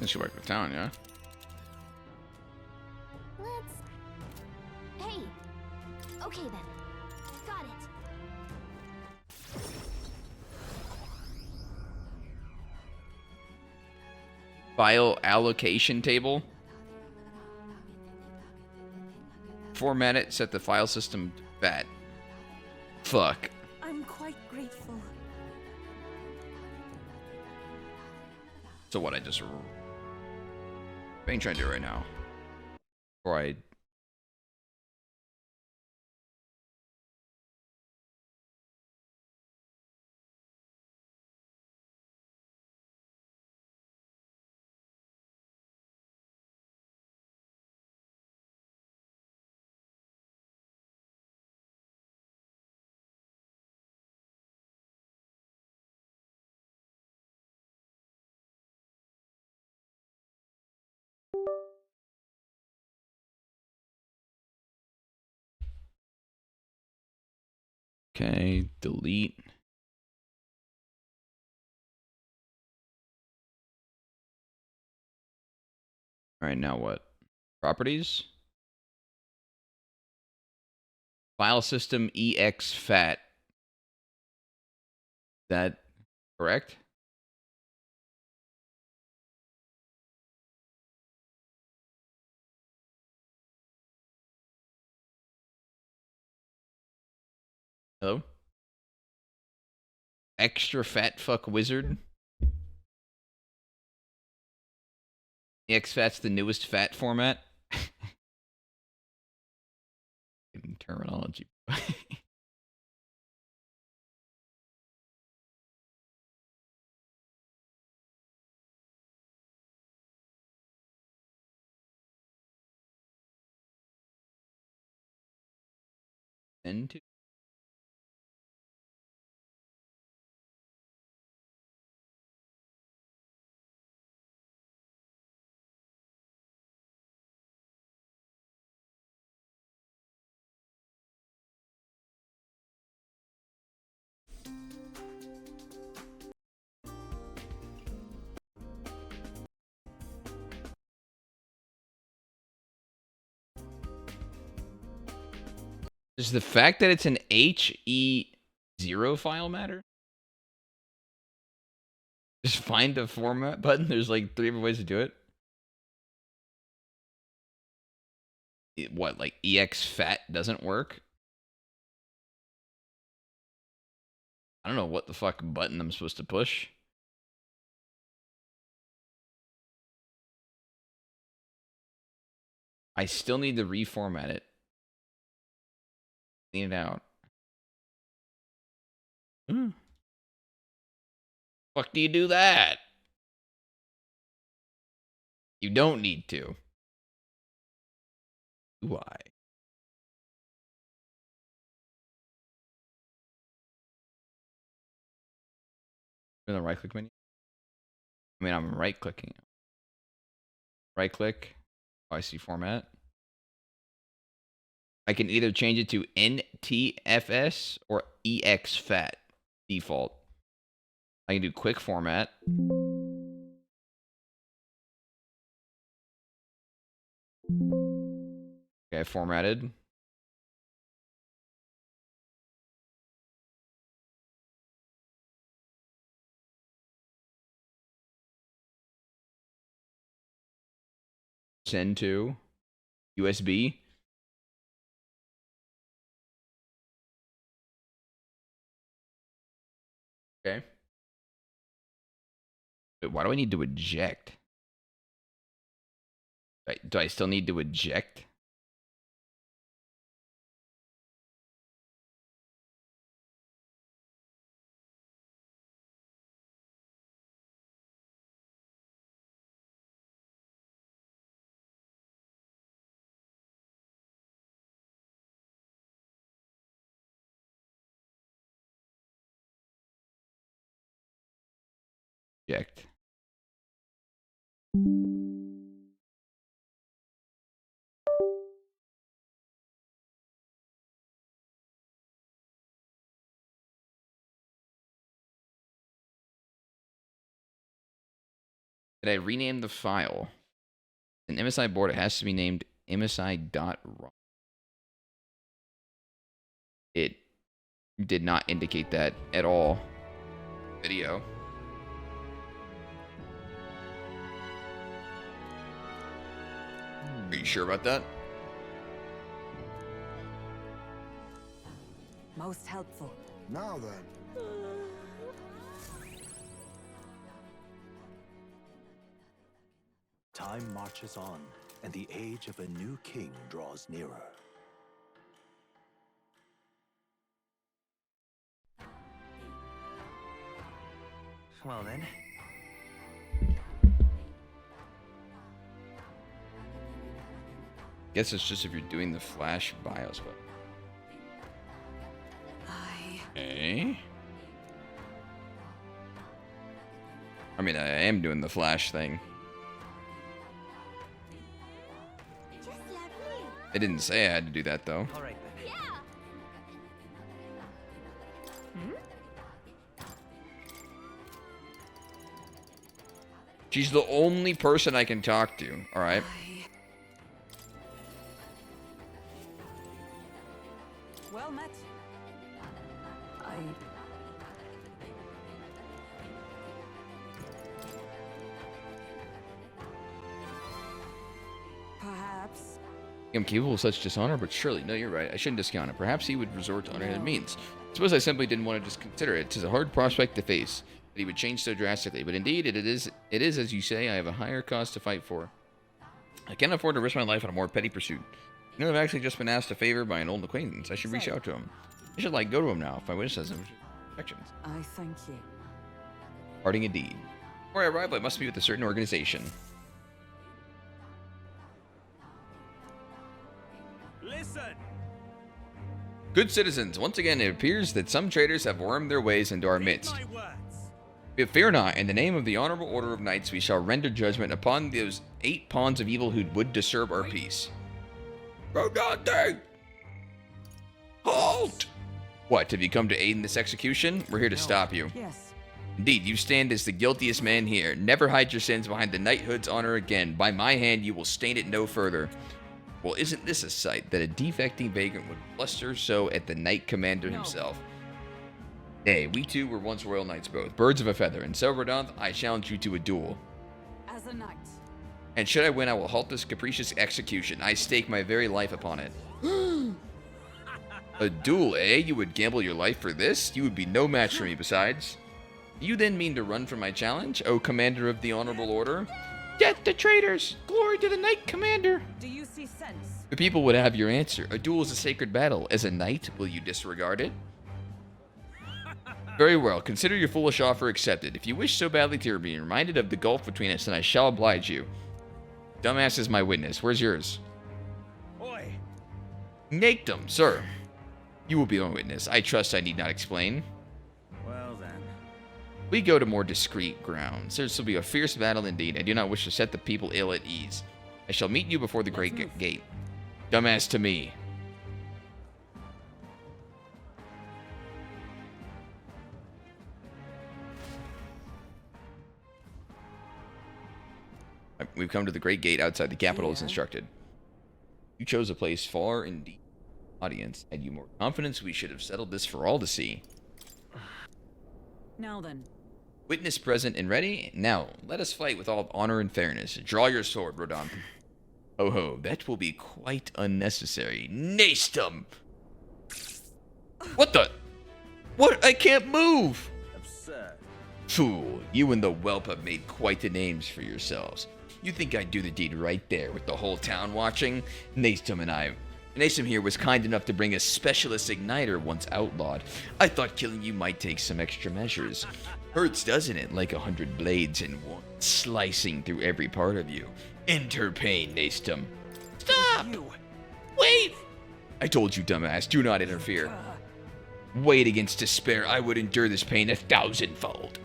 Since you work with town, yeah. Let's... Hey! Okay then. Got it. File allocation table. Format it, set the file system to fat. Fuck. I'm quite grateful. So what I just... I ain't trying to do it right now. Before I... Okay, delete. All right, now what? Properties? File system exFAT. That correct? Hello? Extra fat fuck wizard? exFAT's the newest fat format? Terminology. Into Does the fact that it's an HE0 file matter? Just find a format button. There's like 3 different ways to do it. What, like exFAT doesn't work? I don't know what the fuck button I'm supposed to push. I still need to reformat it. Clean it out. Fuck do you do that? You don't need to. Do I? In the right click menu? I mean, I'm right clicking. Right click. Oh, I see format. I can either change it to NTFS or exFAT default. I can do quick format. Okay, formatted. Send to USB. Okay. Wait, why do I need to eject? Do I still need to eject? Eject. Did I rename the file? An MSI board, it has to be named MSI.ROM. It did not indicate that at all. Video. Are you sure about that? Most helpful. Now then. Time marches on, and the age of a new king draws nearer. Well then. Guess it's just if you're doing the Flash BIOS, but. Okay. I mean, I am doing the Flash thing. Just lovely. It didn't say I had to do that, though. All right then. Yeah. She's the only person I can talk to, alright? Well met. Perhaps. I'm capable of such dishonor, but surely, no, you're right. I shouldn't discount it. Perhaps he would resort to underhanded means. Suppose I simply didn't want to just consider it. 'Tis a hard prospect to face, that he would change so drastically. But indeed, it is, as you say, I have a higher cause to fight for. I can't afford to risk my life on a more petty pursuit. You know, I've actually just been asked a favor by an old acquaintance. I should reach out to him. I should, go to him now, if my wish says him. Affections. I thank you. Parting indeed. Before I arrive, I must be with a certain organization. Listen. Good citizens, once again, it appears that some traitors have wormed their ways into our midst. My words. But fear not, in the name of the honorable order of knights, we shall render judgment upon those 8 pawns of evil who would disturb our peace. Rodante! Halt! What, have you come to aid in this execution? We're here to stop you. Yes. Indeed, you stand as the guiltiest man here. Never hide your sins behind the knighthood's honor again. By my hand, you will stain it no further. Well, isn't this a sight, that a defecting vagrant would bluster so at the knight commander himself? Nay, we two were once royal knights both, birds of a feather, and so, Rodanthe, I challenge you to a duel. As a knight. And should I win, I will halt this capricious execution. I stake my very life upon it. A duel, eh? You would gamble your life for this? You would be no match for me, besides. Do you then mean to run from my challenge, O commander of the honorable order? Death to traitors! Glory to the knight commander! Do you see sense? The people would have your answer. A duel is a sacred battle. As a knight, will you disregard it? Very well. Consider your foolish offer accepted. If you wish so badly to be reminded of the gulf between us, then I shall oblige you. Dumbass is my witness. Where's yours? Oi. Nakedom, sir. You will be my witness. I trust I need not explain. Well then. We go to more discreet grounds. This will be a fierce battle indeed. I do not wish to set the people ill at ease. I shall meet you before the great gate. Dumbass to me. We've come to the great gate outside the capital as instructed. You chose a place far in deep. Audience, had you more confidence, we should have settled this for all to see. Now then. Witness present and ready. Now, let us fight with all honor and fairness. Draw your sword, Rodanthe. Oh ho, that will be quite unnecessary. Nastum! What the? What? I can't move! Absurd. Fool, you and the whelp have made quite the names for yourselves. You think I'd do the deed right there with the whole town watching? Nastum here was kind enough to bring a specialist igniter once outlawed. I thought killing you might take some extra measures. Hurts, doesn't it? Like 100 blades in one, slicing through every part of you. Enter pain, Nastum. Stop! Wait! I told you, dumbass, do not interfere. Wait against despair. I would endure this pain 1,000-fold.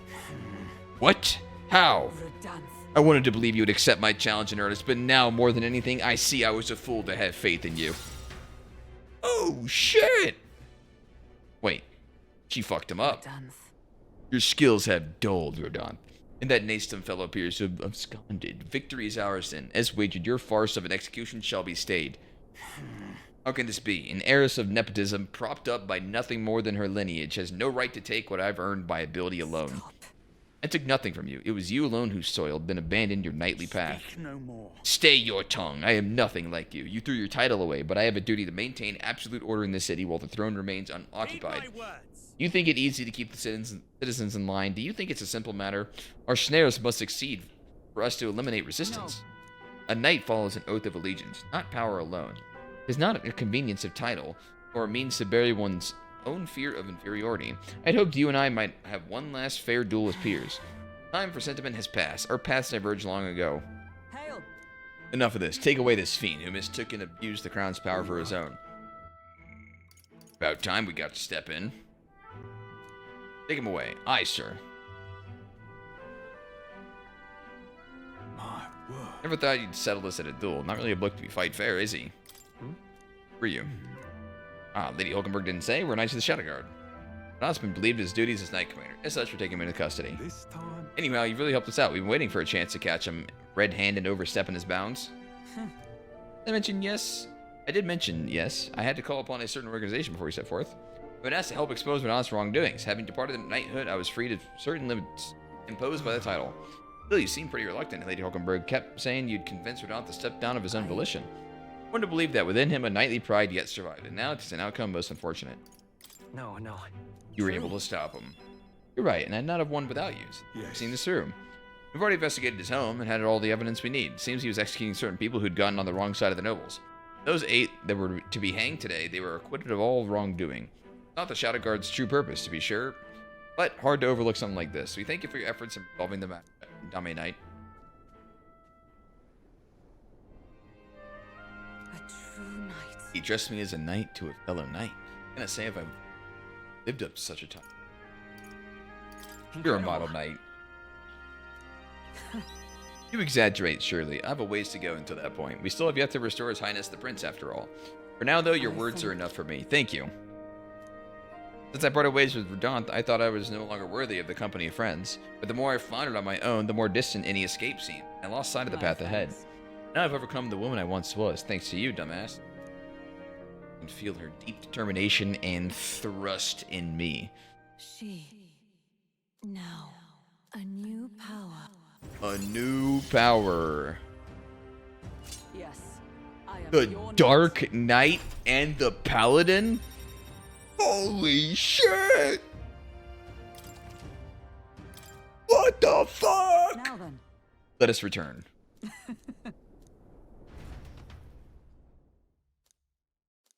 What? How? Rodanthe. I wanted to believe you would accept my challenge in earnest, but now, more than anything, I see I was a fool to have faith in you. Oh, shit! Wait, she fucked him up. Rodanthe. Your skills have dulled, Rodanthe. And that Nastum fellow appears to have absconded. Victory is ours then. As wagered, your farce of an execution shall be stayed. How can this be? An heiress of nepotism, propped up by nothing more than her lineage, has no right to take what I've earned by ability alone. I took nothing from you. It was you alone who soiled, then abandoned your knightly path. Speak no more. Stay your tongue. I am nothing like you. You threw your title away, but I have a duty to maintain absolute order in the city while the throne remains Heed unoccupied. my words. You think it easy to keep the citizens in line? Do you think it's a simple matter? Our snares must succeed for us to eliminate resistance. A knight follows an oath of allegiance, not power alone. It is not a convenience of title, or a means to bury one's own fear of inferiority. I'd hoped you and I might have one last fair duel as peers. Time for sentiment has passed. Our paths diverged long ago. Hail! Enough of this. Take away this fiend who mistook and abused the crown's power for his own. About time we got to step in. Take him away. Aye, sir. My word. Never thought you'd settle this at a duel. Not really a book to be fight fair, is he? For you. Ah, Lady Hulkenberg didn't say. We're knights of the Shadow Guard. Osmond believed his duties as knight commander. As such, we're taking him into custody. This time. Anyhow, you've really helped us out. We've been waiting for a chance to catch him red-handed overstepping his bounds. I mentioned yes. I did mention yes. I had to call upon a certain organization before we set forth. I've been asked to help expose Madonna's wrongdoings. Having departed knighthood, I was freed of certain limits imposed by the title. Still, you seem pretty reluctant. Lady Hulkenberg kept saying you'd convince Radon to step down of his own volition. I wanted to believe that within him a knightly pride yet survived, and now it's an outcome most unfortunate. No. You were able to stop him. You're right, and I'd not have won without you. Yes. I've seen this through. We've already investigated his home and had all the evidence we need. Seems he was executing certain people who'd gotten on the wrong side of the nobles. Those 8 that were to be hanged today, they were acquitted of all wrongdoing. Not the Shadow Guard's true purpose, to be sure, but hard to overlook something like this. We thank you for your efforts in resolving the matter, Dame Knight. A true knight. He addressed me as a knight to a fellow knight. What can I say if I've lived up to such a time? You're a model knight. You exaggerate, surely. I have a ways to go until that point. We still have yet to restore His Highness the Prince, after all. For now, though, your words are enough for me. Thank you. Since I parted ways with Verdant, I thought I was no longer worthy of the company of friends. But the more I floundered on my own, the more distant any escape seemed. I lost sight of the path ahead. Now I've overcome the woman I once was, thanks to you, dumbass. I can feel her deep determination and thrust in me. She. Now. A new power. A new power. Yes, I am The your Dark Knight and the Paladin? Holy shit! What the fuck? knight. Now then, Let us return.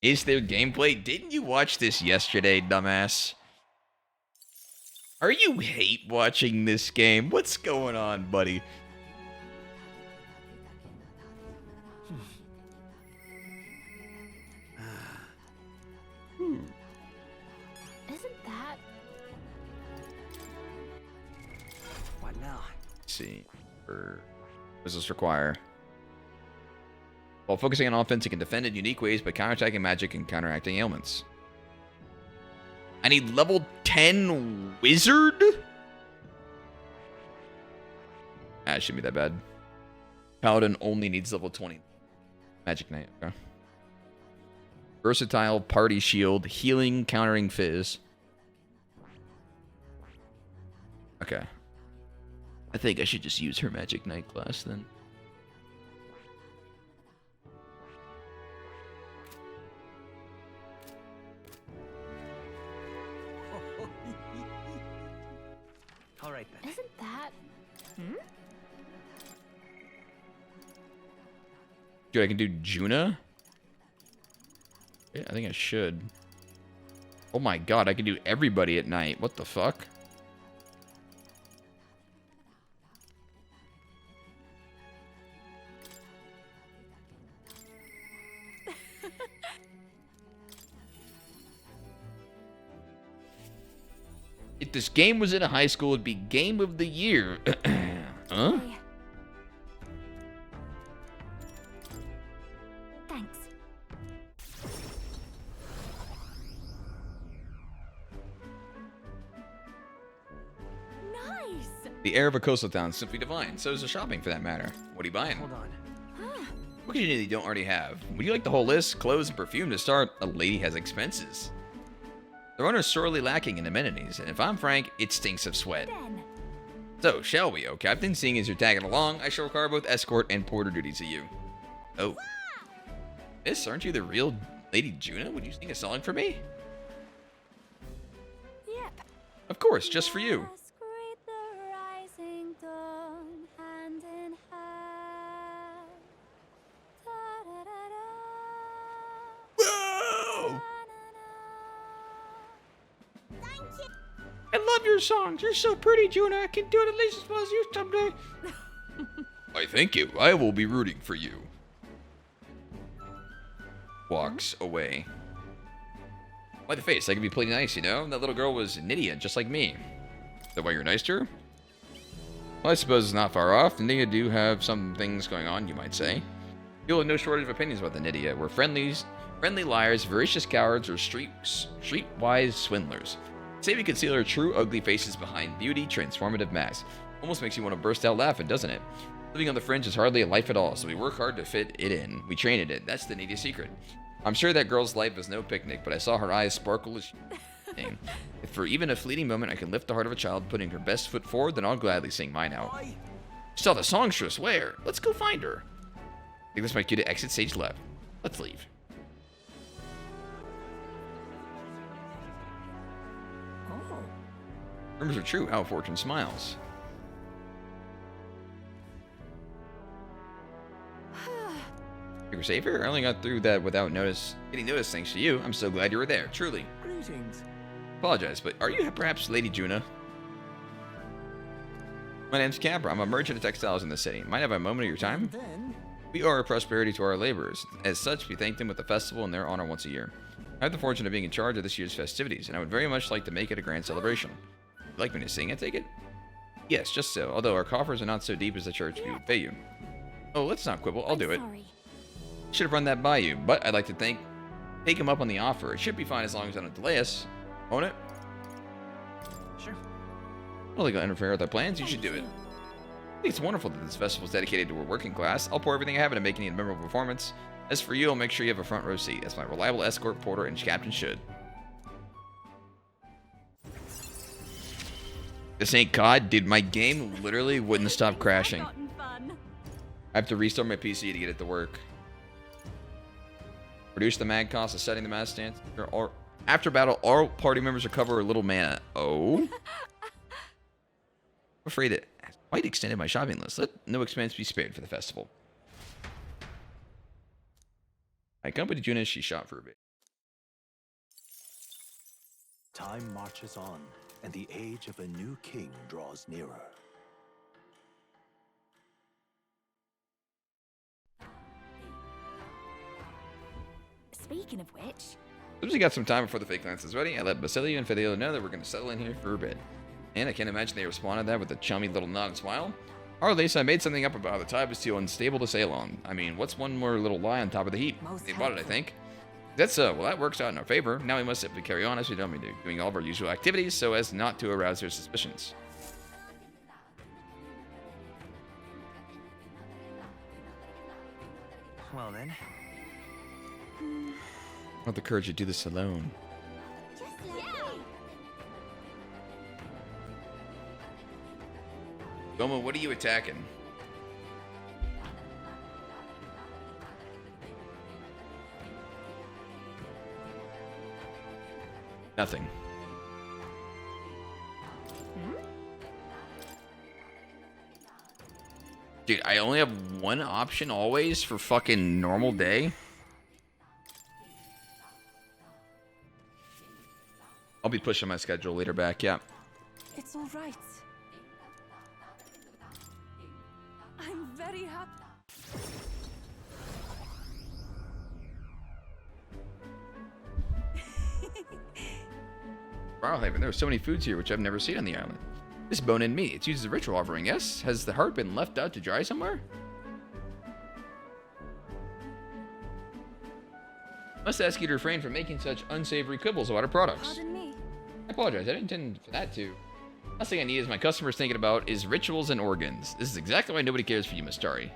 Is there gameplay? Didn't you watch this yesterday, dumbass? Are you hate watching this game? What's going on, buddy? Isn't that. What now? Let's see. What does this require? While focusing on offense, it can defend in unique ways by counterattacking magic and counteracting ailments. I need level 10 wizard? It shouldn't be that bad. Paladin only needs level 20. Magic Knight, okay. Versatile, party shield, healing, countering fizz. Okay. I think I should just use her Magic Knight class then. All right then. Isn't that. Dude, I can do Juna? Yeah, I think I should. Oh my god, I can do everybody at night. What the fuck? If this game was in a high school, it'd be Game of the Year. Huh? Hey. Thanks. Nice! The air of a coastal town is simply divine. So is the shopping, for that matter. What are you buying? Hold on. What can you don't already have? Would you like the whole list? Clothes and perfume to start? A lady has expenses. The runner's sorely lacking in amenities, and if I'm frank, it stinks of sweat. So, shall we, oh Captain? Seeing as you're tagging along, I shall require both escort and porter duties of you. Oh. Miss, aren't you the real Lady Juna? Would you sing a song for me? Yep. Of course, just for you. Let's greet the rising dawn, hand in hand. Da-da-da-da. Whoa! Da-na-na. Thank you. I love your songs. You're so pretty, Juna. I can do it at least as well as you someday. I thank you. I will be rooting for you. Walks away. Why the face? I can be pretty nice, you know? That little girl was Nydia, just like me. Is that why you're nice to her? Well, I suppose it's not far off. Nydia do have some things going on, you might say. You'll have no shortage of opinions about the Nydia. We're friendly liars, voracious cowards, or streetwise swindlers. Say we conceal our true ugly faces behind beauty, transformative masks. Almost makes you want to burst out laughing, doesn't it? Living on the fringe is hardly a life at all, so we work hard to fit it in. We train it in. That's the Nydia secret. I'm sure that girl's life is no picnic, but I saw her eyes sparkle as she sang. If for even a fleeting moment I can lift the heart of a child putting her best foot forward, then I'll gladly sing mine out. Saw the songstress, where? Let's go find her. I think this might cue to exit stage left. Let's leave. Oh. Rumors are true, how fortune smiles. You were safer? I only got through that without getting noticed thanks to you. I'm so glad you were there, truly. Greetings. Apologize, but are you perhaps Lady Juna? My name's Capra. I'm a merchant of textiles in the city. Might have a moment of your time? Then, We owe our prosperity to our laborers. As such, we thank them with a festival in their honor once a year. I have the fortune of being in charge of this year's festivities, and I would very much like to make it a grand celebration. You'd like me to sing, I take it? Yes, just so. Although our coffers are not so deep as the church, we would pay you. Oh, let's not quibble. I'll do it. Sorry. Should have run that by you, but I'd like to take him up on the offer. It should be fine as long as I don't delay us. Won't it? sure. Well, they gonna interfere with our plans. You should do it. I think it's wonderful that this festival is dedicated to our working class. I'll pour everything I have into making it a memorable performance. As for you, I'll make sure you have a front row seat, as my reliable escort, porter, and captain should. This ain't COD, dude. My game literally wouldn't stop crashing. Forgotten fun. I have to restart my PC to get it to work. Reduce the mag cost of setting the mass stance. Or after battle, all party members recover a little mana. Oh? I'm afraid it quite extended my shopping list. Let no expense be spared for the festival. I accompanied Juna as she shot for a bit. Time marches on, and the age of a new king draws nearer. Speaking of which, As soon as we got some time before the fake lance is ready, I let Basilio and Fidelio know that we're going to settle in here for a bit. And I can't imagine they responded to that with a chummy little nod and smile. Or at least I made something up about how the tide was too unstable to sail on. I mean, what's one more little lie on top of the heap? Most They bought it, I helpful. think. That's so. Well, that works out in our favor. Now we must simply carry on as we don't be doing all of our usual activities so as not to arouse their suspicions. Well then, Not the courage to do this alone. Goma, what are you attacking? Nothing. Dude, I only have one option always for fucking normal day. I'll be pushing my schedule later back, yeah. It's all right. I'm very happy. Wow, Haven, there are so many foods here which I've never seen on the island. This bone-in meat, it's used as a ritual offering, yes? Has the heart been left out to dry somewhere? Must ask you to refrain from making such unsavory quibbles about our products. Pardon me. I apologize, I didn't intend for that to Last thing I need is my customers thinking about is rituals and organs. This is exactly why nobody cares for you, Mistari.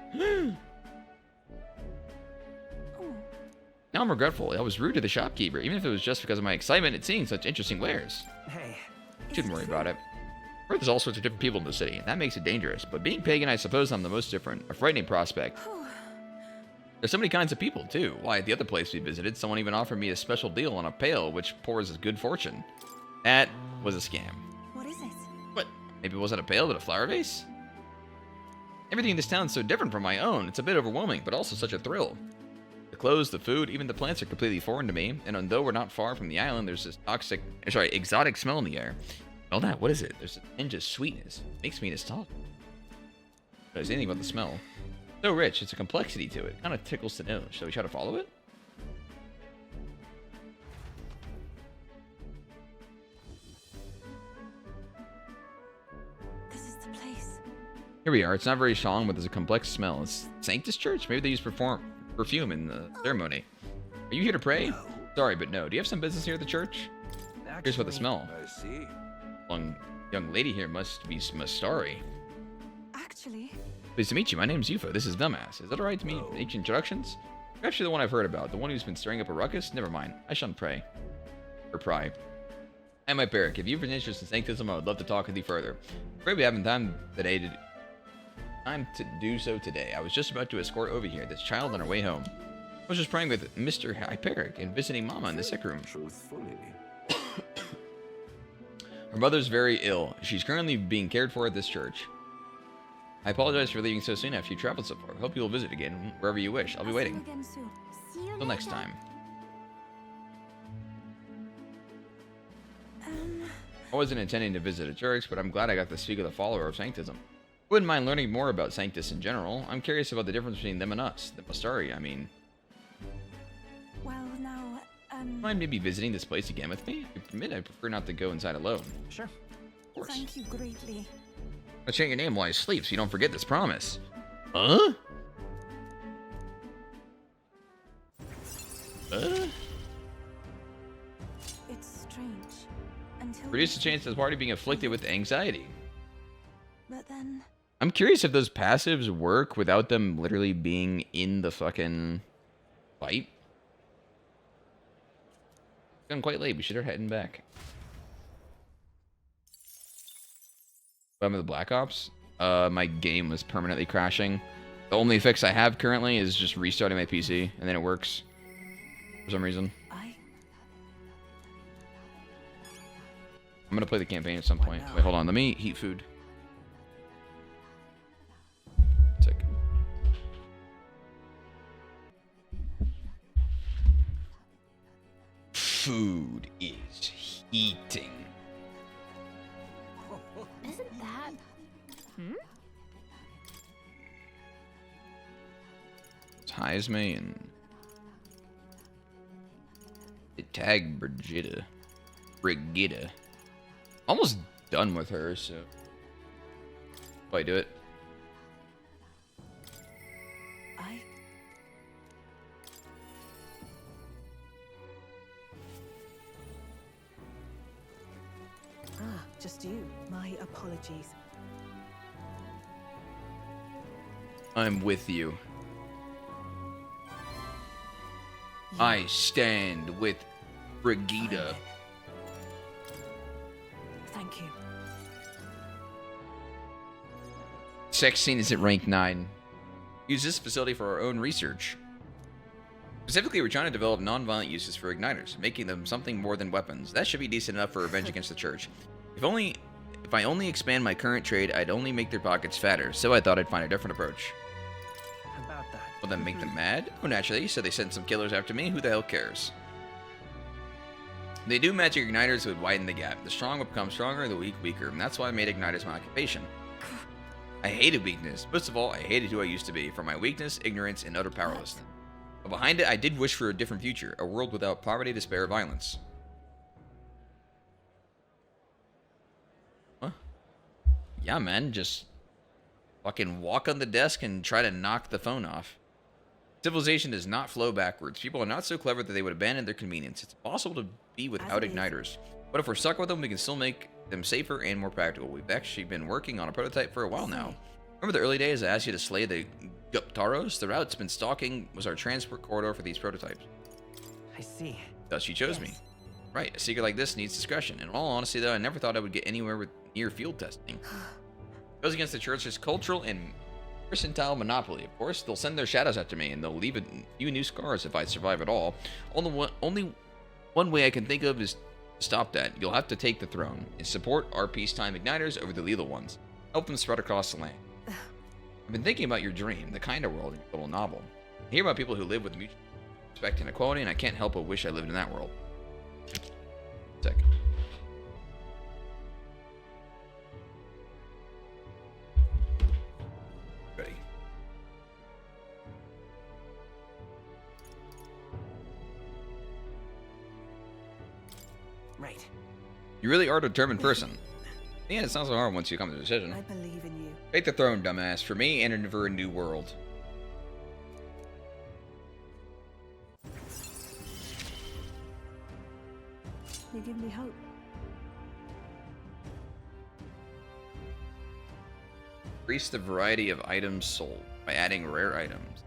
Now I'm regretful. I was rude to the shopkeeper, even if it was just because of my excitement at seeing such interesting wares. Hey. Shouldn't worry about it. I've heard there's all sorts of different people in the city, and that makes it dangerous. But being pagan, I suppose I'm the most different. A frightening prospect. There's so many kinds of people, too. Why, at the other place we visited, someone even offered me a special deal on a pail, which pours as good fortune. That was a scam. What is it? What? Maybe it wasn't a pail, but a flower vase? Everything in this town's so different from my own. It's a bit overwhelming, but also such a thrill. The clothes, the food, even the plants are completely foreign to me. And although we're not far from the island, there's this exotic smell in the air. Smell that? What is it? There's a tinge of sweetness. It makes me nostalgic. There's anything about the smell. So rich, it's a complexity to it. Kind of tickles the nose. Shall we try to follow it? This is the place. Here we are. It's not very strong, but there's a complex smell. It's Sanctus Church? Maybe they use perfume in the ceremony. Are you here to pray? No. Sorry, but no. Do you have some business here at the church? Here's what the smell. I see. One young lady here must be Mastari. Actually, Pleased to meet you. My name's UFO. This is Dumbass. Is that alright to make introductions? Perhaps you're the one I've heard about. The one who's been stirring up a ruckus? Never mind. I shouldn't pray. Or pry. And my Barrack, if you've an interest in Sanctism, I would love to talk with you further. Afraid we haven't time to do so today. I was just about to escort over here this child on her way home. I was just praying with Mr. Hyperic and visiting Mama in the sick room. Truthfully. Her mother's very ill. She's currently being cared for at this church. I apologize for leaving so soon after you traveled so far. Hope you will visit again wherever you wish. I'll be see you waiting. again soon. See you Till next later. time. Um, I wasn't intending to visit a church, but I'm glad I got to speak with a follower of Sanctism. Wouldn't mind learning more about Sanctus in general. I'm curious about the difference between them and us. The Mastari, I mean. well, now, Mind maybe visiting this place again with me? If you permit, I prefer not to go inside alone. Sure. Of course. thank you greatly. I'll chant your name while I sleep so you don't forget this promise. Huh? It's strange. Until Reduce the chance of the party being afflicted with anxiety. But then, I'm curious if those passives work without them literally being in the fucking fight. It's getting quite late. We should start heading back. Remember the Black Ops? My game was permanently crashing. The only fix I have currently is just restarting my PC, and then it works. For some reason. I I'm gonna play the campaign at some point. Wait, hold on. Let me heat food. Sick. Food is heating. Isn't that? Ties me and it tagged Brigitta. Almost done with her, so if I do it. just you. My apologies. I'm with you. I stand with Brigitta. Thank you. Sex scene is at rank 9. Use this facility for our own research. Specifically, we're trying to develop non-violent uses for igniters, making them something more than weapons. That should be decent enough for revenge against the church. If I only expand my current trade, I'd only make their pockets fatter, so I thought I'd find a different approach. How about that? Will that make them mad? Oh, naturally, so they sent some killers after me. Who the hell cares? They do magic igniters would widen the gap. The strong will become stronger, the weak weaker, and that's why I made igniters my occupation. I hated weakness. Most of all, I hated who I used to be, for my weakness, ignorance, and utter powerlessness. But behind it, I did wish for a different future, a world without poverty, despair, or violence. Huh? Yeah, man, just fucking walk on the desk and try to knock the phone off. Civilization does not flow backwards. People are not so clever that they would abandon their convenience. It's impossible to be without As it is. igniters. But if we're stuck with them, we can still make them safer and more practical. We've actually been working on a prototype for a while now. Remember the early days I asked you to slay the Guptaros? The route it's been stalking was our transport corridor for these prototypes. I see. Thus you chose me. Right, a secret like this needs discussion. In all honesty, though, I never thought I would get anywhere with near field testing. It goes against the church's cultural and percentile monopoly. Of course, they'll send their shadows after me, and they'll leave a few new scars if I survive at all. Only one way I can think of is to stop that. You'll have to take the throne and support our peacetime igniters over the lethal ones. Help them spread across the land. I've been thinking about your dream, the kind of world in your little novel. I hear about people who live with mutual respect and equality, and I can't help but wish I lived in that world. Second. Ready. Right. You really are a determined person. Yeah, it's not so hard once you come to a decision. I believe in you. Take the throne, dumbass, for me and for a new world. You give me hope. Increase the variety of items sold by adding rare items.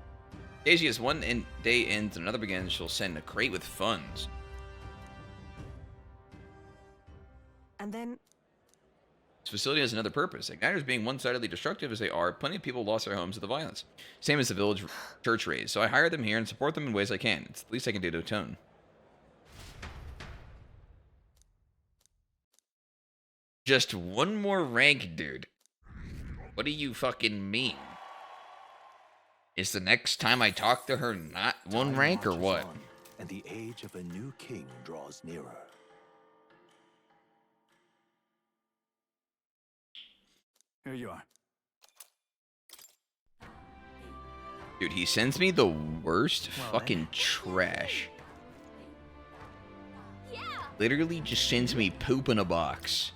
Daisy, as one day ends and another begins, she'll send a crate with funds. And then This facility has another purpose. Igniters being one-sidedly destructive as they are, plenty of people lost their homes to the violence. Same as the village church raids, so I hire them here and support them in ways I can. It's the least I can do to atone. Just one more rank, dude. What do you fucking mean? Is the next time I talk to her not one Time rank or marches what? on, and the age of a new king draws nearer. Here you are. Dude, he sends me the worst Well, fucking trash. Literally just sends me poop in a box.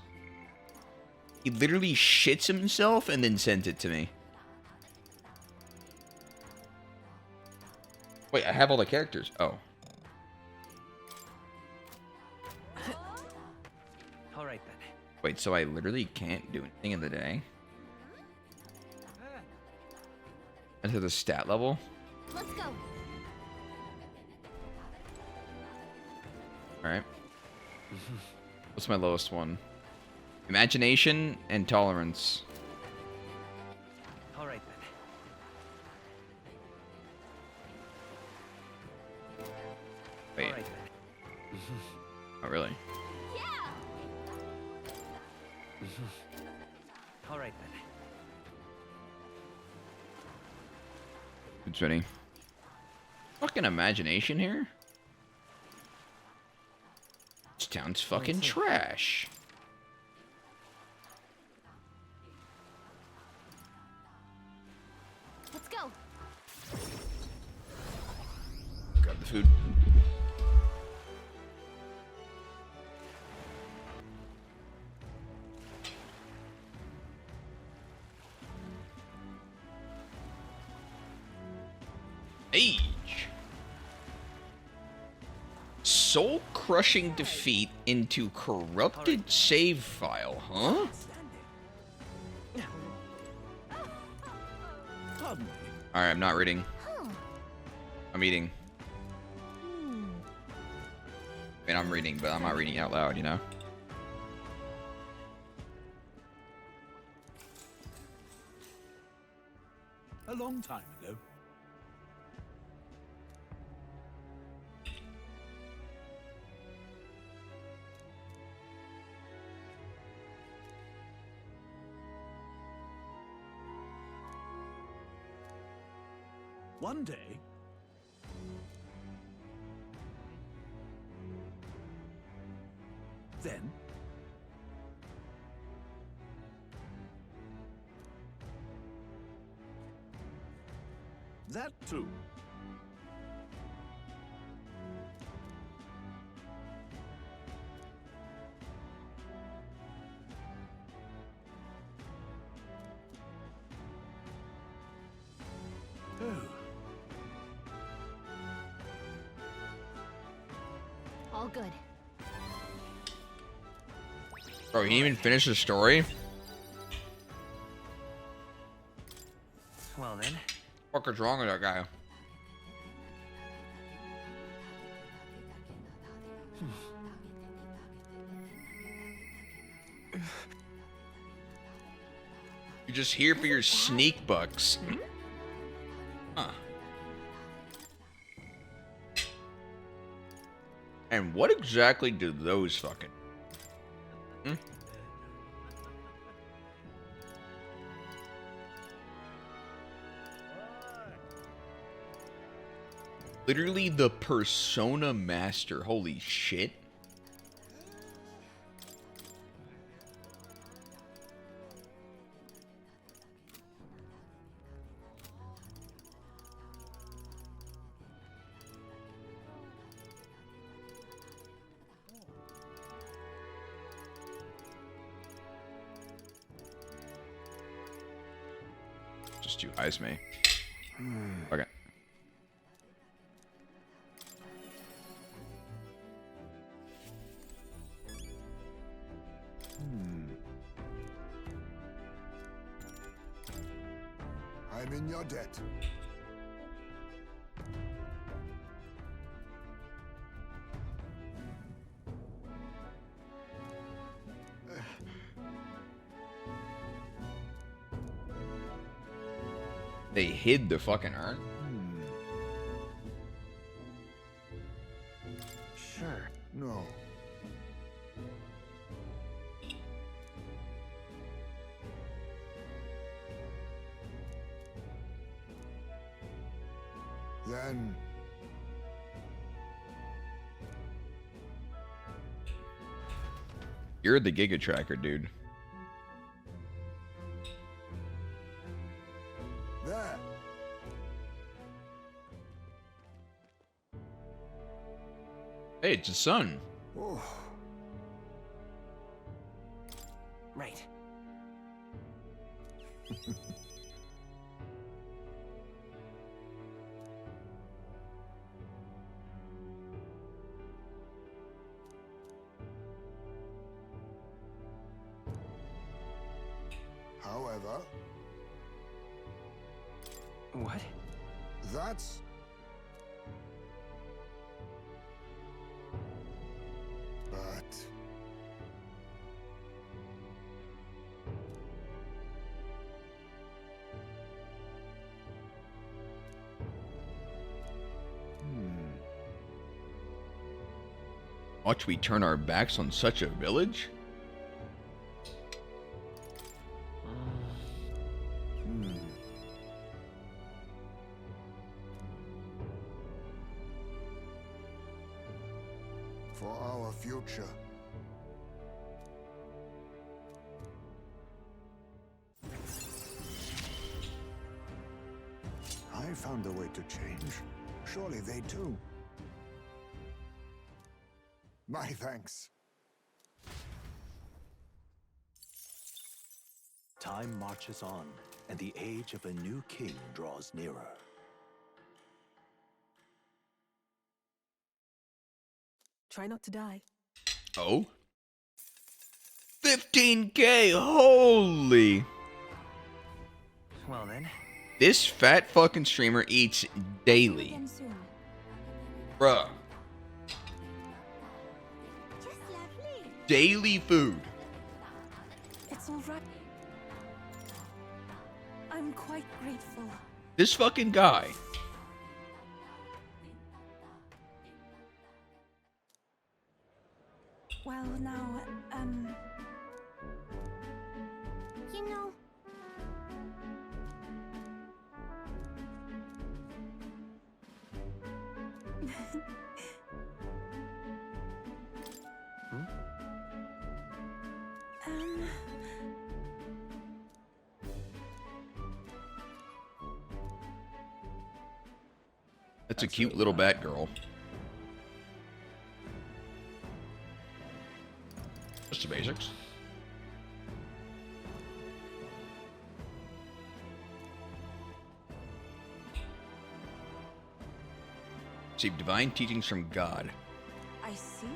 He literally shits himself and then sends it to me. Wait, I have all the characters. Oh. All right then. Wait, so I literally can't do anything in the day? Enter the stat level? Let's go. Alright. What's my lowest one? Imagination and tolerance. All right then. Wait, All right then. oh really? All right then. Who's ready? Fucking imagination here? This town's fucking trash. Let's go. Grab the food. Age. Soul-crushing defeat into corrupted save file, huh? Pardon me. Alright, I'm not reading. I'm eating. I mean, I'm reading, but I'm not reading out loud, you know? A long time ago. One day, then, that too. Oh. All good. Bro, he didn't even finish the story? Well then. What is wrong with that guy? You're just here for your sneak bucks. Huh. And what exactly do those fucking... Hmm? Literally the Persona Master. Holy shit. Just too eyes me. Okay. I'm in your debt. They hid the fucking urn? Sure. No. Then You're the Giga Tracker, dude. there. Hey, it's his son. Oh, Right. however, What? that's but Watch we turn our backs on such a village? for our future. I found a way to change. Surely they too. My thanks. Time marches on, and the age of a new king draws nearer. Try not to die. Oh? 15K! Holy! Well then. This fat fucking streamer eats daily. Again soon. Bruh. Just lovely. Daily food. It's all right. I'm quite grateful. This fucking guy. Well, now, You know, um, That's a cute little bat girl. Just the basics. Receive divine teachings from God. I see.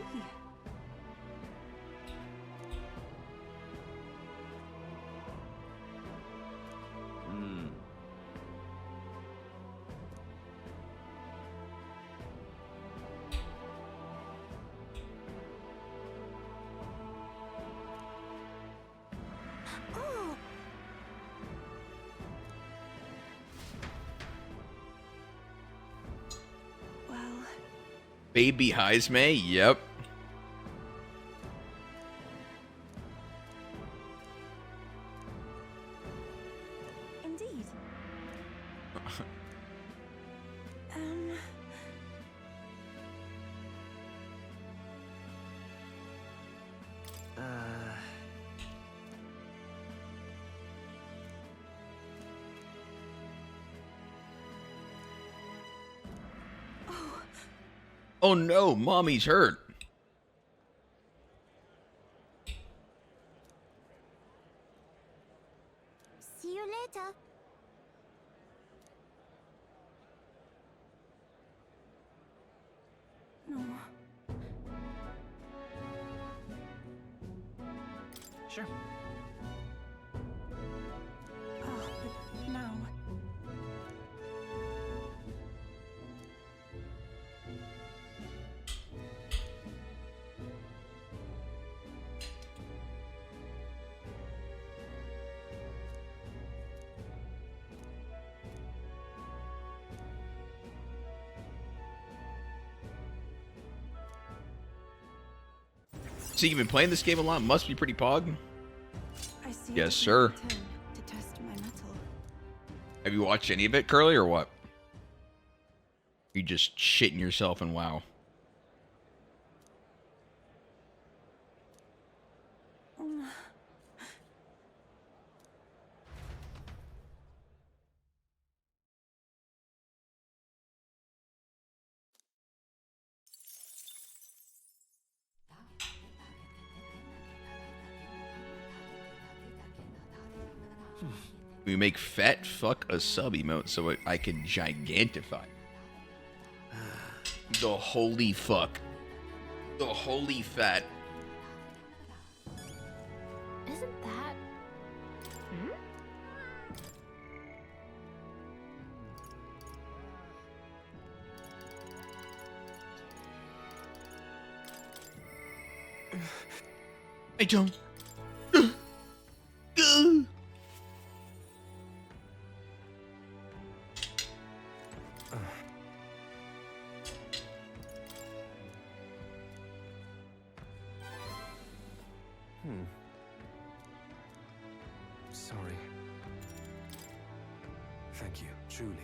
Baby Heisme, yep. Indeed. Um. Oh no, mommy's hurt. See you later. No. Sure. Oh, but now. So you've been playing this game a lot? Must be pretty pog. I see. Yes, it sir. as my turn to test my mettle. Have you watched any of it, Curly, or what? You just shitting yourself in WoW. We make fat fuck a sub emote so I can gigantify. The holy fuck. The holy fat. Isn't that... I don't. Sorry. Thank you, truly.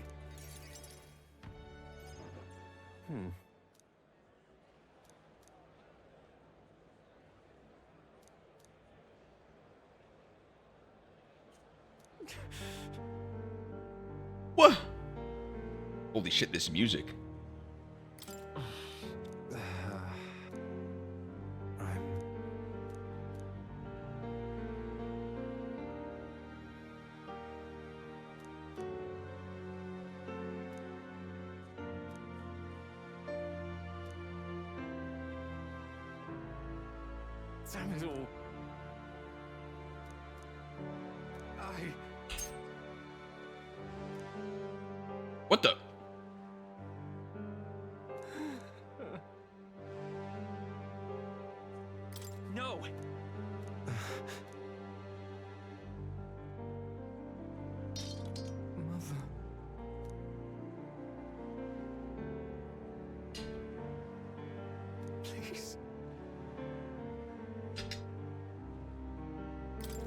What? Holy shit, this music. I'm... Damn it all. What the? No! Mother... Please.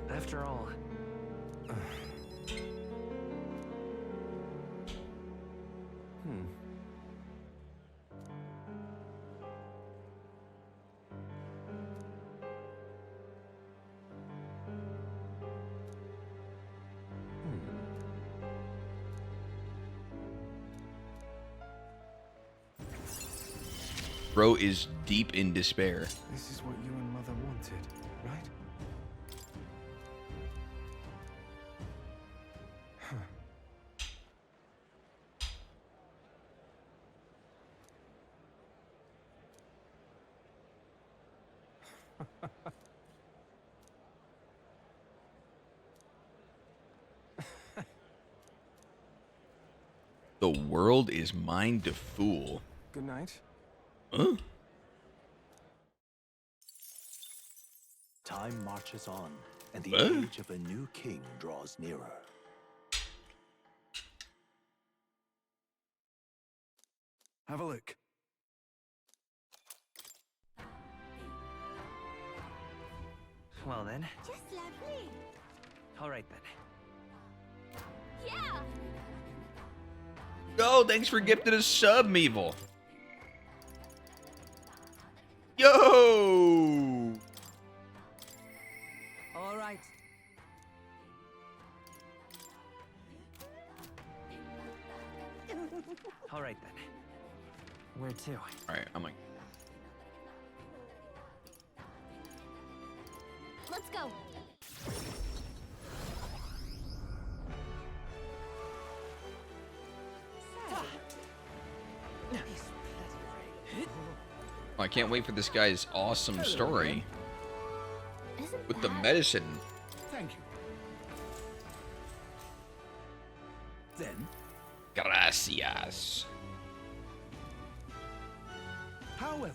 After all, Bro is deep in despair. This is what you and Mother wanted, right? The world is mine to fool. Good night. Huh? Time marches on, and the What? age of a new king draws nearer. Have a look. Well then. Just lovely. All right then. Yeah! Yo, thanks for gifting a sub, Meevil. Yo! All right. All right then. Where to? Alright, I'm like, Let's go! I can't wait for this guy's awesome story Isn't with the that... medicine. Thank you. Then, Gracias. however,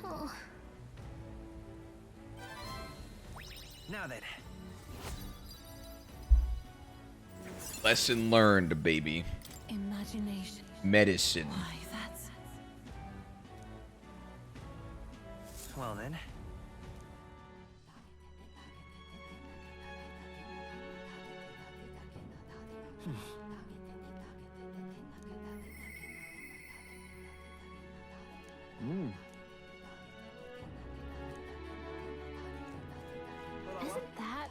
Oh, Now then. Lesson learned, baby. Imagination. Medicine. Why, that's... Well then. isn't that...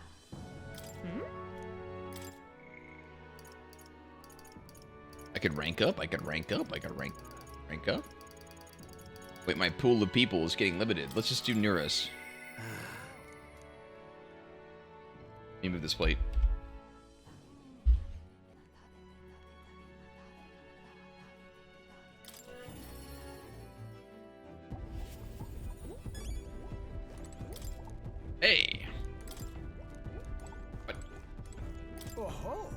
I could rank up. I could rank up. I could rank up. Wait, my pool of people is getting limited. Let's just do Neuros. Let me move this plate. Hey. What? Oh-ho.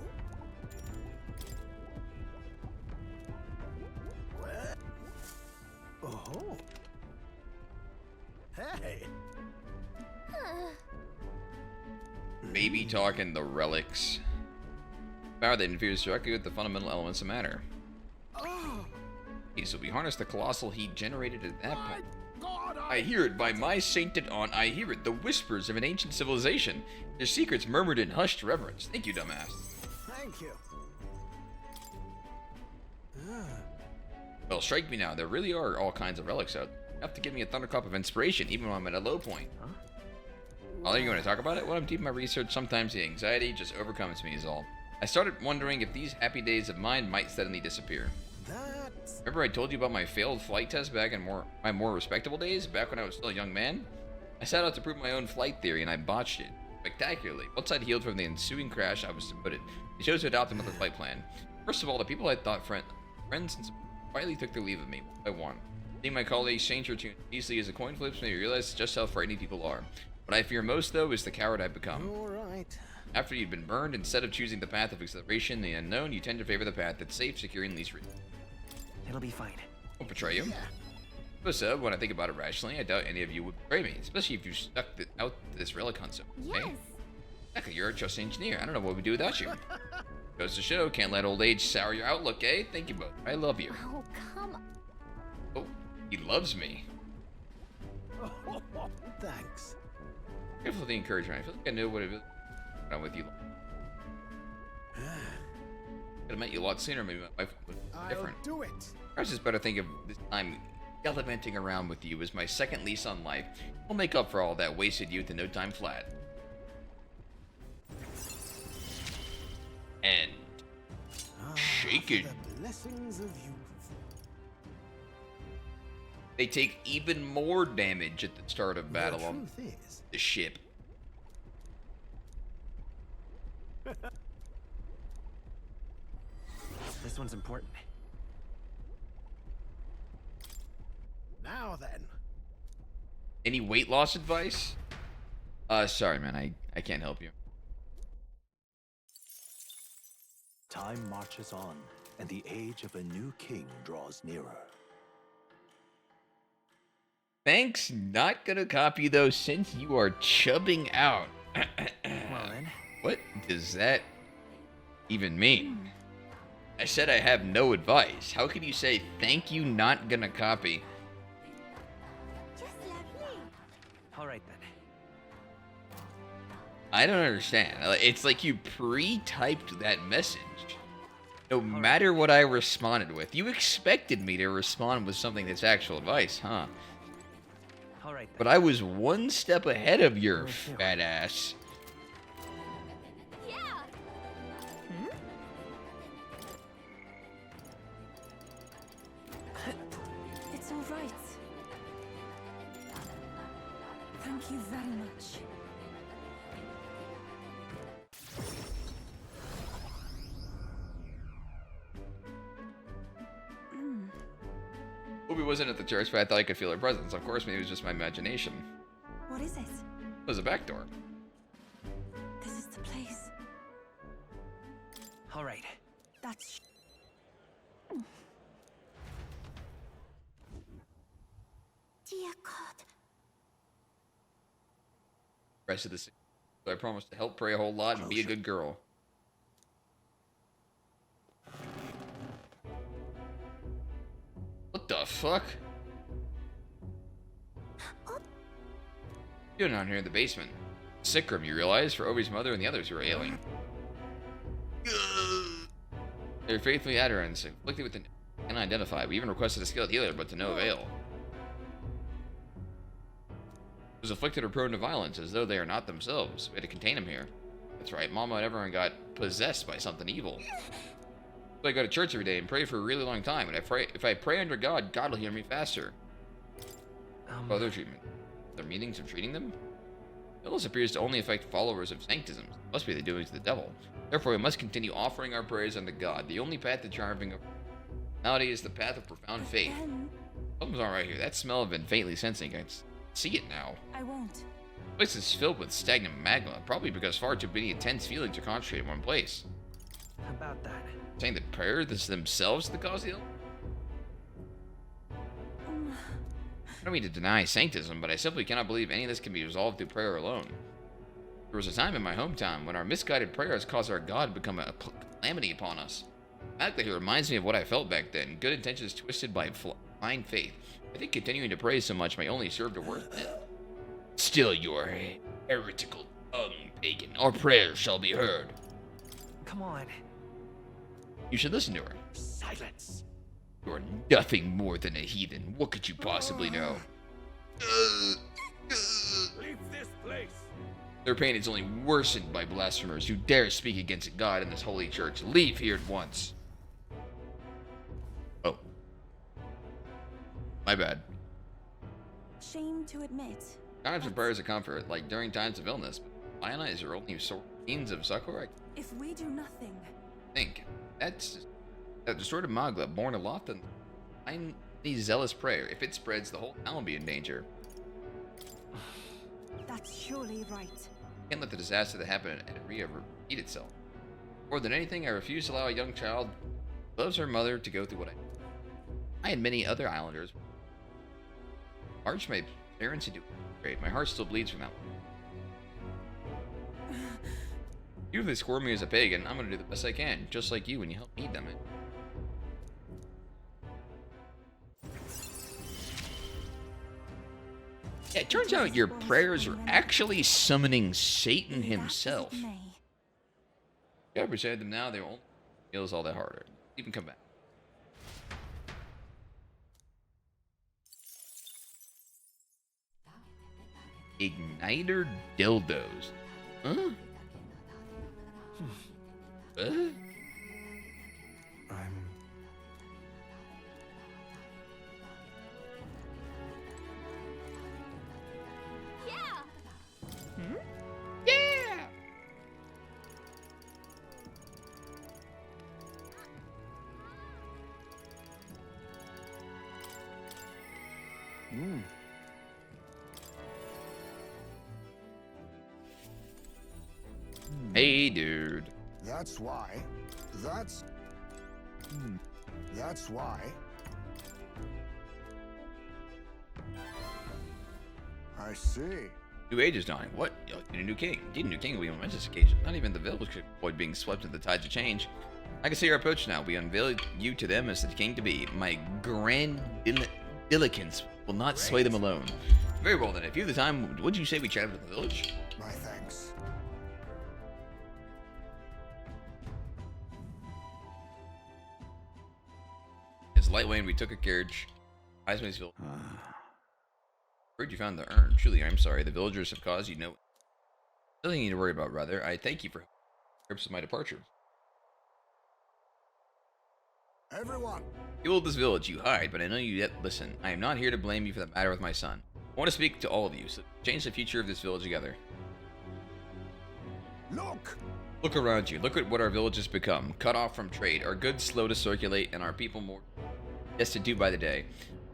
Oh-ho. Hey. Maybe talking the relics. Power that interferes directly with the fundamental elements of matter. Oh, These will be harnessed the colossal heat generated at that my point. God, I hear it by my sainted aunt. I hear it, the whispers of an ancient civilization. Their secrets murmured in hushed reverence. Thank you, dumbass. thank you. Well, strike me now. There really are all kinds of relics out there. Enough to give me a thunderclap of inspiration, even when I'm at a low point. Huh? Oh, are you going to talk about it? When I'm deep in my research, sometimes the anxiety just overcomes me is all. I started wondering if these happy days of mine might suddenly disappear. That's... Remember I told you about my failed flight test back in my more respectable days, back when I was still a young man? I set out to prove my own flight theory, and I botched it. Spectacularly. Once I'd healed from the ensuing crash, I was demoted. I chose to adopt another flight plan. First of all, the people I thought friends and quietly took their leave of me, one by one. Seeing my colleagues change their tune easily as a coin flips made me realize just how frightening people are. What I fear most, though, is the coward I've become. All right. After you've been burned, instead of choosing the path of acceleration and the unknown, you tend to favor the path that's safe, secure, and least risky. It'll be fine. Won't betray you. So, when I think about it rationally, I doubt any of you would betray me, especially if you stuck out this relic hunt so. Yes! Hey, exactly, you're a trusted engineer. I don't know what we'd do without you. Goes to show, can't let old age sour your outlook, eh? Thank you both. I love you. Oh, come on. Oh, he loves me. Thanks. Grateful for the encouragement. I feel like I know what it is when I'm with you. Could have met you a lot sooner. Maybe my life would be different. I'll do it. Perhaps it's better think of this time gallivanting around with you as my second lease on life. I'll make up for all that wasted youth in no time flat. And shake it. For the blessings of youth. They take even more damage at the start of battle The on truth is, the ship. This one's important. Now then. Any weight loss advice? Sorry, man. I can't help you. Time marches on, and the age of a new king draws nearer. Thanks, not gonna copy though since you are chubbing out. Well then. What does that even mean? I said I have no advice. How can you say thank you, not gonna copy? Just lovely. All right then. I don't understand. It's like you pre-typed that message. No matter what I responded with. You expected me to respond with something that's actual advice, huh? All right then. But I was one step ahead of your fat ass. Yeah. It's all right. Thank you very much. Ubi wasn't at the church, but I thought I could feel her presence. Of course, maybe it was just my imagination. What is it? It was a back door. This is the place. All right. That's. Dear God. Rest of the scene. So I promised to help pray a whole lot and be a good girl. What the fuck? You're doing down here in the basement. Sick room, you realize, for Obi's mother and the others who are ailing. They're faithfully adherents, afflicted with the unidentified. We even requested a skilled healer, but to no avail. Was afflicted or prone to violence, as though they are not themselves. We had to contain him here. That's right, Mama and everyone got possessed by something evil. So I go to church every day and pray for a really long time, and if I pray under God, God will hear me faster. Other treatment. Their meanings of treating them? Illness appears to only affect followers of sanctism. It must be the doings of the devil. Therefore, we must continue offering our prayers unto God, the only path to triumphing. Nowadays is the path of profound faith. Something's not right here. That smell I've been faintly sensing. I see it now. I won't. The place is filled with stagnant magma, probably because far too many intense feelings are concentrated in one place. About that. Saying that prayers themselves the cause of the illness? I don't mean to deny sanctism, but I simply cannot believe any of this can be resolved through prayer alone. There was a time in my hometown when our misguided prayers caused our God to become a calamity upon us. The fact that he reminds me of what I felt back then, good intentions twisted by blind faith. I think continuing to pray so much may only serve to worsen it. Still your heretical tongue, pagan. Our prayers shall be heard. Come on. You should listen to her. Silence. You are nothing more than a heathen. What could you possibly know? Leave this place. Their pain is only worsened by blasphemers who dare speak against God in this holy church. Leave here at once. Oh. My bad. Shame to admit. Times of prayers of comfort, like during times of illness. But Lionel is your only means of succor, I If we do nothing, think. That's that distorted magla born aloft in the zealous prayer. If it spreads, the whole town will be in danger. that's surely right. Can't let the disaster that happened at Ria repeat itself. More than anything, I refuse to allow a young child who loves her mother to go through what I and many other islanders. March my parents into great. My heart still bleeds from that one. Even if they score me as a pagan, I'm gonna do the best I can, just like you when you help me, damn it. Yeah, it turns out your prayers are actually summoning Satan himself. May. You gotta present them now, they won't feel all that harder. Even come back. Igniter dildos. Huh? What? Yeah. Yeah! Hey, dude. That's why. That's. That's why. I see. New age is dying. What? Need a new king. Indeed, a new king will be on this occasion. Not even the village could avoid being swept into the tides of change. I can see our approach now. We unveil you to them as the king to be. My grandiloquence will not sway them alone. Very well then. If you have the time, would you say we chat with the village? My thanks. It's Lightway and we took a carriage. Iceman's village. Heard you found the urn. Truly, I'm sorry. The villagers have caused you nothing you need to worry about, rather. I thank you for purpose of my departure. Everyone. You build this village, you hide, but I know you yet listen. I am not here to blame you for the matter with my son. I want to speak to all of you, so change the future of this village together. Look. Look around you. Look at what our village has become. Cut off from trade, our goods slow to circulate, and our people more destitute by the day.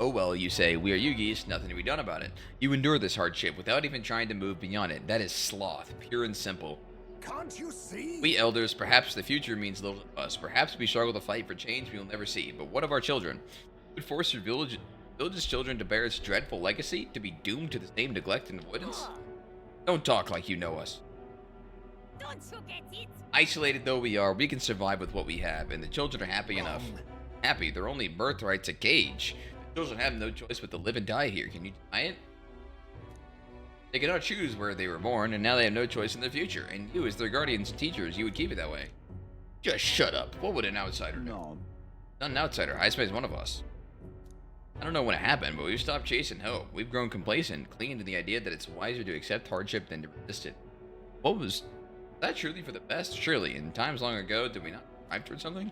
Oh well, you say, we are Yugis, nothing to be done about it. You endure this hardship without even trying to move beyond it. That is sloth, pure and simple. Can't you see? We elders, perhaps the future means little to us. Perhaps we struggle to fight for change we will never see. But what of our children? You would force your village's children to bear its dreadful legacy? To be doomed to the same neglect and avoidance? Don't talk like you know us. Don't you get it? Isolated though we are, we can survive with what we have, and the children are happy enough. Happy, their only birthright's a cage. The children have no choice but to live and die here. Can you deny it? They cannot choose where they were born, and now they have no choice in their future. And you, as their guardians and teachers, you would keep it that way. Just shut up. What would an outsider do? No. Not an outsider. Highspace is one of us. I don't know when it happened, but we've stopped chasing hope. We've grown complacent, clinging to the idea that it's wiser to accept hardship than to resist it. Was that truly for the best? Surely, in times long ago, did we not strive towards something?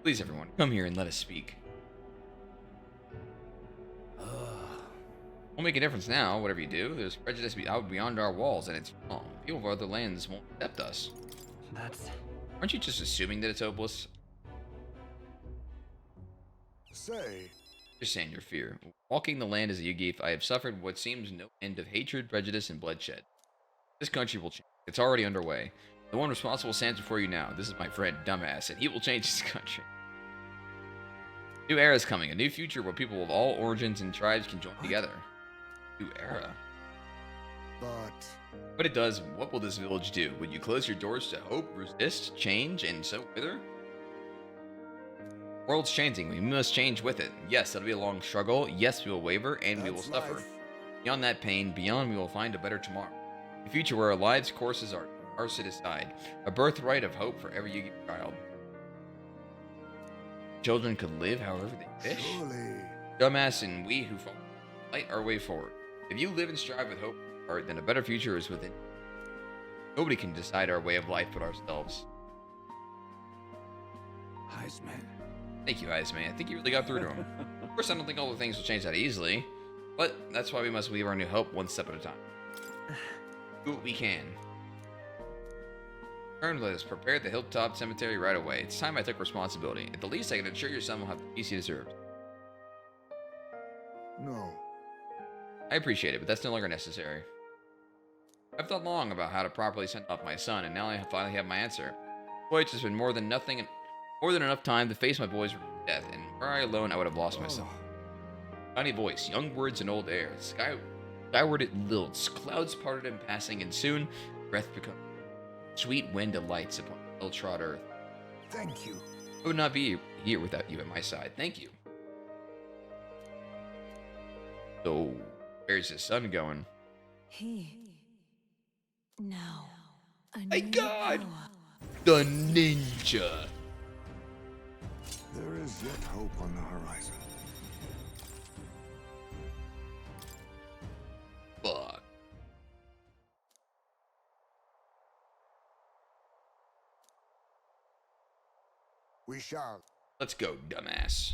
Please, everyone, come here and let us speak. Won't make a difference now, whatever you do. There's prejudice out beyond our walls, and it's wrong. People of other lands won't accept us. Aren't you just assuming that it's hopeless? Say. Just saying your fear. Walking the land as a Yugif, I have suffered what seems no end of hatred, prejudice, and bloodshed. This country will change. It's already underway. The one responsible stands before you now. This is my friend, Dumbass, and he will change this country. New era is coming. A new future where people of all origins and tribes can join together. New era. But it does. What will this village do? Would you close your doors to hope, resist, change, and so wither? World's changing. We must change with it. Yes, it'll be a long struggle. Yes, we will waver, and we will suffer. Life. Beyond that pain, beyond we will find a better tomorrow. A future where our lives' courses are set aside. A birthright of hope for every Yugi child. Children could live however they wish. Surely. Dumbass and we who follow light our way forward. If you live and strive with hope, then a better future is within. Nobody can decide our way of life but ourselves. Heisman. Thank you, Heisman. I think you really got through to him. Of course, I don't think all the things will change that easily, but that's why we must weave our new hope one step at a time. Do what we can. Turn, let us prepare the hilltop cemetery right away. It's time I took responsibility. At the least, I can ensure your son will have the peace he deserves. No. I appreciate it, but that's no longer necessary. I've thought long about how to properly send off my son, and now I finally have my answer. Boy, it's just been more than enough time to face my boy's death, and were I alone, I would have lost myself. Tiny voice, young words, and old air. Skyward it lilts, clouds parted in passing, and soon breath becomes sweet wind alights upon ill-trod earth. Thank you. I would not be here without you at my side. Thank you. So, where's the sun going? He. Now. My God! The ninja! There is yet hope on the horizon. Fuck. We shall. Let's go, dumbass.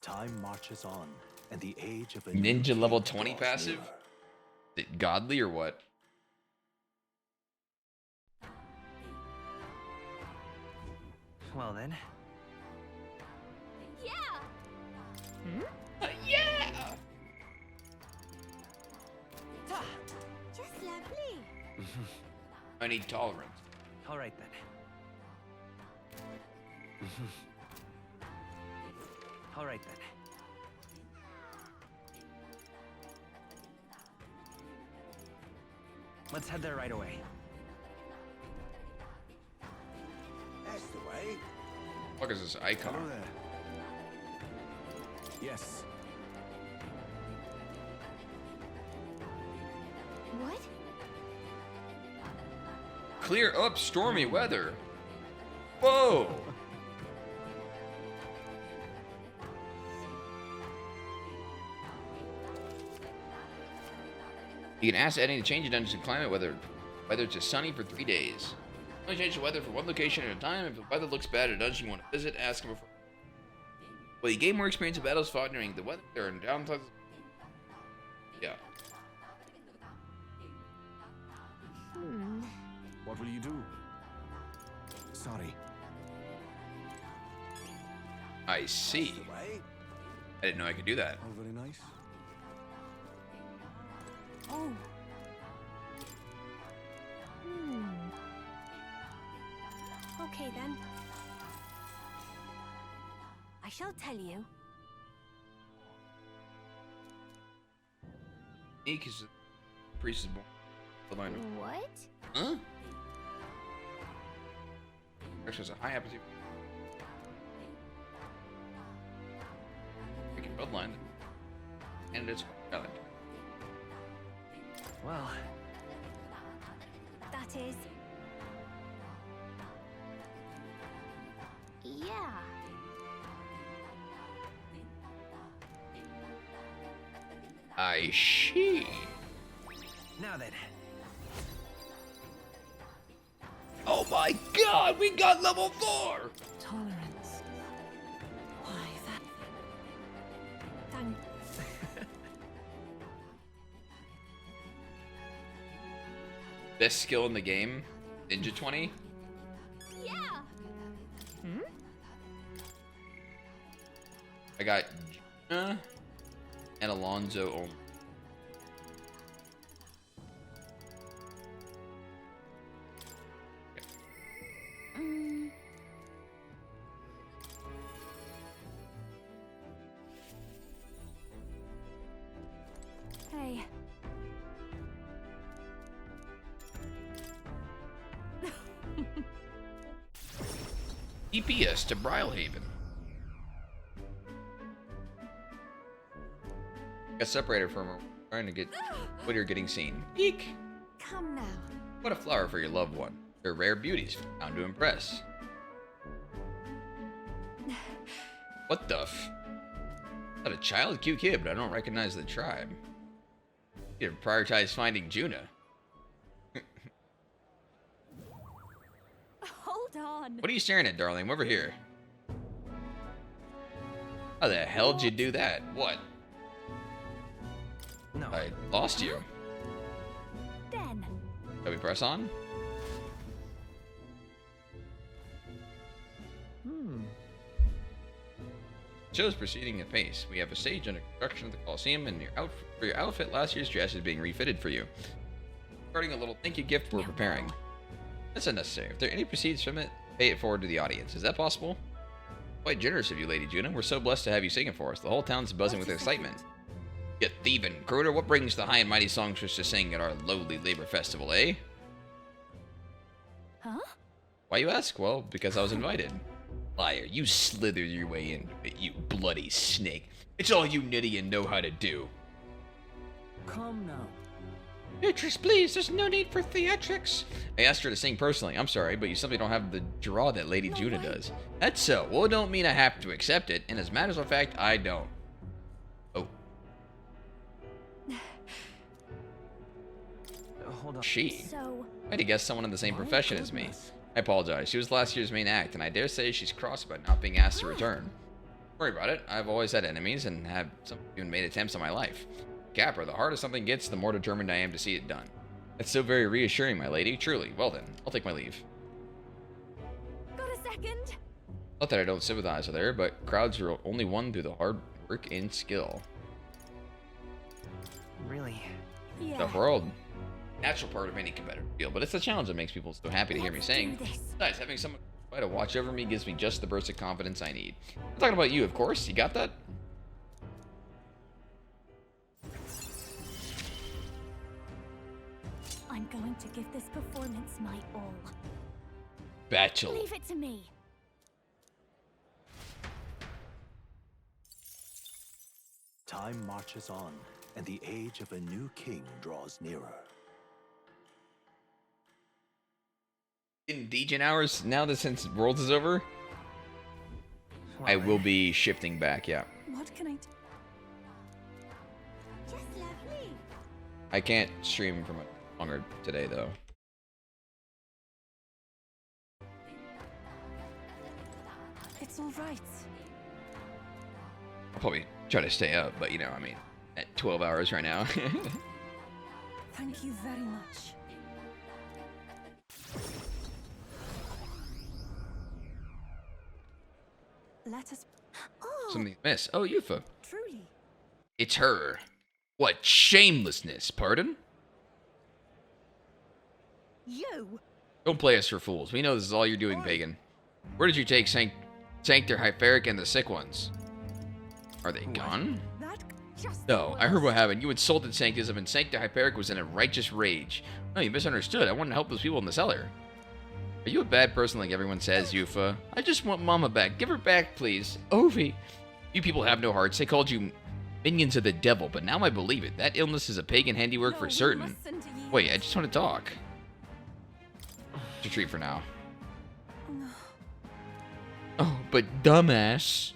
Time marches on, and the age of a Ninja new level king 20 draws passive? nearer. Is it godly or what? Well then. Yeah. Yeah! Just lovely. I need tolerance. All right then. All right then. Let's head there right away. That's the way. What is this Hello icon? there. Yes. What? Clear up stormy weather. Whoa! You can ask Eddie to change the dungeon's climate, whether it's sunny for 3 days. Only change the weather for one location at a time. If the weather looks bad at a dungeon you want to visit, ask him before. Well, you gain more experience in battles fought during the weather and downtimes. Yeah. What will you do? Sorry. I see. The way. I didn't know I could do that. All very nice. Oh. Okay then. I shall tell you. Because the priest is born. Behind him. What? Huh? Actually, there's a high aptitude. Freaking bloodline. And it's valid. Well, That is. Yeah. I see. now then. Oh my god, we got level 4! Tolerance. Why that? Thank. Best skill in the game? Ninja 20? Yeah. I got Gina and Alonzo only. Hey. EPS to Brylehaven. Got separated from her, trying to get what you're getting seen. Eek! Come now. What a flower for your loved one. They're rare beauties, bound to impress. What the f? Not a child, cute kid, but I don't recognize the tribe. You prioritize finding Juna. Hold on. What are you staring at, darling? I'm over here. How the hell did you do that? What? No. I lost you. Then. Shall we press on? Show's proceeding at pace. We have a stage under construction of the Coliseum, and for your outfit, last year's dress is being refitted for you. Regarding a little thank you gift we're preparing. That's unnecessary. If there are any proceeds from it, pay it forward to the audience. Is that possible? Quite generous of you, Lady Juna. We're so blessed to have you singing for us. The whole town's buzzing with excitement. You thieving critter, what brings the high and mighty songstress to sing at our lowly labor festival, eh? Huh? Why you ask? Well, because I was invited. Liar, you slithered your way into it, you bloody snake. It's all you Nidian know how to do. Come now. Beatrice, please, there's no need for theatrics. I asked her to sing personally. I'm sorry, but you simply don't have the draw that Lady Juna does. That's so. Well, it don't mean I have to accept it, and as a matter of fact, I don't. Oh. Hold on. She. So. I had to guess someone in the same My profession as me. goodness. I apologize. She was last year's main act, and I dare say she's cross about not being asked to return. Don't worry about it. I've always had enemies, and have some even made attempts on my life. Capper, the harder something gets, the more determined I am to see it done. That's so very reassuring, my lady. Truly. Well then, I'll take my leave. Got a second? Not that I don't sympathize with her, but crowds are only won through the hard work and skill. Really? Yeah. Tough world. Natural part of any competitive field, but it's the challenge that makes people so happy to hear me Let's sing. do this. Besides, having someone try to watch over me gives me just the burst of confidence I need. I'm talking about you, of course. You got that? I'm going to give this performance my all. Battle. Leave it to me. Time marches on, and the age of a new king draws nearer. In Degen hours, now that since Worlds is over, I will be shifting back, yeah. What can I do? Just lovely. I can't stream for much longer today, though. It's all right. I'll probably try to stay up, but you know, I mean, at 12 hours right now. Thank you very much. Let us. Oh, Something to miss. Oh, Yufa. truly. It's her. What shamelessness, pardon? You. Don't play us for fools. We know this is all you're doing, pagan. Where did you take Sanctor, Hyperic, and the sick ones? Are they gone? That just. No, I heard what happened. You insulted Sanctism, and Sanctor Hyperic was in a righteous rage. No, you misunderstood. I wanted to help those people in the cellar. Are you a bad person like everyone says, Yufa? I just want Mama back. Give her back, please. Ovi. You people have no hearts. They called you minions of the devil, but now I believe it. That illness is a pagan handiwork for certain. Wait, I just want to talk. Retreat for now. Oh, but dumbass.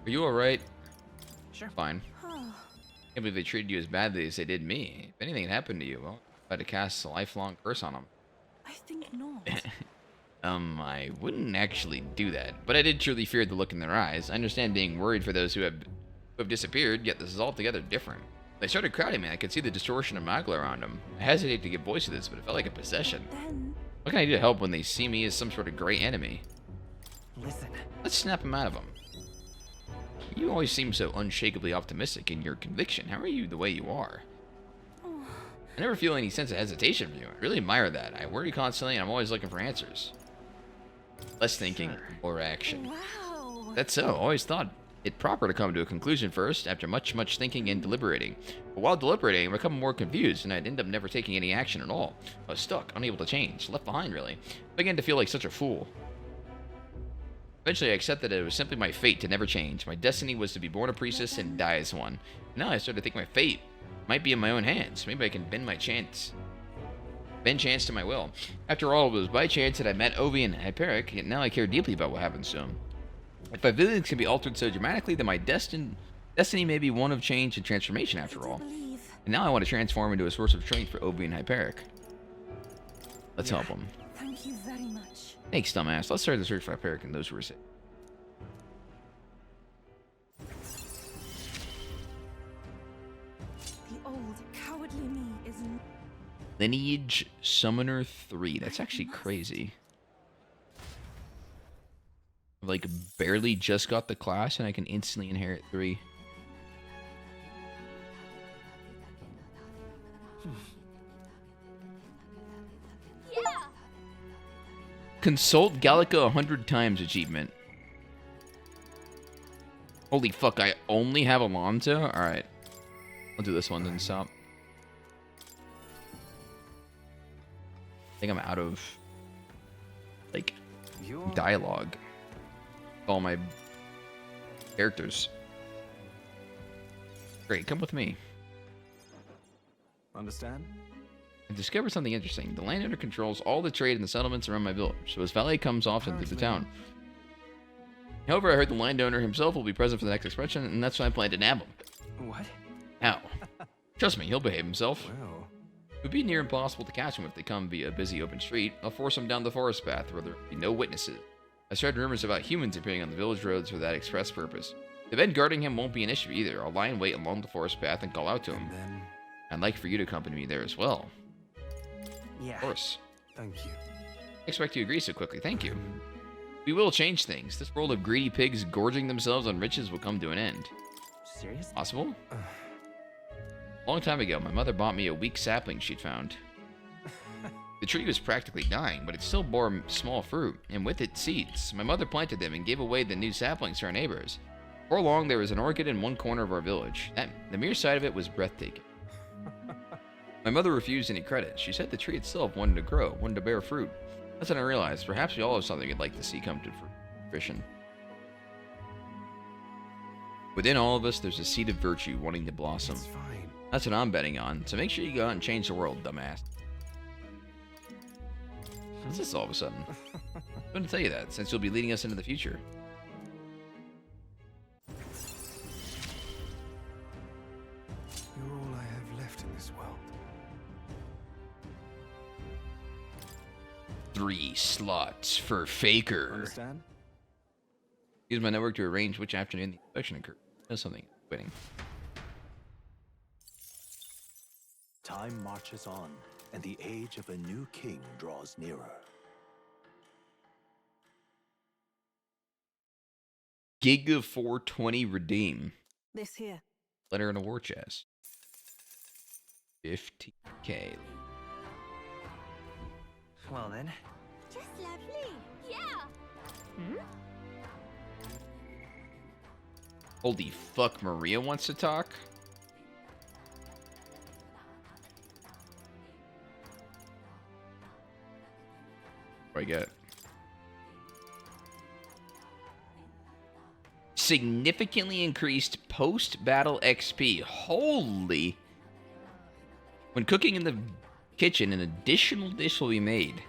Are you alright? Sure. Fine. Can't believe they treated you as badly as they did me. If anything had happened to you, well, I had to cast a lifelong curse on them. I think not. I wouldn't actually do that, but I did truly fear the look in their eyes. I understand being worried for those who have disappeared, yet this is altogether different. They started crowding me. I could see the distortion of magla around them. I hesitate to give voice to this, but it felt like a possession. Then. What can I do to help when they see me as some sort of great enemy? Listen. Let's snap them out of them. You always seem so unshakably optimistic in your conviction. How are you the way you are? I never feel any sense of hesitation from you. I really admire that. I worry constantly, and I'm always looking for answers. Less thinking, more action. Wow. That's so. I always thought it proper to come to a conclusion first, after much thinking and deliberating. But while deliberating, I become more confused, and I'd end up never taking any action at all. I was stuck, unable to change, left behind, really. I began to feel like such a fool. Eventually, I accepted that it was simply my fate to never change. My destiny was to be born a priestess and die as one. Now I started to think my fate might be in my own hands. Maybe I can bend chance to my will. After all, it was by chance that I met Ovi and Hyperic, yet now I care deeply about what happens to them. If my feelings can be altered so dramatically, then my destiny may be one of change and transformation after all. And now I want to transform into a source of strength for Ovi and Hyperic. Let's help them. Thank you very much. Thanks, dumbass. Let's start the search for Hyperic and those who are sick. The old, cowardly me is. Lineage Summoner 3. That's actually crazy. I've, like, barely just got the class and I can instantly inherit 3. Yeah. Consult Gallica 100 times achievement. Holy fuck, I only have Alonzo? Alright. I'll do this one, then stop. I think I'm out of, like, dialogue. All my characters. Great, come with me. Understand? I discovered something interesting. The landowner controls all the trade in the settlements around my village, so his valet comes often through the town. However, I heard the landowner himself will be present for the next expression, and that's why I plan to nab him. What? How? Trust me, he'll behave himself. Well, It would be near impossible to catch him if they come via a busy open street. I'll force him down the forest path where there will be no witnesses. I started rumors about humans appearing on the village roads for that express purpose. The men guarding him won't be an issue either. I'll lie in wait along the forest path and call out to him. and then I'd like for you to accompany me there as well. Yeah. Of course. Thank you. I expect you to agree so quickly. Thank you. We will change things. This world of greedy pigs gorging themselves on riches will come to an end. Serious? Possible? A long time ago, my mother bought me a weak sapling she'd found. The tree was practically dying, but it still bore small fruit, and with it, seeds. My mother planted them and gave away the new saplings to our neighbors. Before long, there was an orchid in one corner of our village. The mere sight of it was breathtaking. My mother refused any credit. She said the tree itself wanted to grow, wanted to bear fruit. That's when I realized perhaps we all have something we'd like to see come to fruition. Within all of us, there's a seed of virtue wanting to blossom. It's fine. That's what I'm betting on, so make sure you go out and change the world, dumbass. What's this all of a sudden? I'm going to tell you that, since you'll be leading us into the future. You're all I have left in this world. 3 slots for Faker. Understand? Use my network to arrange which afternoon the inspection occurs. That's something. Quitting. Time marches on, and the age of a new king draws nearer. Gig of 420 redeem. This here. Letter in a war chest. 15k. Well then. Just lovely. Yeah. Holy fuck, Maria wants to talk? What do I get? Significantly increased post-battle XP. Holy. When cooking in the kitchen, an additional dish will be made.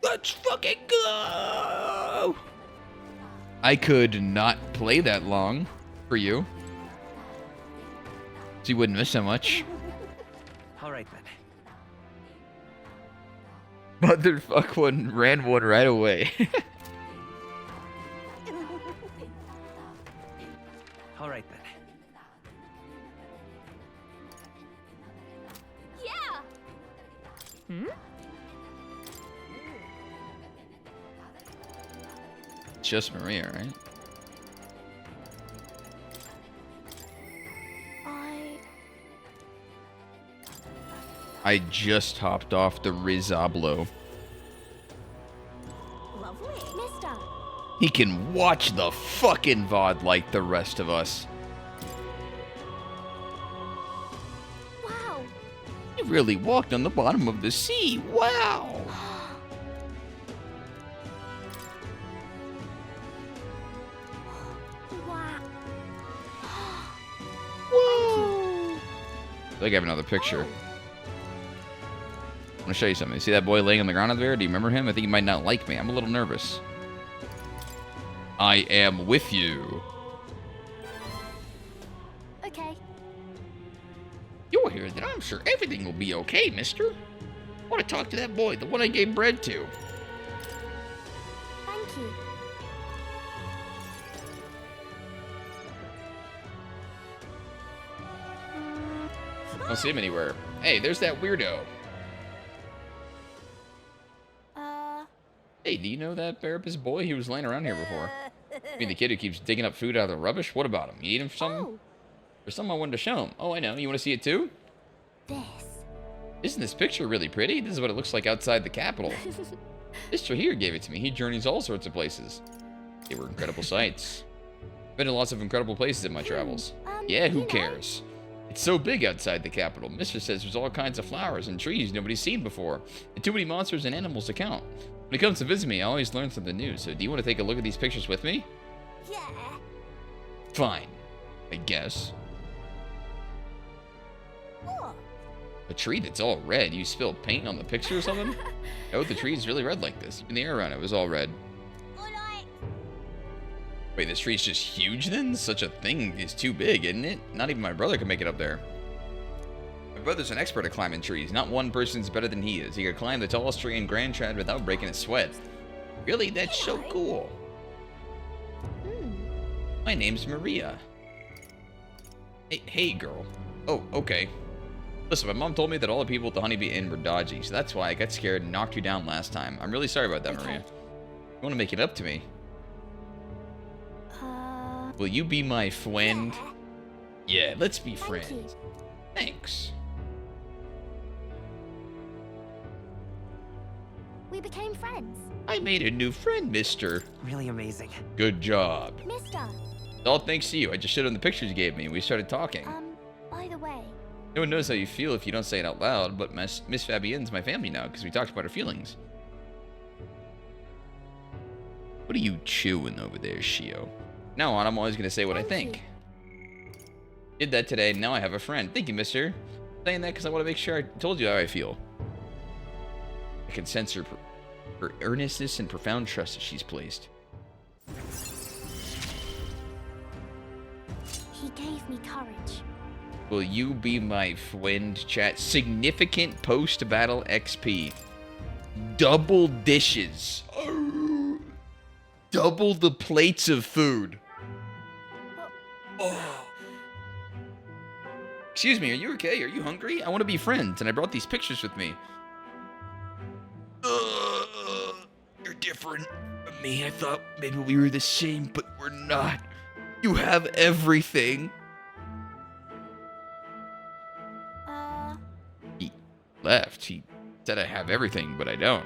Let's fucking go! I could not play that long for you. So you wouldn't miss so much. Alright then. Motherfuck one ran one right away. Alright then. Yeah. It's just Maria, right? I just hopped off the Rizablo. Lovely. Mister. He can watch the fucking VOD like the rest of us. Wow. You really walked on the bottom of the sea. Wow. Wow. Whoa. I think I have another picture. I'm gonna show you something. See that boy laying on the ground over there? Do you remember him? I think he might not like me. I'm a little nervous. I am with you. Okay. You're here, then I'm sure everything will be okay, mister. I want to talk to that boy, the one I gave bread to. Thank you. I don't see him anywhere. Hey, there's that weirdo. Hey, do you know that therapist boy? He was laying around here before. I mean, the kid who keeps digging up food out of the rubbish? What about him? You need him for something? Oh, There's something I wanted to show him. Oh, I know. You want to see it too? this. Isn't this picture really pretty? This is what it looks like outside the Capitol. This here gave it to me. He journeys all sorts of places. They were incredible sights. Been to lots of incredible places in my travels. Yeah, who you know. cares? It's so big outside the Capitol. Mister says there's all kinds of flowers and trees nobody's seen before, and too many monsters and animals to count. When he comes to visit me, I always learn something new. So do you want to take a look at these pictures with me? Yeah. Fine, I guess. What? A tree that's all red. You spilled paint on the picture or something? Oh, the tree's really red like this. Even the air around it was all red. Alright. Wait, this tree's just huge then? Such a thing is too big, isn't it? Not even my brother can make it up there. My brother's an expert at climbing trees. Not one person's better than he is. He could climb the tallest tree in Grand Trad without breaking a sweat. Really? That's so cool. My name's Maria. Hey, girl. Oh, okay. Listen, my mom told me that all the people at the Honeybee Inn were dodgy, so that's why I got scared and knocked you down last time. I'm really sorry about that, Okay. Maria. You want to make it up to me? Uh, Will you be my friend? yeah. Yeah, let's be Thank friends. you. Thanks. We became friends. I made a new friend, mister. Really amazing. Good job. Mister, It's all thanks to you. I just showed him the pictures you gave me. We started talking. by the way, No one knows how you feel if you don't say it out loud, but Miss Fabienne's my family now because we talked about her feelings. What are you chewing over there, Shio? Now on, I'm always going to say what I Thank think. Did that today, now I have a friend. Thank you, mister. Saying that because I want to make sure I told you how I feel. I can sense her earnestness and profound trust that she's placed. he gave me courage. Will you be my friend, chat? Significant post-battle XP. Double dishes. Double the plates of food. Oh. Excuse me, are you okay? Are you hungry? I want to be friends, and I brought these pictures with me. You're different from me. I thought maybe we were the same, but we're not. You have everything. He left. He said I have everything, but I don't.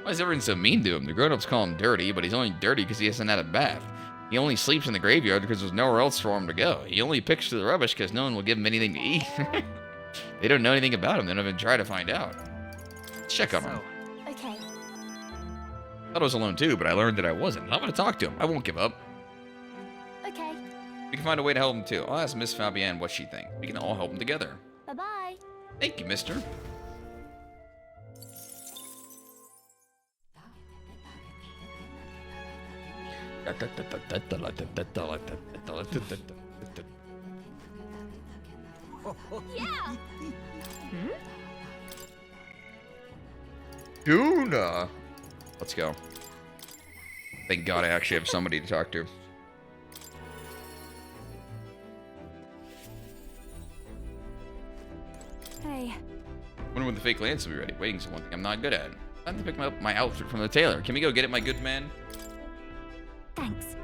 Why is everyone so mean to him? The grown-ups call him dirty, but he's only dirty because he hasn't had a bath. He only sleeps in the graveyard because there's nowhere else for him to go. He only picks through the rubbish because no one will give him anything to eat. They don't know anything about him. They don't even try to find out. Let's check on him. Okay. I thought I was alone too, but I learned that I wasn't. I'm going to talk to him. I won't give up. Okay. We can find a way to help him too. I'll ask Miss Fabienne what she thinks. We can all help him together. Bye-bye. Thank you, mister. Yeah. Tuna. Let's go. Thank God I actually have somebody to talk to. Hey. Wonder when the fake lance will be ready. Waiting's one thing I'm not good at. Time to pick up my outfit from the tailor. Can we go get it, my good man? Thanks.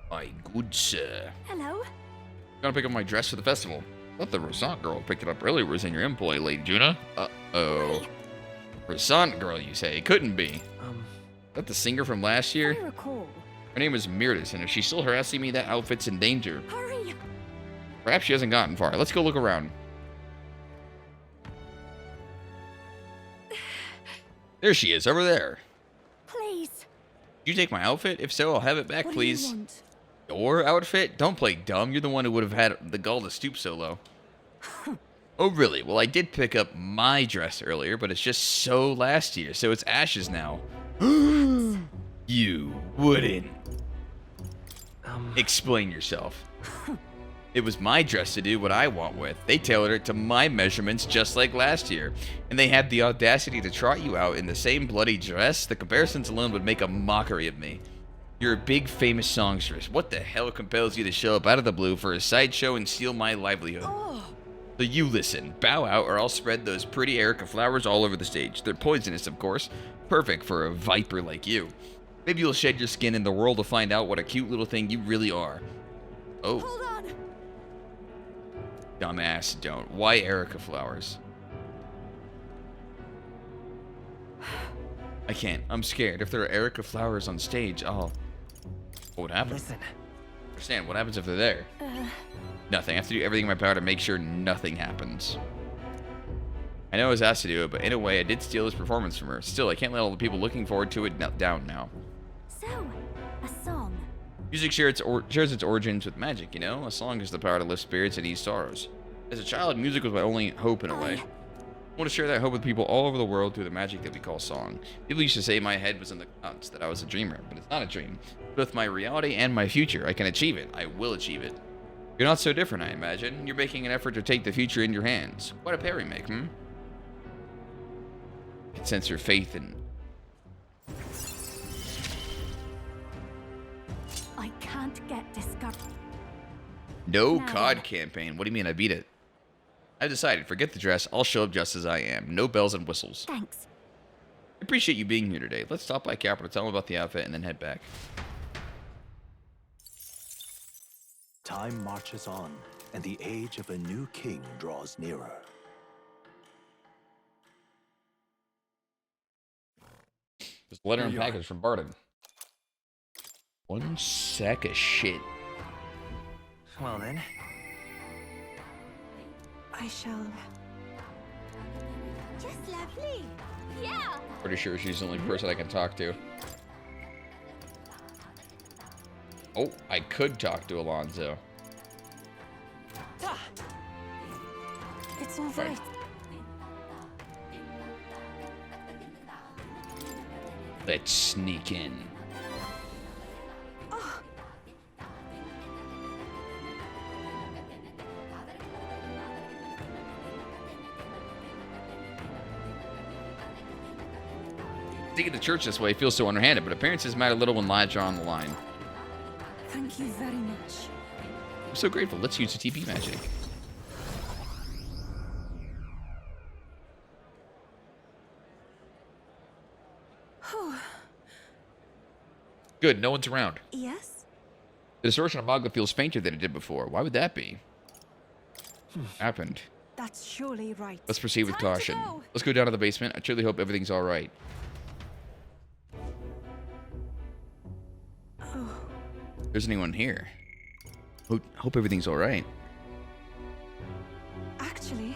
My good sir. Hello. Gonna pick up my dress for the festival. Thought the Rosant girl picked it up earlier was in your employ, Lady Juna. Uh-oh. Rosant girl, you say? It couldn't be. Is that the singer from last year? I recall. Her name is Mirtis, and if she's still harassing me, that outfit's in danger. Hurry. Perhaps she hasn't gotten far. Let's go look around. There she is, over there. Please. Did you take my outfit? If so, I'll have it back, What please. do you want? Your outfit? Don't play dumb. You're the one who would have had the gall to stoop so low. Oh, really? Well, I did pick up my dress earlier, but it's just so last year, so it's ashes now. You wouldn't. Explain yourself. It was my dress to do what I want with. They tailored it to my measurements just like last year. And they had the audacity to trot you out in the same bloody dress? The comparisons alone would make a mockery of me. You're a big famous songstress. What the hell compels you to show up out of the blue for a sideshow and steal my livelihood? So you listen, bow out, or I'll spread those pretty Erica flowers all over the stage. They're poisonous, of course. Perfect for a viper like you. Maybe you'll shed your skin in the world to find out what a cute little thing you really are. Oh. Hold on. Dumbass, don't. Why Erica flowers? I can't. I'm scared. If there are Erica flowers on stage, What would happen? Listen. Understand, what happens if they're there? Nothing. I have to do everything in my power to make sure nothing happens. I know I was asked to do it, but in a way, I did steal this performance from her. Still, I can't let all the people looking forward to it down now. So, a song. Music shares its origins with magic, you know? A song has the power to lift spirits and ease sorrows. As a child, music was my only hope in a way. I want to share that hope with people all over the world through the magic that we call song. People used to say my head was in the clouds, that I was a dreamer, but it's not a dream. Both my reality and my future, I can achieve it. I will achieve it. You're not so different, I imagine. You're making an effort to take the future in your hands. Quite a pair we make, I can sense your faith in... can't get discovered. No Now COD then. campaign. What do you mean I beat it? I decided, forget the dress. I'll show up just as I am. No bells and whistles. Thanks. I appreciate you being here today. Let's stop by Capital, tell them about the outfit, and then head back. Time marches on, and the age of a new king draws nearer. This letter Here and you are. package from Barton. One sack of shit. Well then. I shall. Just lovely. Yeah. Pretty sure she's the only person I can talk to. Oh, I could talk to Alonzo. It's all Right. right. Let's sneak in. Thinking the church this way feels so underhanded, but appearances matter little when lives are on the line. Thank you very much. I'm so grateful. Let's use the TP magic. Good, no one's around. Yes? The distortion of Magla feels fainter than it did before. Why would that be? Happened. That's surely right. Let's proceed with Time to caution. go. Let's go down to the basement. I truly hope everything's all right. Oh, There's anyone here. Hope everything's all right. actually,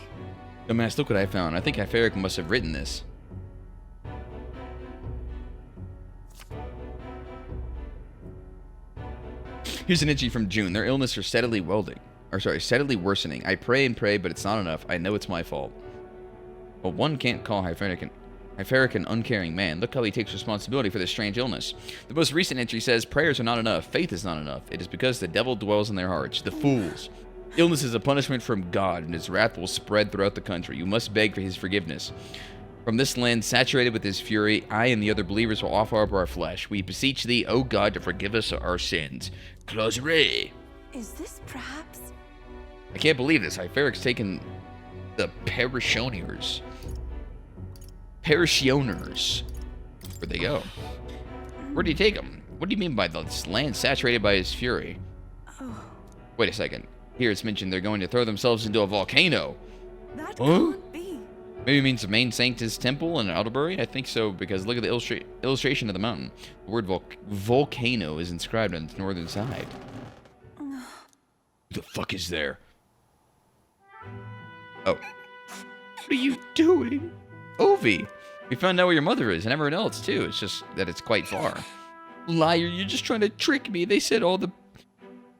Dumbass, look what I found. I think Hyperic must have written this. Here's an entry from June. Their illness are steadily steadily worsening. I pray and pray, but it's not enough. I know it's my fault. But one can't call Hyperic an uncaring man. Look how he takes responsibility for this strange illness. The most recent entry says, prayers are not enough. Faith is not enough. It is because the devil dwells in their hearts. The fools. Illness is a punishment from God, and his wrath will spread throughout the country. You must beg for his forgiveness. From this land saturated with his fury, I and the other believers will offer up our flesh. We beseech thee, O God, to forgive us our sins. Clause Ray. is this perhaps? I can't believe this. Hyperic's taken the Parishioners. Where'd they go? Where'd he take them? What do you mean by this land saturated by his fury? Oh, Wait a second. Here it's mentioned they're going to throw themselves into a volcano. that Huh? can't be. Maybe it means the main Sanctus Temple in Alderbury? I think so, because look at the illustration of the mountain. The word volcano is inscribed on its northern side. Who the fuck is there? Oh. What are you doing? Ovi! We found out where your mother is, and everyone else, too. It's just that it's quite far. Liar, you're just trying to trick me. They said all the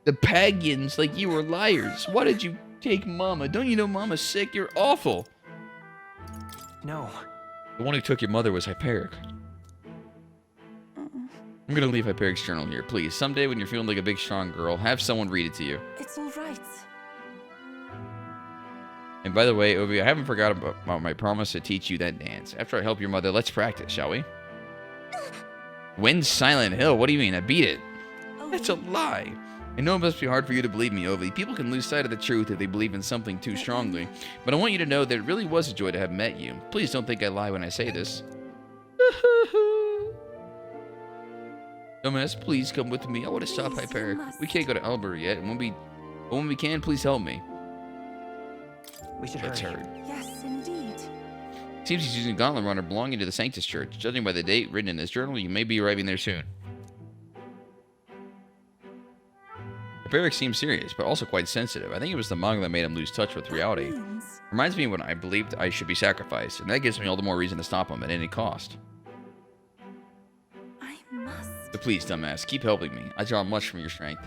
Pagians like you were liars. Why did you take Mama? Don't you know Mama's sick? You're awful. No. The one who took your mother was Hyperic. I'm gonna leave Hyperic's journal here, please. Someday when you're feeling like a big, strong girl, have someone read it to you. It's all right. And by the way, Ovi, I haven't forgotten about my promise to teach you that dance. After I help your mother, let's practice, shall we? Win Silent Hill? What do you mean? I beat it. Oh, That's a lie. I know it must be hard for you to believe me, Ovi. People can lose sight of the truth if they believe in something too strongly. But I want you to know that it really was a joy to have met you. Please don't think I lie when I say this. Dumbass, please come with me. I want to stop Please, you Hyperic. must. We can't go to Albury yet, and when we can, please help me. We should Let's hurry. hurry. yes, indeed. Seems he's using a gauntlet runner belonging to the Sanctus Church. Judging by the date written in his journal, you may be arriving there soon. Hyperic seems serious, but also quite sensitive. I think it was the manga that made him lose touch with reality. That means Reminds me of when I believed I should be sacrificed, and that gives me all the more reason to stop him at any cost. I must. But please, dumbass, keep helping me. I draw much from your strength.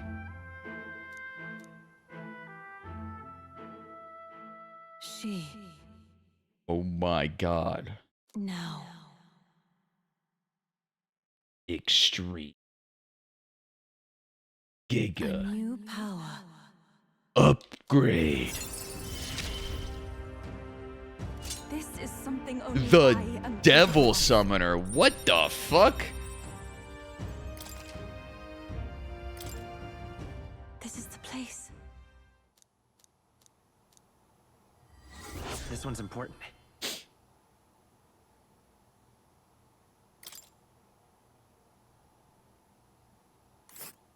She. Oh my god. No. Extreme. A Giga. new power. Upgrade. This is something only The I am Devil Summoner. What the fuck? This one's important.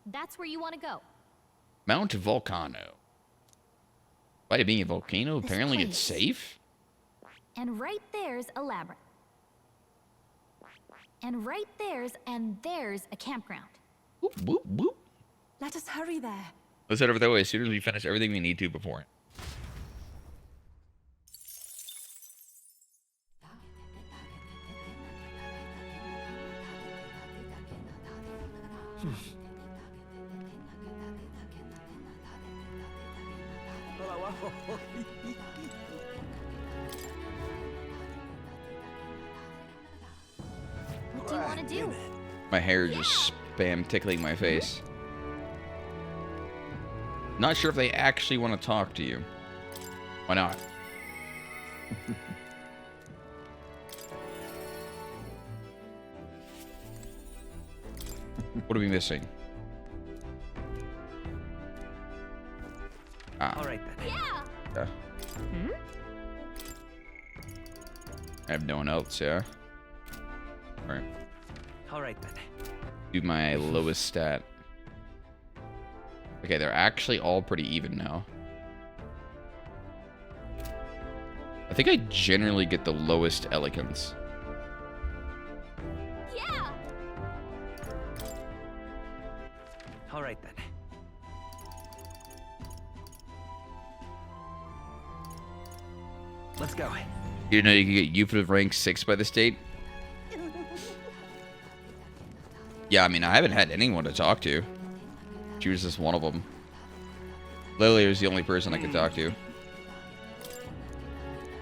That's where you want to go. Mount Volcano. By it being a volcano, This apparently it's place. safe? And right there's a labyrinth. And there's a campground. Whoop, whoop, whoop. Let us hurry there. Let's head over that way as soon as we finish everything we need to before it. What do you want to do? My hair just spam tickling my face. Not sure if they actually want to talk to you. Why not? What are we missing? Ah, All right then. Yeah. I have no one else, yeah? Alright. All right then. Do my lowest stat. Okay, they're actually all pretty even now. I think I generally get the lowest elegance. Yeah. All right then. Let's go. You know you can get youth of rank 6 by the state? Yeah, I mean, I haven't had anyone to talk to. She was just one of them. Lily was the only person I could talk to.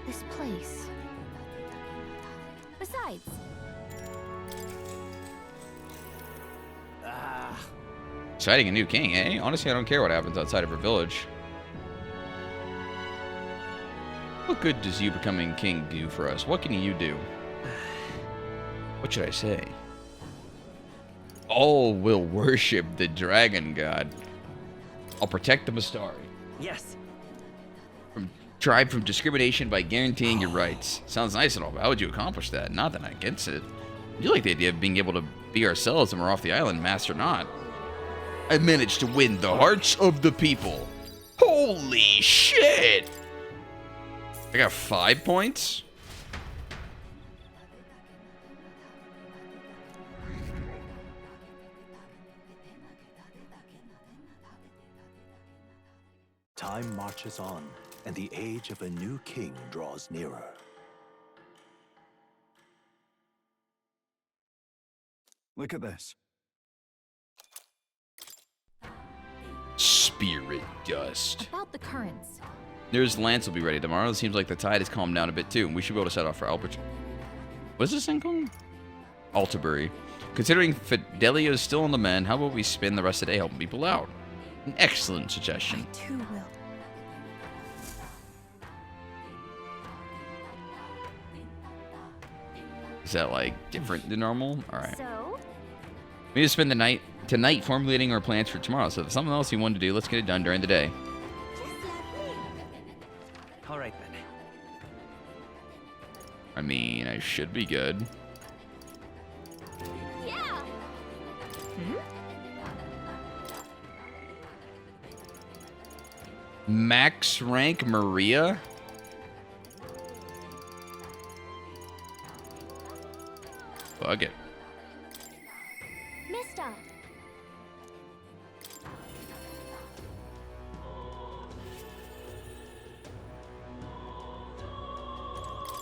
This place. Besides, Citing a new king, eh? Honestly, I don't care what happens outside of her village. What good does you becoming king do for us? What can you do? What should I say? All will worship the dragon god. I'll protect the Mastari. Yes. Tribe from discrimination by guaranteeing your rights. Sounds nice and all, but how would you accomplish that? Not that I'm against it. You like the idea of being able to be ourselves when we're off the island, master not. I managed to win the hearts of the people. Holy shit! I got 5 points? Time marches on, and the age of a new king draws nearer. Look at this. Spirit dust. about the currents. Nearest Lance will be ready tomorrow. It seems like the tide has calmed down a bit too. We should be able to set off for Albert. What is this thing called? Altabury. Considering Fidelio is still on the mend, how about we spend the rest of the day helping people out? An excellent suggestion. I too will. Is that like different than normal? All right. So, We need to spend the night tonight formulating our plans for tomorrow. So if there's something else you want to do, let's get it done during the day. just let me. All right then. I mean, I should be good. Yeah. Max rank Maria? Fuck it. Mister.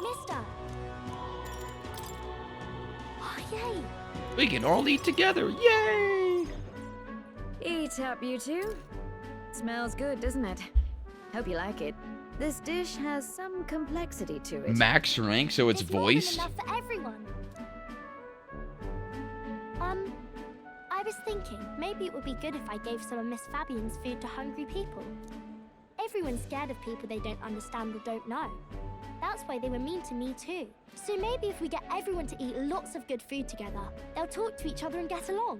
Mister. Oh, yay. We can all eat together. Yay! Eat up, you two. Smells good, doesn't it? Hope you like it. This dish has some complexity to it. Max rank, so it's There's more than voiced? enough for everyone. I was thinking maybe it would be good if I gave some of Miss Fabian's food to hungry people. Everyone's scared of people they don't understand or don't know. That's why they were mean to me too. So maybe if we get everyone to eat lots of good food together, they'll talk to each other and get along.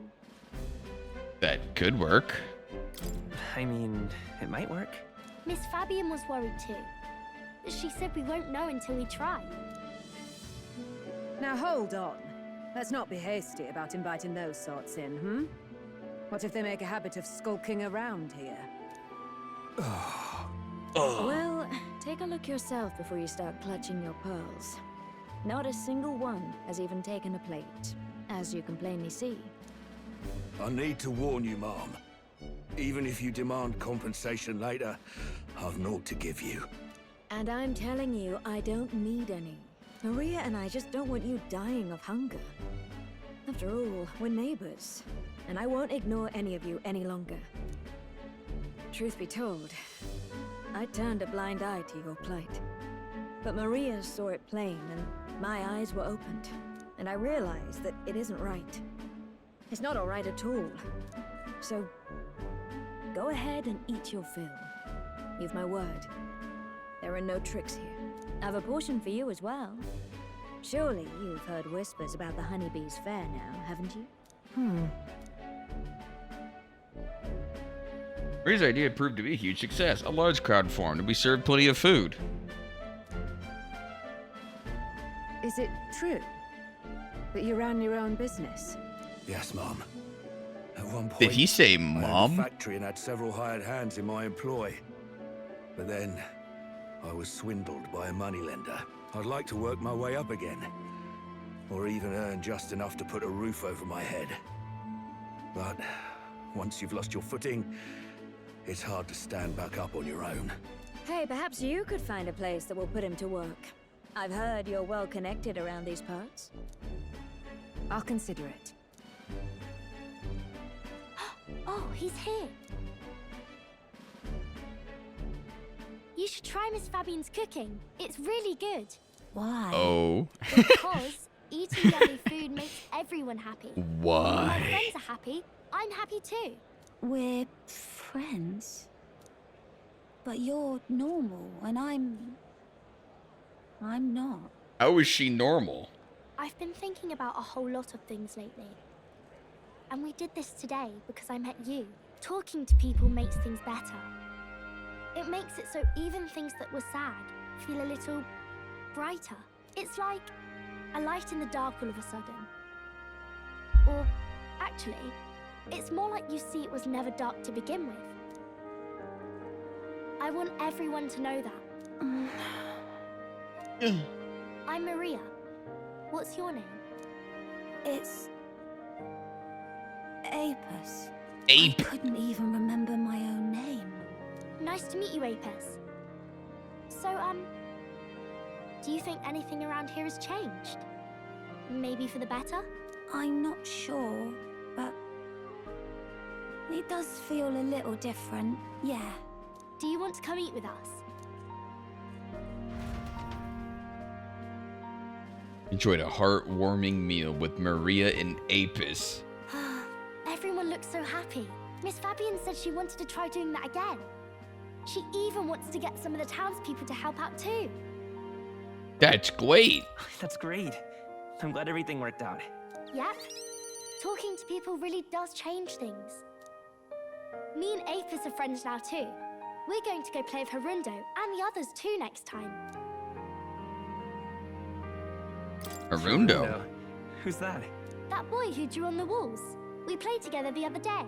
That could work. I mean, it might work. Miss Fabian was worried too. but she said we won't know until we try. Now hold on. Let's not be hasty about inviting those sorts in, hmm? What if they make a habit of skulking around here? Well, take a look yourself before you start clutching your pearls. Not a single one has even taken a plate, as you can plainly see. I need to warn you, Mom. Even if you demand compensation later, I've naught to give you. And I'm telling you, I don't need any. Maria and I just don't want you dying of hunger. After all, we're neighbors, and I won't ignore any of you any longer. Truth be told, I turned a blind eye to your plight. But Maria saw it plain, and my eyes were opened. And I realized that it isn't right. It's not all right at all. So, go ahead and eat your fill. You've my word. There are no tricks here. I have a portion for you as well. Surely you've heard whispers about the honeybees fair now, haven't you? Ray's idea proved to be a huge success. A large crowd formed, and we served plenty of food. Is it true that you ran your own business? Yes, Mom. At one point, Did he say I owned a mom? factory and had several hired hands in my employ. But then, I was swindled by a moneylender. I'd like to work my way up again. Or even earn just enough to put a roof over my head. But once you've lost your footing, it's hard to stand back up on your own. Hey, perhaps you could find a place that will put him to work. I've heard you're well connected around these parts. I'll consider it. Oh, he's here. You should try Miss Fabian's cooking. It's really good. Why? Oh. Because eating yummy food makes everyone happy. My Why? friends are happy. I'm happy too. We're friends. But you're normal, and I'm not. How is she normal? I've been thinking about a whole lot of things lately. And we did this today because I met you. Talking to people makes things better. It makes it so even things that were sad feel a little brighter. It's like a light in the dark all of a sudden. Or, actually, it's more like you see it was never dark to begin with. I want everyone to know that. I'm Maria. What's your name? It's Apis. Ape. I couldn't even remember my own name. Nice to meet you, Apis. So, do you think anything around here has changed? Maybe for the better? I'm not sure, but it does feel a little different, yeah. Do you want to come eat with us? Enjoyed a heartwarming meal with Maria and Apis. Everyone looks so happy. Miss Fabian said she wanted to try doing that again. She even wants to get some of the townspeople to help out too. That's great. That's great. I'm glad everything worked out. Yep. Talking to people really does change things. Me and Apis are friends now too. We're going to go play with Harundo and the others too next time. Arundo. No. Who's that? That boy who drew on the walls. We played together the other day.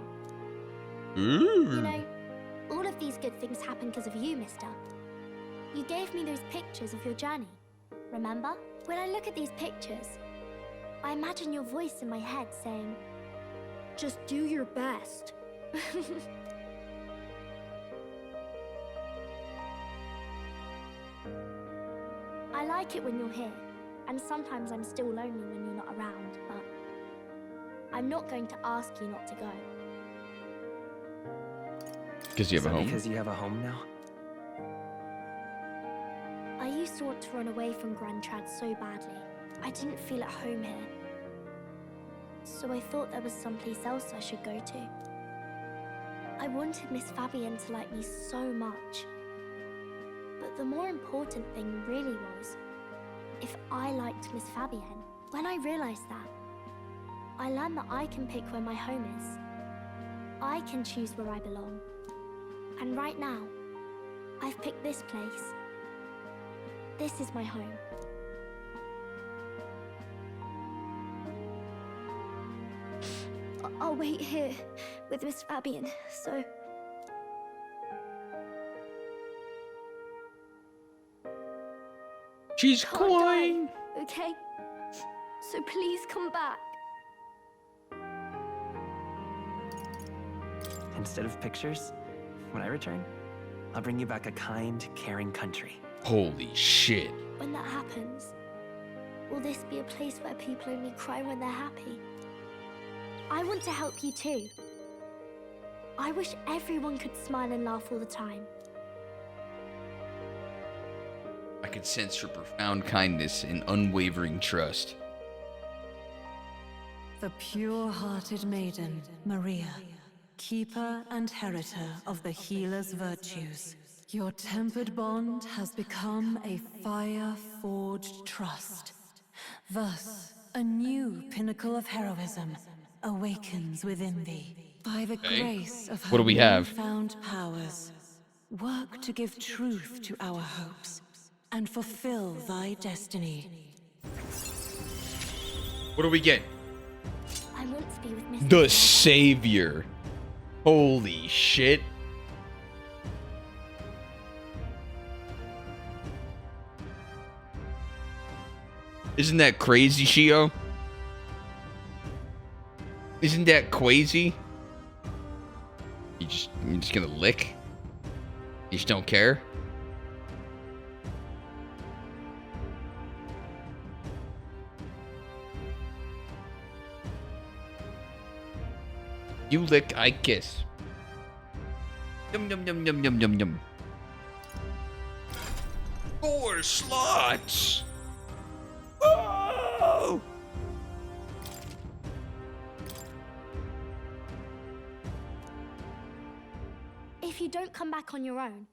Ooh. You know, all of these good things happen because of you, mister. You gave me those pictures of your journey. Remember? When I look at these pictures, I imagine your voice in my head saying, just do your best. I like it when you're here, and sometimes I'm still lonely when you're not around, but I'm not going to ask you not to go. Because you have a home? Because you have a home now? I used to want to run away from Grand Trad so badly. I didn't feel at home here. So I thought there was someplace else I should go to. I wanted Miss Fabian to like me so much. But the more important thing really was if I liked Miss Fabian. When I realized that, I learned that I can pick where my home is. I can choose where I belong. And right now, I've picked this place. This is my home. I'll wait here with Miss Fabian, so... She's Can't crying. die, okay? So please come back. Instead of pictures, when I return, I'll bring you back a kind, caring country. Holy shit. When that happens, will this be a place where people only cry when they're happy? I want to help you too. I wish everyone could smile and laugh all the time. I could sense her profound kindness and unwavering trust. The pure-hearted maiden, Maria, keeper and heritor of the healer's virtues. Your tempered bond has become a fire-forged trust. Thus, a new pinnacle of heroism awakens within thee. By the grace of What do we have? found powers, work to give truth to our hopes and fulfill thy destiny. What do we get? I want to be with Miss The Savior. Holy shit. Isn't that crazy, Shio? Isn't that crazy? You're just gonna lick? You just don't care? You lick, I kiss. Yum yum yum yum yum yum yum. 4 slots. Oh! If you don't come back on your own,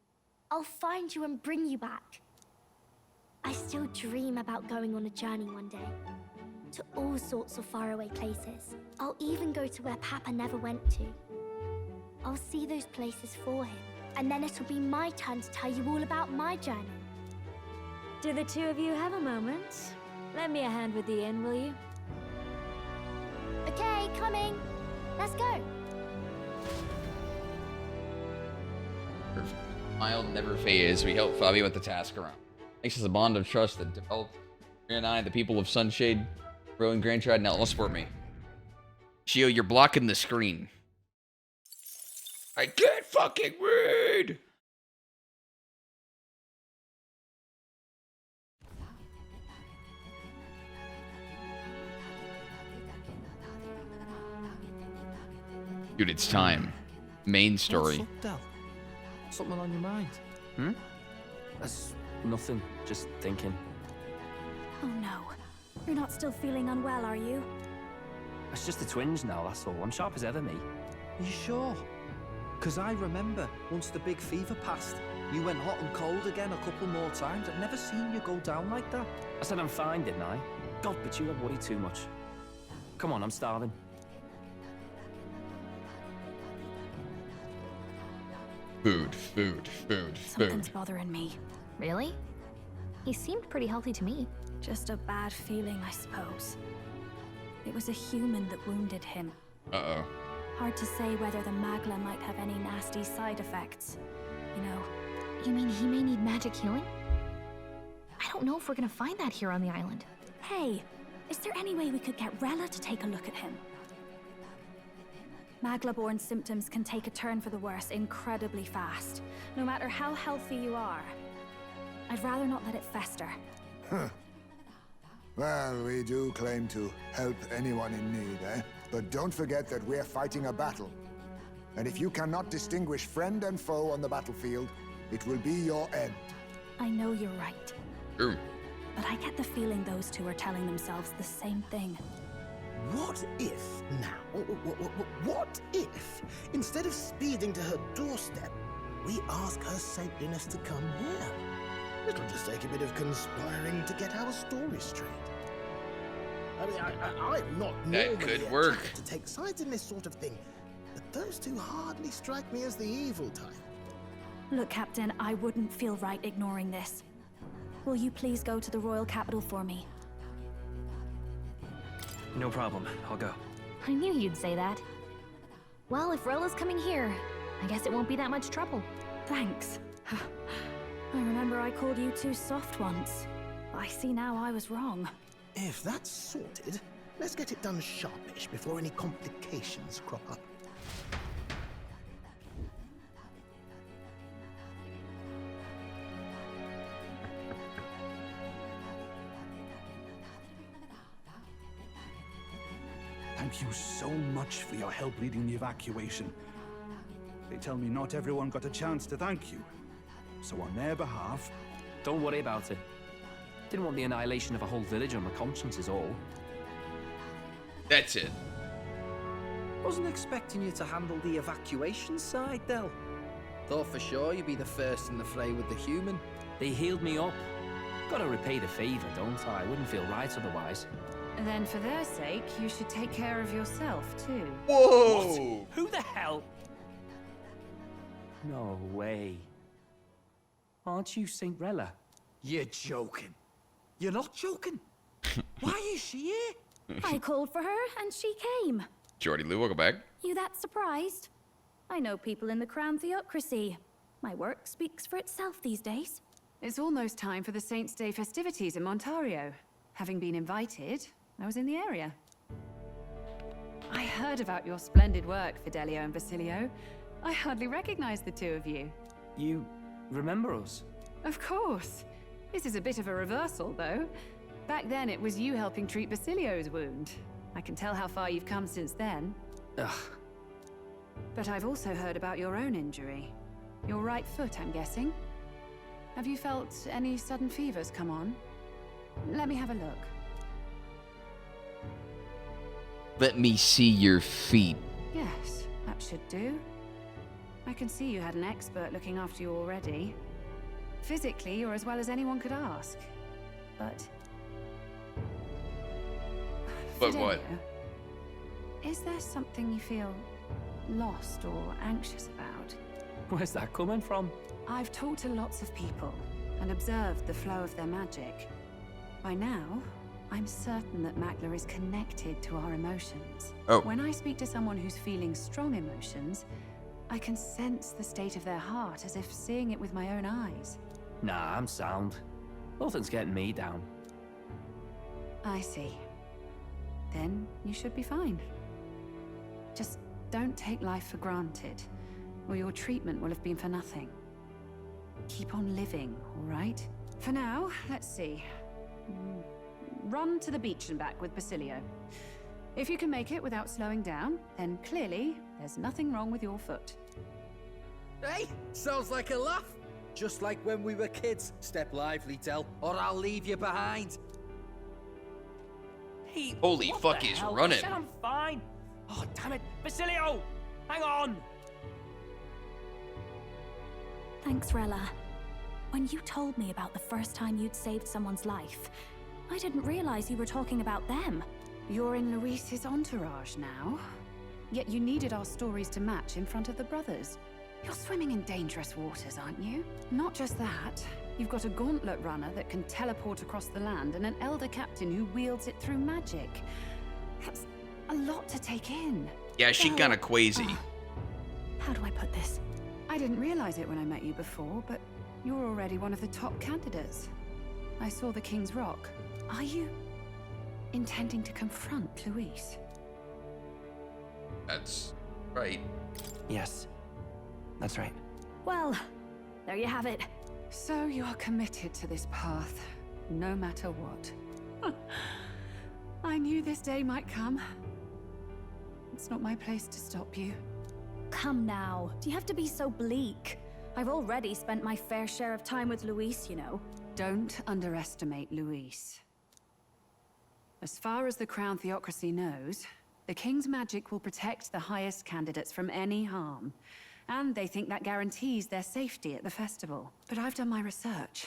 I'll find you and bring you back. I still dream about going on a journey one day. To all sorts of faraway places. I'll even go to where Papa never went to. I'll see those places for him. And then it'll be my turn to tell you all about my journey. Do the two of you have a moment? Lend me a hand with the inn, will you? Okay, coming. Let's go. Her smile never fades. We help Fabio with the task around. Makes us a bond of trust that developed. Maria and I, the people of Sunshade, Rowan Grand Trad. Now, let's support me. Shio, you're blocking the screen. I can't fucking read! Dude, it's time. Main story. What's up, Del? Something on your mind? That's nothing, just thinking. Oh no. You're not still feeling unwell, are you? It's just a twinge now, that's all. I'm sharp as ever, me. Are you sure? Because I remember, once the big fever passed, you went hot and cold again a couple more times. I've never seen you go down like that. I said I'm fine, didn't I? God, but you worry too much. Come on, I'm starving. Food, food, food, Something's food. bothering me. Really? He seemed pretty healthy to me. Just a bad feeling, I suppose. It was a human that wounded him. Uh-oh. Hard to say whether the Magla might have any nasty side effects. You know. You mean he may need magic healing? I don't know if we're gonna find that here on the island. Hey, is there any way we could get Rella to take a look at him? Magla-born symptoms can take a turn for the worse incredibly fast, no matter how healthy you are. I'd rather not let it fester. Huh. Well, we do claim to help anyone in need, eh? But don't forget that we're fighting a battle. And if you cannot distinguish friend and foe on the battlefield, it will be your end. I know you're right. True. But I get the feeling those two are telling themselves the same thing. What if now? What if, instead of speeding to her doorstep, we ask her saintliness to come here? It'll just take a bit of conspiring to get our story straight. I mean, I'm not That normally could work. attracted to take sides in this sort of thing, but those two hardly strike me as the evil type. Look, Captain, I wouldn't feel right ignoring this. will you please go to the royal capital for me? No problem. I'll go. I knew you'd say that. Well, if Rella's coming here, I guess it won't be that much trouble. Thanks. I remember I called you too soft once. I see now I was wrong. If that's sorted, let's get it done sharpish before any complications crop up. Thank you so much for your help leading the evacuation. They tell me not everyone got a chance to thank you. So on their behalf... Don't worry about it. Didn't want the annihilation of a whole village on my conscience is all. That's it. Wasn't expecting you to handle the evacuation side, Del. Thought for sure you'd be the first in the fray with the human. They healed me up. Gotta repay the favor, don't I? Wouldn't feel right otherwise. Then for their sake, you should take care of yourself, too. Whoa! What? Who the hell? No way. Aren't you Saint Rella? You're joking. You're not joking. Why is she here? I called for her and she came. Jordy Lou, welcome back. You that surprised? I know people in the Crown Theocracy. My work speaks for itself these days. It's almost time for the Saints' Day festivities in Montario. Having been invited, I was in the area. I heard about your splendid work, Fidelio and Basilio. I hardly recognized the two of you. You remember us? Of course. This is a bit of a reversal, though. Back then, it was you helping treat Basilio's wound. I can tell how far you've come since then. Ugh. But I've also heard about your own injury. Your right foot, I'm guessing. Have you felt any sudden fevers come on? Let me have a look. Let me see your feet. Yes, that should do. I can see you had an expert looking after you already. Physically, you're as well as anyone could ask. But... But what? Is there something you feel lost or anxious about? Where's that coming from? I've talked to lots of people and observed the flow of their magic. By now, I'm certain that Makler is connected to our emotions. Oh. When I speak to someone who's feeling strong emotions, I can sense the state of their heart as if seeing it with my own eyes. Nah, I'm sound. Nothing's getting me down. I see. Then you should be fine. Just don't take life for granted, or your treatment will have been for nothing. Keep on living, all right? For now, let's see. Run to the beach and back with Basilio. If you can make it without slowing down, then clearly there's nothing wrong with your foot. Hey, sounds like a laugh. Just like when we were kids. Step lively, Del, or I'll leave you behind. Hey, holy what fuck, the he's hell? running. I said I'm fine. Oh, damn it. Basilio! Hang on! Thanks, Rella. When you told me about the first time you'd saved someone's life, I didn't realize you were talking about them. You're in Luis's entourage now. Yet you needed our stories to match in front of the brothers. You're swimming in dangerous waters, aren't you? Not just that. You've got a gauntlet runner that can teleport across the land and an elder captain who wields it through magic. That's a lot to take in. Yeah, she kinda crazy. How do I put this? I didn't realize it when I met you before, but you're already one of the top candidates. I saw the King's Rock. Are you intending to confront Luis? That's right. Yes, that's right. Well, there you have it. So you're committed to this path, no matter what. I knew this day might come. It's not my place to stop you. Come now, do you have to be so bleak? I've already spent my fair share of time with Luis, you know. Don't underestimate Luis. As far as the Crown Theocracy knows, the King's magic will protect the highest candidates from any harm. And they think that guarantees their safety at the festival. But I've done my research.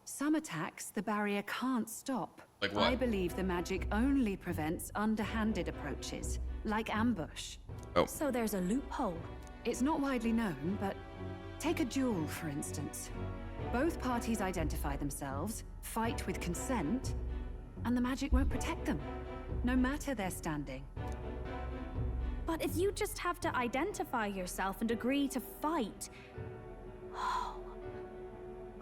Some attacks the barrier can't stop. Like what? I believe the magic only prevents underhanded approaches, like ambush. Oh. So there's a loophole. It's not widely known, but take a duel, for instance. Both parties identify themselves, fight with consent, and the magic won't protect them, no matter their standing. But if you just have to identify yourself and agree to fight... Oh,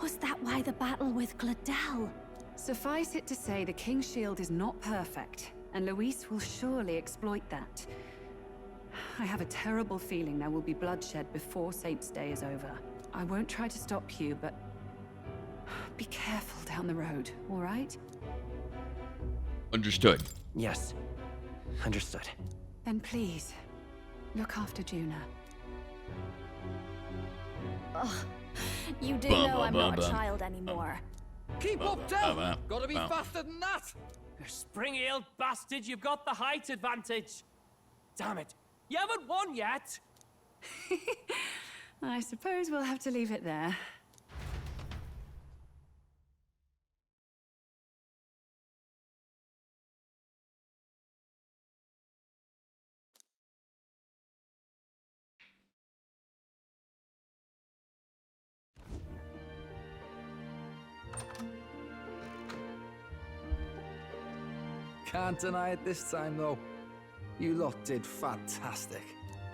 was that why the battle with Gladel? Suffice it to say, the King's Shield is not perfect, and Luis will surely exploit that. I have a terrible feeling there will be bloodshed before Saint's Day is over. I won't try to stop you, but be careful down the road, all right? Understood. Yes. Understood. Then please, look after Juna. Ugh, you do know I'm not a child anymore. Keep up, Del! Gotta be faster than that! You spring-heeled bastard, you've got the height advantage. Damn it, you haven't won yet. I suppose we'll have to leave it there. Can't deny it this time, though. You lot did fantastic.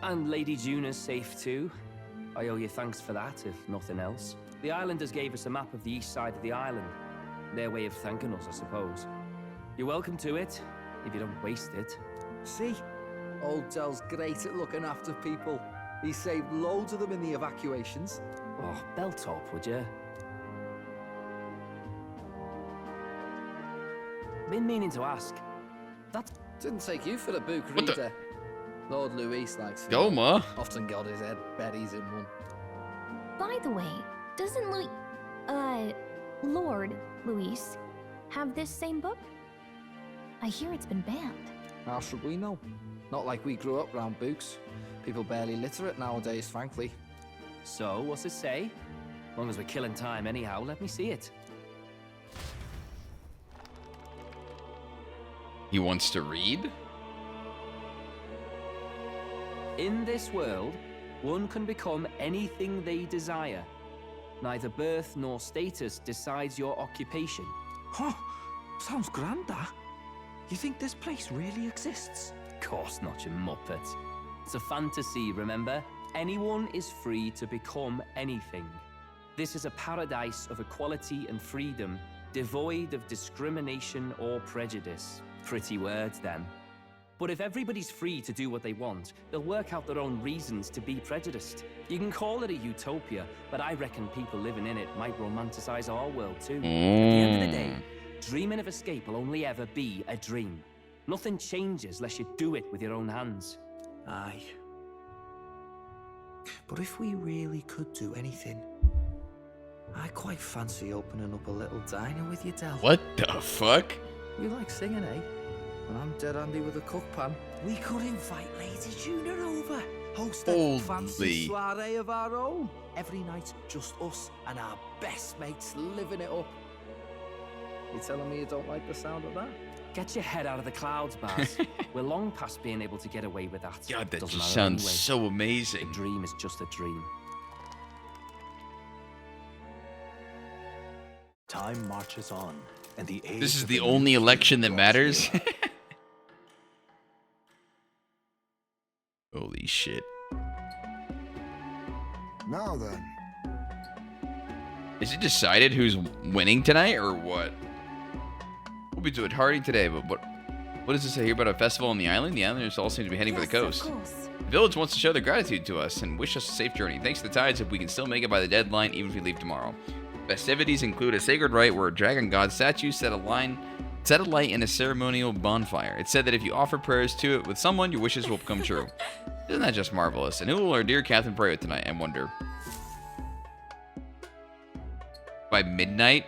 And Lady Juna's safe too. I owe you thanks for that, if nothing else. The islanders gave us a map of the east side of the island. Their way of thanking us, I suppose. You're welcome to it, if you don't waste it. See? Old Del's great at looking after people. He saved loads of them in the evacuations. Oh, belt up, would you? Been meaning to ask. That didn't take you for the book reader. Lord Luis likes it. Go, Ma. Often got his head berries in one. By the way, doesn't Lord Luis have this same book? I hear it's been banned. How should we know? Not like we grew up round books. People barely literate nowadays, frankly. So, what's it say? As long as we're killing time anyhow, let me see it. He wants to read? In this world, one can become anything they desire. Neither birth nor status decides your occupation. Huh? Sounds grand, that. You think this place really exists? Of course not, you muppet. It's a fantasy, remember? Anyone is free to become anything. This is a paradise of equality and freedom, devoid of discrimination or prejudice. Pretty words, then. But if everybody's free to do what they want, they'll work out their own reasons to be prejudiced. You can call it a utopia, but I reckon people living in it might romanticize our world too. At the end of the day, dreaming of escape will only ever be a dream. Nothing changes unless you do it with your own hands. Aye. But if we really could do anything, I quite fancy opening up a little diner with you, Del. What the fuck? You like singing, eh? And I'm dead handy with a cook pan. We could invite Lady Juna over. Host a fancy soiree of our own. Every night, just us and our best mates living it up. You telling me you don't like the sound of that? Get your head out of the clouds, Baz. We're long past being able to get away with that. God, that Doesn't just matter sounds anyway. so amazing. A dream is just a dream. Time marches on, and the age This is of the new only king election that draws matters? near. Holy shit. Now then. Is it decided who's winning tonight, or what? We'll be doing Hardy today, but what does this say here about a festival on the island? The islanders all seem to be heading for the coast. The village wants to show their gratitude to us and wish us a safe journey. Thanks to the tides, if we can still make it by the deadline, even if we leave tomorrow. Festivities include a sacred rite where a dragon god statue set a light in a ceremonial bonfire. It's said that if you offer prayers to it with someone, your wishes will come true. Isn't that just marvelous? And who will our dear Catherine pray with tonight, I wonder? By midnight?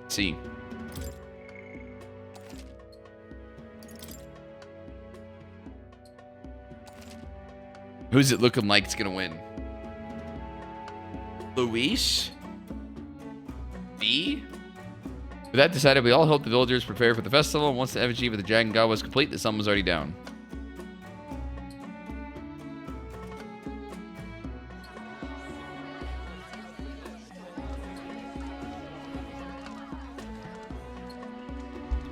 Let's see. Who's it looking like it's gonna win? Luis? V? With that decided, we all helped the villagers prepare for the festival, and once the effigy of the dragon god was complete, the sun was already down.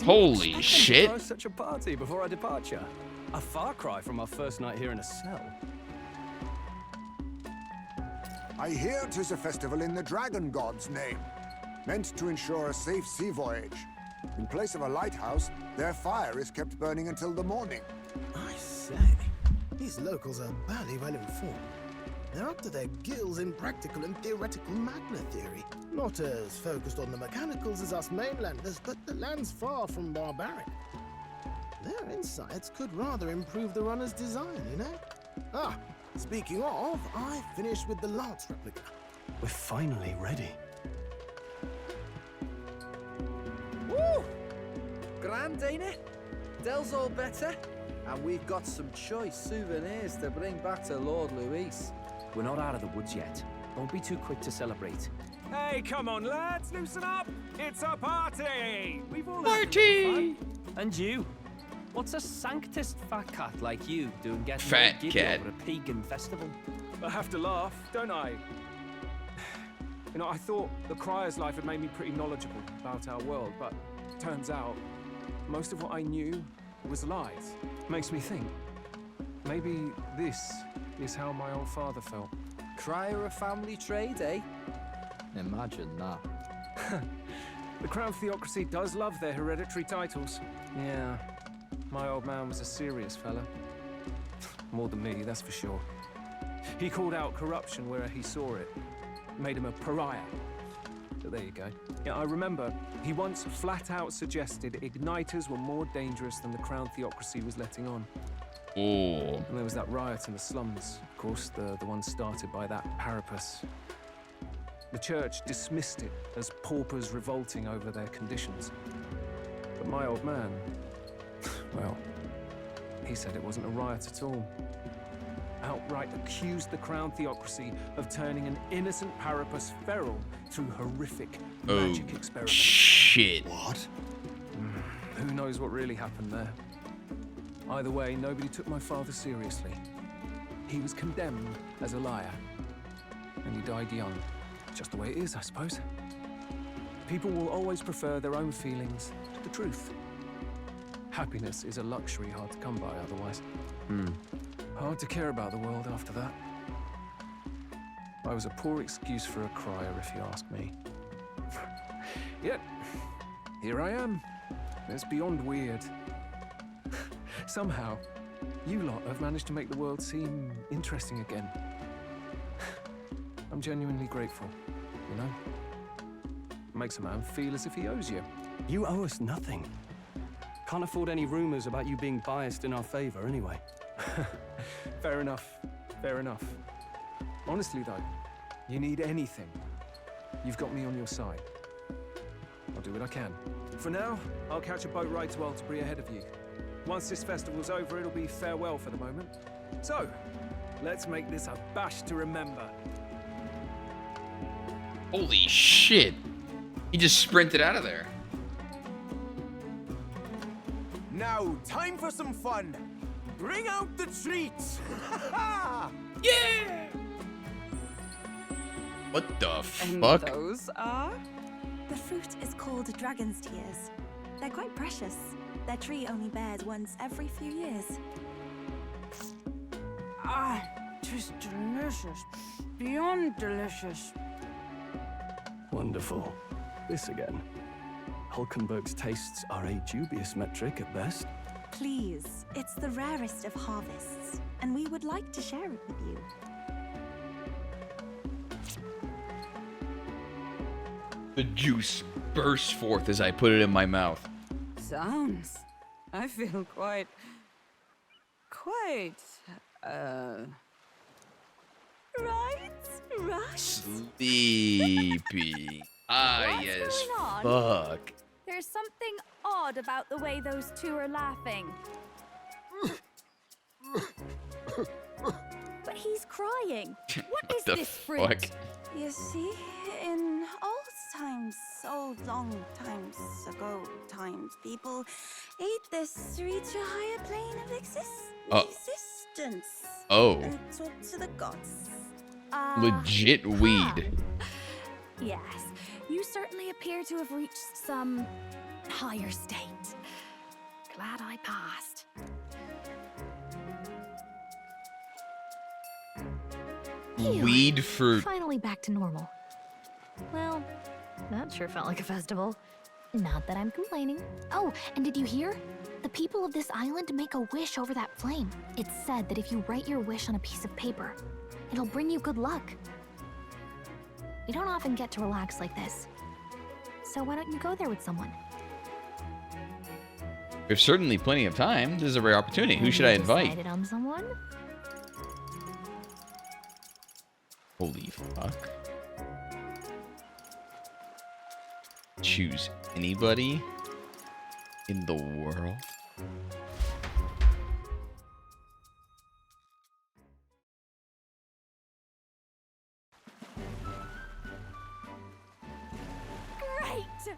Holy shit. Throw such a party before our departure. A far cry from our first night here in a cell. I hear 'tis a festival in the dragon god's name, meant to ensure a safe sea voyage. In place of a lighthouse, their fire is kept burning until the morning. I say, these locals are barely well informed. They're up to their gills in practical and theoretical magna theory. Not as focused on the mechanicals as us mainlanders, but the land's far from barbaric. Their insights could rather improve the runner's design, you know? Ah, speaking of, I finished with the lance replica. We're finally ready. Woo! Grand, ain't it? Dell's all better. And we've got some choice souvenirs to bring back to Lord Luis. We're not out of the woods yet. Don't be too quick to celebrate. Hey, come on, lads, loosen up! It's a party! We've all Party! And you? What's a sanctist fat cat like you doing getting Fat all giddy cat. over a pagan festival? I have to laugh, don't I? You know, I thought the Crier's life had made me pretty knowledgeable about our world, but turns out most of what I knew was lies. Makes me think, maybe this is how my old father felt. Crier a family trade, eh? Imagine that. The Crown Theocracy does love their hereditary titles. Yeah, my old man was a serious fella. More than me, that's for sure. He called out corruption where he saw it. Made him a pariah. So there you go. Yeah, I remember he once flat out suggested igniters were more dangerous than the Crown Theocracy was letting on. Oh. And there was that riot in the slums, of course, the one started by that Parapus. The church dismissed it as paupers revolting over their conditions. But my old man, well, he said it wasn't a riot at all. Outright accused the Crown Theocracy of turning an innocent Parapus feral through horrific magic experiments. Shit. What? Who knows what really happened there? Either way, nobody took my father seriously. He was condemned as a liar. And he died young. Just the way it is, I suppose. People will always prefer their own feelings to the truth. Happiness is a luxury hard to come by otherwise. Hard to care about the world after that. I was a poor excuse for a crier, if you ask me. Yet, here I am. It's beyond weird. Somehow, you lot have managed to make the world seem interesting again. I'm genuinely grateful, you know? Makes a man feel as if he owes you. You owe us nothing. Can't afford any rumors about you being biased in our favor anyway. Fair enough. Fair enough. Honestly, though, you need anything, you've got me on your side. I'll do what I can. For now, I'll catch a boat ride to Altabri ahead of you. Once this festival's over, it'll be farewell for the moment. So, let's make this a bash to remember. Holy shit. He just sprinted out of there. Now, time for some fun. Bring out the treats! Yeah! What the And fuck? those are? The fruit is called dragon's tears. They're quite precious. Their tree only bears once every few years. Ah, tis delicious. Beyond delicious. Wonderful. This again. Hulkenberg's tastes are a dubious metric at best. Please, it's the rarest of harvests, and we would like to share it with you. The juice bursts forth as I put it in my mouth. Sounds. I feel quite. Right? Sleepy. Ah, yes. going on? Fuck. There's something odd about the way those two are laughing. But he's crying. What is the this fruit? fuck? You see, in old times, so long times ago people ate this to reach a higher plane of existence. Oh. And talk to the gods. Legit weed. Yes, you certainly appear to have reached some higher state. glad I passed. Phew. Weed fruit. Finally back to normal. Well, that sure felt like a festival. Not that I'm complaining. Oh, and did you hear? The people of this island make a wish over that flame. It's said that if you write your wish on a piece of paper, it'll bring you good luck. We don't often get to relax like this. So why don't you go there with someone? There's certainly plenty of time. This is a rare opportunity. Who should I invite? Decided on someone? Holy fuck. Choose anybody in the world? Great!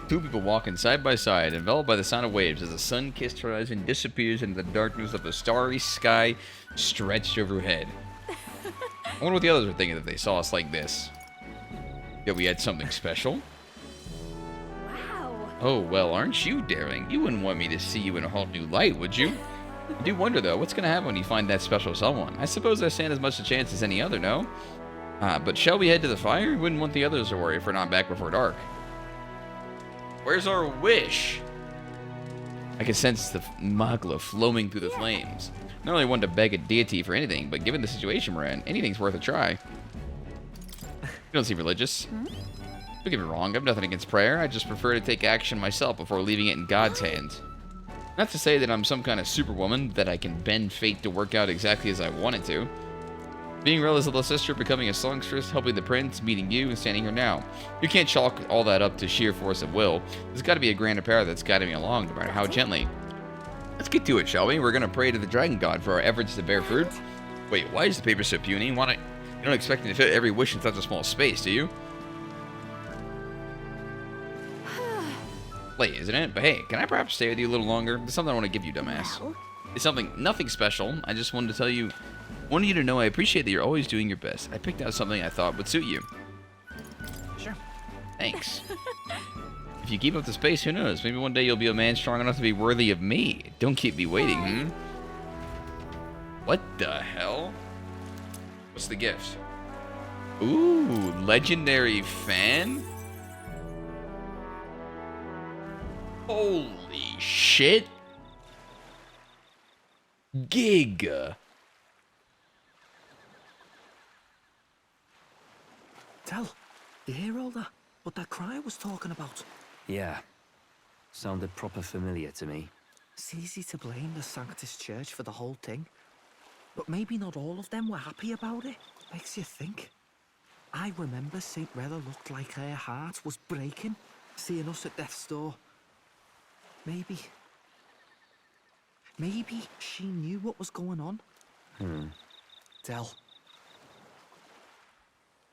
Two people walking side by side, enveloped by the sound of waves as the sun kissed horizon disappears into the darkness of the starry sky stretched overhead. I wonder what the others were thinking if they saw us like this. That we had something special? Wow! Oh, well, aren't you daring? You wouldn't want me to see you in a whole new light, would you? I do wonder, though, what's going to happen when you find that special someone? I suppose I stand as much a chance as any other, no? But shall we head to the fire? Wouldn't want the others to worry if we're not back before dark. Where's our wish? I can sense the magla flowing through the flames. Not only one to beg a deity for anything, but given the situation we're in, anything's worth a try. You don't seem religious. Don't get me wrong, I have nothing against prayer. I just prefer to take action myself before leaving it in God's hands. Not to say that I'm some kind of superwoman, that I can bend fate to work out exactly as I want it to. Being Rella's little sister, becoming a songstress, helping the prince, meeting you, and standing here now. You can't chalk all that up to sheer force of will. There's got to be a grander power that's guiding me along, no matter how gently. Let's get to it, shall we? We're going to pray to the dragon god for our efforts to bear fruit. Wait, why is the paper so puny? You don't expect me to fit every wish in such a small space, do you? Late, isn't it? But hey, can I perhaps stay with you a little longer? There's something I want to give you, dumbass. Well? It's nothing special. I just wanted you to know I appreciate that you're always doing your best. I picked out something I thought would suit you. Sure. Thanks. If you keep up the pace, who knows? Maybe one day you'll be a man strong enough to be worthy of me. Don't keep me waiting, What the hell? What's the gift? Ooh, legendary fan? Holy shit. Giga. Tell, you hear all that? What that cry was talking about? Yeah. Sounded proper familiar to me. It's easy to blame the Sanctus Church for the whole thing. But maybe not all of them were happy about it. Makes you think. I remember St. Rella looked like her heart was breaking, seeing us at death's door. Maybe she knew what was going on. Del,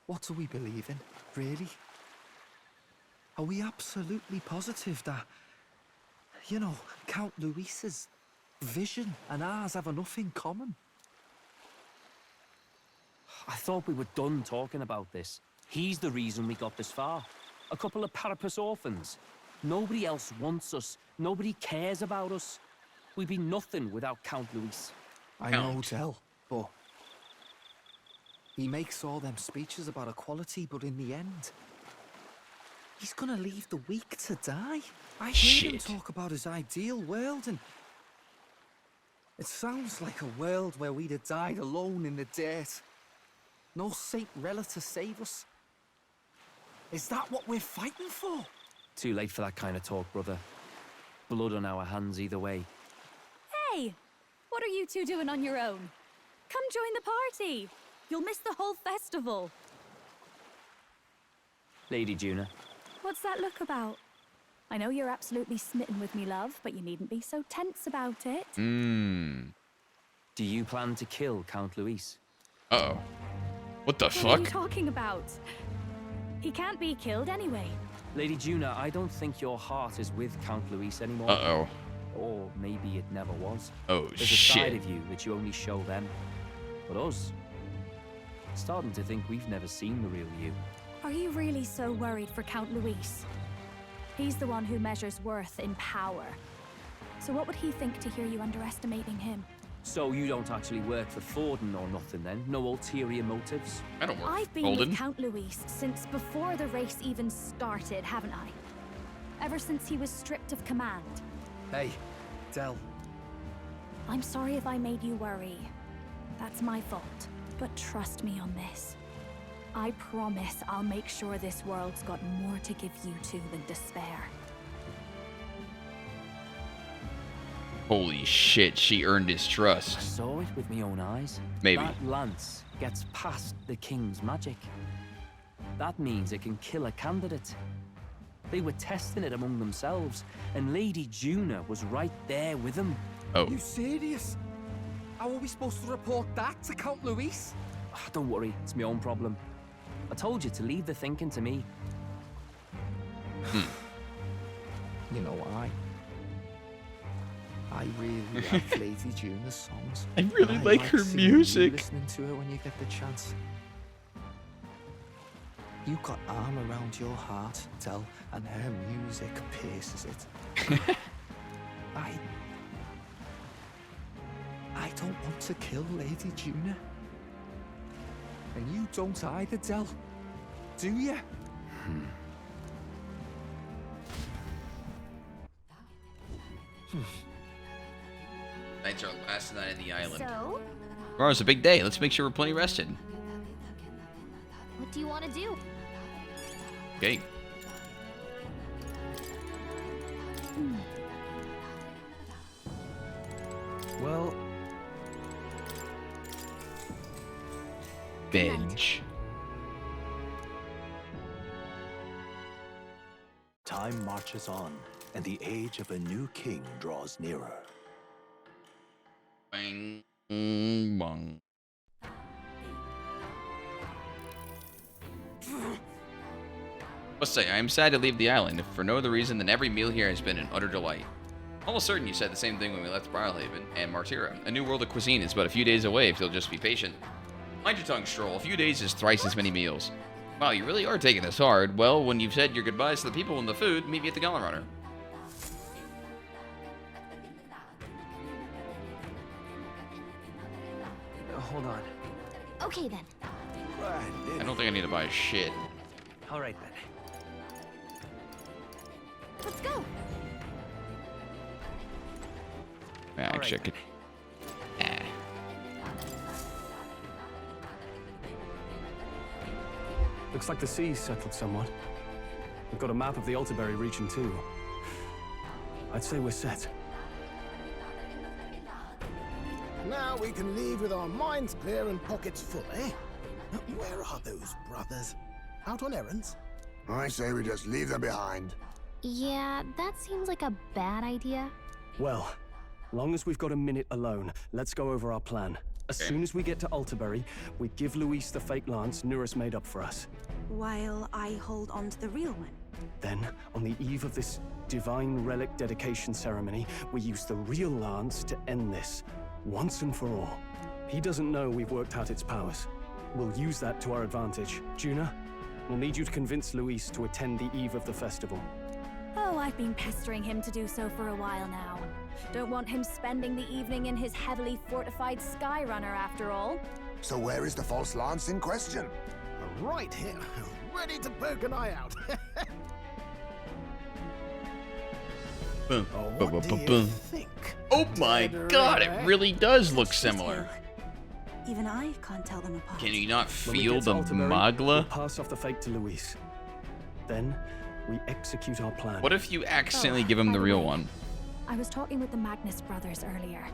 what do we believe in, really? Are we absolutely positive that, Count Luis's vision and ours have enough in common? I thought we were done talking about this. He's the reason we got this far. A couple of Parapus orphans. Nobody else wants us. Nobody cares about us. We'd be nothing without Count Luis. I know, Del, but he makes all them speeches about equality, but in the end, he's gonna leave the weak to die. I hear him talk about his ideal world, and it sounds like a world where we'd have died alone in the dirt. No Saint Rella to save us. Is that what we're fighting for? Too late for that kind of talk, brother. Blood on our hands either way. Hey! What are you two doing on your own? Come join the party! You'll miss the whole festival. Lady Juna. What's that look about? I know you're absolutely smitten with me, love, but you needn't be so tense about it. Do you plan to kill Count Luis? Uh-oh. What the What fuck? are you talking about? He can't be killed anyway. Lady Juna, I don't think your heart is with Count Luis anymore. Uh-oh. Or maybe it never was. Oh, There's shit. a side of you that you only show them. But us, starting to think we've never seen the real you. Are you really so worried for Count Luis? He's the one who measures worth in power. So what would he think to hear you underestimating him? So you don't actually work for Forden or nothing then? No ulterior motives? I don't work I've been with Count Luis since before the race even started, haven't I? Ever since he was stripped of command. Hey, Del. I'm sorry if I made you worry. That's my fault. But trust me on this. I promise I'll make sure this world's got more to give you two than despair. Holy shit, she earned his I trust. saw it with my own eyes. Maybe. That lance gets past the king's magic. That means it can kill a candidate. They were testing it among themselves, and Lady Juna was right there with them. Oh. You serious? How are we supposed to report that to Count Luis? Don't worry, it's my own problem. I told you to leave the thinking to me. You know why? I really like Lady Juna's songs. I really like her singing you, music. Listening to it when you get the chance. You got arm around your heart, Del, and her music pierces it. I don't want to kill Lady Juna. And you don't either, Del. Do you? Tonight's our last night in the island. So, Tomorrow's a big day. Let's make sure we're plenty rested. what do you want to do? Okay. Well, Bench. Time marches on, and the age of a new king draws nearer. Bang, bong. Must say, I am sad to leave the island, if for no other reason than every meal here has been an utter delight. Almost certain you said the same thing when we left Briarhaven and Martira. A new world of cuisine is but a few days away if you'll just be patient. Mind your tongue, Stroll. A few days is thrice as many meals. Wow, you really are taking this hard. Well, when you've said your goodbyes to the people and the food, meet me at the Gallon Runner. Hold on. Okay then. I don't think I need to buy shit. All right then. Let's go. Actually, I could... Looks like the sea's settled somewhat. We've got a map of the Altaberry region too. I'd say we're set. Now we can leave with our minds clear and pockets full, eh? Where are those brothers? Out on errands? I say we just leave them behind. Yeah, that seems like a bad idea. Well, long as we've got a minute alone, let's go over our plan. As soon as we get to Altaberry, we give Luis the fake lance Nuris made up for us. While I hold on to the real one. Then, on the eve of this divine relic dedication ceremony, we use the real lance to end this, once and for all. He doesn't know we've worked out its powers. We'll use that to our advantage. Juna, we'll need you to convince Luis to attend the eve of the festival. Oh, I've been pestering him to do so for a while now. Don't want him spending the evening in his heavily fortified Skyrunner after all. So where is the false lance in question? Right here, ready to poke an eye out. Boom. What do you think? Oh my god, it really does look similar. Even I can't tell them apart. Can you not When we feel get to the Altaberry, magla? We'll pass off the fake to Luis. Then, we execute our plan. What if you accidentally give him the real one? I was talking with the Magnus brothers earlier.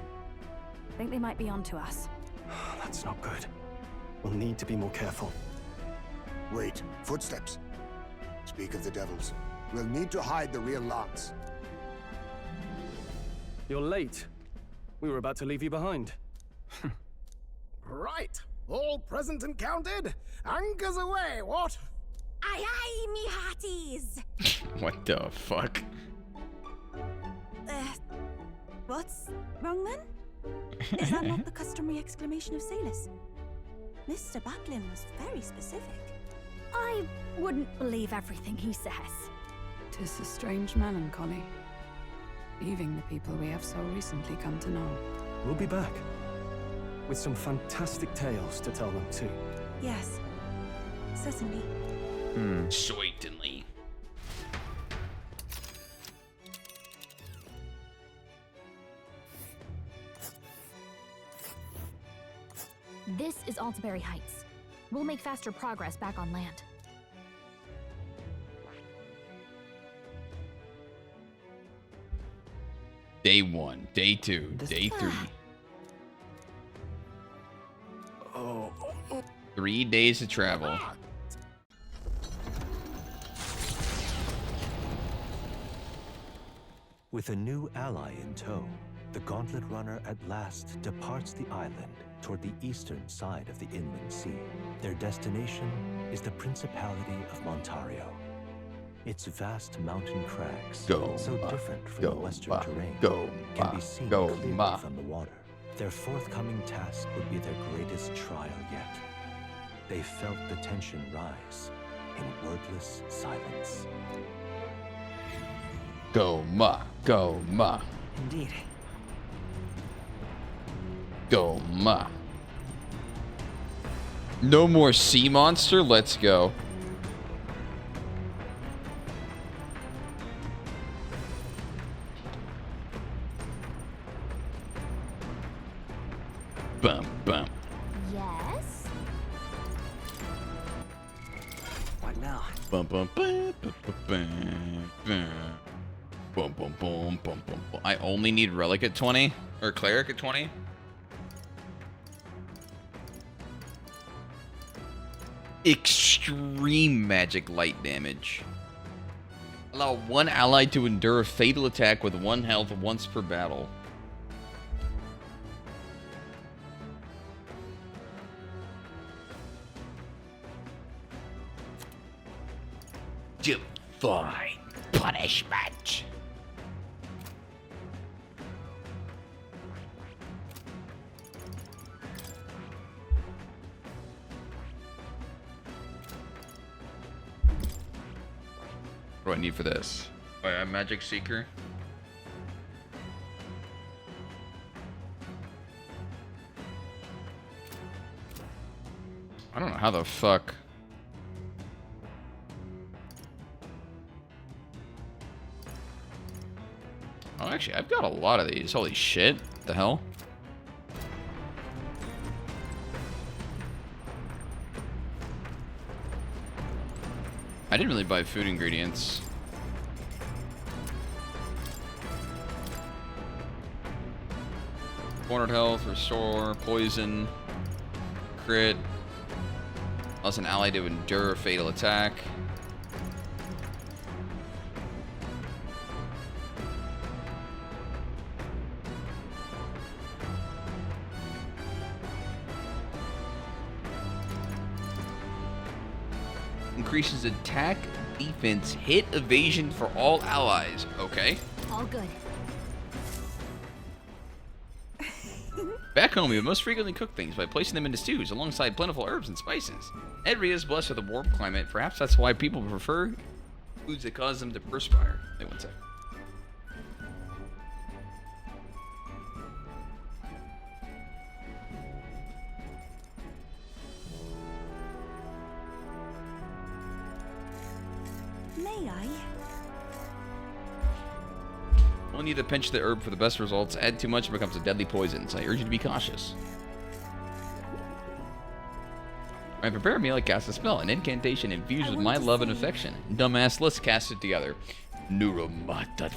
Think they might be onto us. That's not good. We'll need to be more careful. Wait, footsteps. Speak of the devils. We'll need to hide the real lance. You're late. We were about to leave you behind. Right, all present and counted. Anchors away, what? Aye aye, me hearties! What the fuck? What's wrong then? Is that not the customary exclamation of sailors? Mr. Backlin was very specific. I wouldn't believe everything he says. 'Tis a strange melancholy. leaving the people we have so recently come to know. We'll be back. With some fantastic tales to tell them, too. Yes, certainly. Certainly. This is Altaberry Heights. We'll make faster progress back on land. Day 1, day 2, day 3. 3 days of travel. With a new ally in tow, the Gauntlet Runner at last departs the island toward the eastern side of the inland sea. Their destination is the Principality of Montario. Its vast mountain crags, so different from the western terrain, can be seen clearly from the water. Their forthcoming task would be their greatest trial yet. They felt the tension rise in wordless silence. Go ma. Indeed. Go ma. No more sea monster, let's go. Bum bum. Yes? What now? Bum bum bum bum bum bum. Boom, boom, boom, boom, boom, boom. I only need Relic at 20? Or Cleric at 20? Extreme magic light damage. Allow one ally to endure a fatal attack with 1 health once per battle. Divine punishment. What do I need for this? Oh yeah, Magic Seeker. I don't know how the fuck. Oh, actually, I've got a lot of these. Holy shit. What the hell? I didn't really buy food ingredients. Cornered health, restore, poison, crit. Allows an ally to endure a fatal attack. Increases attack, defense, hit, evasion for all allies. Okay. All good. Back home, we would most frequently cook things by placing them into stews alongside plentiful herbs and spices. Edria is blessed with a warm climate. Perhaps that's why people prefer foods that cause them to perspire. Wait one sec. May I? Only need to pinch the herb for the best results. Add too much, it becomes a deadly poison, so I urge you to be cautious. When I prepare a meal, I cast a spell, an incantation infused with my love and affection. Dumbass, let's cast it together. Nurumata.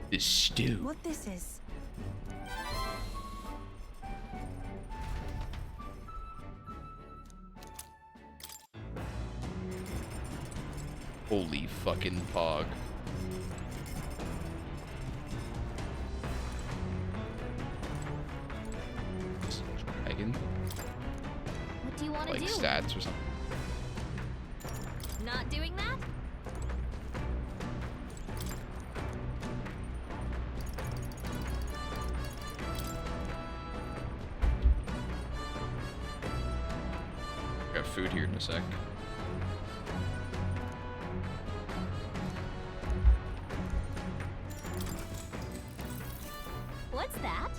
This stew. What this is? Holy fucking pog. Dragon? What do you want to Like do? stats or something. Not doing that? Got food here in a sec. What's that?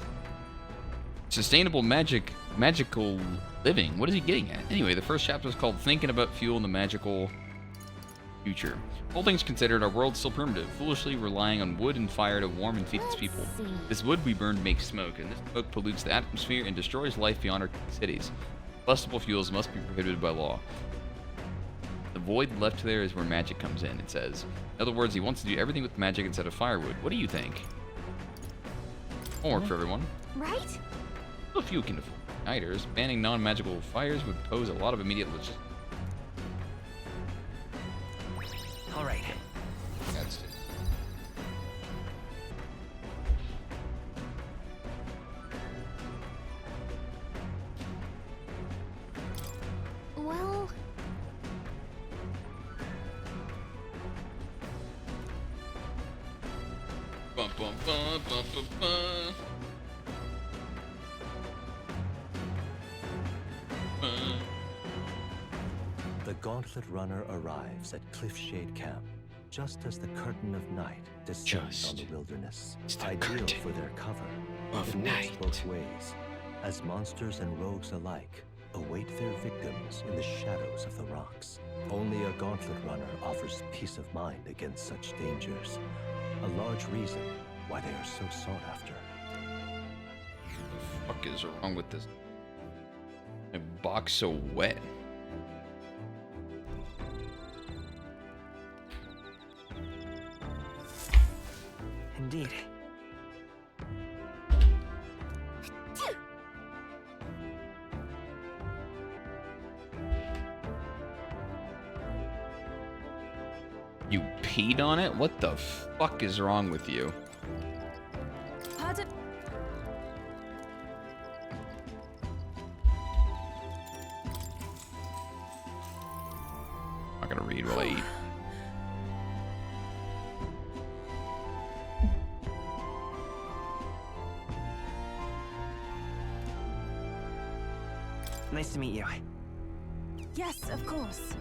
Sustainable magical living. What is he getting at? Anyway, the first chapter is called Thinking About Fuel in the Magical Future. All things considered, our world's still primitive, foolishly relying on wood and fire to warm and feed its people. This wood we burn makes smoke, and this smoke pollutes the atmosphere and destroys life beyond our cities. Combustible fuels must be prohibited by law. The void left there is where magic comes in, it says. In other words, he wants to do everything with magic instead of firewood. What do you think? Homework for everyone. Right? A few can afford igniters. Banning non-magical fires would pose a lot of immediate logistics. All right. That's it. Well... Bum, bum, bum, bum, bum, bum. The Gauntlet Runner arrives at Cliffshade Camp, just as the curtain of night descends on the wilderness. Ideal for their cover, it works both ways, as monsters and rogues alike await their victims in the shadows of the rocks. Only a Gauntlet Runner offers peace of mind against such dangers, a large reason why they are so sought after. What the fuck is wrong with this? My box so wet. Indeed. You peed on it? What the fuck is wrong with you? Pardon? I'm not gonna read while I eat. Nice to meet you. Yes, of course.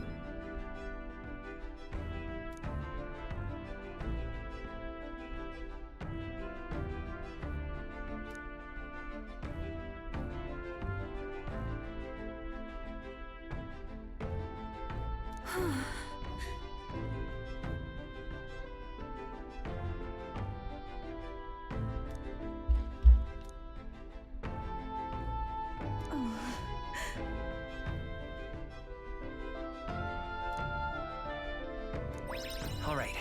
All right.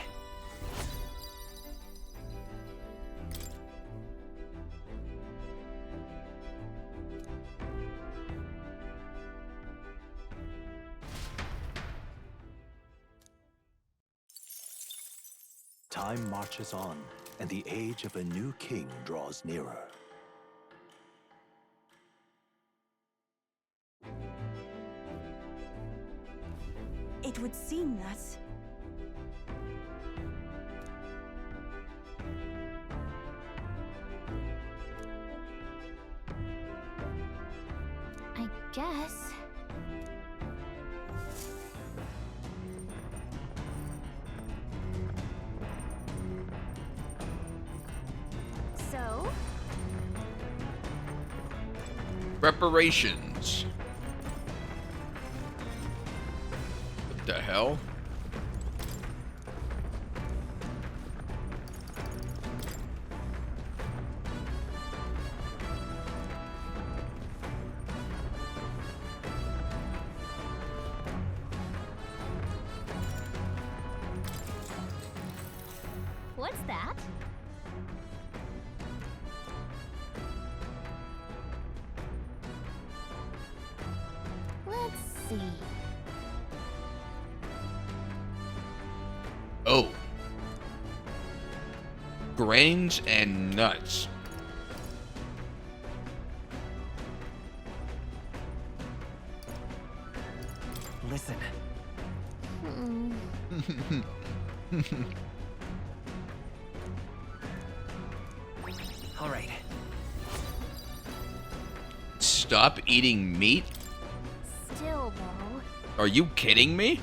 Time marches on, and the age of a new king draws nearer. It would seem that... I guess... So? Preparations. What the hell? What's that? Let's see. Oh. Grains and nuts. Listen. All right. Stop eating meat? Still, though. Are you kidding me?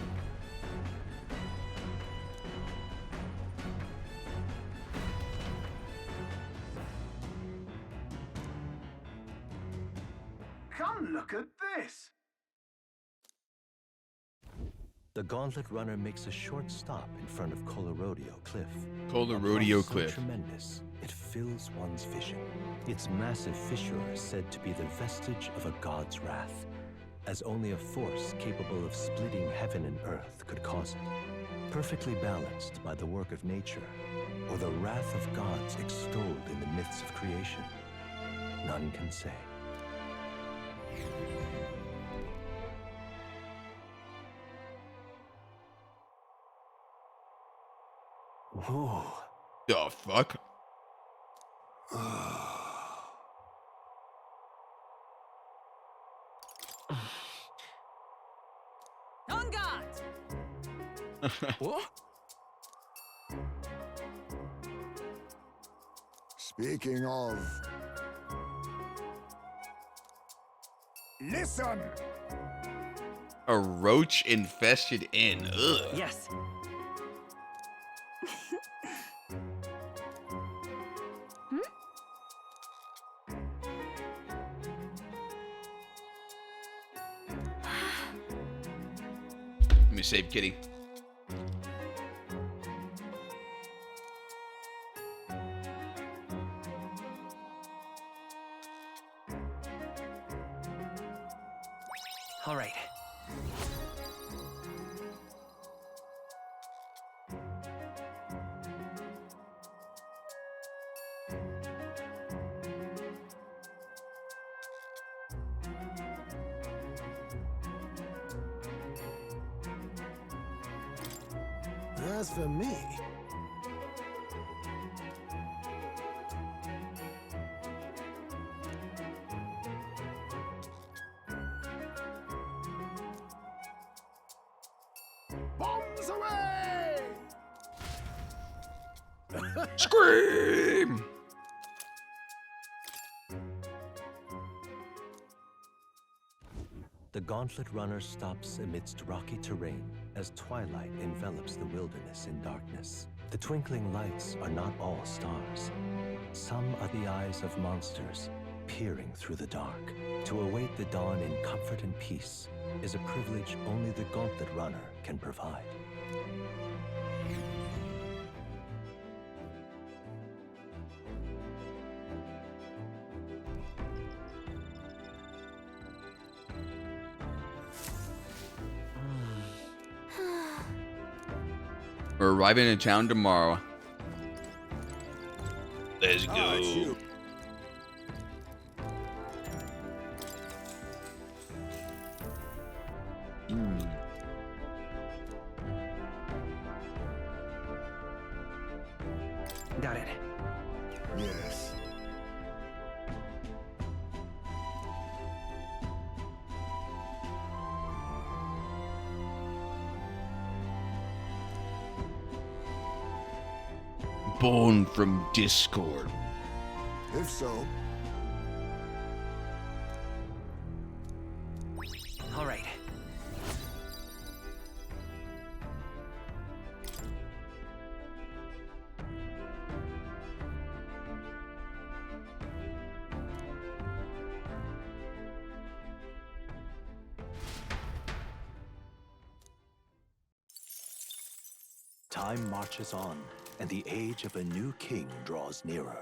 The Gauntlet Runner makes a short stop in front of Colorodeo Cliff. Colorodeo So Cliff. tremendous, it fills one's vision. Its massive fissure is said to be the vestige of a god's wrath, as only a force capable of splitting heaven and earth could cause it. Perfectly balanced by the work of nature, or the wrath of gods extolled in the myths of creation, none can say. Whoa. The fuck? On guard! What? Speaking of... Listen! A roach-infested inn. Ugh. Yes. Let me save Kitty. All right. As for me, bombs away! Scream! The Gauntlet Runner stops amidst rocky terrain as twilight envelops the wilderness in darkness. The twinkling lights are not all stars. Some are the eyes of monsters peering through the dark. To await the dawn in comfort and peace is a privilege only the Gauntlet Runner can provide. We're arriving in town tomorrow. Let's go. Got it. Yes. Born from discord. If so, All right. Time marches on, and the age of a new king draws nearer.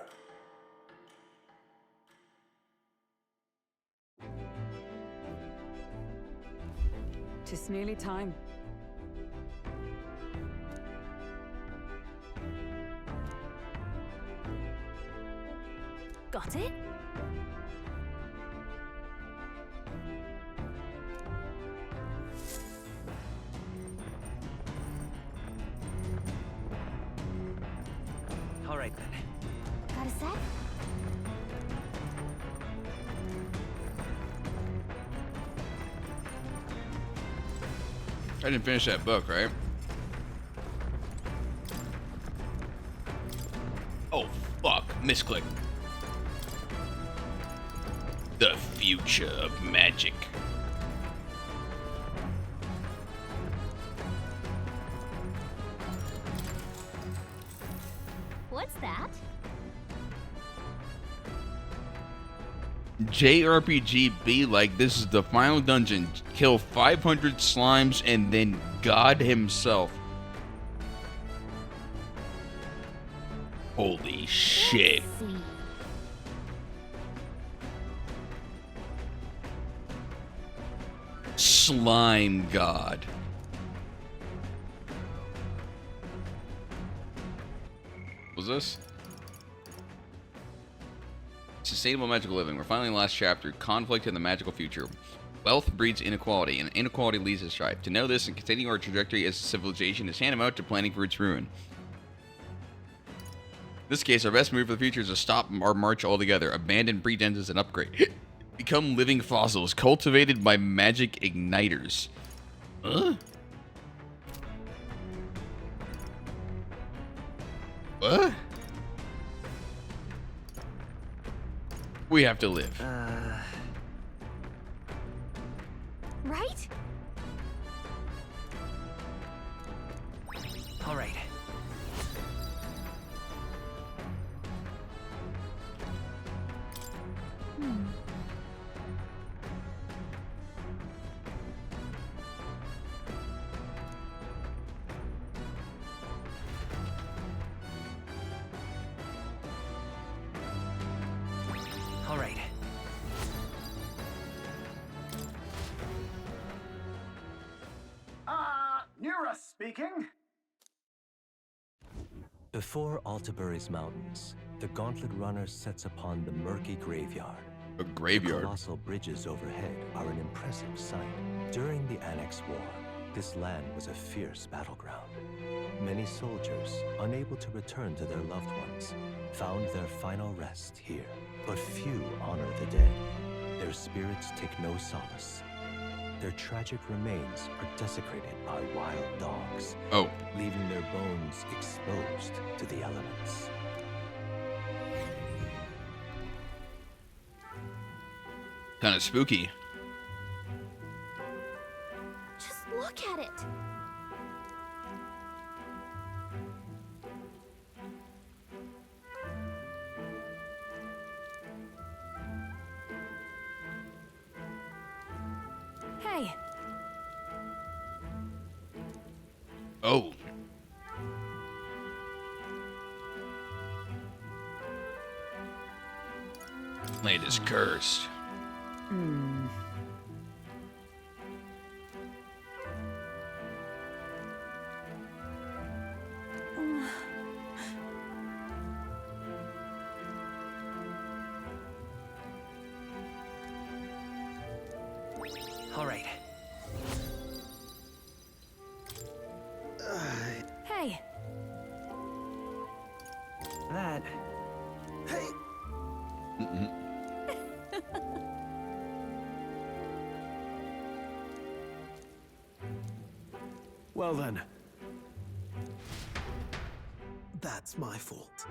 Tis nearly time. Got it? All right then. Got a sec? I didn't finish that book, right? Oh, fuck. Misclick. The future of magic. What's that? JRPG be like, this is the final dungeon. Kill 500 slimes and then God himself. Holy shit. Slime God. What's this? Sustainable magical living. We're finally in the last chapter. Conflict in the magical future. Wealth breeds inequality, and inequality leads to strife. To know this and continue our trajectory as a civilization is tantamount to planning for its ruin. In this case, our best move for the future is to stop our march altogether. Abandon pretenses and upgrade. Become living fossils cultivated by magic igniters. Huh? What? We have to live. Right? All right. All right. Nura speaking. Before Altabury's mountains, the Gauntlet Runner sets upon the murky graveyard. A graveyard? The colossal bridges overhead are an impressive sight. During the Annex War, this land was a fierce battleground. Many soldiers, unable to return to their loved ones, found their final rest here. But few honor the dead. Their spirits take no solace. Their tragic remains are desecrated by wild dogs, leaving their bones exposed to the elements. Kind of spooky. Just look at it. Hey. Oh. Land is cursed. All right. Hey. That. Hey. Well then. That's my fault.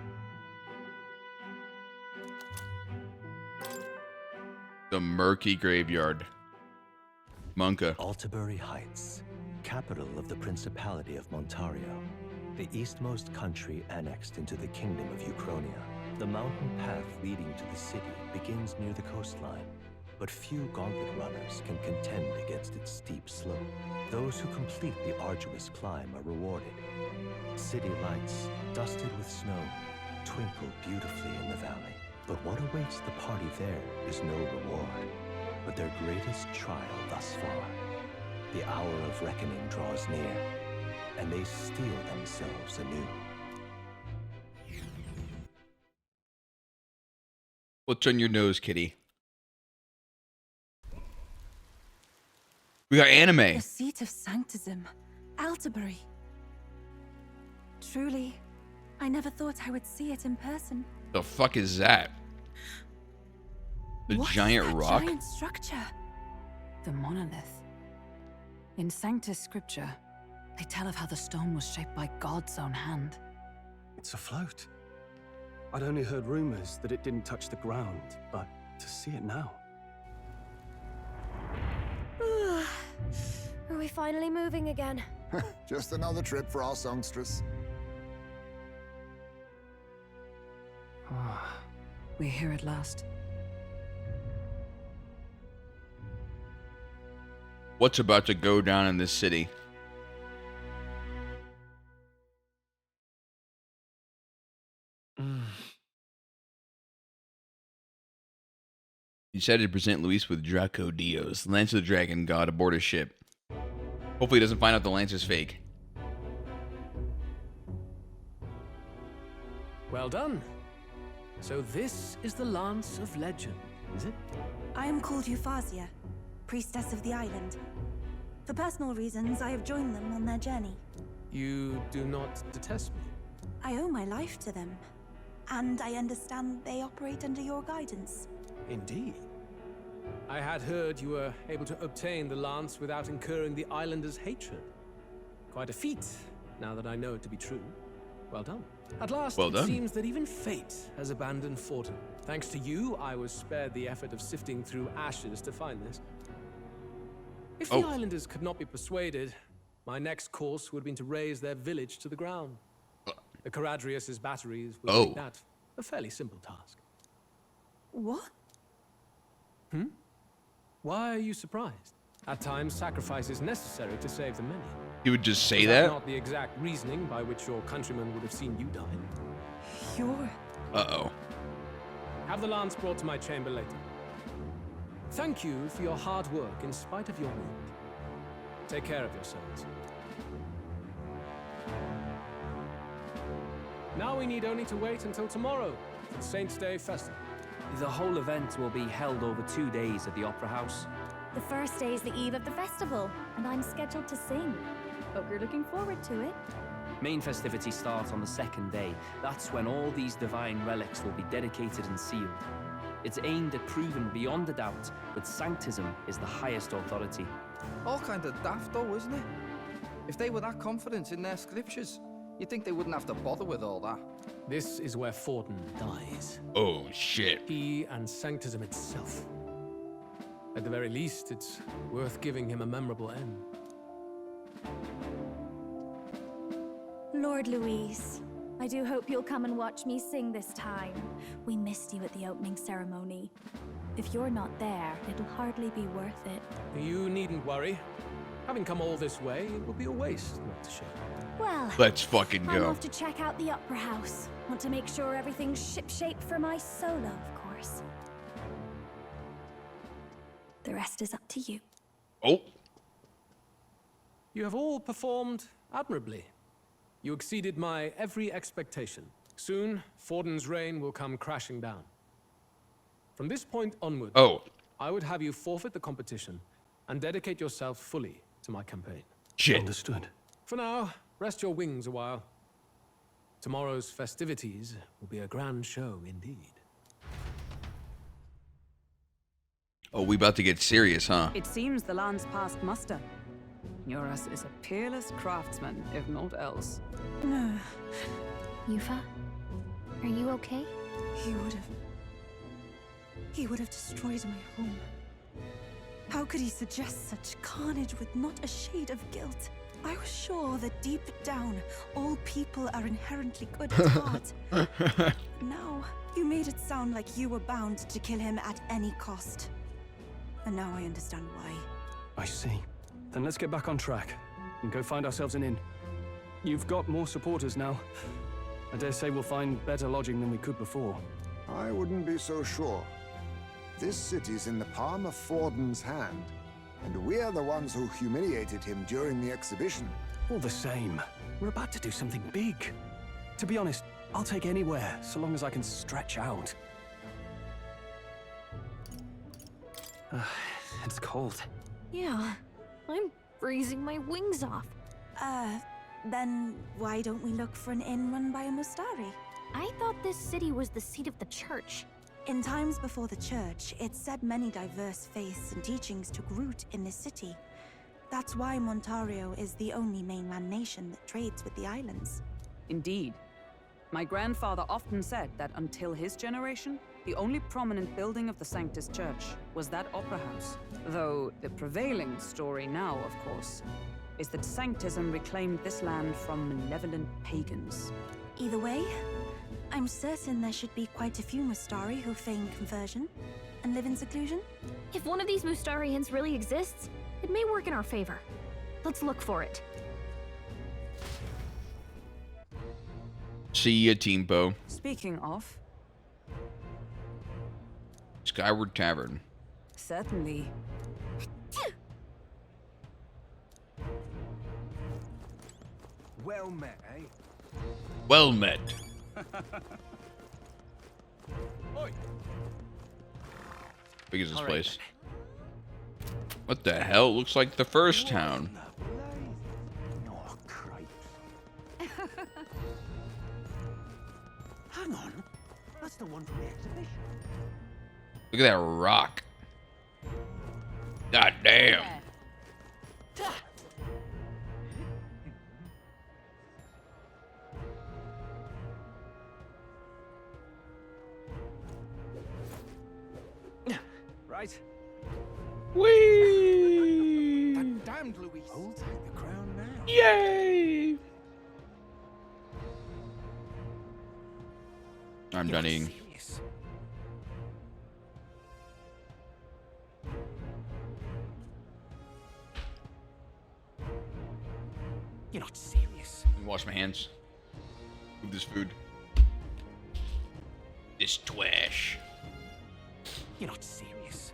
The murky graveyard. Monka. Altabury Heights, capital of the Principality of Montario, the eastmost country annexed into the Kingdom of Uchronia. The mountain path leading to the city begins near the coastline, but few Gauntlet runners can contend against its steep slope. Those who complete the arduous climb are rewarded. City lights, dusted with snow, twinkle beautifully in the valley. But what awaits the party there is no reward, but their greatest trial thus far. The hour of reckoning draws near, and they steel themselves anew. What's on your nose, kitty? We got anime. The seat of sanctism, Altabury. Truly, I never thought I would see it in person. The fuck is that? The What is giant that rock? giant structure? The monolith. In Sanctus Scripture, they tell of how the stone was shaped by God's own hand. It's afloat. I'd only heard rumors that it didn't touch the ground, but to see it now. Are we finally moving again? Just another trip for our songstress. We're here at last. What's about to go down in this city? decided to present Luis with Draco Dios, Lance of the Dragon God, aboard a ship. Hopefully he doesn't find out the lance is fake. Well done. So this is the Lance of Legend, is it? I am called Refantazio, priestess of the island. For personal reasons, I have joined them on their journey. You do not detest me? I owe my life to them, and I understand they operate under your guidance. Indeed. I had heard you were able to obtain the lance without incurring the islanders' hatred. Quite a feat, now that I know it to be true. Well done. At last, well it done. seems that even fate has abandoned Fortin. Thanks to you, I was spared the effort of sifting through ashes to find this. If the islanders could not be persuaded, my next course would have been to raise their village to the ground. The Caradrius' batteries would make that a fairly simple task. What? Why are you surprised? At times, sacrifice is necessary to save the many. He would just say Is that? not the exact reasoning by which your countrymen would have seen you die. You're... Uh-oh. Have the lance brought to my chamber later. Thank you for your hard work in spite of your wound. Take care of yourselves. Now we need only to wait until tomorrow for the Saints' Day Festival. The whole event will be held over 2 days at the Opera House. The first day is the eve of the festival, and I'm scheduled to sing. Hope you're looking forward to it. Main festivities start on the second day. That's when all these divine relics will be dedicated and sealed. It's aimed at proving beyond a doubt that Sanctism is the highest authority. All kind of daft though, isn't it? If they were that confident in their scriptures, you'd think they wouldn't have to bother with all that. This is where Fortin dies. Oh, shit. He and Sanctism itself. At the very least, it's worth giving him a memorable end. Lord Luis, I do hope you'll come and watch me sing this time. We missed you at the opening ceremony. If you're not there, it'll hardly be worth it. You needn't worry. Having come all this way, it would be a waste not to show. Well, let's fucking I'm go. off to check out the Opera House. Want to make sure everything's shipshape for my solo, of course. The rest is up to you. Oh. You have all performed admirably. You exceeded my every expectation. Soon, Fortin's reign will come crashing down. From this point onward, I would have you forfeit the competition and dedicate yourself fully to my campaign. Shit. Understood. For now, rest your wings a while. Tomorrow's festivities will be a grand show indeed. Oh, we about to get serious, huh? It seems the lance passed muster. Eurus is a peerless craftsman, if not else. No. Yufa, are you okay? He would have destroyed my home. How could he suggest such carnage with not a shade of guilt? I was sure that deep down, all people are inherently good at heart. Now, you made it sound like you were bound to kill him at any cost. And now I understand why. I see. Then let's get back on track and go find ourselves an inn. You've got more supporters now. I dare say we'll find better lodging than we could before. I wouldn't be so sure. This city's in the palm of Fortin's hand, and we're the ones who humiliated him during the exhibition. All the same, we're about to do something big. To be honest, I'll take anywhere, so long as I can stretch out. It's cold. Yeah, I'm freezing my wings off. Then why don't we look for an inn run by a Mustari? I thought this city was the seat of the church. In times before the church, it said many diverse faiths and teachings took root in this city. That's why Montario is the only mainland nation that trades with the islands. Indeed. My grandfather often said that until his generation, the only prominent building of the Sanctus Church was that opera house. Though the prevailing story now, of course, is that Sanctism reclaimed this land from malevolent pagans. Either way, I'm certain there should be quite a few Mustari who feign conversion and live in seclusion. If one of these Mustarians really exists, it may work in our favor. Let's look for it. See ya, Teampo. Speaking of... Skyward Tavern. Certainly. Well met, eh? Well met. Big is this place? What the hell? Looks like the first town. Hang on. That's the one from the exhibition. Look at that rock. God damn. Right. Whee! That damned Louis. I'll take the crown now. Yay! I'm done eating. Serious. You're not serious. Wash my hands. Move this food. This twash. You're not serious.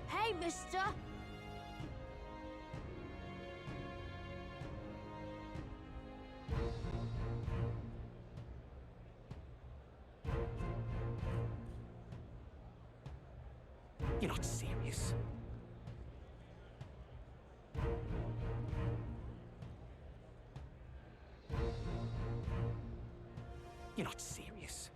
Hey, mister! You're not serious. You're not serious.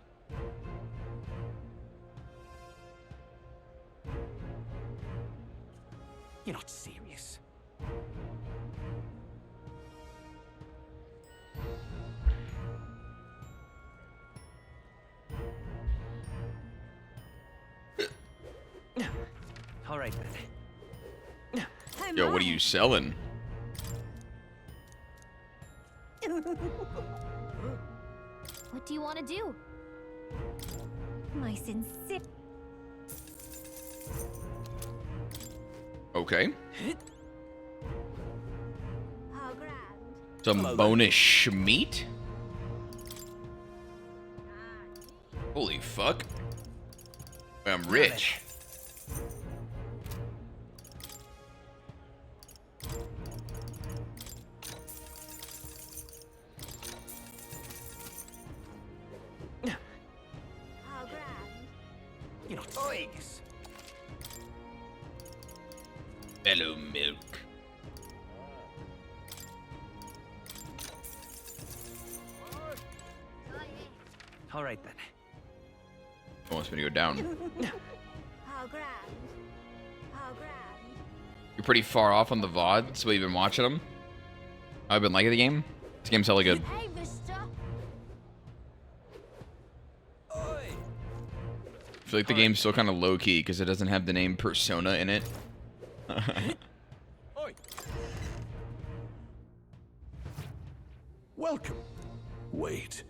You're not serious. All right then. Yo, what are you selling? What do you want to do? My sincere. Okay. How grand. Some bonus meat? Holy fuck. I'm rich. How grand. You're not serious. Mellow milk. All right then. Wants me to go down. How grand. How grand. You're pretty far off on the VOD, so we've been watching them. I've been liking the game. This game's hella good. Hey, mister. I feel like the game's still kind of low key because it doesn't have the name Persona in it. Welcome. Wait.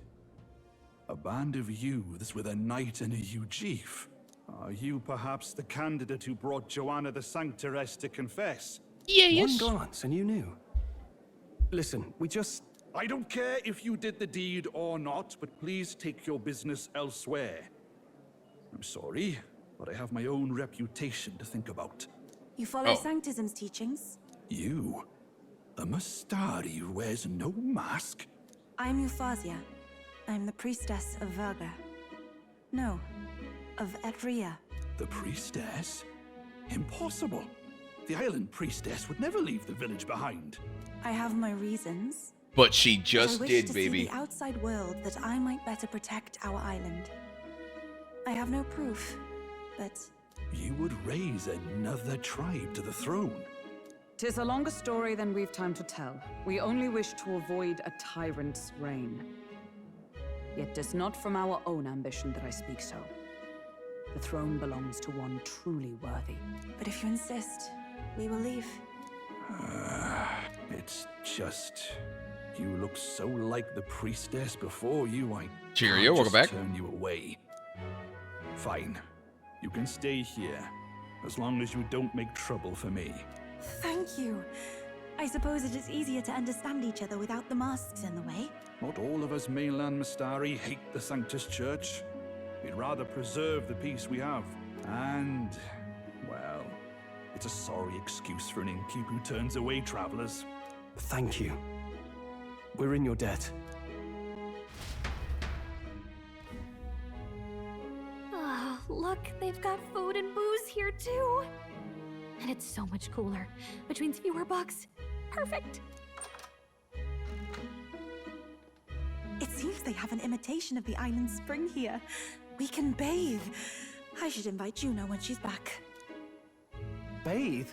A band of youths with a knight and a Ujif. Are you perhaps the candidate who brought Joanna the Sanctoress to confess? One glance and you knew. Listen, we just... I don't care if you did the deed or not, but please take your business elsewhere. I'm sorry, but I have my own reputation to think about. You follow Sanctism's teachings? You? A Mustari who wears no mask? I'm Euphausia. I'm the priestess of Verga. No, of Edria. The priestess? Impossible. The island priestess would never leave the village behind. I have my reasons. But she But just I wish did, to baby. See the outside world that I might better protect our island. I have no proof, but You would raise another tribe to the throne. 'Tis a longer story than we've time to tell. We only wish to avoid a tyrant's reign. Yet 'tis not from our own ambition that I speak so. The throne belongs to one truly worthy. But if you insist, we will leave. It's just... You look so like the priestess before you, I Cheerio, can't welcome just back. turn you away. Fine. You can stay here, as long as you don't make trouble for me. Thank you. I suppose it is easier to understand each other without the masks in the way. Not all of us mainland Mistari hate the Sanctus Church. We'd rather preserve the peace we have. And, well, it's a sorry excuse for an innkeep who turns away travelers. Thank you. We're in your debt. Oh, look, they've got food and booze here too. And it's so much cooler, which means fewer bugs. Perfect. It seems they have an imitation of the island spring here. We can bathe. I should invite Juno when she's back. Bathe?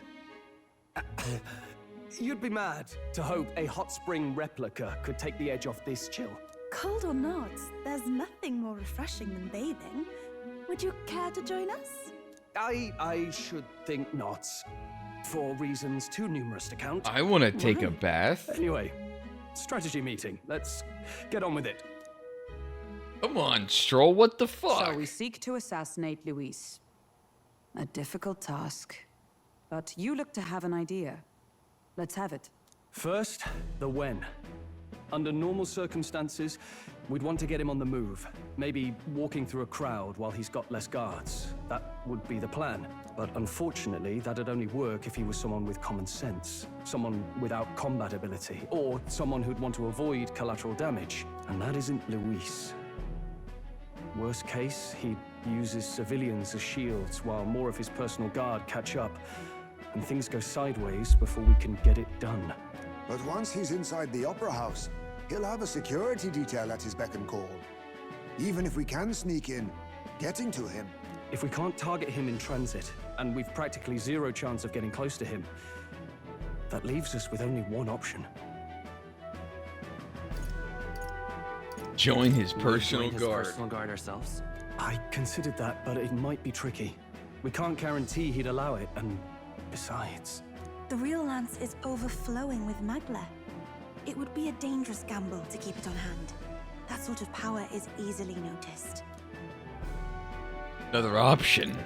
You'd be mad to hope a hot spring replica could take the edge off this chill. Cold or not, there's nothing more refreshing than bathing. Would you care to join us? I should think not. For reasons too numerous to count. I want to take a bath. Anyway, strategy meeting. Let's get on with it. Come on, Stroll, what the fuck? So we seek to assassinate Luis. A difficult task. But you look to have an idea. Let's have it. First, the when. Under normal circumstances, we'd want to get him on the move. Maybe walking through a crowd while he's got less guards. That would be the plan. But unfortunately, that'd only work if he was someone with common sense. Someone without combat ability. Or someone who'd want to avoid collateral damage. And that isn't Luis. Worst case, he'd use his civilians as shields while more of his personal guard catch up. And things go sideways before we can get it done. But once he's inside the Opera House, he'll have a security detail at his beck and call. Even if we can sneak in, getting to him. If we can't target him in transit, and we've practically zero chance of getting close to him, that leaves us with only one option. Join his personal guard. Personal guard ourselves? I considered that, but it might be tricky. We can't guarantee he'd allow it, and besides... The real lance is overflowing with Magla. It would be a dangerous gamble to keep it on hand. That sort of power is easily noticed. Another option.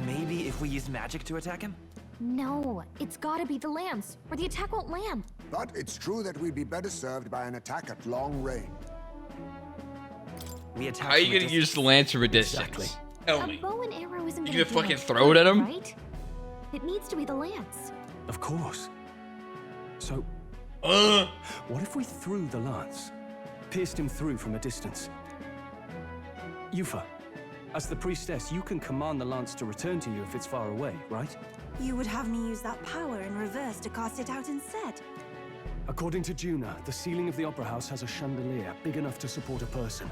Maybe if we use magic to attack him? No, it's gotta be the lance, or the attack won't land. But it's true that we'd be better served by an attack at long range. How are you gonna use the lance from a distance? Exactly. Tell A me. bow and arrow isn't You gonna gonna do fucking much throw it at good, him? right? It needs to be the lance. Of course. So... what if we threw the lance? Pierced him through from a distance? Yufa, as the priestess, you can command the lance to return to you if it's far away, right? You would have me use that power in reverse to cast it out instead. According to Juna, the ceiling of the Opera House has a chandelier big enough to support a person.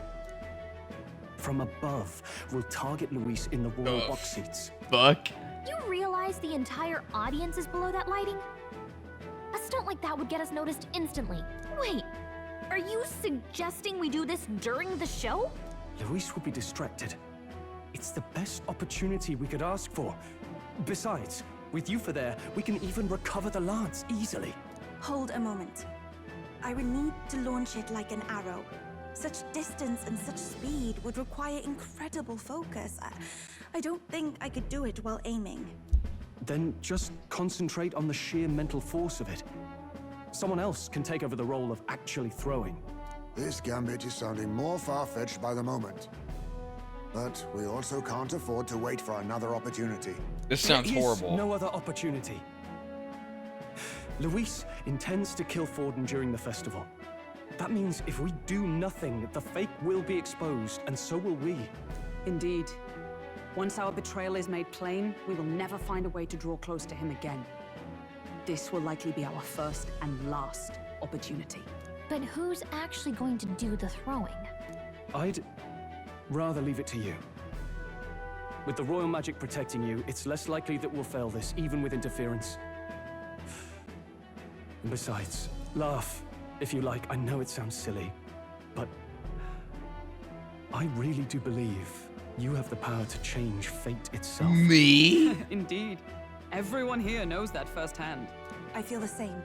From above, we'll target Luis in the royal box seats. Fuck. You realize the entire audience is below that lighting? A stunt like that would get us noticed instantly. Wait, are you suggesting we do this during the show? Luis would be distracted. It's the best opportunity we could ask for. Besides, with Yufa there, we can even recover the lance easily. Hold a moment. I would need to launch it like an arrow. Such distance and such speed would require incredible focus. I don't think I could do it while aiming. Then just concentrate on the sheer mental force of it. Someone else can take over the role of actually throwing. This gambit is sounding more far-fetched by the moment. But we also can't afford to wait for another opportunity. This sounds horrible. No other opportunity. Luis intends to kill Forden during the festival. That means if we do nothing, the fake will be exposed, and so will we. Indeed. Once our betrayal is made plain, we will never find a way to draw close to him again. This will likely be our first and last opportunity. But who's actually going to do the throwing? I'd rather leave it to you. With the royal magic protecting you, it's less likely that we'll fail this, even with interference. And besides, laugh if you like. I know it sounds silly, but I really do believe you have the power to change fate itself. Me? Indeed. Everyone here knows that firsthand. I feel the same.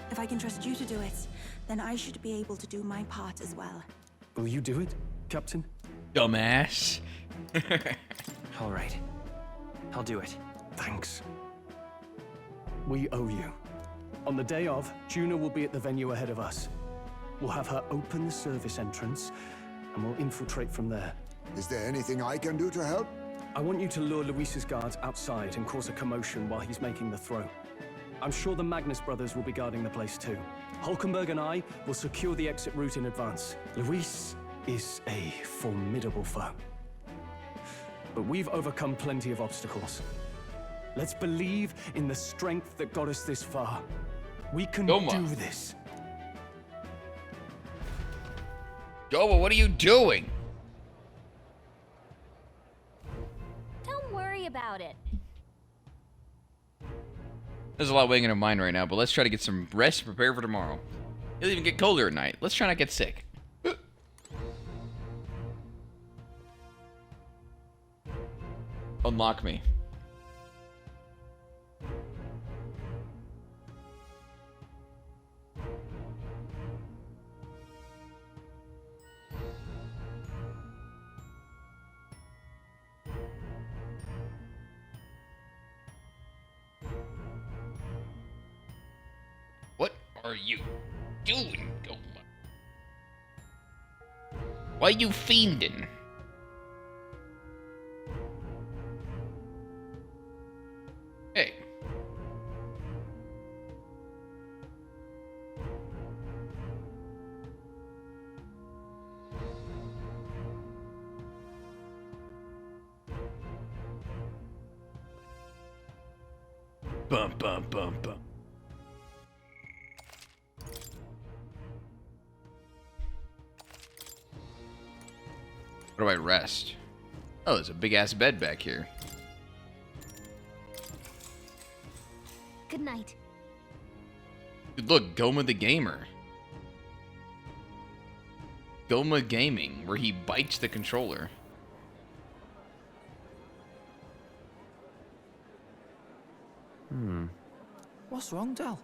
If I can trust you to do it, then I should be able to do my part as well. Will you do it, Captain? Dumbass. All right. I'll do it. Thanks. We owe you. On the day of, Juno will be at the venue ahead of us. We'll have her open the service entrance, and we'll infiltrate from there. Is there anything I can do to help? I want you to lure Luis's guards outside and cause a commotion while he's making the throw. I'm sure the Magnus brothers will be guarding the place too. Hulkenberg and I will secure the exit route in advance. Luis is a formidable foe. But we've overcome plenty of obstacles. Let's believe in the strength that got us this far. We can do this. Joel, what are you doing? Don't worry about it. There's a lot weighing in our mind right now, but let's try to get some rest and prepare for tomorrow. It'll even get colder at night. Let's try not to get sick. Unlock me. What are you doing, Goma? Why you fiending? Hey. Bum bum bum bum. Where do I rest? Oh, there's a big ass bed back here. Good night. Dude, look, Goma the Gamer. Goma Gaming, where he bites the controller. What's wrong, Del?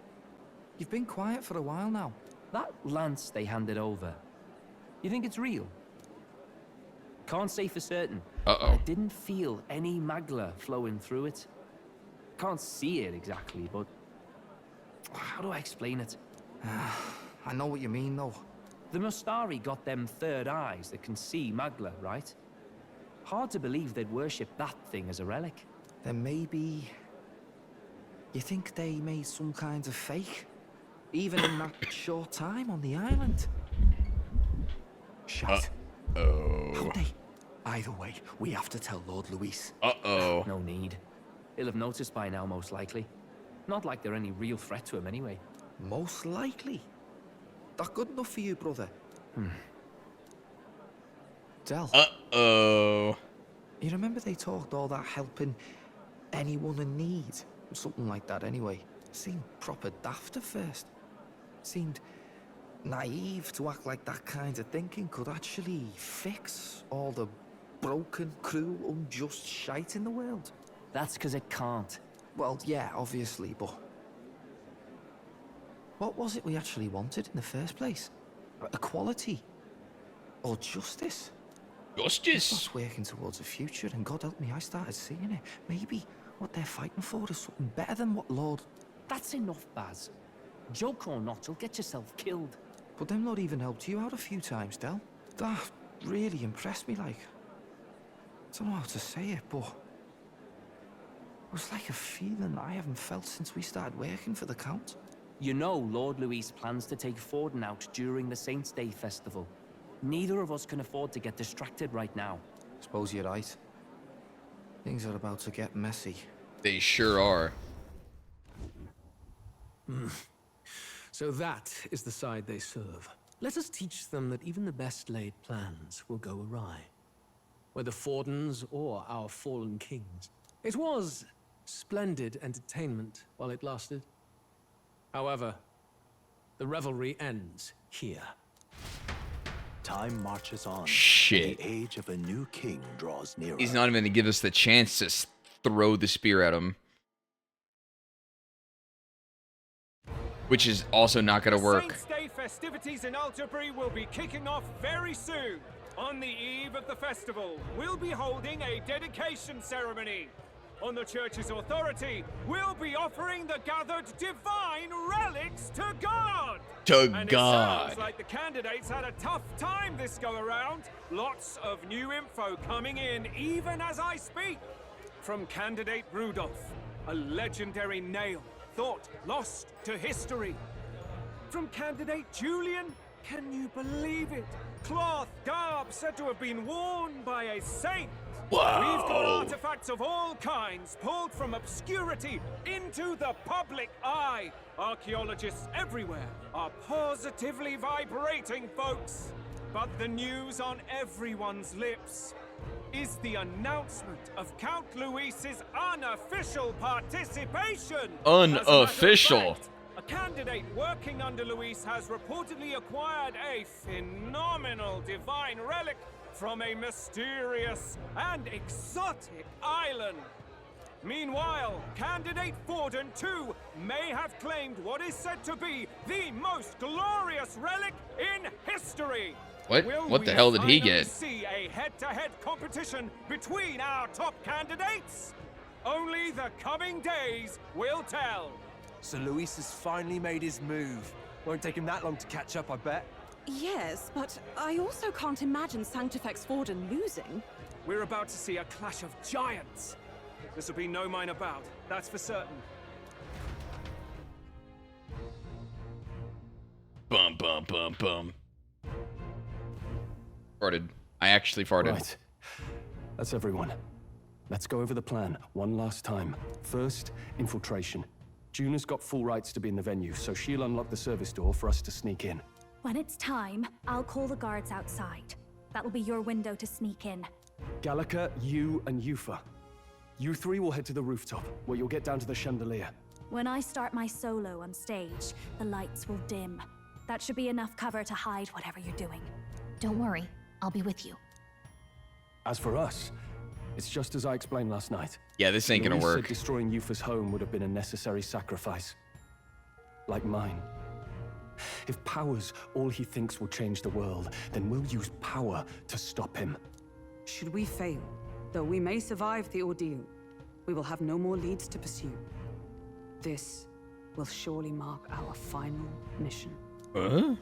You've been quiet for a while now. That lance they handed over, you think it's real? Can't say for certain. I didn't feel any magla flowing through it. Can't see it exactly, but how do I explain it? I know what you mean, though. The Mustari got them third eyes that can see magla, right? Hard to believe they'd worship that thing as a relic. Then maybe... You think they made some kind of fake? Even in that short time on the island? Shite. How'd they? Either way, we have to tell Lord Luis. No need. He'll have noticed by now, most likely. Not like they're any real threat to him anyway. Most likely? That good enough for you, brother? Del. You remember they talked all that helping anyone in need? Something like that anyway. Seemed proper daft at first. Seemed naive to act like that kind of thinking could actually fix all the broken, cruel, unjust shite in the world. That's because it can't. Well, yeah, obviously, but... What was it we actually wanted in the first place? Equality? Or justice? Justice? That's working towards a future, and God help me, I started seeing it. Maybe what they're fighting for is something better than what Lord... That's enough, Baz. Joke or not, you'll get yourself killed. But them not even helped you out a few times, Del. That really impressed me, like... I don't know how to say it, but... It was like a feeling I haven't felt since we started working for the Count. You know Lord Luis plans to take Forden out during the Saints' Day festival. Neither of us can afford to get distracted right now. Suppose you're right. Things are about to get messy. They sure are. So that is the side they serve. Let us teach them that even the best laid plans will go awry. Whether Forden's or our fallen kings. It was splendid entertainment while it lasted. However, the revelry ends here. Time marches on. Shit. The age of a new king draws nearer. He's not even going to give us the chance to throw the spear at him. Which is also not going to work. Saints' Day festivities in Alderbury will be kicking off very soon. On the eve of the festival, we'll be holding a dedication ceremony. On the church's authority, we'll be offering the gathered divine relics to God! To God! It sounds like the candidates had a tough time this go-around. Lots of new info coming in even as I speak. From candidate Rudolph, a legendary nail, thought lost to history. From candidate Julian, can you believe it? Cloth garb said to have been worn by a saint. Whoa. We've got artifacts of all kinds pulled from obscurity into the public eye. Archaeologists everywhere are positively vibrating, folks. But the news on everyone's lips is the announcement of Count Luis's unofficial participation. Unofficial. A candidate working under Luis has reportedly acquired a phenomenal divine relic from a mysterious and exotic island. Meanwhile, candidate Forden, too, may have claimed what is said to be the most glorious relic in history. What the hell did he get? See a head-to-head competition between our top candidates? Only the coming days will tell. So Luis has finally made his move. Won't take him that long to catch up, I bet. Yes, but I also can't imagine Sanctifex Forden losing. We're about to see a clash of giants. This will be no minor bout, that's for certain. Bum, bum, bum, bum. Farted. I actually farted. Right. That's everyone. Let's go over the plan one last time. First, infiltration. Juna's got full rights to be in the venue, so she'll unlock the service door for us to sneak in. When it's time, I'll call the guards outside. That'll be your window to sneak in. Gallica, you, and Yufa. You three will head to the rooftop, where you'll get down to the chandelier. When I start my solo on stage, the lights will dim. That should be enough cover to hide whatever you're doing. Don't worry, I'll be with you. As for us, it's just as I explained last night. Yeah, this ain't gonna Luis work. said destroying Yufa's home would have been a necessary sacrifice. Like mine. If power's all he thinks will change the world, then we'll use power to stop him. Should we fail, though we may survive the ordeal, we will have no more leads to pursue. This will surely mark our final mission. Huh?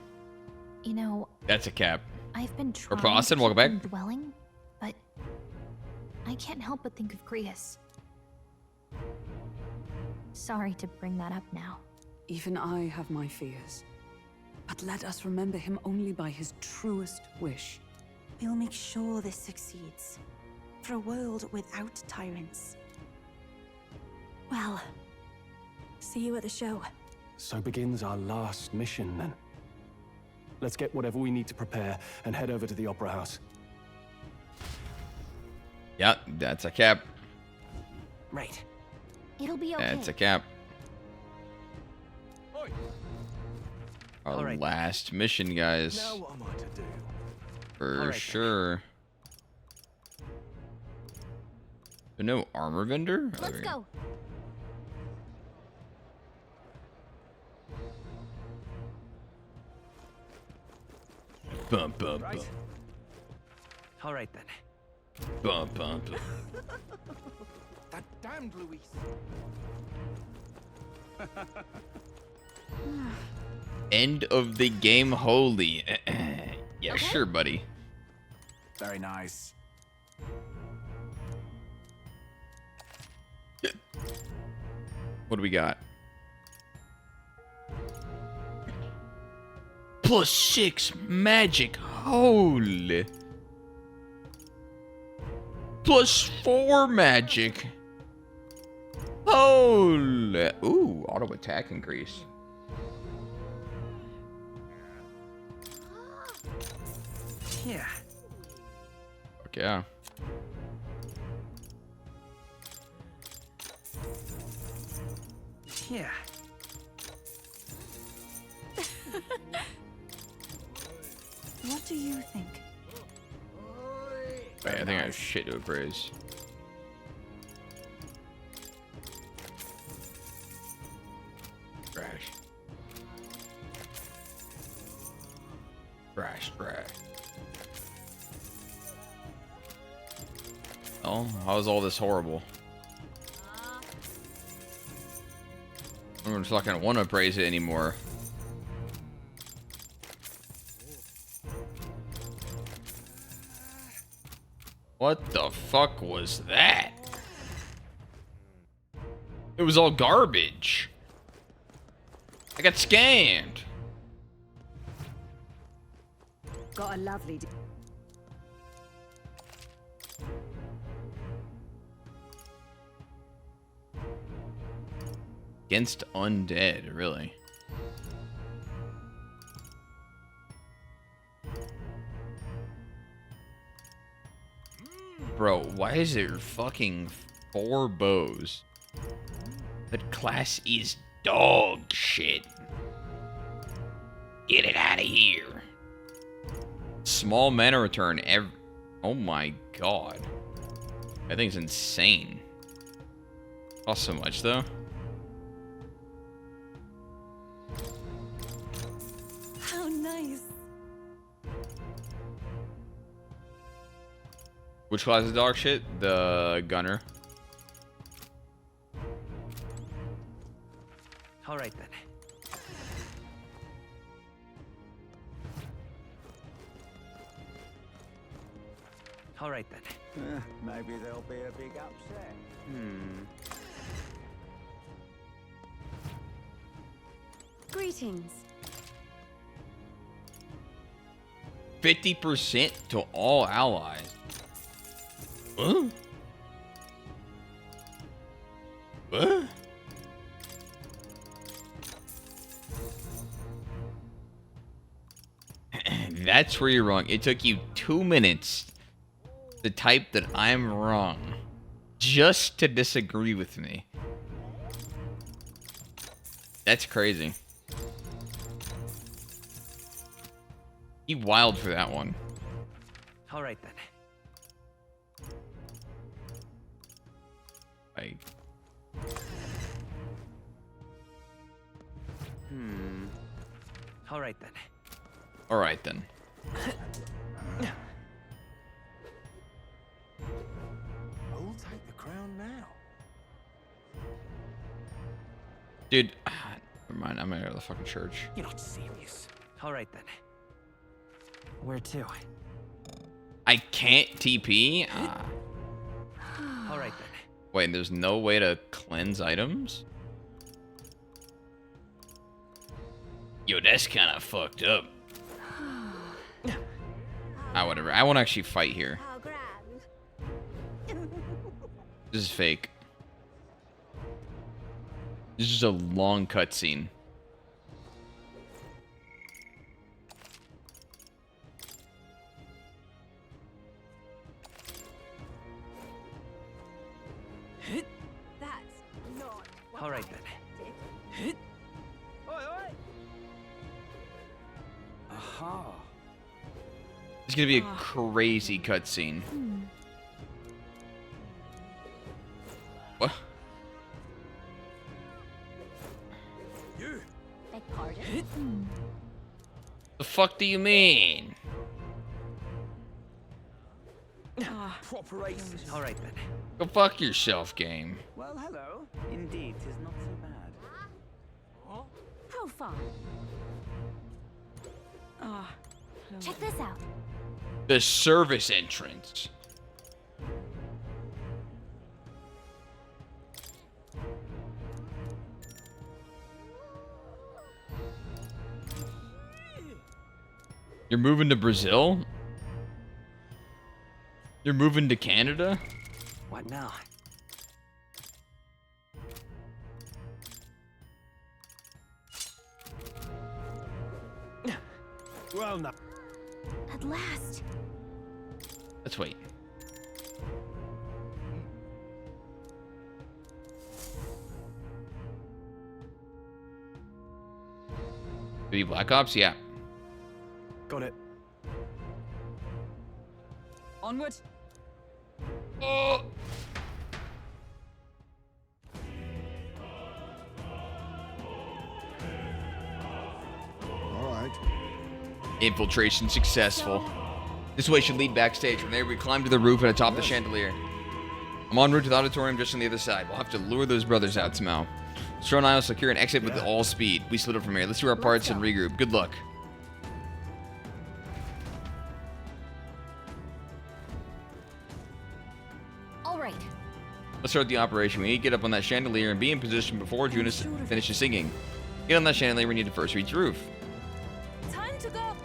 You know, That's a cap. I've been trying Austin, to welcome keep back. them dwelling, but I can't help but think of Grius. Sorry to bring that up now. Even I have my fears. But let us remember him only by his truest wish. We'll make sure this succeeds. For a world without tyrants. Well, see you at the show. So begins our last mission, then. Let's get whatever we need to prepare and head over to the Opera House. Yeah, that's a cap. Right. It'll be okay. That's a cap. Oi. Our All right. last mission, guys. Now what am I to do? For All right, sure. But no armor vendor? Oh, Let's there we go. Bum, bum, Right. bum. All right then. Bum, bum, bum. That damned Luis. End of the game, holy. Yeah, Okay. sure, buddy. Very nice. What do we got? +6 magic. Holy. +4 magic. Holy. Ooh, auto attack increase. Yeah. Fuck yeah. Yeah. What do you think? Wait, I think I have shit to appraise. Trash. Trash, trash. Oh, how is all this horrible? I don't fucking want to praise it anymore. What the fuck was that? It was all garbage. I got scammed. Got a lovely. Against undead, really. Bro, why is there fucking 4 bows? That class is dog shit. Get it out of here. Small mana return every... Oh my god. That thing's insane. Costs so much though. How nice. Which class is dog shit? The gunner. All right then. All right then. Maybe there'll be a big upset. Greetings. 50% to all allies. Huh? What? That's where you're wrong. It took you 2 minutes to type that I'm wrong just to disagree with me. That's crazy. You wild for that one. All right then. Like, All right then. all right then. Who'll take the crown now? Dude, never mind. I'm gonna go to the fucking church. You're not serious. All right then. Where to? I can't TP? All right then. Wait, there's no way to cleanse items? Yo, that's kind of fucked up. Ah, whatever. I won't actually fight here. This is fake. This is just a long cutscene. That's not what All right I then. expected. Aha. It's gonna be a crazy cutscene. What? You. Beg pardon? The fuck do you mean? Proper aces. All right then. Go fuck yourself, game. Well, hello. Indeed, 'tis not so bad. How far? Check this out. The service entrance. You're moving to Brazil? You're moving to Canada? What now? Well, now. At last. Let's wait. Be Black Ops? Yeah. Got it. Onward. Oh. All right. Infiltration successful. This way should lead backstage. From there, we climb to the roof and atop the chandelier. I'm en route to the auditorium just on the other side. We'll have to lure those brothers out somehow. Stro and I will secure an exit with all speed. We split up from here. Let's do our parts and regroup. Good luck. All right. Let's start the operation. We need to get up on that chandelier and be in position before Junis finishes singing. Get on that chandelier. We need to first reach the roof. Time to go.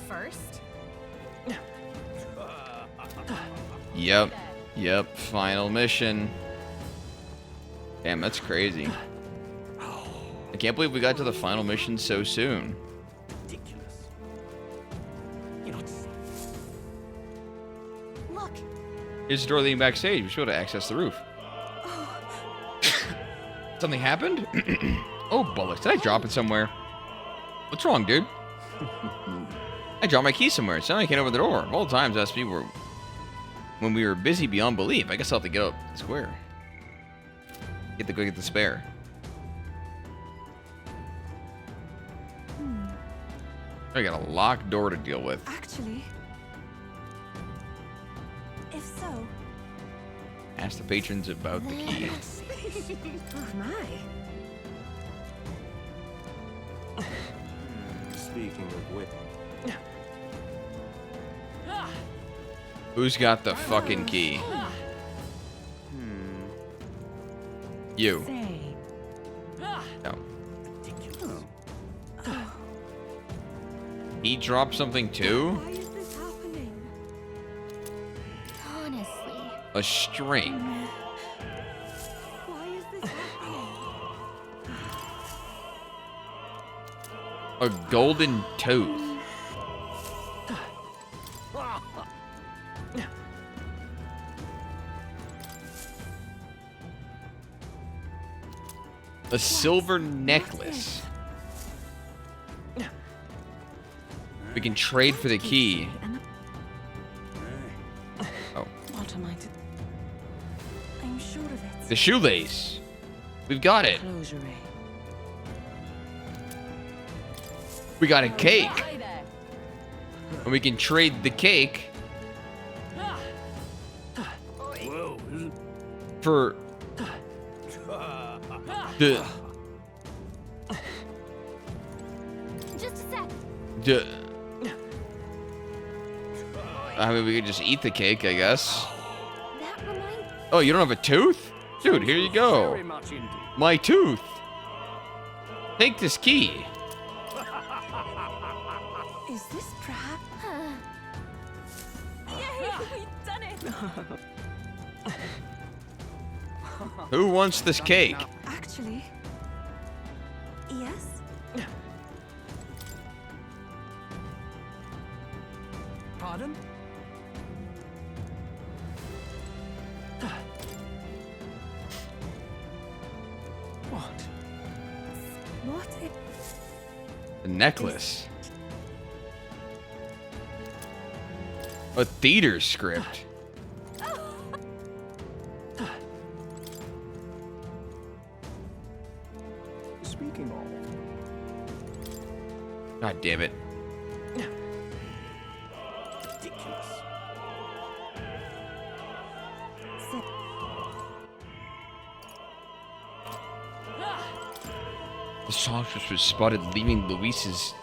First. Yep. Final mission. Damn, that's crazy. I can't believe we got to the final mission so soon. Ridiculous. Look. Here's the door leading backstage. We should be able to access the roof. Something happened? Oh, bollocks. Did I drop it somewhere? What's wrong, dude? I dropped my key somewhere. It sounded like I can't open the door. Of all times, us people were... When we were busy beyond belief. I guess I'll have to get up the square. Go get the spare. I got a locked door to deal with. Actually, if so... Ask the patrons about the key. Oh my. Speaking of which... Who's got the fucking key? You. No. He dropped something too? Why is this happening? Honestly. A string. Why is this happening? A golden tooth. A silver necklace. We can trade for the key. Oh. What am I to... I'm sure of it. The shoelace. We've got it. We got a cake. And we can trade the cake for the Just a sec. I mean, we could just eat the cake, I guess. That reminds... Oh, you don't have a tooth? Dude, here you go. My tooth. Take this key. Is this perhaps... Yay, we've done it. Who wants this cake? Actually... Yes? Pardon? What? What if... The necklace. A theater script. Speaking of... God damn it. Ridiculous. The songstress was spotted leaving Luis's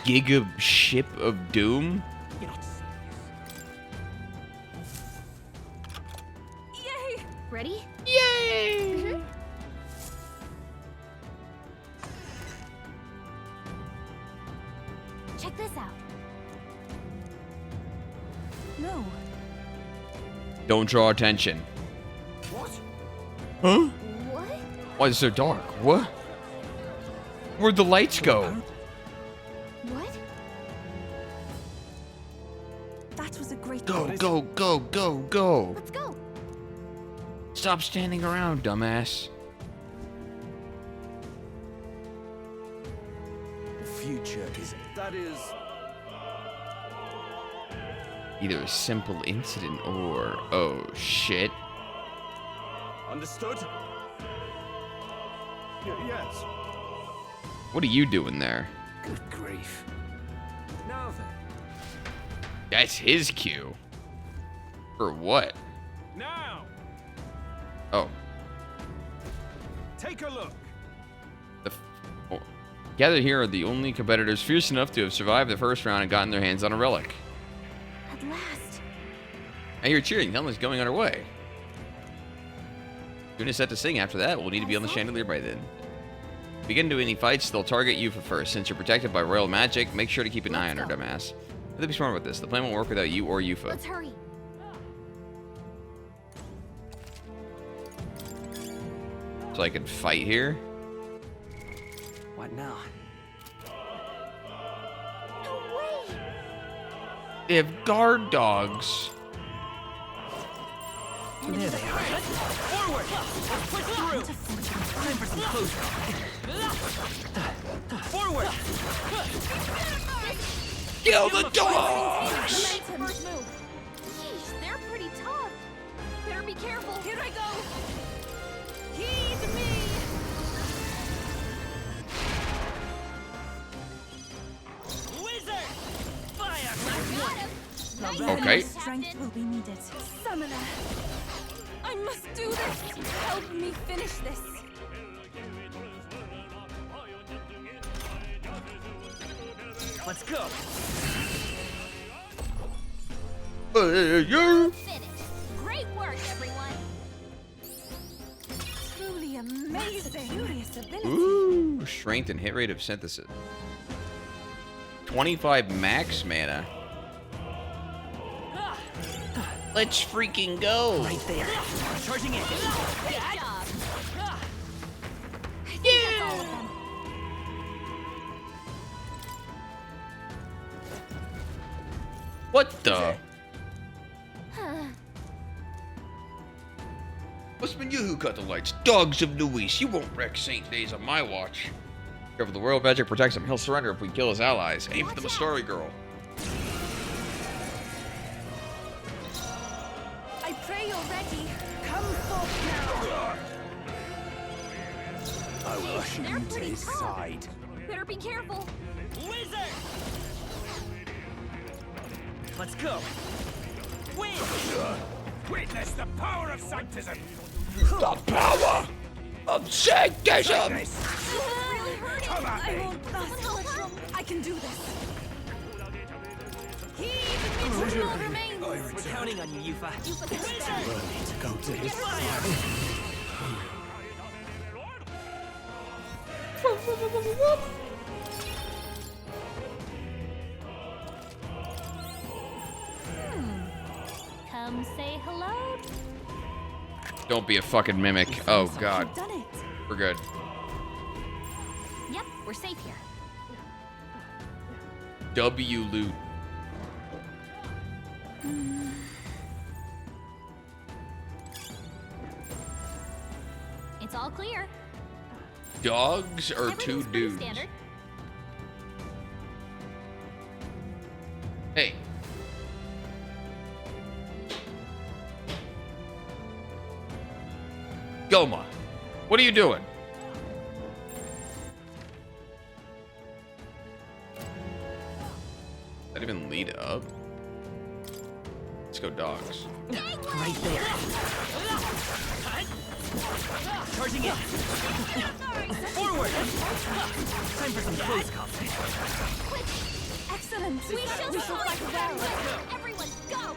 giga ship of doom. You're not serious. Yay! Ready? Yay! Check this out. No. Don't draw attention. What? Huh? What? Why is it so dark? What? Where'd the lights go? What? That was a great... Go, go, go, go, go. Let's go. Stop standing around, dumbass. The future is... That is... Either a simple incident or, oh shit. Understood? Yes. What are you doing there? Good grief. Now then. That's his cue. For what? Now, Oh. take a look. Gathered here are the only competitors fierce enough to have survived the first round and gotten their hands on a relic. At last. And you're cheering. Helena's going on her way. Soon as set to sing after that, we'll need to be on the chandelier by then. If you get into any fights, they'll target Yufa first. Since you're protected by royal magic, make sure to keep an eye on her, dumbass. Let's be smart about this. The plan won't work without you or Yufa. Let's hurry. So I can fight here? What now? They have guard dogs. There they are. Forward! Push through! Time for some close Forward! Kill the dogs! First move. Yeesh, they're pretty tough. Better be careful. Here I go. Heed me. Wizard! Fire! Okay. Strength will be needed. Summoner. I must do this. Help me finish this. Let's go. You. Finish. Great work, everyone. Truly amazing. Curious ability. Ooh, strength and hit rate of synthesis. 25 max mana. Let's freaking go. Right there. Charging in. Great job. I think that's all of them. What the? Must have been you who cut the lights. Dogs of Luis, you won't wreck Saint Days on my watch. Careful, the royal magic protects him. He'll surrender if we kill his allies. Aim for the Mastari girl. I pray you're ready. Come forth now. I will usher you to his side. Better be careful. Wizard! Let's go. Win! Witness the power of Sanctism! The power of Sanctism! Really hurt Come at me! I can do this. Heed the eternal remains. We're counting on you, Yufa. To go to his Come say hello. Don't be a fucking mimic. Oh god. Done it. We're good. Yep, we're safe here. W loot. It's all clear. Dogs or two Everything's pretty dudes? standard. Hey. Goma, what are you doing? Does that even lead up? Let's go dogs. Right there. Charging in. Forward. Time for some close combat. Excellent. We shall fight well. Everyone, go!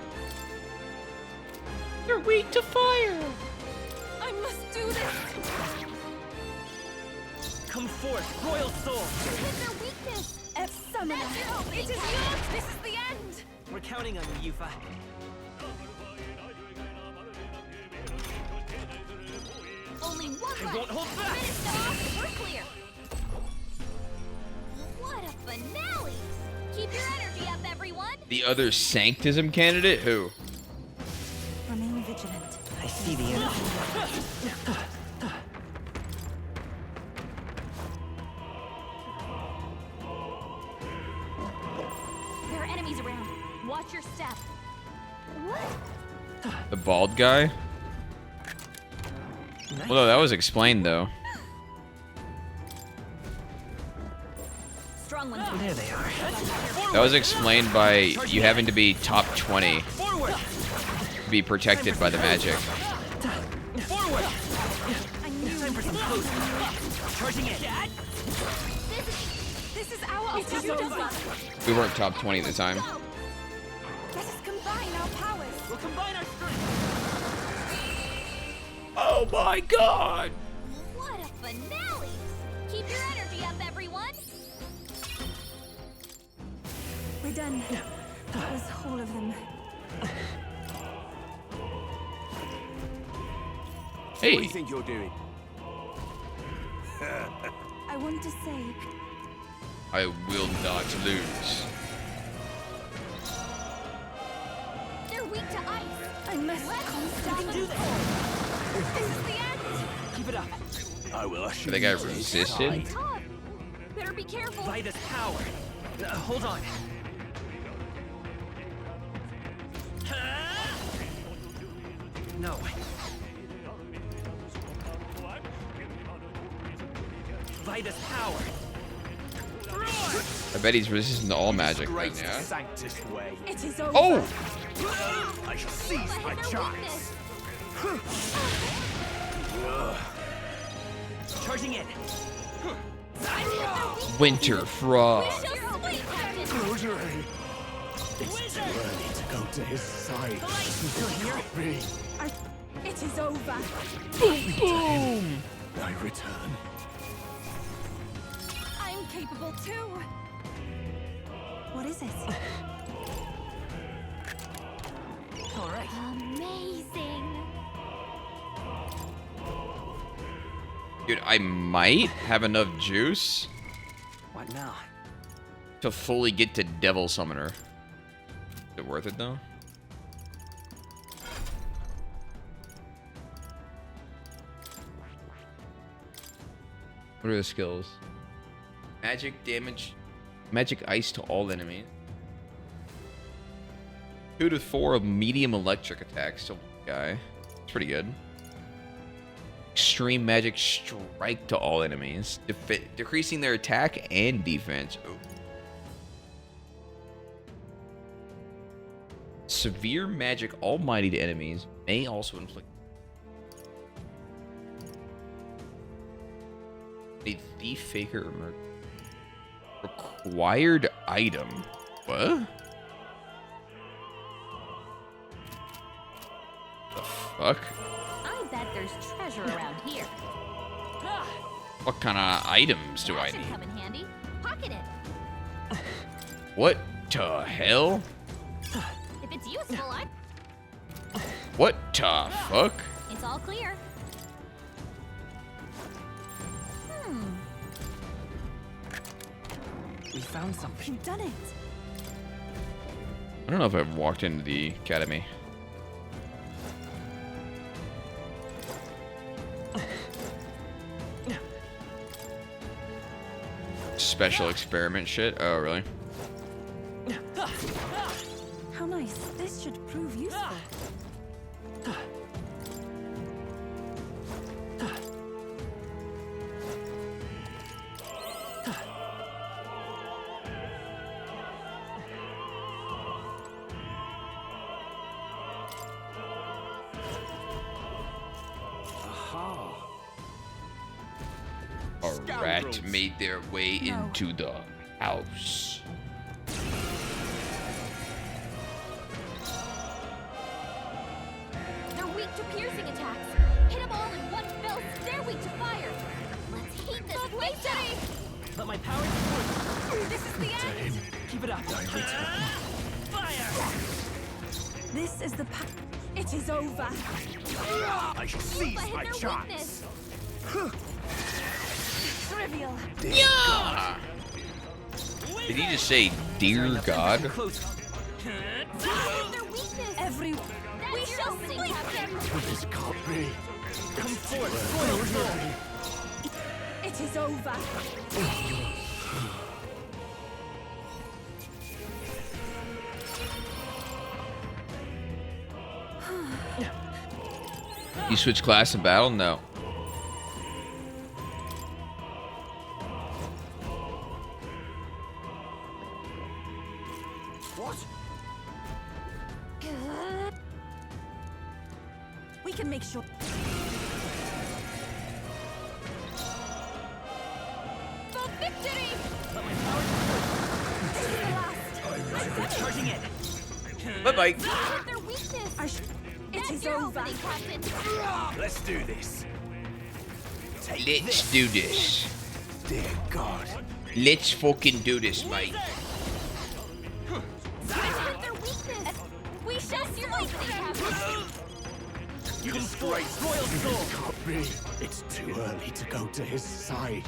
You're weak to fire. I must do this. Come forth, royal soul. Hit their weakness. Summoner. It is yours. This is the end. We're counting on you, Yufa. Only one I left. won't hold back. Finish them off. We're clear. What a finale! Keep your energy up, everyone. The other Sanctism candidate? Who? Remain vigilant. I see the enemy. There are enemies around. Watch your step. What? The bald guy? Nice. Well, no, that was explained though. Strong ones. There they are. That was explained by you having to be top 20. Forward. be protected by the magic. Forward! Time for some close. Charging in. This is our opportunity. We weren't top 20 at the time. Let us combine our powers. We'll combine our strength. Oh my god! What a finale! Keep your energy up, everyone! We're done. That was all of them. Hey. What do you think you're doing? I want to say, I will not lose. They're weak to ice. I must constantly do this. This is the end. Keep it up. I will I think I resisted. Todd, better be careful. By this power. Hold on. No. By this power. I bet he's resistant to all magic then, yeah? Sanctus way. It is over. Oh! I shall seize my chance. Charging in. Winter Frog. Rosary. It's too early to go to his side. Still here? It is over. Boom, boom! I return. I'm capable too. What is it? All right. Amazing. Dude, I might have enough juice What now? to fully get to Devil Summoner. Is it worth it though? What are the skills? Magic damage, magic ice to all enemies. 2 to 4 of medium electric attacks to one guy. It's pretty good. Extreme magic strike to all enemies, decreasing their attack and defense. Ooh. Severe magic almighty to enemies may also inflict a thief, faker, or murder. Required item. What? The fuck? I bet there's treasure around here. What kind of items do I That should need? come in handy. Pocket it. What the hell? If it's useful, I. What the fuck? It's all clear. We found something. You've done it. I don't know if I've walked into the academy. Special experiment shit? Oh, really? How nice. This should prove useful. A rat made their way into the house. They're weak to piercing attacks. Hit them all in one fell. They're weak to fire. Let's heat this place up. Let my power support. This is the end. Keep it up. Fire! This is the It is over. I shall seize my chance. Trivial. Yeah! Did he just say, "Dear God"? Their weakness. We shall sleep them. This can't be. Come forth. It is over. You switch class in battle? No. What? We can make sure. For victory! Let my power This is the last. charging it. Bye-bye. Their weakness! It is over. Captain! Let's do this. Let's do this. Dear God. Let's fucking do this, mate. Their weakness! We shall smite thee, Captain! You disgraced royal sword. Can't be. It's too early to go to his side.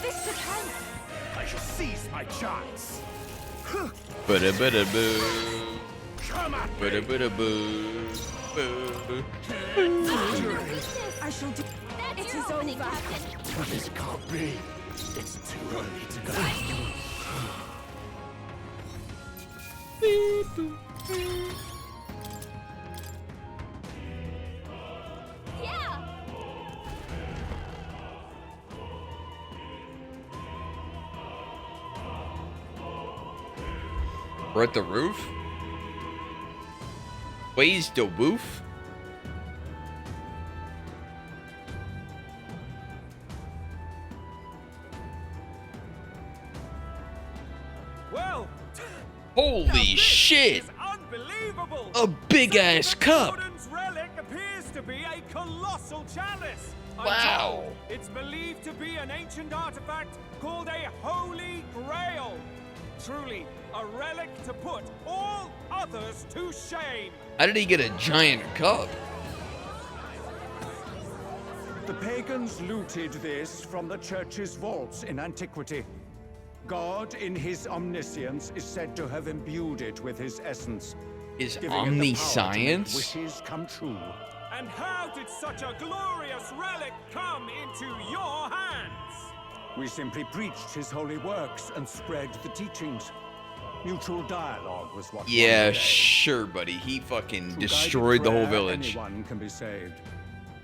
This should help. I shall seize my chance. Ba-da-ba-da-boo. Come at me. Ba-da-ba-da-boo. Boo. I shall do. That's It your is opening, over. Captain! This can't be. It's too early to go. Yeah! We're at the roof? Where's the roof? Well, Holy shit! unbelievable! A big ass cup! Gordon's relic appears to be a colossal chalice. I'm Wow. told it's believed to be an ancient artifact called a Holy Grail. Truly, a relic to put all others to shame. How did he get a giant cup? The pagans looted this from the church's vaults in antiquity. God, in his omniscience, is said to have imbued it with his essence. Is giving it the power to make omniscience? wishes come true. And how did such a glorious relic come into your hands? We simply preached his holy works and spread the teachings. Mutual dialogue was what. Yeah, one day. sure, buddy. He fucking Through destroyed guided the whole prayer, village. Anyone can be saved,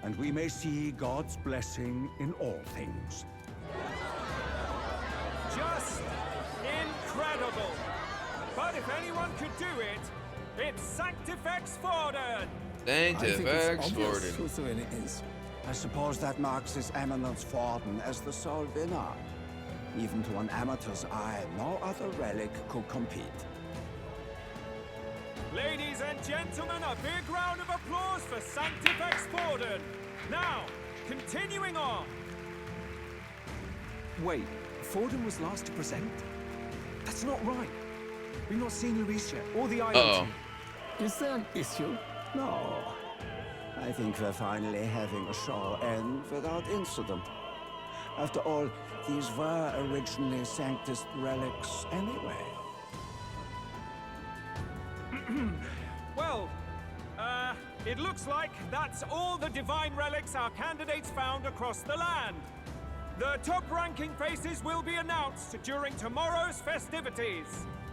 and we may see God's blessing in all things. Just incredible. But if anyone could do it, it's Sanctifex Forden. Sanctifex Forden. Whose win it is. I suppose that marks His Eminence Forden as the sole winner. Even to an amateur's eye, no other relic could compete. Ladies and gentlemen, a big round of applause for Sanctifex Forden. Now, continuing on. Wait, Forden was last to present? That's not right. We've not seen Luis yet, or the island Uh-oh. team. Is there an issue? No. I think we're finally having a show end without incident. After all, these were originally Sanctus relics anyway. Well, it looks like that's all the divine relics our candidates found across the land. The top-ranking faces will be announced during tomorrow's festivities.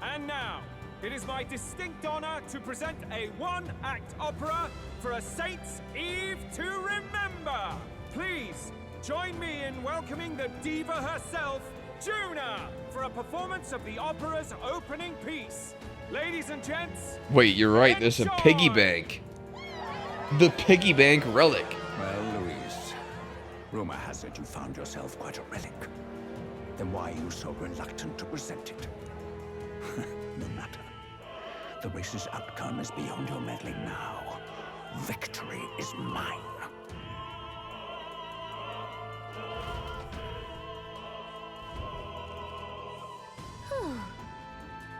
And now, it is my distinct honor to present a one-act opera for a Saint's Eve to remember. Please, join me in welcoming the diva herself, Juna, for a performance of the opera's opening piece. Ladies and gents, Wait, you're right. There's a piggy bank. The piggy bank relic. Well, Louise, rumor has it you found yourself quite a relic. Then why are you so reluctant to present it? No matter. The race's outcome is beyond your meddling now. Victory is mine.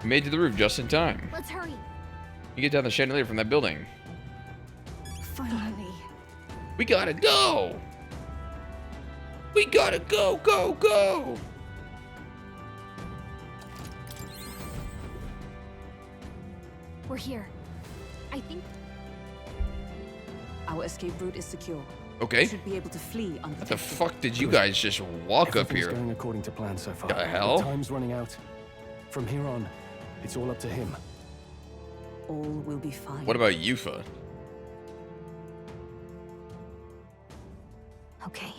We made it to the roof just in time. Let's hurry. You get down the chandelier from that building. Finally. We gotta go! We gotta go, go, go! We're here. I think Our escape route is secure. Okay. We should be able to flee What the undetected. fuck did you guys just walk up Everything's here? going according to plan so far. The hell? Time's running out. From here on, it's all up to him. All will be fine. What about Yufa? Okay.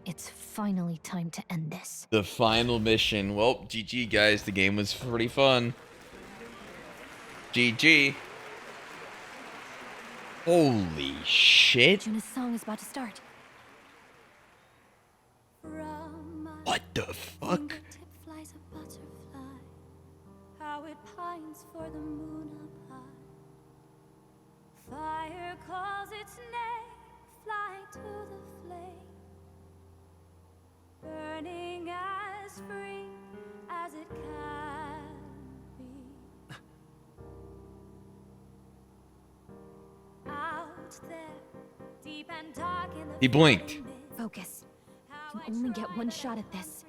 It's finally time to end this. The final mission. Well, GG guys, the game was pretty fun. GG. Holy shit. Juna's song is about to start. What the fuck? Flies a butterfly, how it pines for the moon up high. Fire calls its name, fly to the flame, burning as free as it can be. Out there, deep and dark in the He blinked. Focus. You only get one shot at this.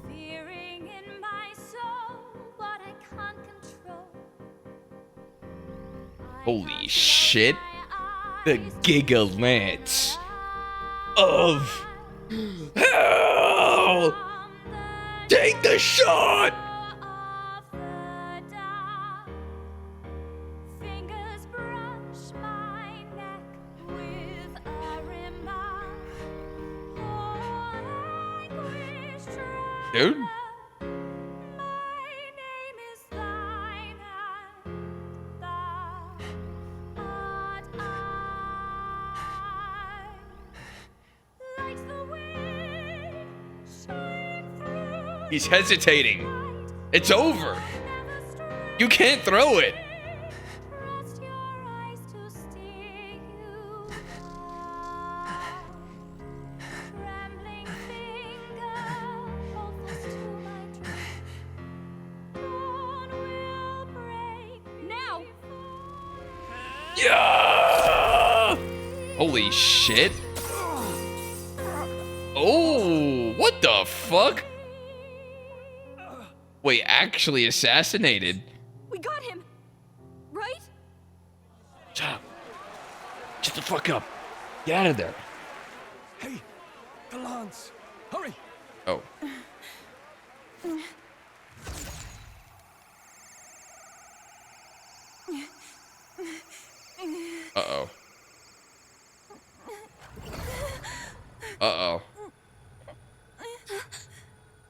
Fearing in my soul what I can't control. Holy shit. The Giga Lance of hell. Take the shot. Fingers brush my neck with a reminder. Oh, anguish Dude. my name is thine and thou art I. Like the wind shine through. He's hesitating. It's over. You can't throw it. Trust your eyes to steer you on. Trembling finger hold fast to my dream. Dawn will break now. Yeah! Holy shit. Oh, what the fuck? Wait, actually assassinated. We got him, right? Shut up. Shut the fuck up. Get out of there. Hey, the lance. Hurry. Oh. Uh-oh. Uh-oh.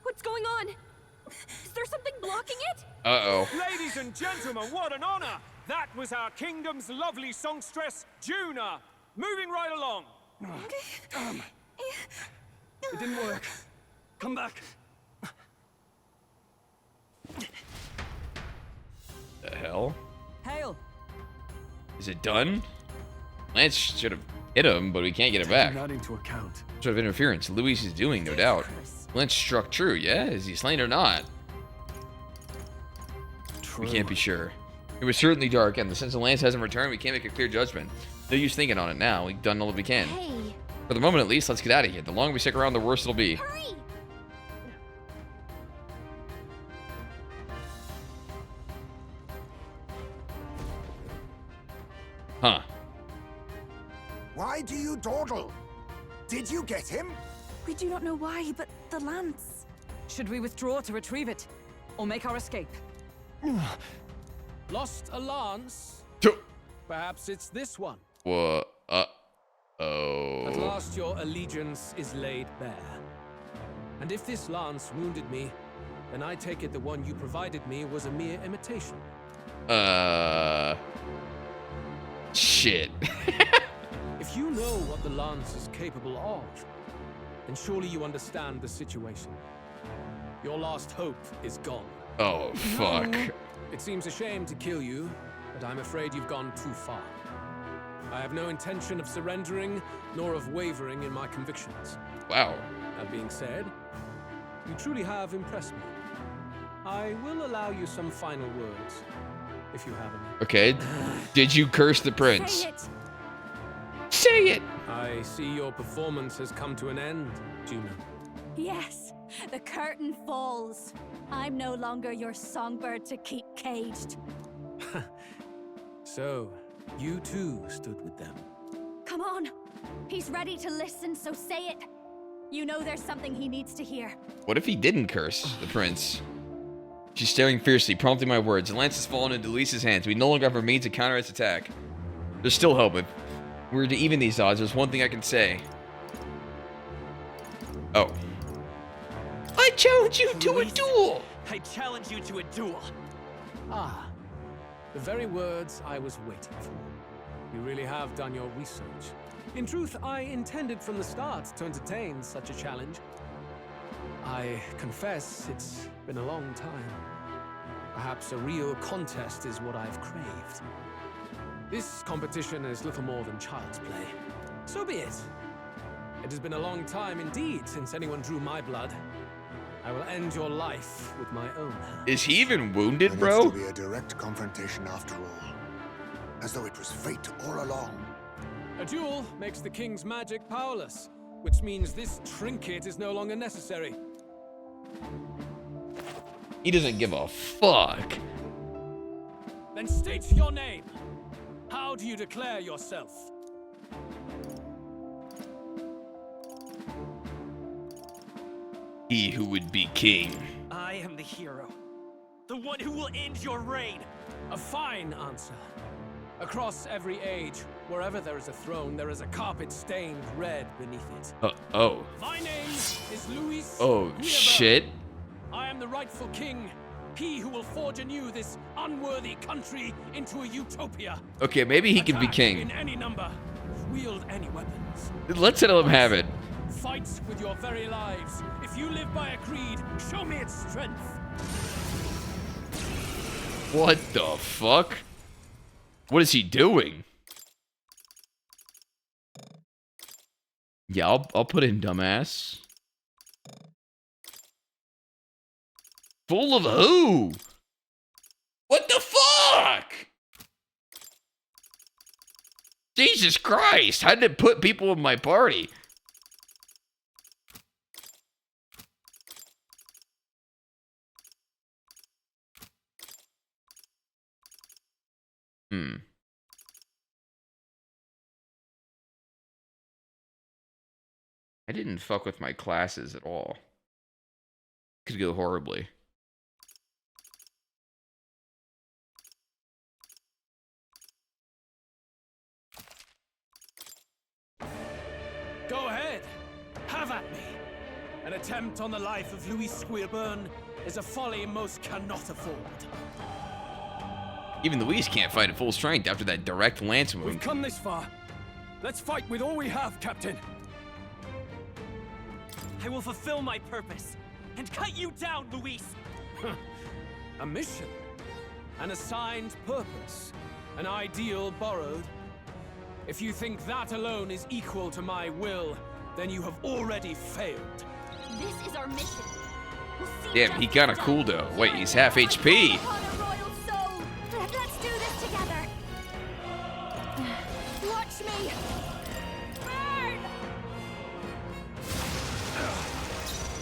What's going on? Is there something blocking it? Uh-oh. Ladies and gentlemen, what an honor! That was our kingdom's lovely songstress, Juna. Moving right along. It didn't work. Come back. The hell? Hail. Is it done? Lance should have hit him, but we can't get it back. Taking that into account. Sort of interference Luis is doing, no doubt. Lance struck true, yeah? Is he slain or not? True. We can't be sure. It was certainly dark, and since the Lance hasn't returned, we can't make a clear judgment. No use thinking on it now. We've done all that we can. Hey. For the moment, at least, let's get out of here. The longer we stick around, the worse it'll be. Hurry. Huh. Why do you dawdle? Did you get him? We do not know why, but the lance. Should we withdraw to retrieve it? Or make our escape? Lost a lance? Perhaps it's this one. What? At Uh-oh. last your allegiance is laid bare. And if this lance wounded me, then I take it the one you provided me was a mere imitation. Shit. If you know what the lance is capable of, then surely you understand the situation. Your last hope is gone. Oh, fuck. It seems a shame to kill you, but I'm afraid you've gone too far. I have no intention of surrendering, nor of wavering in my convictions. Wow. That being said, you truly have impressed me. I will allow you some final words, if you have any. Okay. Did you curse the prince? Say it. Say it! I see your performance has come to an end, Juna. Yes, the curtain falls. I'm no longer your songbird to keep caged. So, you too stood with them. Come on. He's ready to listen, so say it. You know there's something he needs to hear. What if he didn't curse the prince? She's staring fiercely, prompting my words. The lance has fallen into Luis's hands. We no longer have a means to counter its attack. There's still hope. If we were to even these odds, there's one thing I can say. Oh. I challenge you to a duel! I challenge you to a duel. Ah, the very words I was waiting for. You really have done your research. In truth, I intended from the start to entertain such a challenge. I confess it's been a long time. Perhaps a real contest is what I've craved. This competition is little more than child's play. So be it. It has been a long time indeed since anyone drew my blood. I will end your life with my own hand. Is he even wounded, There bro? needs to be a direct confrontation after all. As though it was fate all along. A duel makes the king's magic powerless, which means this trinket is no longer necessary. He doesn't give a fuck. Then state your name. How do you declare yourself? He who would be king. I am the hero. The one who will end your reign. A fine answer. Across every age, wherever there is a throne, there is a carpet stained red beneath it. Oh. My name is Luis. Oh, Guillermo. shit. I am the rightful king. He who will forge anew this unworthy country into a utopia. Okay, maybe he can be Attack king. in any number. Wield any weapons. Let's let him have it. Fight with your very lives. If you live by a creed, show me its strength. What the fuck? What is he doing? Yeah, I'll put in dumbass. Full of who? What the fuck? Jesus Christ, how did it put people in my party? I didn't fuck with my classes at all. Could go horribly. Go ahead. Have at me. An attempt on the life of Louis Squeerburn is a folly most cannot afford. Even Louise can't fight at full strength after that direct lance We've wound. come this far. Let's fight with all we have, Captain. I will fulfill my purpose and cut you down, Luis. A mission, an assigned purpose, an ideal borrowed. If you think that alone is equal to my will, then you have already failed. This is our mission. Damn, he kinda cool though. Wait, he's half HP. Let's do this together. Watch me. Burn!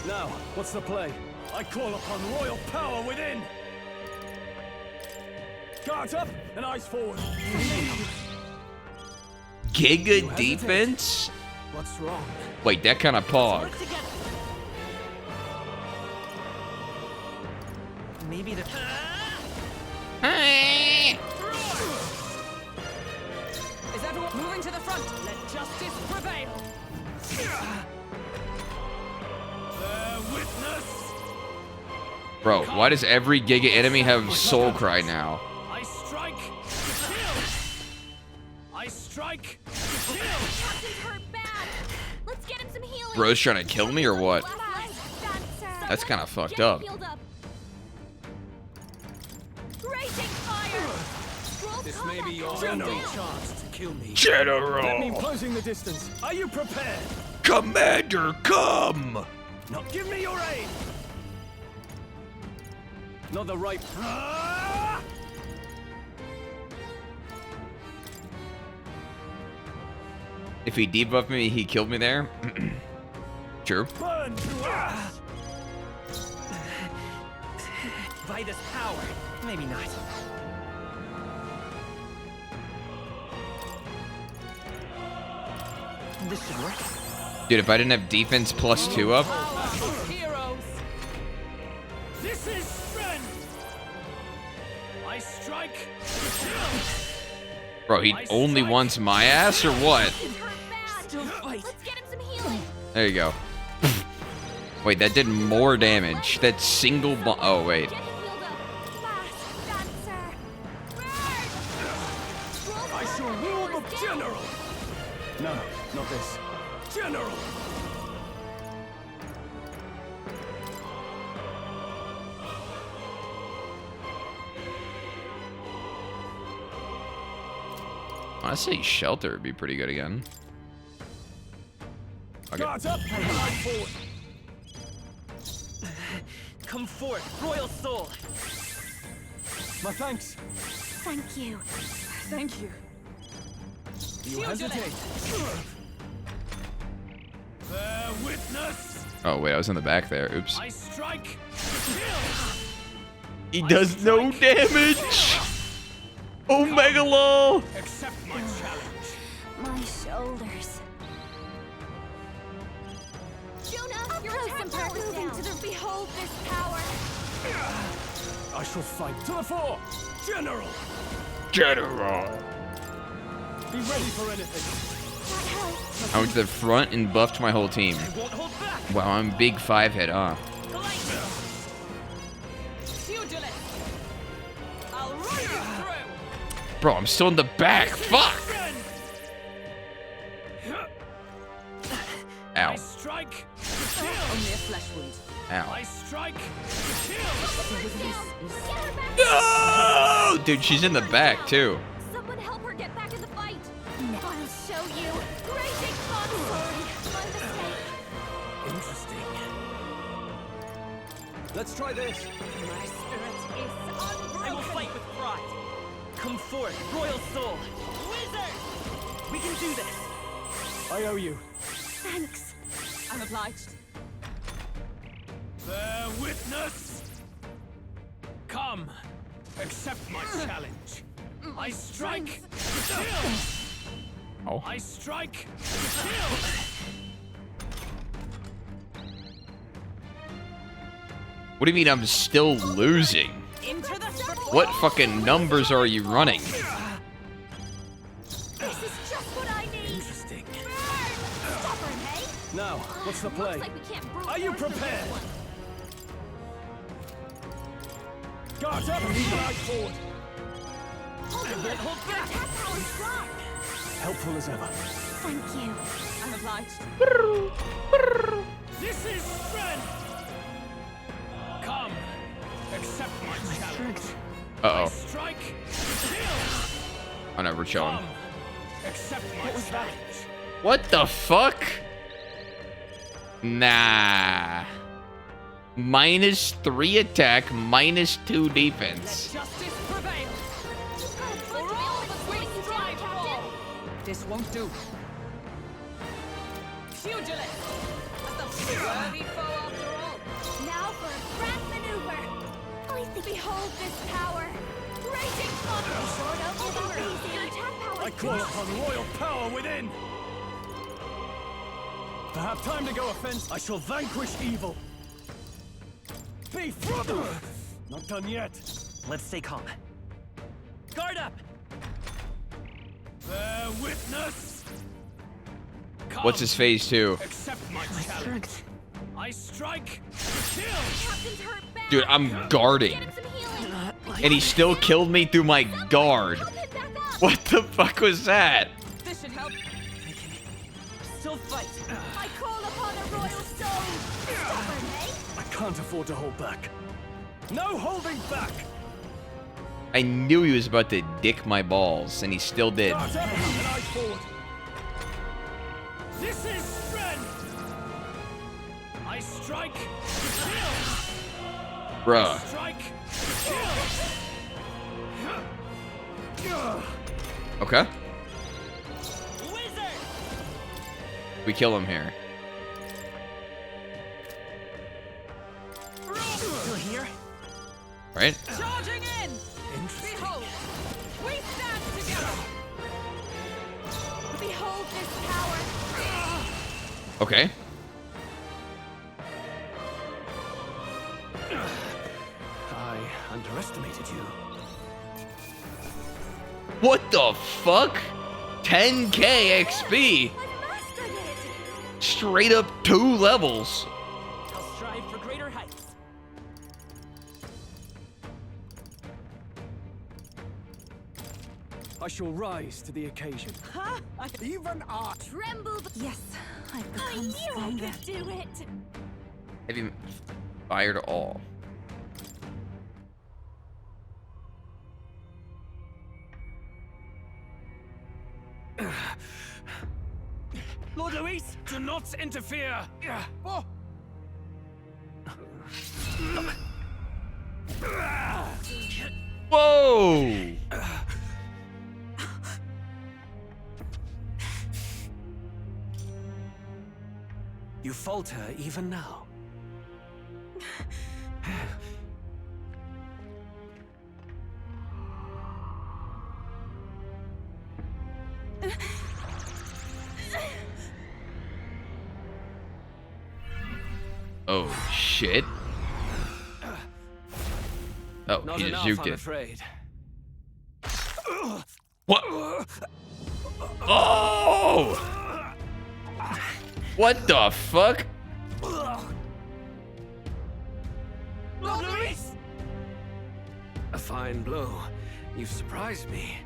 Now, what's the play? I call upon royal power within. Guards up and eyes forward. Giga defense? What's wrong? Wait, that kind of pog. Maybe the... Is everyone moving to the front? Let justice prevail. Bear witness. Bro, why does every Giga enemy have soul cry now? I strike to kill. I strike to kill. Captain's hurt bad. Let's get him some healing. Bro's trying to kill me or what? That's kind of fucked up. Raging fire. This may be your only chance to kill me. General. Let me closing the distance. Are you prepared? Commander, come! Now give me your aim. Not the right. If he debuffed me, he killed me there. True. Burn to By this power. Maybe not. This should work. Dude, if I didn't have defense +2 up, heroes. This is strength. I strike to kill. bro, he only wants my ass or what? Still fight. Let's get him some healing. There you go. Wait, that did more damage. That single oh, wait. No, not this. General! Honestly, shelter would be pretty good again. Okay. Guards up and line forward. Come forth, royal soul. My thanks. Thank you. Thank you. You hesitate. Bear witness. Oh wait, I was in the back there. Oops. I strike. Kill. He does no damage. Omega Law. Accept my challenge. My shoulders. Jonah, your attack power is down. To the behold this power. I shall fight To the fore, General. General. Be ready for anything. I went to the front and buffed my whole team. Won't hold back. Wow, I'm big 5-head, huh? Pugilist. I'll run you through. Bro, I'm still in the back. Fuck. Ow. I strike. Only a flesh wound. Ow. I strike. No! Dude, she's in the back, too. Someone help her get back in the fight. I'll show you. Raging fun. Sorry, my mistake. Interesting. Let's try this. My spirit is I will fight with pride. Come forth, royal soul. Wizard! We can do this. I owe you. Thanks. I'm obliged. Bear witness. Come, accept my challenge. I strike. Kill. Oh. I strike. Kill. What do you mean I'm still losing? Into the What fucking numbers are you running? This is just what I need. Interesting. Stubborn, hey? Now, what's the play? Looks like we can't brute Are you force the big prepared? one. Guards up and line forward. Hold back. Attack power's strong. Helpful as ever. Thank you. I'm obliged. This is strength. Come, accept my challenge. I Uh-oh. strike. Kill. Oh no, we're chilling. Come, accept my challenge. What the fuck? Nah. -3 attack, -2 defense. Justice prevail. For all the great strive for. This won't do. Pugilist. As the worthy foe after all. Now for a grand maneuver. I think behold this power. Raging fun. Short of easy. Your attack power. I call upon royal power within. To have time to go offense, I shall vanquish evil. Be frother! Not done yet. Let's stay calm. Guard up. Bear witness. Come, What's his phase 2? accept my challenge. I strike. Kill. Captain's hurt bad. Dude, I'm guarding. Get him some healing. And he still killed me through my guard. Help him back up. What the fuck was that? This should help. Still fight. I call upon a royal soul. Stubborn, eh? I can't afford to hold back. No holding back! I knew he was about to dick my balls, and he still did. Guards up and eye forward. This is strength. I strike. Kill. Bruh. Strike. Okay. Wizard. We kill him here. Still here? Right? Charging in. Behold, we stand together. Behold this power. Okay. I underestimated you. What the fuck? 10k XP. Straight up 2 levels. I'll strive for greater heights. I shall rise to the occasion. Huh? Even I Tremble! Yes, I've I become knew stronger. I could do it! Have you fired all? Lord Luis, do not interfere! Oh. Whoa! You falter even now. Oh shit. Oh, Not he enough, just juked I'm it. afraid. What? Oh! What the fuck? Lord Luis! A fine blow. You've surprised me.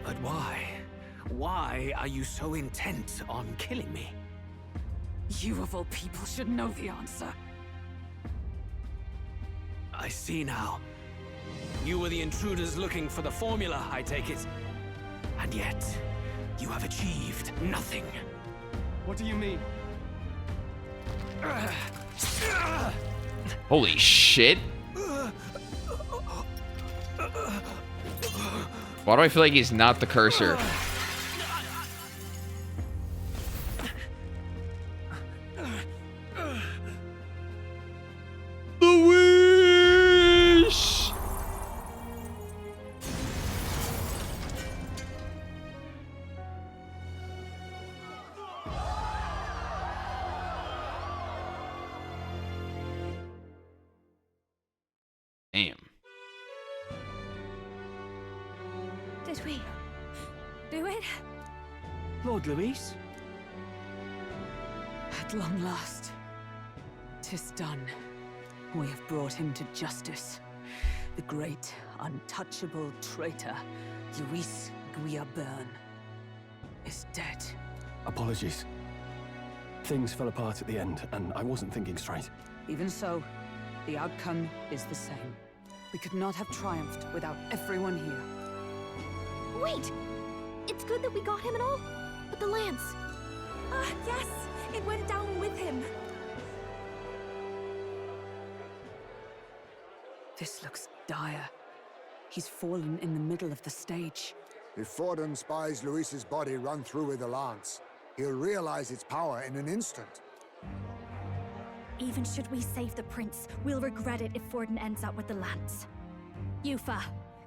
But why? Why are you so intent on killing me? You of all people should know the answer. I see now. You were the intruders looking for the formula, I take it. And yet, you have achieved nothing. What do you mean? Holy shit. Why do I feel like he's not the cursor? Luis! Damn. Did we do it? Lord Luis? At long last, 'tis done. We have brought him to justice. The great, untouchable traitor, Luis Guillaburn, is dead. Apologies. Things fell apart at the end, and I wasn't thinking straight. Even so, the outcome is the same. We could not have triumphed without everyone here. Wait! It's good that we got him and all, but the lance. Ah, yes! It went down with him. This looks dire. He's fallen in the middle of the stage. If Forden spies Luis's body run through with a lance, he'll realize its power in an instant. Even should we save the prince, we'll regret it if Forden ends up with the lance. Yufa,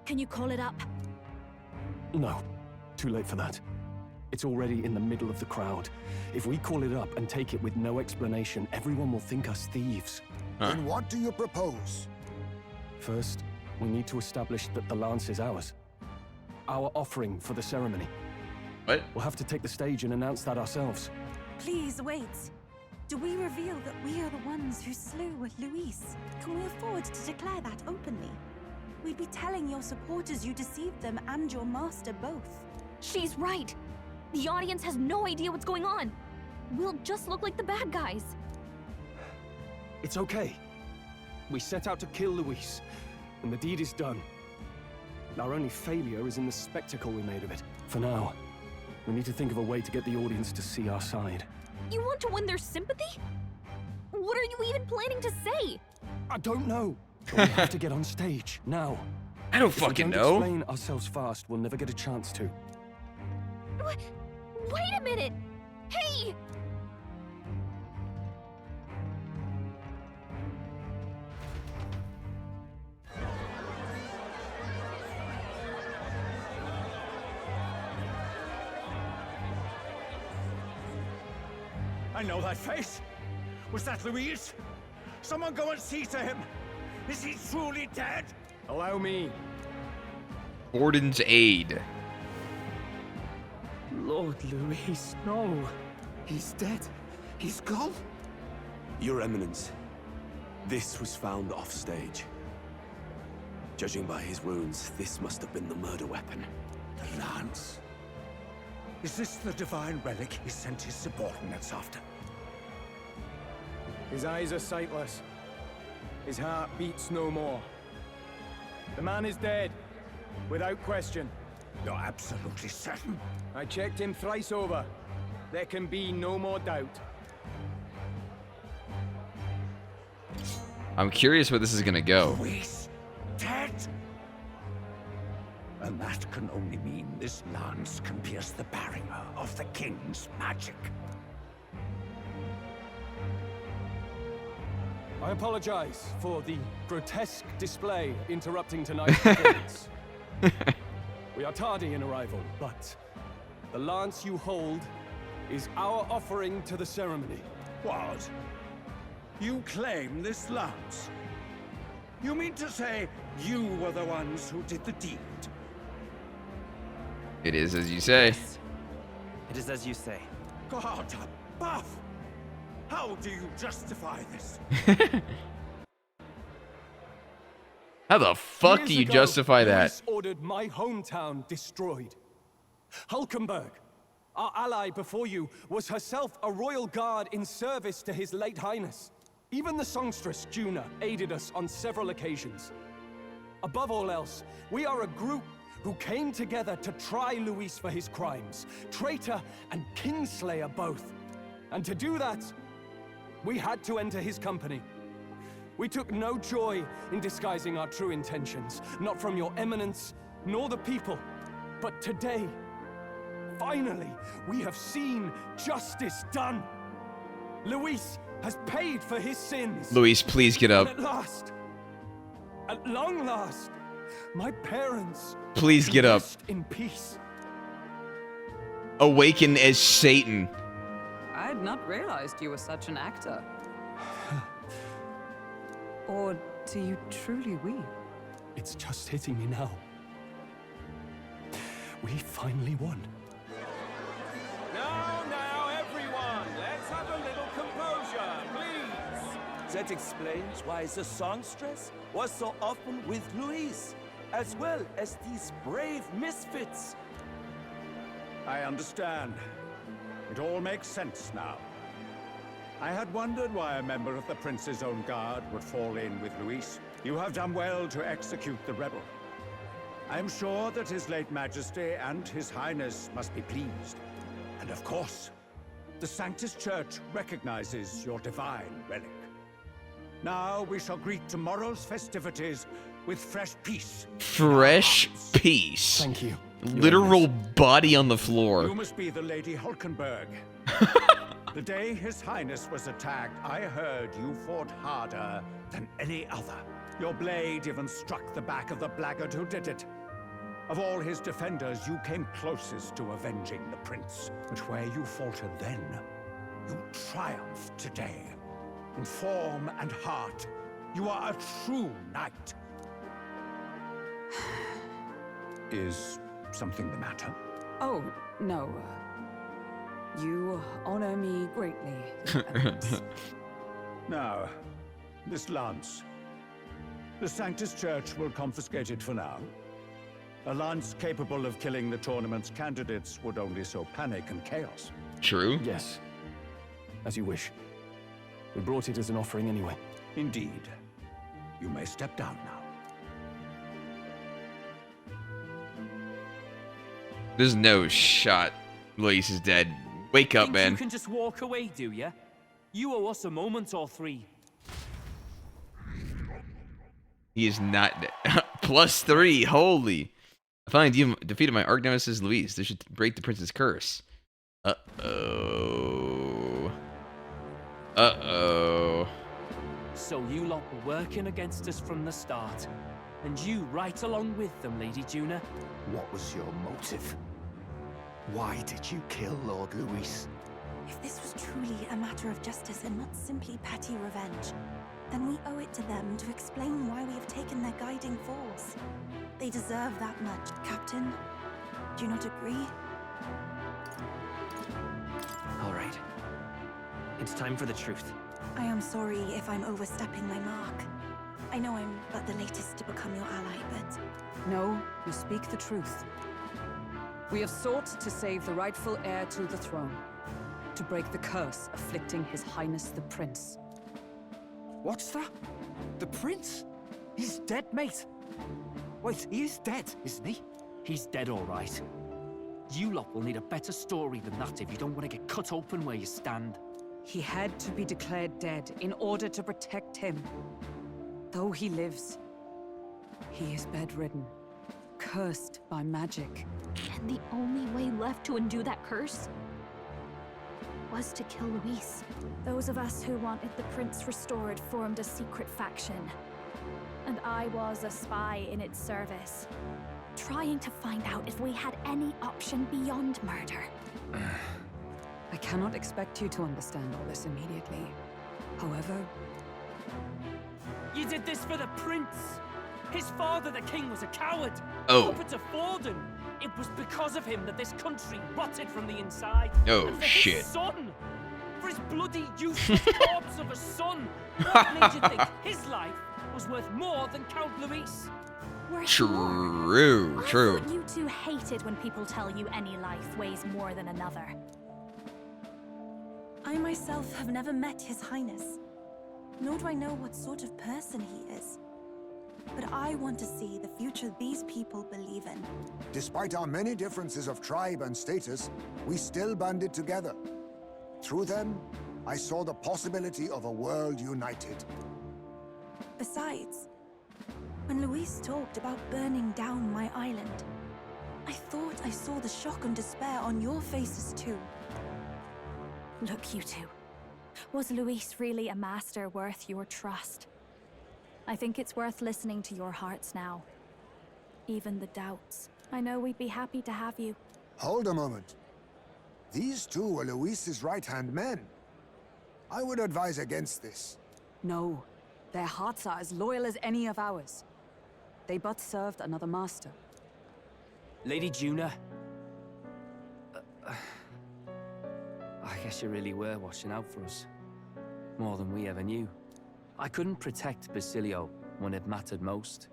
can you call it up? No, too late for that. It's already in the middle of the crowd. If we call it up and take it with no explanation, everyone will think us thieves. Then what do you propose? First, we need to establish that the lance is ours. Our offering for the ceremony. What? We'll have to take the stage and announce that ourselves. Please wait. Do we reveal that we are the ones who slew Luis? Can we afford to declare that openly? We'd be telling your supporters you deceived them and your master both. She's right. The audience has no idea what's going on. We'll just look like the bad guys. It's okay. We set out to kill Luis, and the deed is done. Our only failure is in the spectacle we made of it. For now, we need to think of a way to get the audience to see our side. You want to win their sympathy? What are you even planning to say? I don't know. But we have to get on stage, now. I don't If fucking we don't know. explain ourselves fast, we'll never get a chance to. Wait a minute! Hey! I know that face. Was that Luis? Someone go and see to him. Is he truly dead? Allow me. Forden's aid. Lord Luis, no. He's dead. He's gone. Your Eminence, this was found off stage. Judging by his wounds, this must have been the murder weapon. The lance? Is this the divine relic he sent his subordinates after? His eyes are sightless. His heart beats no more. The man is dead, without question. You're absolutely certain? I checked him thrice over. There can be no more doubt. I'm curious where this is gonna go. Luis, dead? And that can only mean this lance can pierce the barrier of the king's magic. I apologize for the grotesque display interrupting tonight's performance. We are tardy in arrival, but the lance you hold is our offering to the ceremony. What? You claim this lance? You mean to say you were the ones who did the deed? It is as you say. It is as you say. God above! How do you justify this? How the fuck Years do you ago, justify that? Louis ordered my hometown destroyed. Hulkenberg, our ally before you, was herself a royal guard in service to his late highness. Even the songstress, Juna, aided us on several occasions. Above all else, we are a group who came together to try Louis for his crimes, traitor and kingslayer both. And to do that, we had to enter his company. We took no joy in disguising our true intentions, not from your eminence, nor the people. But today, finally, we have seen justice done. Luis has paid for his sins. Luis, please get up. And at long last, my parents Please get up. rest in peace. Awaken as Satan. I had not realized you were such an actor. Or do you truly weep? It's just hitting me now. We finally won. Now, everyone, let's have a little composure, please. That explains why the songstress was so often with Louise, as well as these brave misfits. I understand. It all makes sense now. I had wondered why a member of the Prince's own guard would fall in with Luis. You have done well to execute the rebel. I am sure that His late Majesty and His Highness must be pleased. And of course, the Sanctus Church recognizes your divine relic. Now we shall greet tomorrow's festivities with fresh peace. Fresh peace. Thank you. Literal body on the floor. You must be the Lady Hulkenberg. The day His Highness was attacked, I heard you fought harder than any other. Your blade even struck the back of the blackguard who did it. Of all his defenders, you came closest to avenging the prince. But where you faltered then, you triumphed today. In form and heart, you are a true knight. Is something the matter? Oh, no. You honor me greatly, Your Eminence. Now, this lance. The Sanctus Church will confiscate it for now. A lance capable of killing the tournament's candidates would only sow panic and chaos. True. Yes. As you wish. We brought it as an offering anyway. Indeed. You may step down now. There's no shot Luis is dead. Wake up, Think man. you can just walk away, do ya? You owe us a moment or three. He is not dead. +3. Holy. I finally defeated my arch nemesis Luis. This should break the prince's curse. Uh-oh. Uh-oh. So you lot were working against us from the start. And you right along with them, Lady Juna. What was your motive? Why did you kill Lord Luis? If this was truly a matter of justice and not simply petty revenge, then we owe it to them to explain why we have taken their guiding force. They deserve that much. Captain, do you not agree? All right. It's time for the truth. I am sorry if I'm overstepping my mark. I know I'm but the latest to become your ally, but... No, you speak the truth. We have sought to save the rightful heir to the throne, to break the curse afflicting His Highness the Prince. What's that? The prince? He's dead, mate. Wait, he is dead, isn't he? He's dead, all right. You lot will need a better story than that if you don't want to get cut open where you stand. He had to be declared dead in order to protect him. Though he lives, he is bedridden, cursed by magic. And the only way left to undo that curse was to kill Luis. Those of us who wanted the prince restored formed a secret faction. And I was a spy in its service, trying to find out if we had any option beyond murder. I cannot expect you to understand all this immediately. However... You did this for the prince! His father, the king, was a coward! Oh. Up to Forden! It was because of him that this country rotted from the inside. Oh, and for shit. His son! For his bloody, useless corpse of a son! What made you think his life was worth more than Count Luis? True, I true. thought you two hated when people tell you any life weighs more than another. I myself have never met His Highness, nor do I know what sort of person he is. But I want to see the future these people believe in. Despite our many differences of tribe and status, we still banded together. Through them, I saw the possibility of a world united. Besides, when Luis talked about burning down my island, I thought I saw the shock and despair on your faces too. Look, you two. Was Luis really a master worth your trust? I think it's worth listening to your hearts now. Even the doubts. I know we'd be happy to have you. Hold a moment. These two were Luis's right-hand men. I would advise against this. No, their hearts are as loyal as any of ours. They but served another master. Lady Juna. I guess you really were watching out for us. More than we ever knew. I couldn't protect Basilio when it mattered most.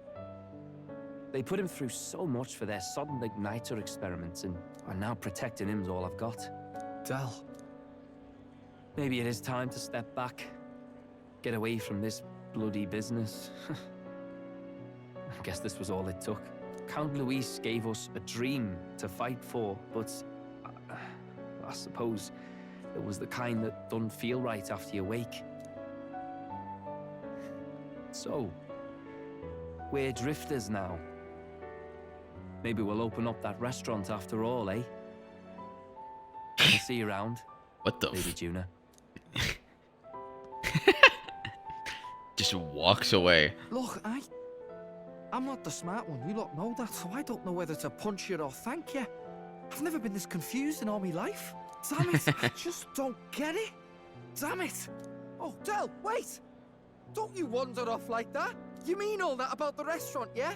They put him through so much for their sudden igniter experiments, and now protecting him's all I've got. Del. Maybe it is time to step back. Get away from this bloody business. I guess this was all it took. Count Luis gave us a dream to fight for, but I suppose it was the kind that doesn't feel right after you wake. So, we're drifters now. Maybe we'll open up that restaurant after all, eh? I'll see you around. What the Lady Juna. Just walks away. Look, I'm not the smart one, you lot know that, so I don't know whether to punch you or thank you. I've never been this confused in all my life. Damn it, I just don't get it. Damn it. Oh, Del, wait! Don't you wander off like that? You mean all that about the restaurant, yeah?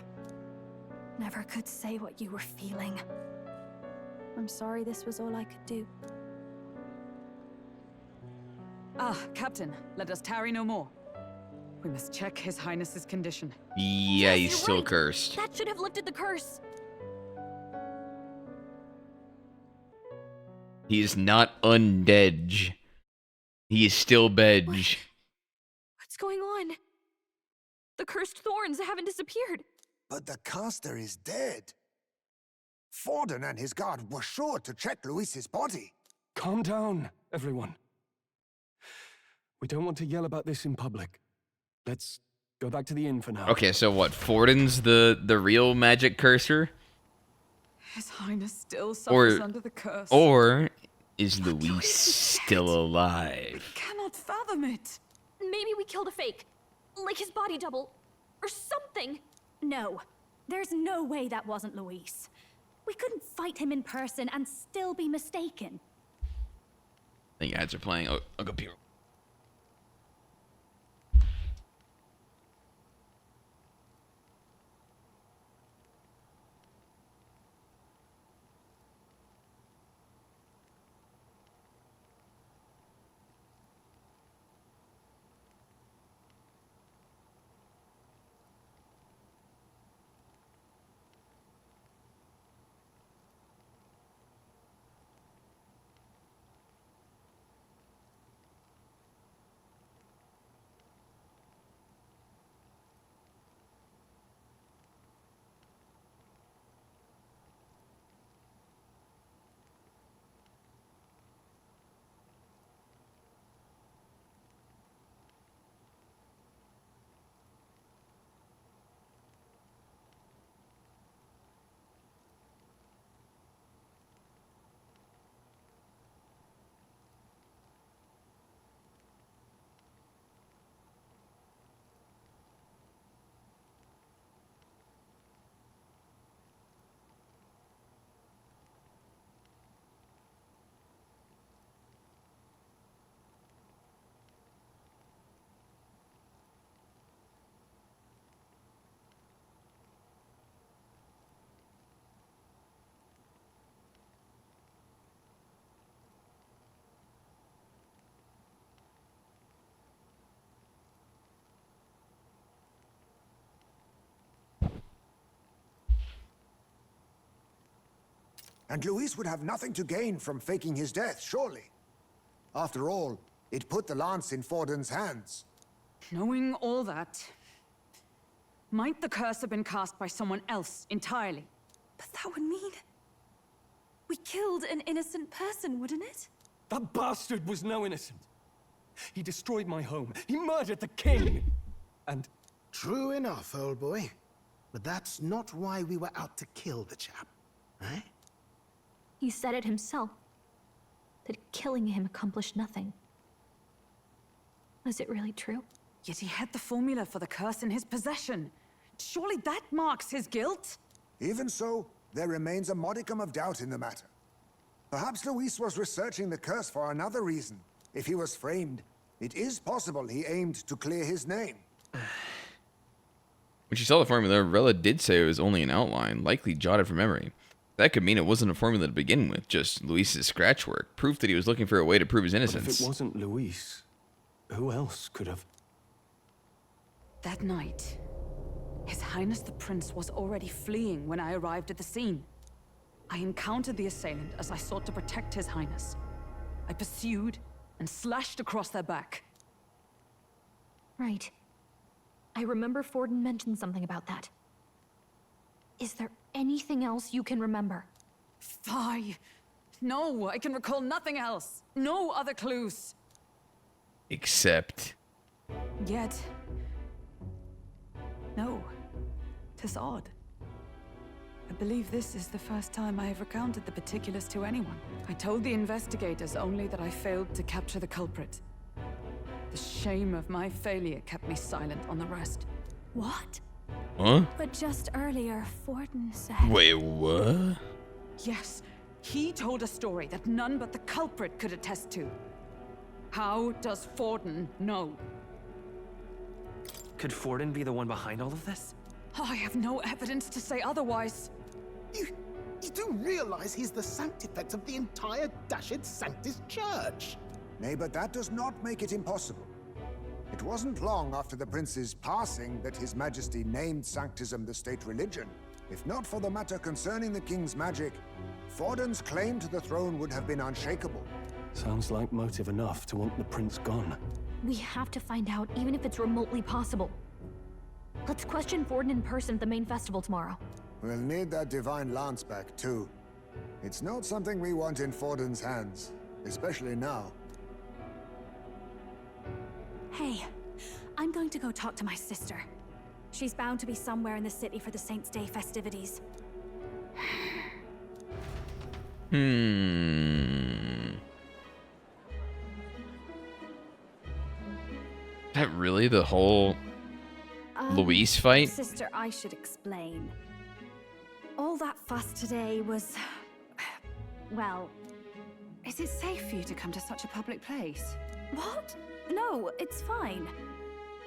Never could say what you were feeling. I'm sorry this was all I could do. Ah, Captain, let us tarry no more. We must check His Highness's condition. Yeah, he's You're still right. cursed. That should have lifted the curse. He is not undead. He is still bedge. What's going on? The cursed thorns haven't disappeared. But the caster is dead. Forden and his guard were sure to check Luis's body. Calm down, everyone. We don't want to yell about this in public. Let's go back to the inn for now. Okay, so what? Forden's the real magic cursor? His Highness still suffers Or under the curse. or is Luis still alive? Cannot fathom it. Maybe we killed a fake. Like his body double. Or something. No. There's no way that wasn't Luis. We couldn't fight him in person and still be mistaken. I think ads are playing. Oh, I'll go pee. And Luis would have nothing to gain from faking his death, surely. After all, it put the lance in Forden's hands. Knowing all that, might the curse have been cast by someone else entirely? But that would mean we killed an innocent person, wouldn't it? That bastard was no innocent. He destroyed my home. He murdered the king. And... True enough, old boy. But that's not why we were out to kill the chap, eh? He said it himself. That killing him accomplished nothing. Was it really true? Yet he had the formula for the curse in his possession. Surely that marks his guilt? Even so, there remains a modicum of doubt in the matter. Perhaps Luis was researching the curse for another reason. If he was framed, it is possible he aimed to clear his name. When she saw the formula, Rella did say it was only an outline, likely jotted from memory. That could mean it wasn't a formula to begin with, just Luis's scratch work, proof that he was looking for a way to prove his innocence. But if it wasn't Luis, who else could have... That night, His Highness the Prince was already fleeing when I arrived at the scene. I encountered the assailant as I sought to protect His Highness. I pursued and slashed across their back. Right. I remember Forden mentioned something about that. Is there anything else you can remember? Fie! No, I can recall nothing else. No other clues. Except... Yet... No. 'Tis odd. I believe this is the first time I have recounted the particulars to anyone. I told the investigators only that I failed to capture the culprit. The shame of my failure kept me silent on the rest. What? Huh? But just earlier, Forden said... Wait, what? Yes, he told a story that none but the culprit could attest to. How does Forden know? Could Forden be the one behind all of this? I have no evidence to say otherwise. You do realize he's the sanctifex of the entire Dashed Sanctus Church? Nay, but that does not make it impossible. It wasn't long after the prince's passing that His Majesty named Sanctism the state religion. If not for the matter concerning the king's magic, Forden's claim to the throne would have been unshakable. Sounds like motive enough to want the prince gone. We have to find out, even if it's remotely possible. Let's question Forden in person at the main festival tomorrow. We'll need that divine lance back, too. It's not something we want in Forden's hands, especially now. Hey, I'm going to go talk to my sister. She's bound to be somewhere in the city for the Saints' Day festivities. That really the whole Luis fight? Sister, I should explain. All that fuss today was... well... Is it safe for you to come to such a public place? What? No, it's fine.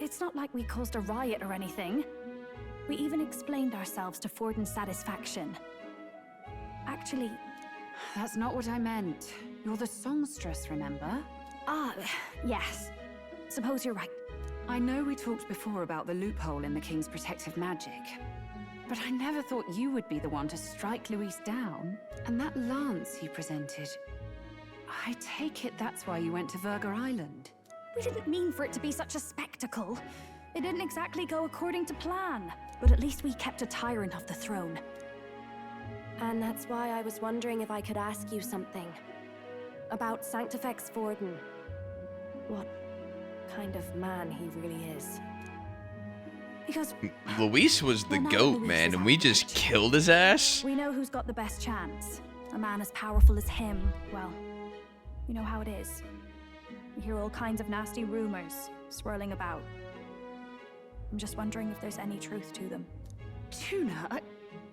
It's not like we caused a riot or anything. We even explained ourselves to Forden's satisfaction. Actually... That's not what I meant. You're the songstress, remember? Ah, yes. Suppose you're right. I know we talked before about the loophole in the King's protective magic, but I never thought you would be the one to strike Luis down. And that lance you presented, I take it that's why you went to Verga Island. We didn't mean for it to be such a spectacle. It didn't exactly go according to plan, but at least we kept a tyrant off the throne. And that's why I was wondering if I could ask you something. About Sanctifex Forden. What kind of man he really is. Because Luis was the goat, man, and we just killed his ass? we know who's got the best chance. A man as powerful as him, well, you know how it is. You hear all kinds of nasty rumors swirling about. I'm just wondering if there's any truth to them. Tuna,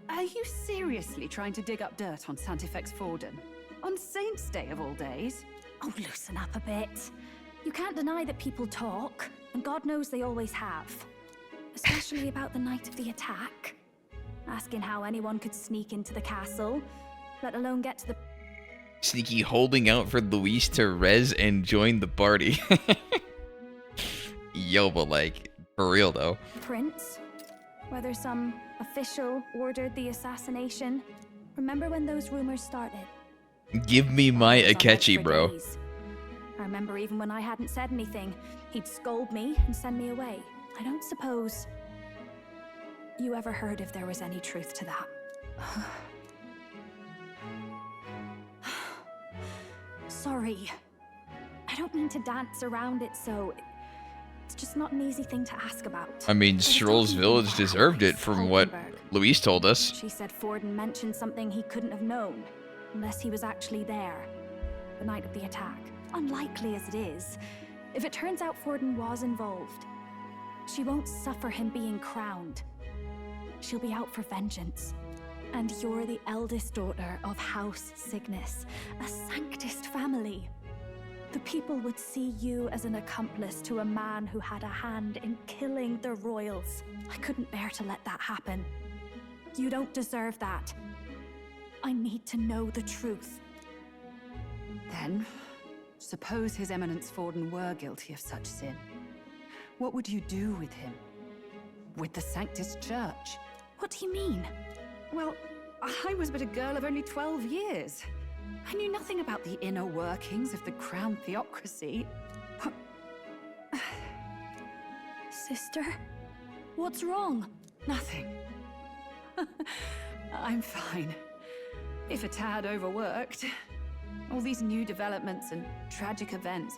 are you seriously trying to dig up dirt on Sanctifex Forden? On Saints' Day of all days? Oh, loosen up a bit. You can't deny that people talk, and God knows they always have. Especially about the night of the attack. Asking how anyone could sneak into the castle, let alone get to the... Sneaky holding out for Luis to res and join the party. Yo, but like, for real though. prince. Whether some official ordered the assassination, Remember when those rumors started? Give me my I was on edge Akechi, for bro. days. I remember even when I hadn't said anything, he'd scold me and send me away. I don't suppose you ever heard if there was any truth to that. Sorry. I don't mean to dance around it, so it's just not an easy thing to ask about. I mean, But it's Stroll's talking village about deserved it House from what Hulkenberg. Luis told us. She said Forden mentioned something he couldn't have known, unless he was actually there, the night of the attack. Unlikely as it is, if it turns out Forden was involved, she won't suffer him being crowned. She'll be out for vengeance. And you're the eldest daughter of House Cygnus, a Sanctist family. The people would see you as an accomplice to a man who had a hand in killing the royals. I couldn't bear to let that happen. You don't deserve that. I need to know the truth. Then, suppose His Eminence Forden were guilty of such sin. What would you do with him? With the Sanctus Church? What do you mean? Well, I was but a girl of only 12 years. I knew nothing about the inner workings of the crown theocracy. Sister? What's wrong? Nothing. I'm fine. If a tad overworked. All these new developments and tragic events.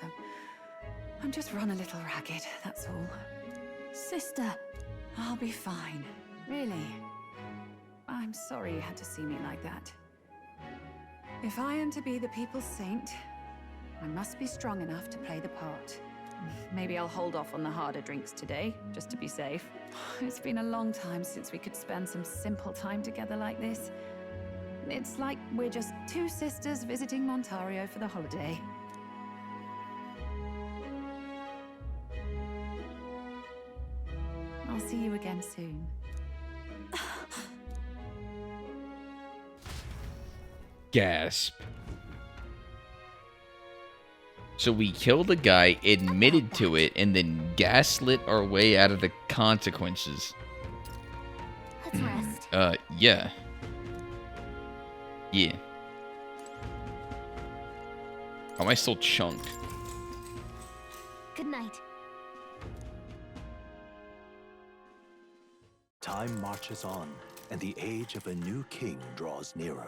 I'm just run a little ragged, that's all. Sister. I'll be fine. Really. I'm sorry you had to see me like that. If I am to be the people's saint, I must be strong enough to play the part. Maybe I'll hold off on the harder drinks today, just to be safe. It's been a long time since we could spend some simple time together like this. It's like we're just two sisters visiting Montario for the holiday. I'll see you again soon. Gasp. So we killed a guy, admitted to it, and then gaslit our way out of the consequences. Let's rest. Yeah. Yeah. How am I still chunked? Good night. Time marches on, and the age of a new king draws nearer.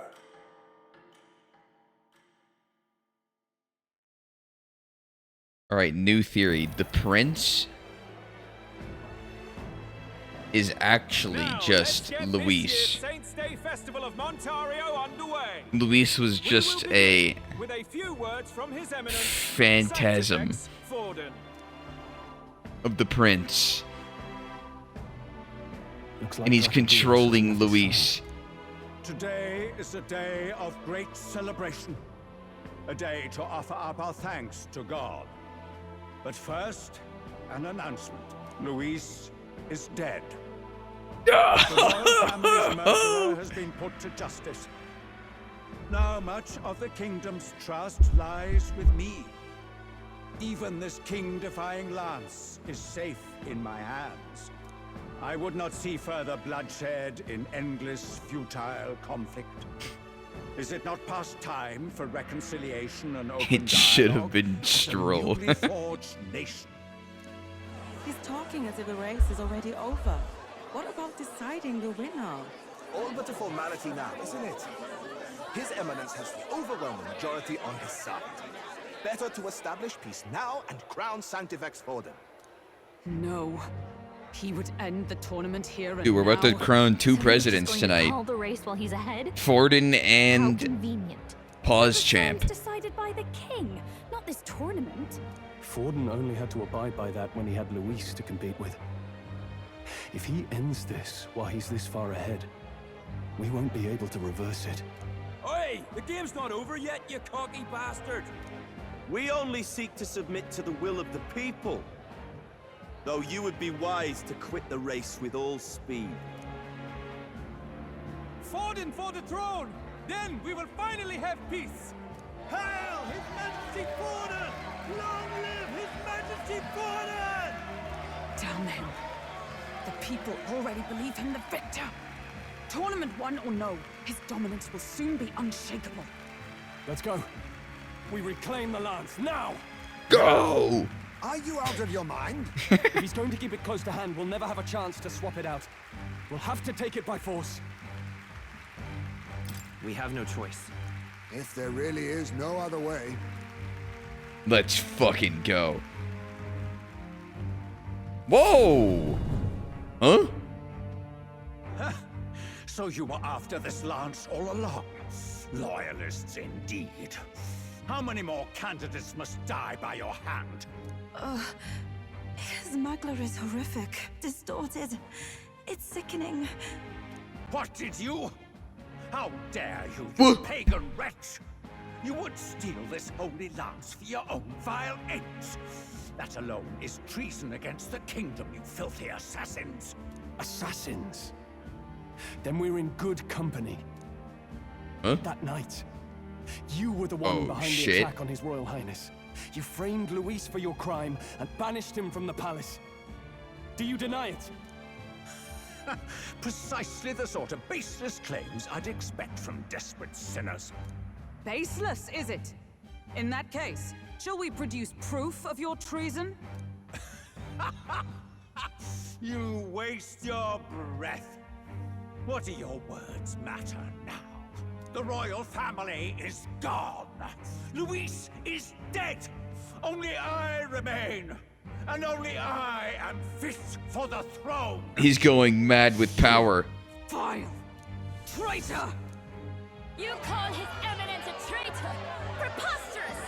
Alright, new theory. The prince is actually just Luis. Saints' Day Festival of Montario underway. Luis was just a with a few words from His Eminence phantasm Forden. of the prince. Looks And he's controlling Luis. Today is a day of great celebration. A day to offer up our thanks to God. But first, an announcement. Luis is dead. The royal family's murderer has been put to justice. Now much of the kingdom's trust lies with me. Even this king-defying lance is safe in my hands. I would not see further bloodshed in endless, futile conflict. Is it not past time for reconciliation and open It should have dialogue been as a Stroll. newly forged nation? He's talking as if the race is already over. What about deciding the winner? All but a formality now, isn't it? His Eminence has the overwhelming majority on his side. Better to establish peace now and crown Sanctifex Forden. No. He would end the tournament here and Dude, we're about to now. crown two So presidents he's just going to tonight. call the race while he's ahead? Forden How and convenient. Pause Champ. It's decided by the king, not this tournament. Forden only had to abide by that when he had Luis to compete with. If he ends this while he's this far ahead, we won't be able to reverse it. Oi! The game's not over yet, you cocky bastard! We only seek to submit to the will of the people. Though you would be wise to quit the race with all speed. Forden for the throne! Then we will finally have peace! Hail His Majesty Forden! Long live His Majesty Forden! Damn him. The people already believe him the victor. Tournament won or no, his dominance will soon be unshakable. Let's go. We reclaim the lance now. Go! Are you out of your mind? If he's going to keep it close to hand, we'll never have a chance to swap it out. We'll have to take it by force. We have no choice. If there really is no other way. Let's fucking go. Whoa! Huh? So you were after this lance all along? Loyalists indeed. How many more candidates must die by your hand? His magler is horrific, distorted. It's sickening. What did you? How dare you pagan wretch! You would steal this holy lance for your own vile ends. That alone is treason against the kingdom, you filthy assassins. Assassins? Then we're in good company. Huh? That night, you were the one behind the attack on His Royal Highness. You framed Luis for your crime and banished him from the palace. Do you deny it? Precisely the sort of baseless claims I'd expect from desperate sinners. Baseless, is it? In that case, shall we produce proof of your treason? You waste your breath. What do your words matter now? The royal family is gone. Luis is dead. Only I remain. And only I am fit for the throne. He's going mad with power. Vile traitor! You call His Eminence a traitor? Preposterous!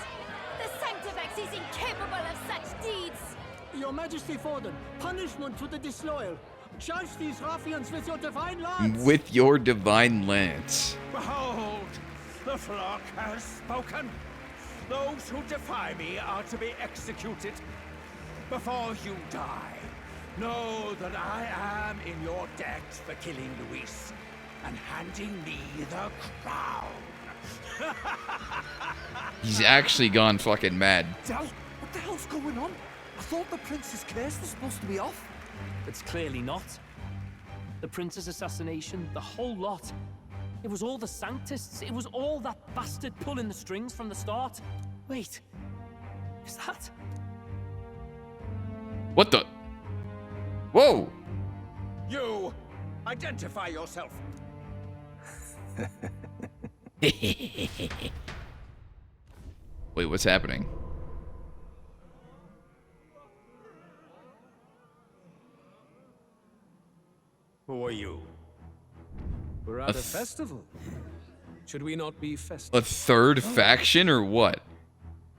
The Sanctifex is incapable of such deeds! Your Majesty Forden, punishment to the disloyal. Charge these ruffians with your divine lance! With your divine lance. Behold, the flock has spoken. Those who defy me are to be executed. Before you die, know that I am in your debt for killing Luis and handing me the crown. He's actually gone fucking mad. Del, what the hell's going on? I thought the prince's case was supposed to be off. It's clearly not. The prince's assassination, the whole lot. It was all the Sanctists. It was all that bastard pulling the strings from the start. Wait, is that? What the? Whoa! You, identify yourself. Wait, what's happening? Who are you? We're at a festival. Should we not be festive? A third faction or what?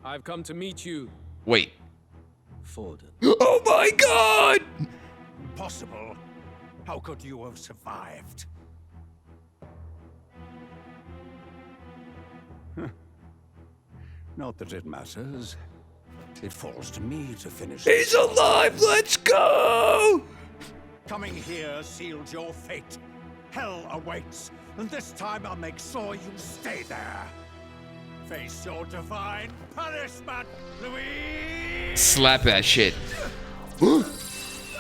I've come to meet you. Wait. Forden. Oh my god! Impossible. How could you have survived? Not that it matters. It falls to me to finish. He's alive! Let's go! Coming here sealed your fate. Hell awaits, and this time I'll make sure you stay there. Face your divine punishment, Louis! Slap that shit.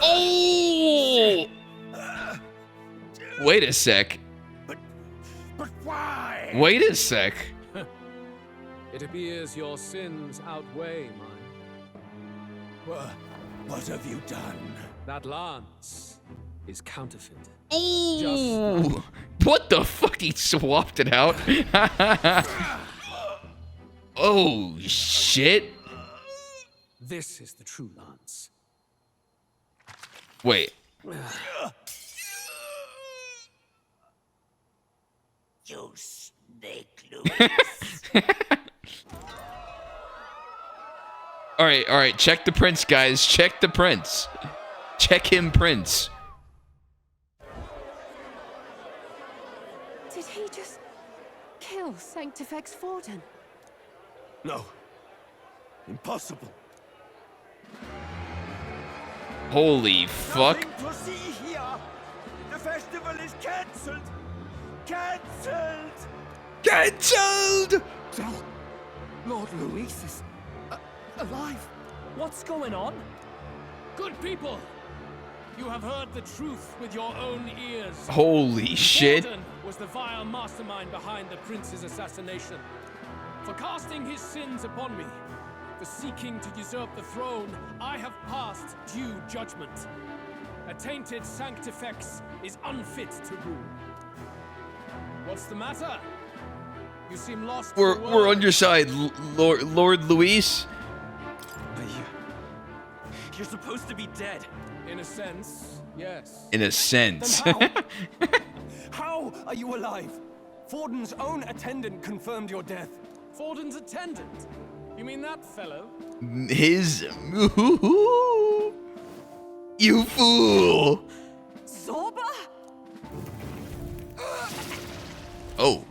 Oh! Wait a sec. But why? Wait a sec. It appears your sins outweigh mine. What have you done? That lance is counterfeit. Oh! What the fuck? He swapped it out. Oh shit! This is the true lance. Wait. You snake, Louis. All right. Check the prince, guys. Check the prince. Check him, prince. Did he just kill Sanctifex Forden? No. Impossible. Holy fuck. Nothing to see here. The festival is cancelled. Cancelled. Cancelled. Del, Lord Luis is alive. What's going on? Good people, You have heard the truth with your own ears. Holy shit. Forden was the vile mastermind behind the prince's assassination. For casting his sins upon me, for seeking to usurp the throne, I have passed due judgment. A tainted Sanctifex is unfit to rule. What's the matter? You seem lost. We're on your side, Lord Luis. You're supposed to be dead. In a sense, yes. In a sense. Then how are you alive? Forden's own attendant confirmed your death. Forden's attendant? You mean that fellow? His... You fool! Zorba? Oh.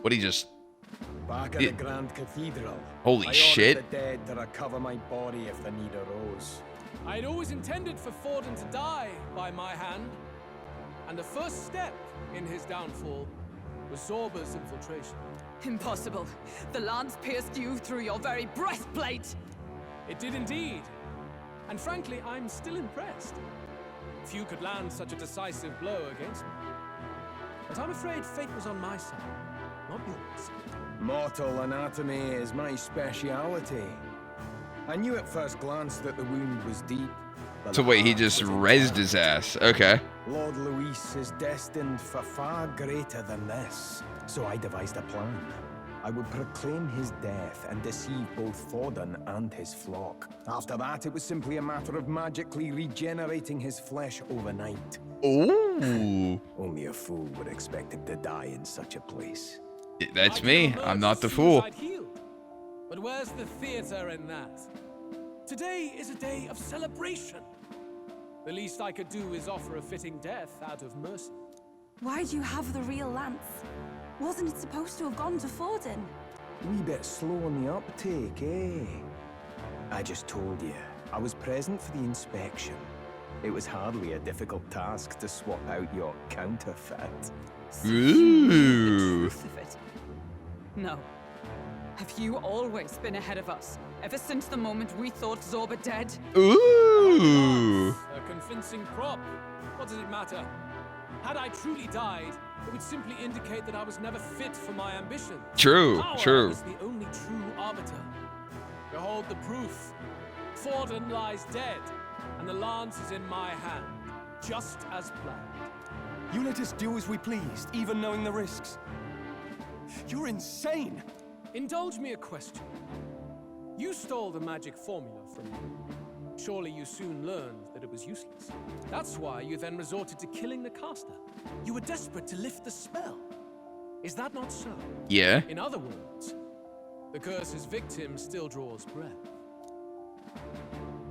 What he just... Back at the Grand Cathedral. Holy I shit. ordered the dead to recover my body if the need arose. I'd always intended for Forden to die by my hand. And the first step in his downfall was Zorba's infiltration. Impossible. The lance pierced you through your very breastplate. It did indeed. And frankly, I'm still impressed. Few could land such a decisive blow against me. But I'm afraid fate was on my side, not yours. Mortal anatomy is my speciality. I knew at first glance that the wound was deep. So wait, he just rezzed his ass. Okay. Lord Luis is destined for far greater than this. So I devised a plan. I would proclaim his death and deceive both Forden and his flock. After that, it was simply a matter of magically regenerating his flesh overnight. Ooh. Only a fool would expect him to die in such a place. That's me. I'm not the fool. But where's the theater in that? Today is a day of celebration. The least I could do is offer a fitting death out of mercy. Why'd you have the real lance? Wasn't it supposed to have gone to Forden? Wee bit slow on the uptake, eh? I just told you, I was present for the inspection. It was hardly a difficult task to swap out your counterfeit. Ooh. No. Have you always been ahead of us? Ever since the moment we thought Zorba dead? Ooh. A convincing prop. What does it matter? Had I truly died, it would simply indicate that I was never fit for my ambition. True, Power true. is the only true arbiter. Behold the proof. Forden lies dead, and the lance is in my hand, just as planned. You let us do as we pleased, even knowing the risks. You're insane! Indulge me a question. You stole the magic formula from me. Surely you soon learned that it was useless. That's why you then resorted to killing the caster. You were desperate to lift the spell. Is that not so? Yeah. In other words, the curse's victim still draws breath.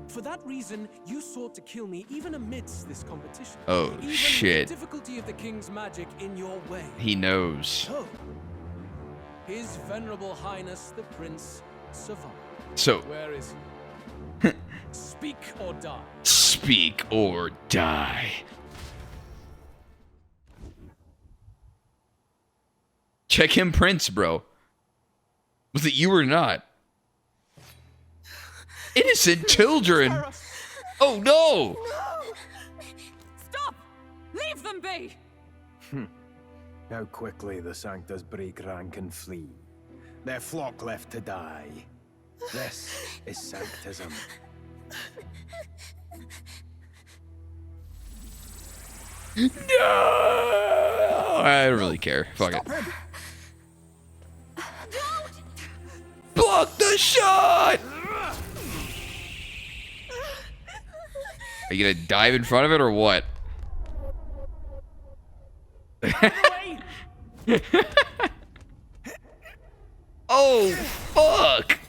For that reason, you sought to kill me even amidst this competition. Oh, even shit. With the difficulty of the king's magic in your way. He knows. So, His Venerable Highness the Prince survived. So- Where is he? Speak or die. Speak or die. Check him, Prince, bro. Was it you or not? Innocent children. Oh no! Stop! Leave them be! How quickly the Sanctus break rank and flee. Their flock left to die. This is Sanctism. No! I don't really care. Fuck it. Block the shot! Are you gonna dive in front of it or what? Oh, fuck!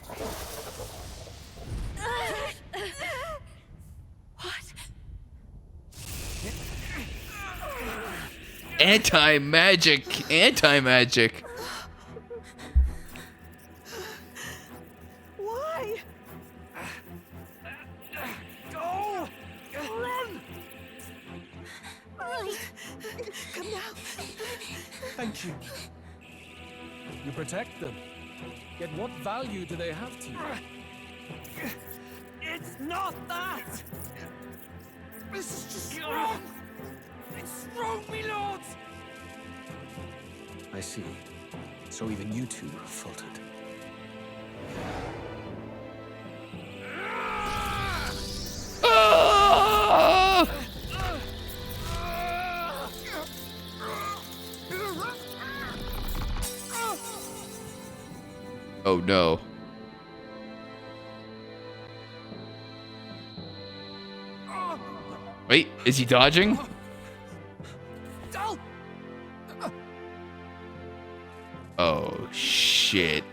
Anti-magic, anti-magic. Why? Go! Run! Come now. Thank you. You protect them. Yet what value do they have to you? It's not that! This is just wrong! It's wrong, me lords! I see. So even you two faltered. Oh no. Wait, is he dodging? Oh shit.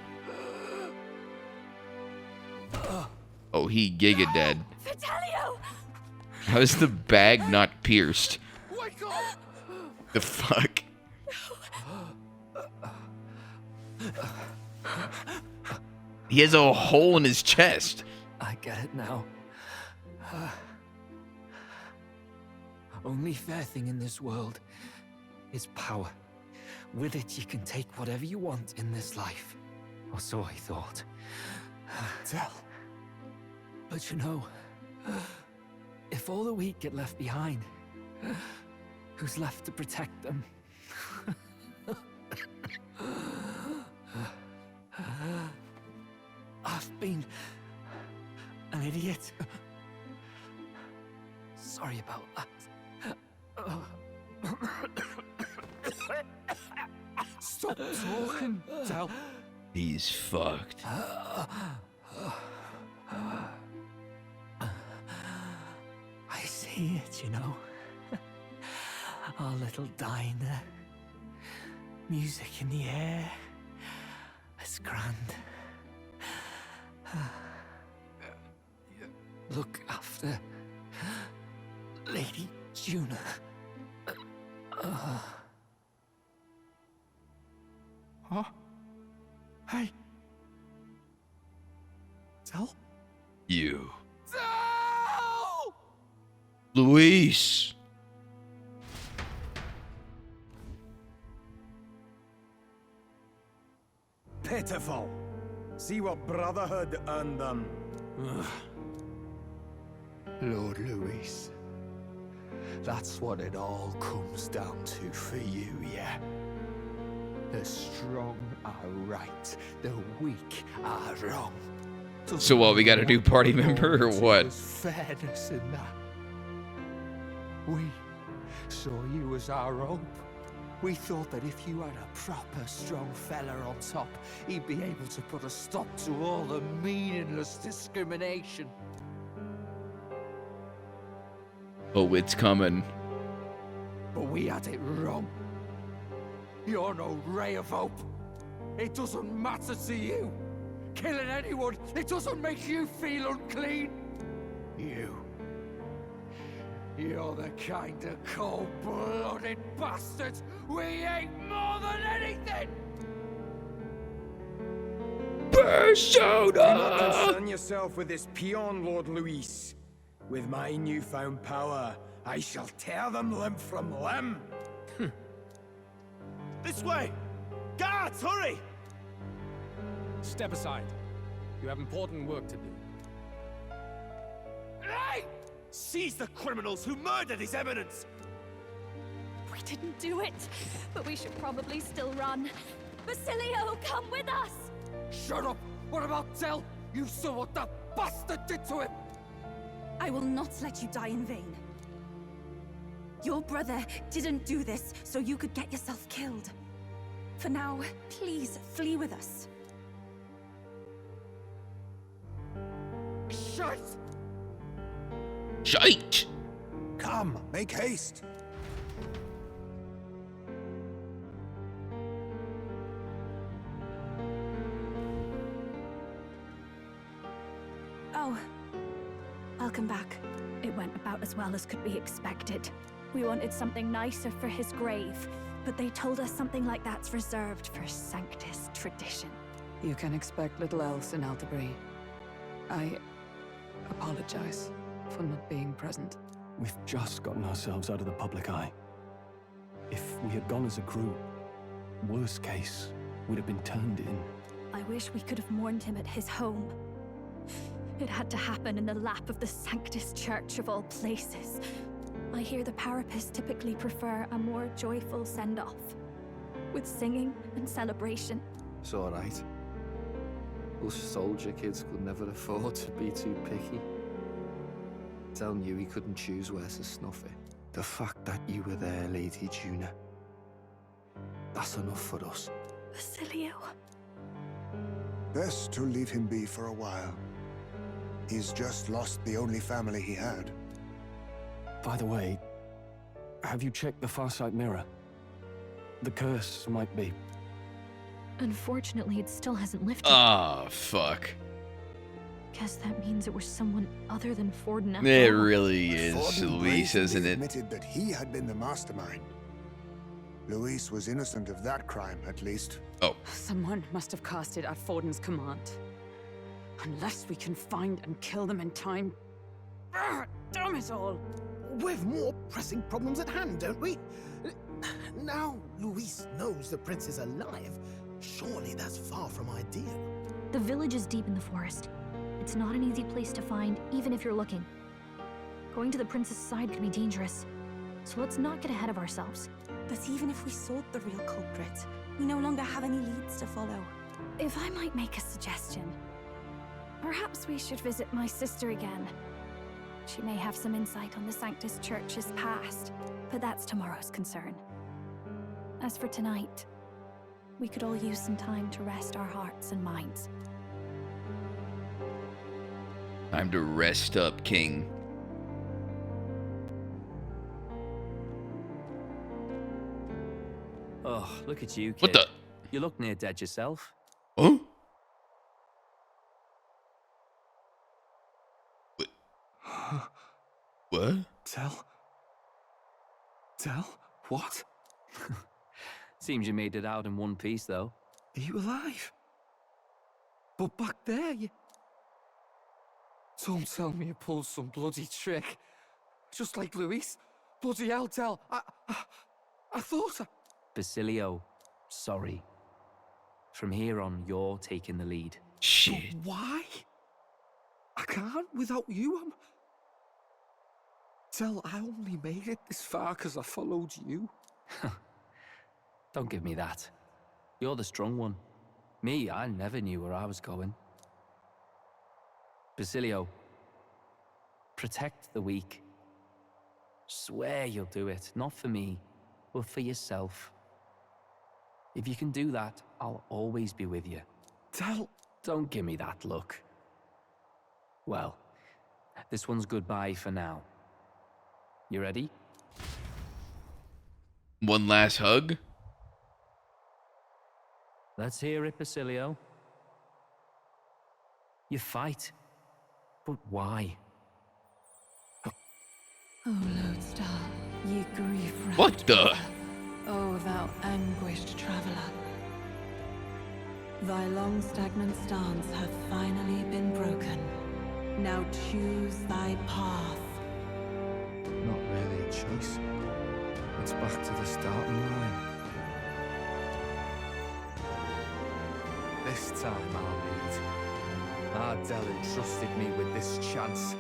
Oh, he giga dead. Refantazio! How is the bag not pierced? The fuck? He has a hole in his chest. I get it now. Only fair thing in this world is power. With it, you can take whatever you want in this life. Or so I thought. Tell. But you know, if all the weak get left behind, who's left to protect them? I've been an idiot. Sorry about that. Stop talking, Del. He's fucked. I see it, you know. Our little diner. Music in the air. It's grand. Look after Lady Juna. Huh? Hey. Del? You. Luis. Pitiful. See what Brotherhood earned them. Lord Luis. That's what it all comes down to for you, yeah? The strong are right, the weak are wrong. So what, we got a new party member or what? There's fairness in that. We saw you as our hope. We thought that if you had a proper strong fella on top, he'd be able to put a stop to all the meaningless discrimination. Oh, it's coming. But we had it wrong. You're no ray of hope. It doesn't matter to you. Killing anyone, it doesn't make you feel unclean. You're the kind of cold-blooded bastards we hate more than anything! Do not concern yourself with this peon, Lord Luis. With my newfound power, I shall tear them limb from limb. This way! Guards, hurry! Step aside. You have important work to do. Hey! Seize the criminals who murdered His Eminence! We didn't do it, but we should probably still run. Basilio, come with us! Shut up! What about Del? You saw what that bastard did to him! I will not let you die in vain. Your brother didn't do this so you could get yourself killed. For now, please flee with us. Shite! Shite! Come, make haste. Oh, welcome back. It went about as well as could be expected. We wanted something nicer for his grave, but they told us something like that's reserved for Sanctus tradition. You can expect little else in Altabri. I apologize for not being present. We've just gotten ourselves out of the public eye. If we had gone as a group, worst case, we'd have been turned in. I wish we could have mourned him at his home. It had to happen in the lap of the Sanctus Church of all places. I hear the Parapists typically prefer a more joyful send-off, with singing and celebration. It's alright. Us soldier kids could never afford to be too picky. Telling you he couldn't choose where to snuff it. The fact that you were there, Lady Juna, that's enough for us. Basilio. Best to leave him be for a while. He's just lost the only family he had. By the way, have you checked the Farsight mirror? The curse might be. Unfortunately, it still hasn't lifted. Ah, fuck. Guess that means it was someone other than Forden after It all. really is Forden Luis, isn't brazenly it? admitted that he had been the mastermind. Luis was innocent of that crime, at least. Oh. Someone must have cast it at Forden's command. Unless we can find and kill them in time. Damn it all! We've more pressing problems at hand, don't we? Now Luis knows the prince is alive. Surely that's far from ideal. The village is deep in the forest. It's not an easy place to find, even if you're looking. Going to the prince's side could be dangerous. So let's not get ahead of ourselves. But even if we sought the real culprit, we no longer have any leads to follow. If I might make a suggestion, perhaps we should visit my sister again. She may have some insight on the Sanctus Church's past, but that's tomorrow's concern. As for tonight, we could all use some time to rest our hearts and minds. Time to rest up, King. Oh, look at you, kid. What the? You look near dead yourself. Huh? What? Tell? What? Seems you made it out in one piece, though. Are you alive? But back there, you... Don't tell me you pulled some bloody trick. Just like Luis. Bloody hell, Del. I thought I... Basilio, sorry. From here on, you're taking the lead. Shit. But why? I can't without you. Del, I only made it this far because I followed you. Don't give me that. You're the strong one. Me, I never knew where I was going. Basilio, protect the weak. Swear you'll do it, not for me, but for yourself. If you can do that, I'll always be with you. Del... Don't give me that look. Well, this one's goodbye for now. You ready? One last hug? Let's hear it, Basilio. You fight. But why? O lodestar, ye grief. What the? O thou anguished traveler. Thy long stagnant stance hath finally been broken. Now choose thy path. Not really a choice. It's back to the starting line. This time I'll lead. Ardell entrusted me with this chance.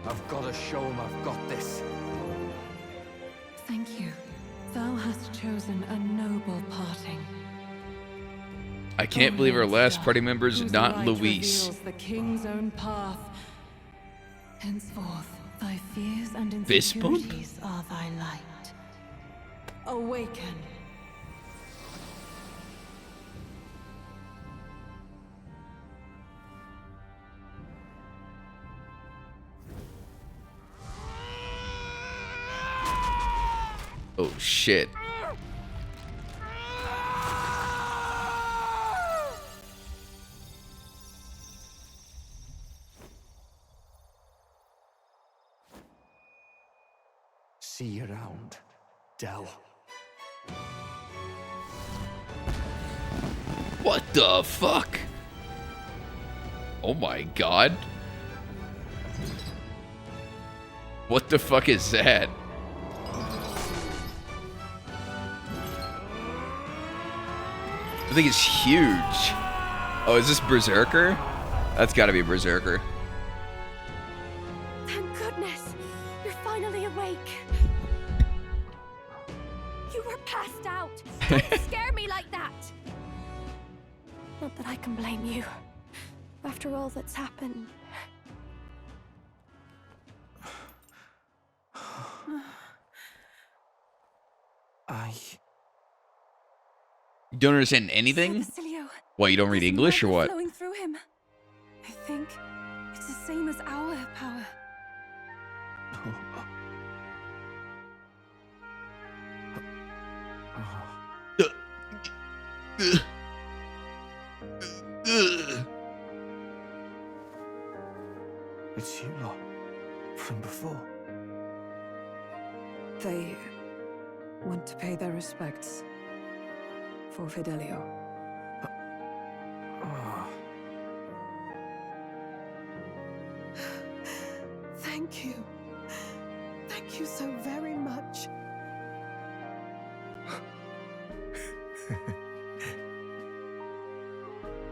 I've got to show him I've got this. Thank you. Thou hast chosen a noble parting. I can't believe our last party member is Whose not light Luis. reveals the king's own path. Henceforth, thy fears and Fist bump? insecurities are thy light. Awaken. Oh shit. See you around, Del. What the fuck? Oh my god. What the fuck is that? I think it's huge. Oh, is this Berserker? That's gotta be a berserker. Thank goodness! You're finally awake! You were passed out! Don't scare me like that! Not that I can blame you. After all that's happened. You don't understand anything? Basilio, What, you don't read English or what? flowing through him. I think it's the same as our power. It's you lot. From before. They want to pay their respects for Fidelio. Thank you. Thank you so very much.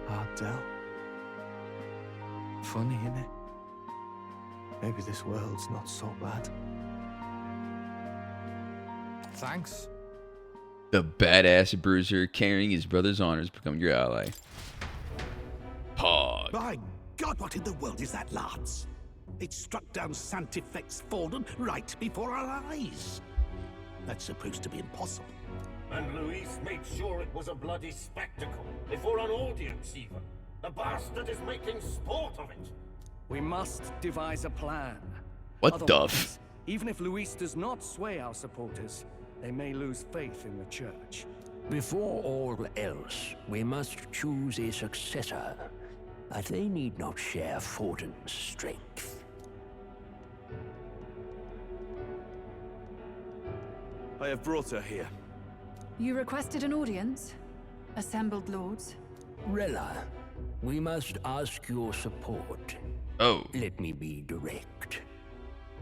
Ardell. Funny, innit? Maybe this world's not so bad. Thanks. The badass bruiser carrying his brother's honors become your ally. Pog. My God, what in the world is that, Lance? It struck down Santifex Forden right before our eyes. That's supposed to be impossible. And Luis made sure it was a bloody spectacle, before an audience even. The bastard is making sport of it. We must devise a plan. What the Otherwise, even if Luis does not sway our supporters, they may lose faith in the church. Before all else, we must choose a successor. But they need not share Forden's strength. I have brought her here. You requested an audience? Assembled lords? Rella, we must ask your support. Oh. Let me be direct.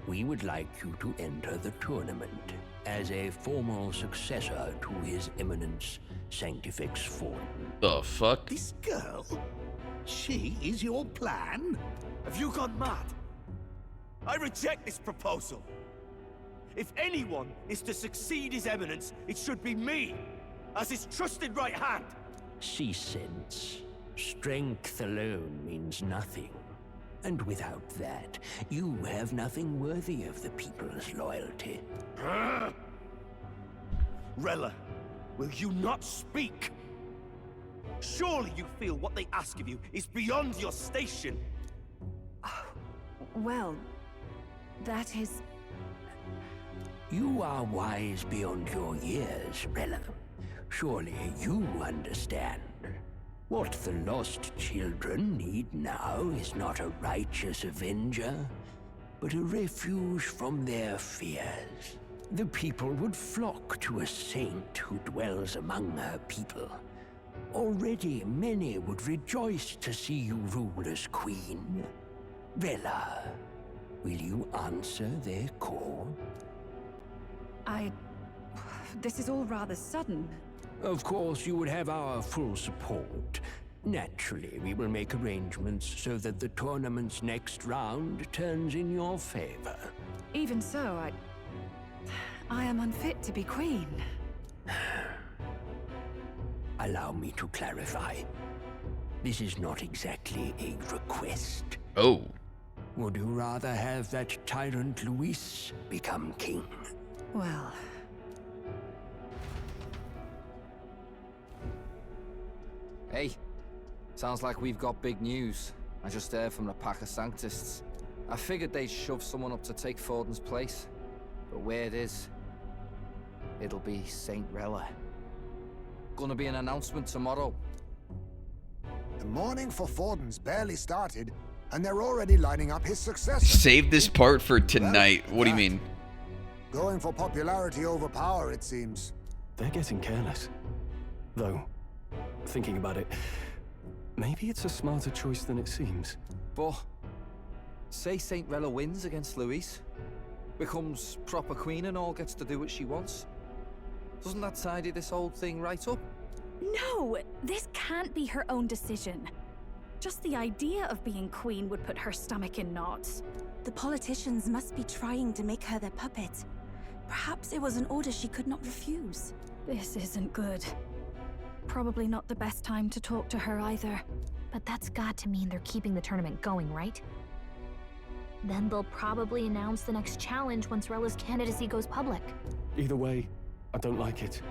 We would like you to enter the tournament as a formal successor to His Eminence Sanctifex Forden. The fuck? This girl? She is your plan? Have you gone mad? I reject this proposal. If anyone is to succeed His Eminence, it should be me, as his trusted right hand. See sense. Strength alone means nothing. And without that, you have nothing worthy of the people's loyalty. Rella, will you not speak? Surely you feel what they ask of you is beyond your station. Well, that is... You are wise beyond your years, Rella. Surely you understand. What the lost children need now is not a righteous avenger, but a refuge from their fears. The people would flock to a saint who dwells among her people. Already many would rejoice to see you rule as queen. Rella, will you answer their call? This is all rather sudden. Of course, you would have our full support. Naturally, we will make arrangements so that the tournament's next round turns in your favor. Even so, I am unfit to be queen. Allow me to clarify. This is not exactly a request. Oh. Would you rather have that tyrant Luis become king? Well... Hey, sounds like we've got big news. I just heard from the pack of Sanctists. I figured they'd shove someone up to take Forden's place. But where it is, it'll be Saint Rella. Gonna be an announcement tomorrow. The mourning for Forden's barely started, and they're already lining up his successor. Save this part for tonight. What do you mean? Going for popularity over power, it seems. They're getting careless. Though, thinking about it, maybe it's a smarter choice than it seems. But, say Saint Rella wins against Luis, becomes proper queen and all gets to do what she wants. Doesn't that tidy this whole thing right up? No, this can't be her own decision. Just the idea of being queen would put her stomach in knots. The politicians must be trying to make her their puppet. Perhaps it was an order she could not refuse. This isn't good. Probably not the best time to talk to her either. But that's got to mean they're keeping the tournament going, right? Then they'll probably announce the next challenge once Rella's candidacy goes public. Either way, I don't like it.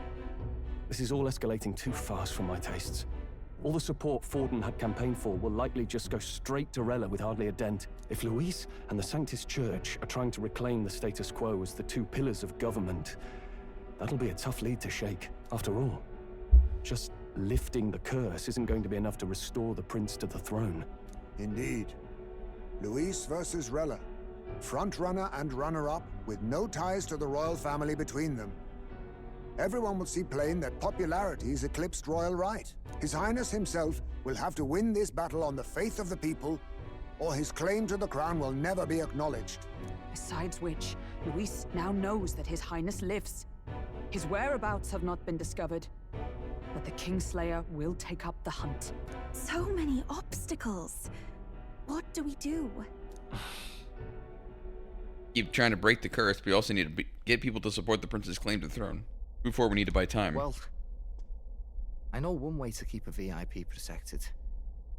This is all escalating too fast for my tastes. All the support Forden had campaigned for will likely just go straight to Rella with hardly a dent. If Luis and the Sanctus Church are trying to reclaim the status quo as the two pillars of government, that'll be a tough lead to shake. After all, just lifting the curse isn't going to be enough to restore the prince to the throne. Indeed. Luis versus Rella. Front-runner and runner-up, with no ties to the royal family between them. Everyone will see plain that popularity's eclipsed royal right. His Highness himself will have to win this battle on the faith of the people, or his claim to the crown will never be acknowledged. Besides which, Luis now knows that His Highness lives. His whereabouts have not been discovered, but the Kingslayer will take up the hunt. So many obstacles. What do we do? Keep trying to break the curse, but we also need to get people to support the prince's claim to the throne. Before we need to buy time. Well, I know one way to keep a VIP protected.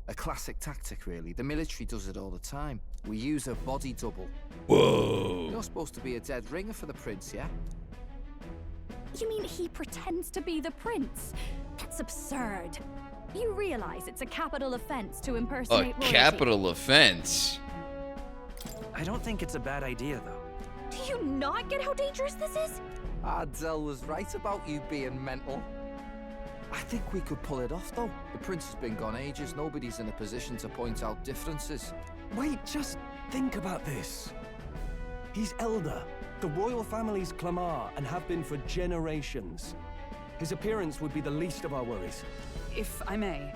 A classic tactic, really. The military does it all the time. We use a body double. Whoa. You're supposed to be a dead ringer for the prince, yeah? You mean he pretends to be the prince? That's absurd. You realize it's a capital offense to impersonate royalty. Capital offense? I don't think it's a bad idea, though. Do you not get how dangerous this is? Ardell was right about you being mental. I think we could pull it off, though. The prince has been gone ages. Nobody's in a position to point out differences. Wait, just think about this. He's elder. The royal family's Clamar and have been for generations. His appearance would be the least of our worries. If I may.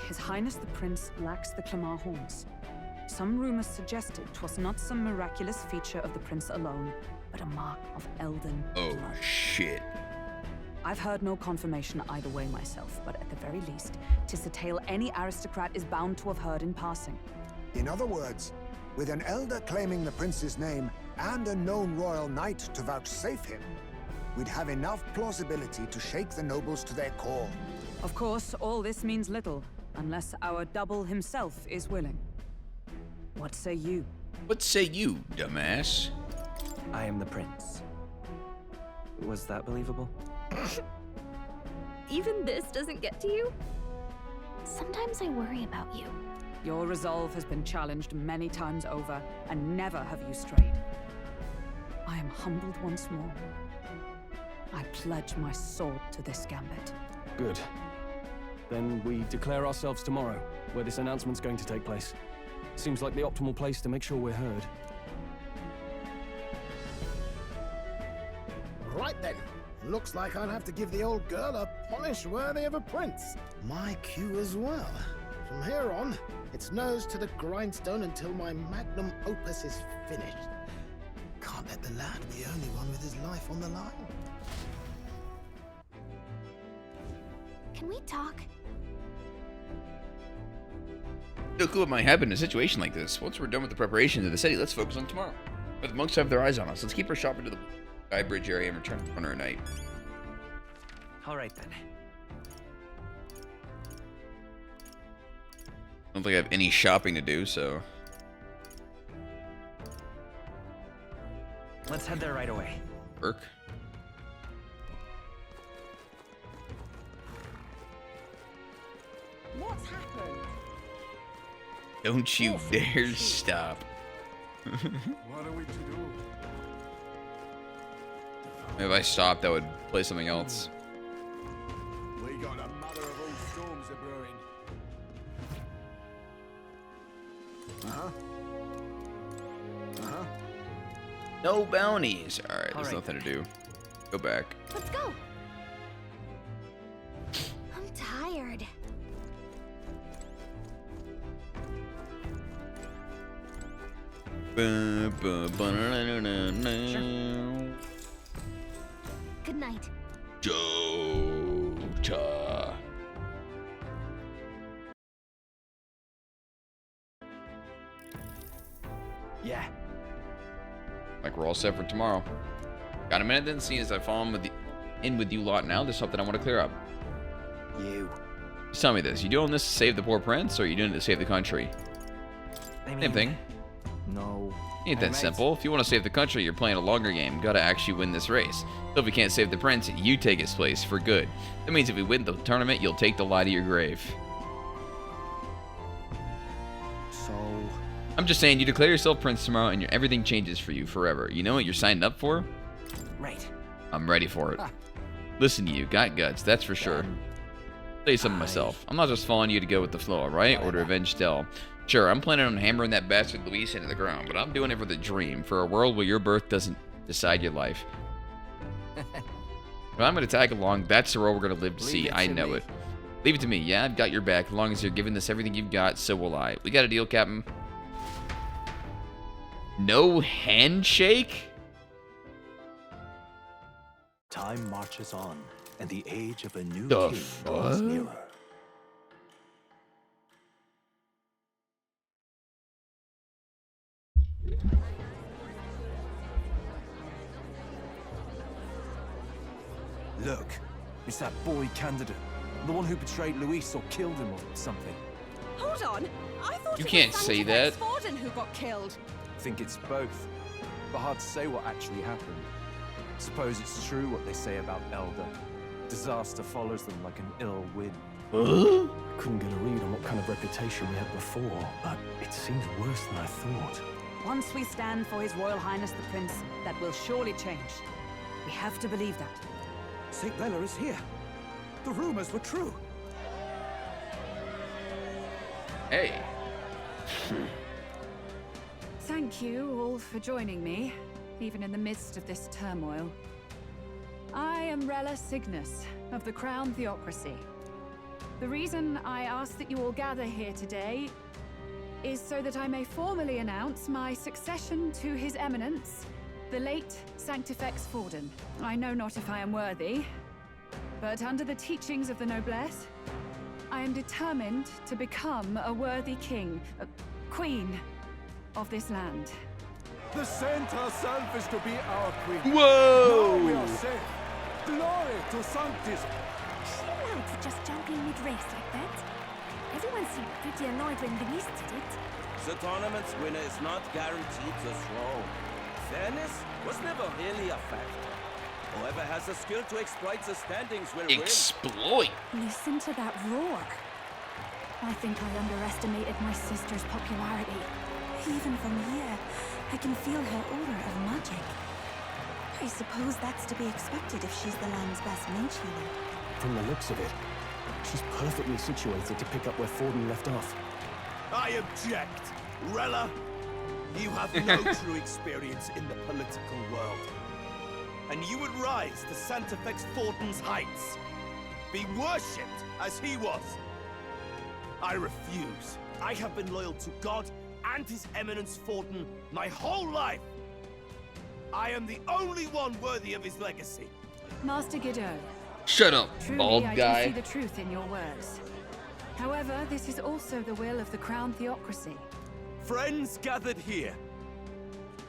His Highness the Prince lacks the Clamar horns. Some rumors suggested 'twas not some miraculous feature of the prince alone, but a mark of Elden blood. Shit. I've heard no confirmation either way myself, but at the very least, 'tis a tale any aristocrat is bound to have heard in passing. In other words, with an elder claiming the prince's name and a known royal knight to vouchsafe him, we'd have enough plausibility to shake the nobles to their core. Of course, all this means little, unless our double himself is willing. What say you? What say you, dumbass? I am the prince. Was that believable? Even this doesn't get to you? Sometimes I worry about you. Your resolve has been challenged many times over, and never have you strayed. I am humbled once more. I pledge my sword to this gambit. Good. Then we declare ourselves tomorrow, where this announcement's going to take place. Seems like the optimal place to make sure we're heard. Right then. Looks like I'll have to give the old girl a polish worthy of a prince. My cue as well. From here on, it's nose to the grindstone until my magnum opus is finished. Can't let the lad be the only one with his life on the line. Can we talk? No clue what might happen in a situation like this. Once we're done with the preparations of the city, let's focus on tomorrow. But the monks have their eyes on us. Let's keep our shopping to the Sky Bridge area and return to Runner at night. All right then. I don't think I have any shopping to do, so. Let's head there right away. Work. What's happened? Don't you dare stop. What are we to do? If I stopped, I would play something else. We got a mother of all storms a brewing. No bounties. Alright, there's nothing to do. Go back. Let's go. I'm tired. Good night. Jota. Yeah. Like we're all set for tomorrow. Got a minute then, seeing as I fall in with you lot now, there's something I want to clear up. You. Just tell me this, you doing this to save the poor prince, or are you doing it to save the country? Same thing. No. Ain't that simple. If you want to save the country, you're playing a longer game. You gotta actually win this race. So if we can't save the prince, you take his place for good. That means if we win the tournament, you'll take the lie to your grave. So... I'm just saying, you declare yourself prince tomorrow, and everything changes for you forever. You know what you're signed up for? Right. I'm ready for it. Listen to you, got guts, that's for sure. I'll tell you something myself. I'm not just following you to go with the flow, alright? Or to avenge Del. Sure, I'm planning on hammering that bastard Luis into the ground, but I'm doing it for the dream, for a world where your birth doesn't decide your life. If I'm going to tag along, that's the world we're going to live to see. I know it. Leave it to me. Yeah, I've got your back. As long as you're giving this everything you've got, so will I. We got a deal, Captain? No handshake? Time marches on, and the age of a new king draws nearer. Look, it's that boy candidate. The one who betrayed Luis or killed him or something. Hold on! I thought You it can't was say that. Forden who got killed. I think it's both, but hard to say what actually happened. Suppose it's true what they say about Elder. Disaster follows them like an ill wind. Couldn't get a read on what kind of reputation we had before, but it seems worse than I thought. Once we stand for His Royal Highness the Prince, that will surely change. We have to believe that. St. Bella is here. The rumors were true. Hey. Thank you all for joining me, even in the midst of this turmoil. I am Rella Cygnus of the Crown Theocracy. The reason I ask that you all gather here today is so that I may formally announce my succession to His Eminence, the late Sanctifex Forden. I know not if I am worthy, but under the teachings of the noblesse, I am determined to become a worthy king, a queen of this land. The saint herself is to be our queen. Whoa! Now we are safe. Glory to Sanctis. Is she allowed for just jumping mid-race like that? Everyone seemed pretty annoyed when Denise did it. The tournament's winner is not guaranteed the throne. Fairness was never really a factor. Whoever has the skill to exploit the standings will Exploit? Listen to that roar. I think I underestimated my sister's popularity. Even from here, I can feel her aura of magic. I suppose that's to be expected if she's the land's best mage healer. From the looks of it, she's perfectly situated to pick up where Forden left off. I object. Rella, you have no true experience in the political world. And you would rise to Sanctifex Forden's heights. Be worshipped as he was. I refuse. I have been loyal to God and His Eminence Forden my whole life. I am the only one worthy of his legacy. Master Godot. Shut up, bald Truly, guy. I do see the truth in your words. However, this is also the will of the Crown Theocracy. Friends gathered here,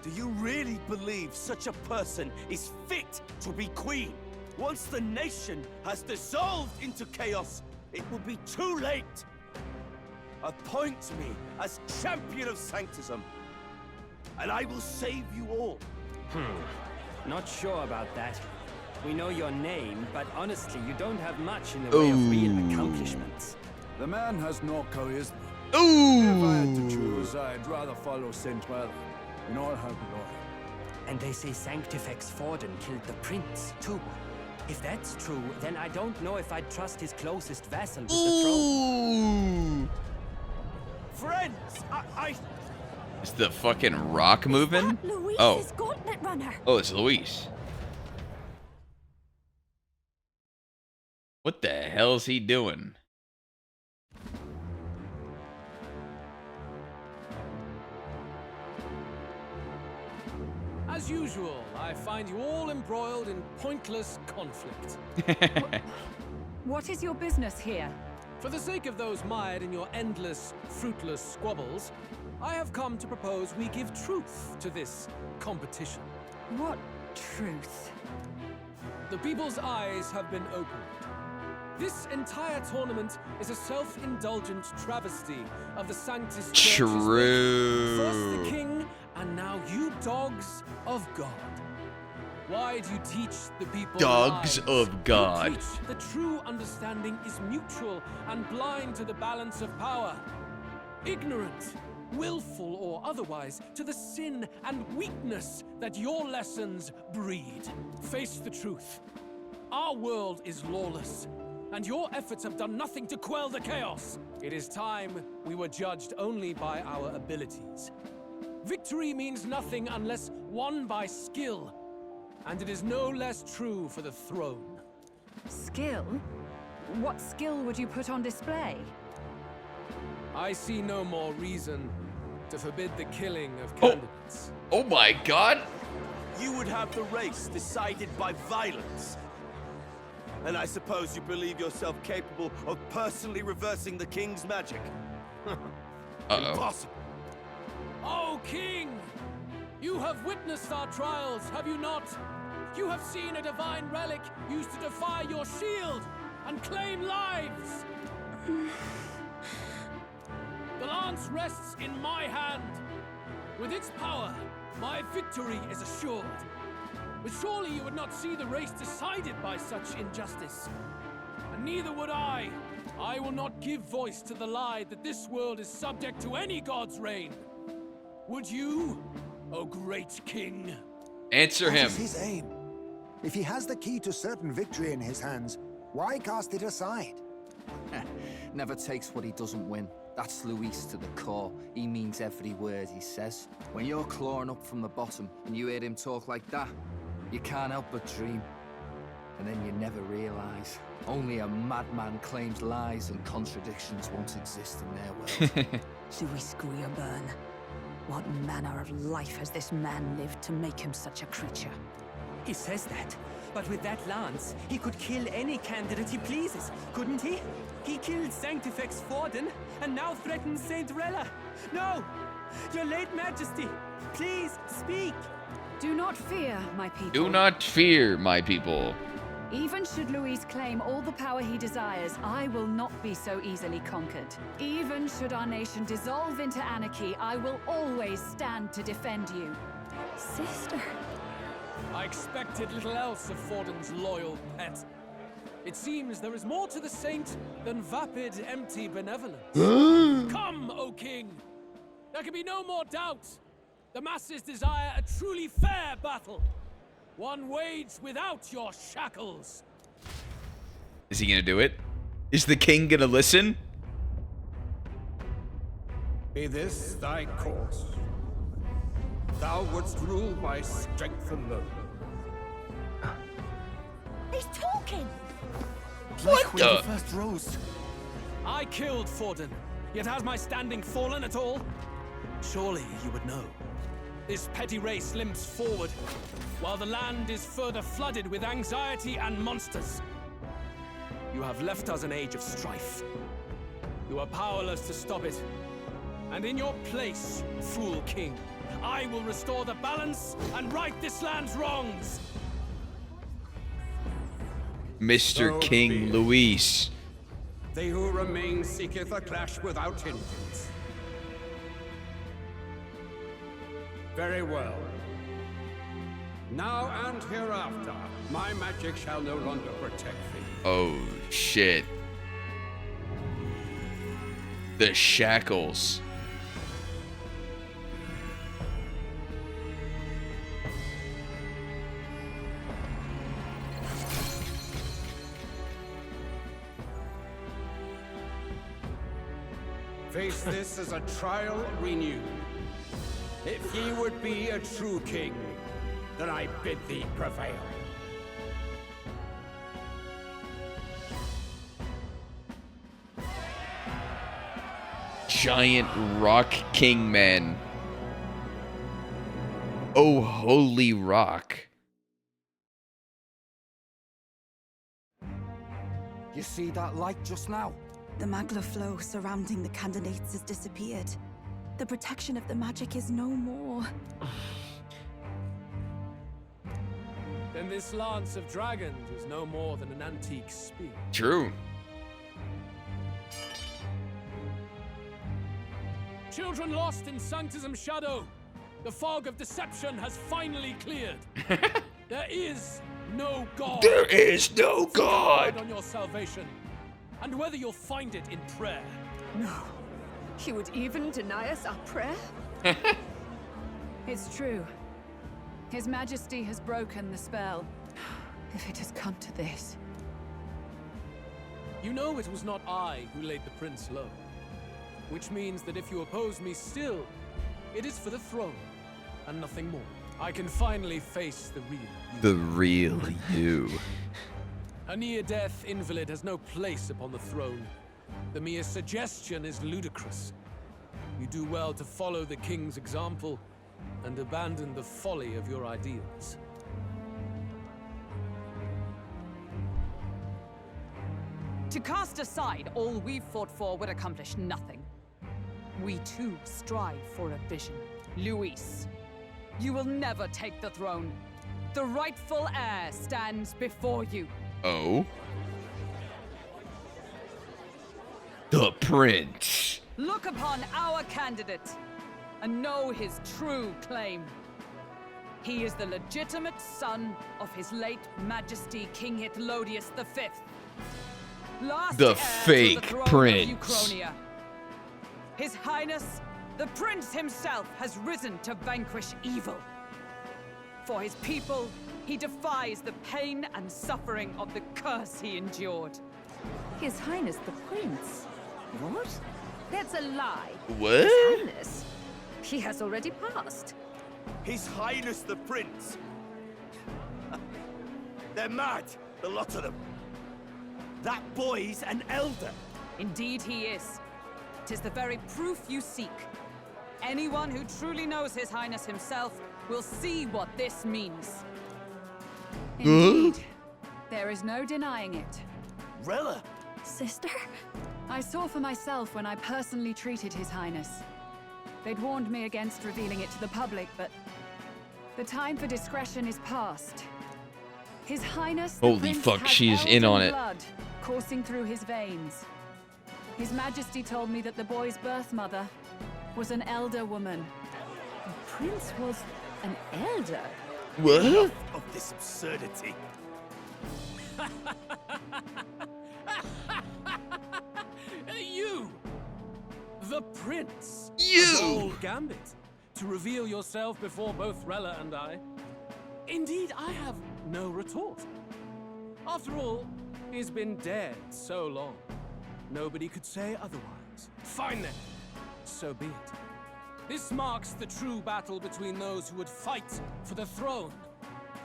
do you really believe such a person is fit to be queen? Once the nation has dissolved into chaos, it will be too late. Appoint me as champion of sanctism, and I will save you all. Not sure about that. We know your name, but honestly, you don't have much in the way of real accomplishments. The man has no charisma. Ooh. If I had to choose, I'd rather follow St. Bella in all her glory. And they say Sanctifex Forden killed the prince, too. If that's true, then I don't know if I'd trust his closest vassal with the throne. Friends, I... Is the fucking rock moving? Oh. Gauntlet runner. Oh, it's Luis. What the hell's he doing? As usual, I find you all embroiled in pointless conflict. What is your business here? For the sake of those mired in your endless, fruitless squabbles, I have come to propose we give truth to this competition. What truth? The people's eyes have been opened. This entire tournament is a self-indulgent travesty of the Sanctus Church's True. First the king, and now you dogs of God. Why do you teach the people Dogs lies? of God. You preach the true understanding is mutual and blind to the balance of power. Ignorant, willful or otherwise, to the sin and weakness that your lessons breed. Face the truth. Our world is lawless, and your efforts have done nothing to quell the chaos. It is time we were judged only by our abilities. Victory means nothing unless won by skill, and it is no less true for the throne. Skill? What skill would you put on display? I see no more reason to forbid the killing of candidates. Oh my god! You would have the race decided by violence. And I suppose you believe yourself capable of personally reversing the king's magic? Impossible. Oh, King! You have witnessed our trials, have you not? You have seen a divine relic used to defy your shield and claim lives! The lance rests in my hand. With its power, my victory is assured. But surely you would not see the race decided by such injustice. And neither would I. I will not give voice to the lie that this world is subject to any god's reign. Would you, O great king? Answer him. What is his aim? If he has the key to certain victory in his hands, why cast it aside? Never takes what he doesn't win. That's Luis to the core. He means every word he says. When you're clawing up from the bottom and you hear him talk like that, you can't help but dream. And then you never realize. Only a madman claims lies and contradictions won't exist in their world. Luis Grierburn. What manner of life has this man lived to make him such a creature? He says that, but with that lance, he could kill any candidate he pleases, couldn't he? He killed Sanctifex Forden, and now threatens Saint Rella. No! Your late majesty, please speak! Do not fear, my people. Do not fear, my people. Even should Luis claim all the power he desires, I will not be so easily conquered. Even should our nation dissolve into anarchy, I will always stand to defend you. Sister. I expected little else of Forden's loyal pet. It seems there is more to the saint than vapid, empty benevolence. Come, O king! There can be no more doubt. The masses desire a truly fair battle. One waged without your shackles. Is he gonna do it? Is the king gonna listen? Be this thy course. Thou wouldst rule by strength alone. He's talking! What the? First rose. I killed Forden, yet has my standing fallen at all? Surely you would know. This petty race limps forward, while the land is further flooded with anxiety and monsters. You have left us an age of strife. You are powerless to stop it. And in your place, fool king, I will restore the balance and right this land's wrongs. Mr. King Luis. They who remain seeketh a clash without hindrance. Very well. Now and hereafter, my magic shall no longer protect thee. Oh, shit. The shackles. Face this as a trial renewed. If ye would be a true king, then I bid thee prevail. Giant rock king men. Oh, holy rock. You see that light just now? The magla flow surrounding the candidates has disappeared. The protection of the magic is no more. Then this lance of dragons is no more than an antique spear. True. Children lost in Sanctism's shadow. The fog of deception has finally cleared. There is no God. There is no God. On your salvation, and whether you'll find it in prayer. No. He would even deny us our prayer? It's true. His Majesty has broken the spell. If it has come to this. You know it was not I who laid the prince low. Which means that if you oppose me still, it is for the throne, and nothing more. I can finally face the real you. The real you. A near-death invalid has no place upon the throne. The mere suggestion is ludicrous. You do well to follow the king's example and abandon the folly of your ideals. To cast aside all we've fought for would accomplish nothing. We too strive for a vision. Luis, you will never take the throne. The rightful heir stands before you. Oh? The prince. Look upon our candidate and know his true claim. He is the legitimate son of his late Majesty King Hithlodius V. Last The heir fake to the throne prince. Of Uchronia. His Highness, the Prince himself, has risen to vanquish evil. For his people, he defies the pain and suffering of the curse he endured. His Highness the Prince? What? That's a lie. What? His Highness? He has already passed. His Highness the Prince. They're mad, the lot of them. That boy's an elder. Indeed he is. 'Tis the very proof you seek. Anyone who truly knows His Highness himself will see what this means. Indeed. There is no denying it. Rella! Sister? I saw for myself when I personally treated His Highness. They'd warned me against revealing it to the public, but the time for discretion is past. His Highness the Holy Prince fuck, had she's in on elven it. blood coursing through his veins. His Majesty told me that the boy's birth mother was an elder woman. The Prince was an elder? What? Enough of this absurdity. You! The Prince! You! A bold gambit to reveal yourself before both Rella and I. Indeed, I have no retort. After all, he's been dead so long. Nobody could say otherwise. Fine then. So be it. This marks the true battle between those who would fight for the throne.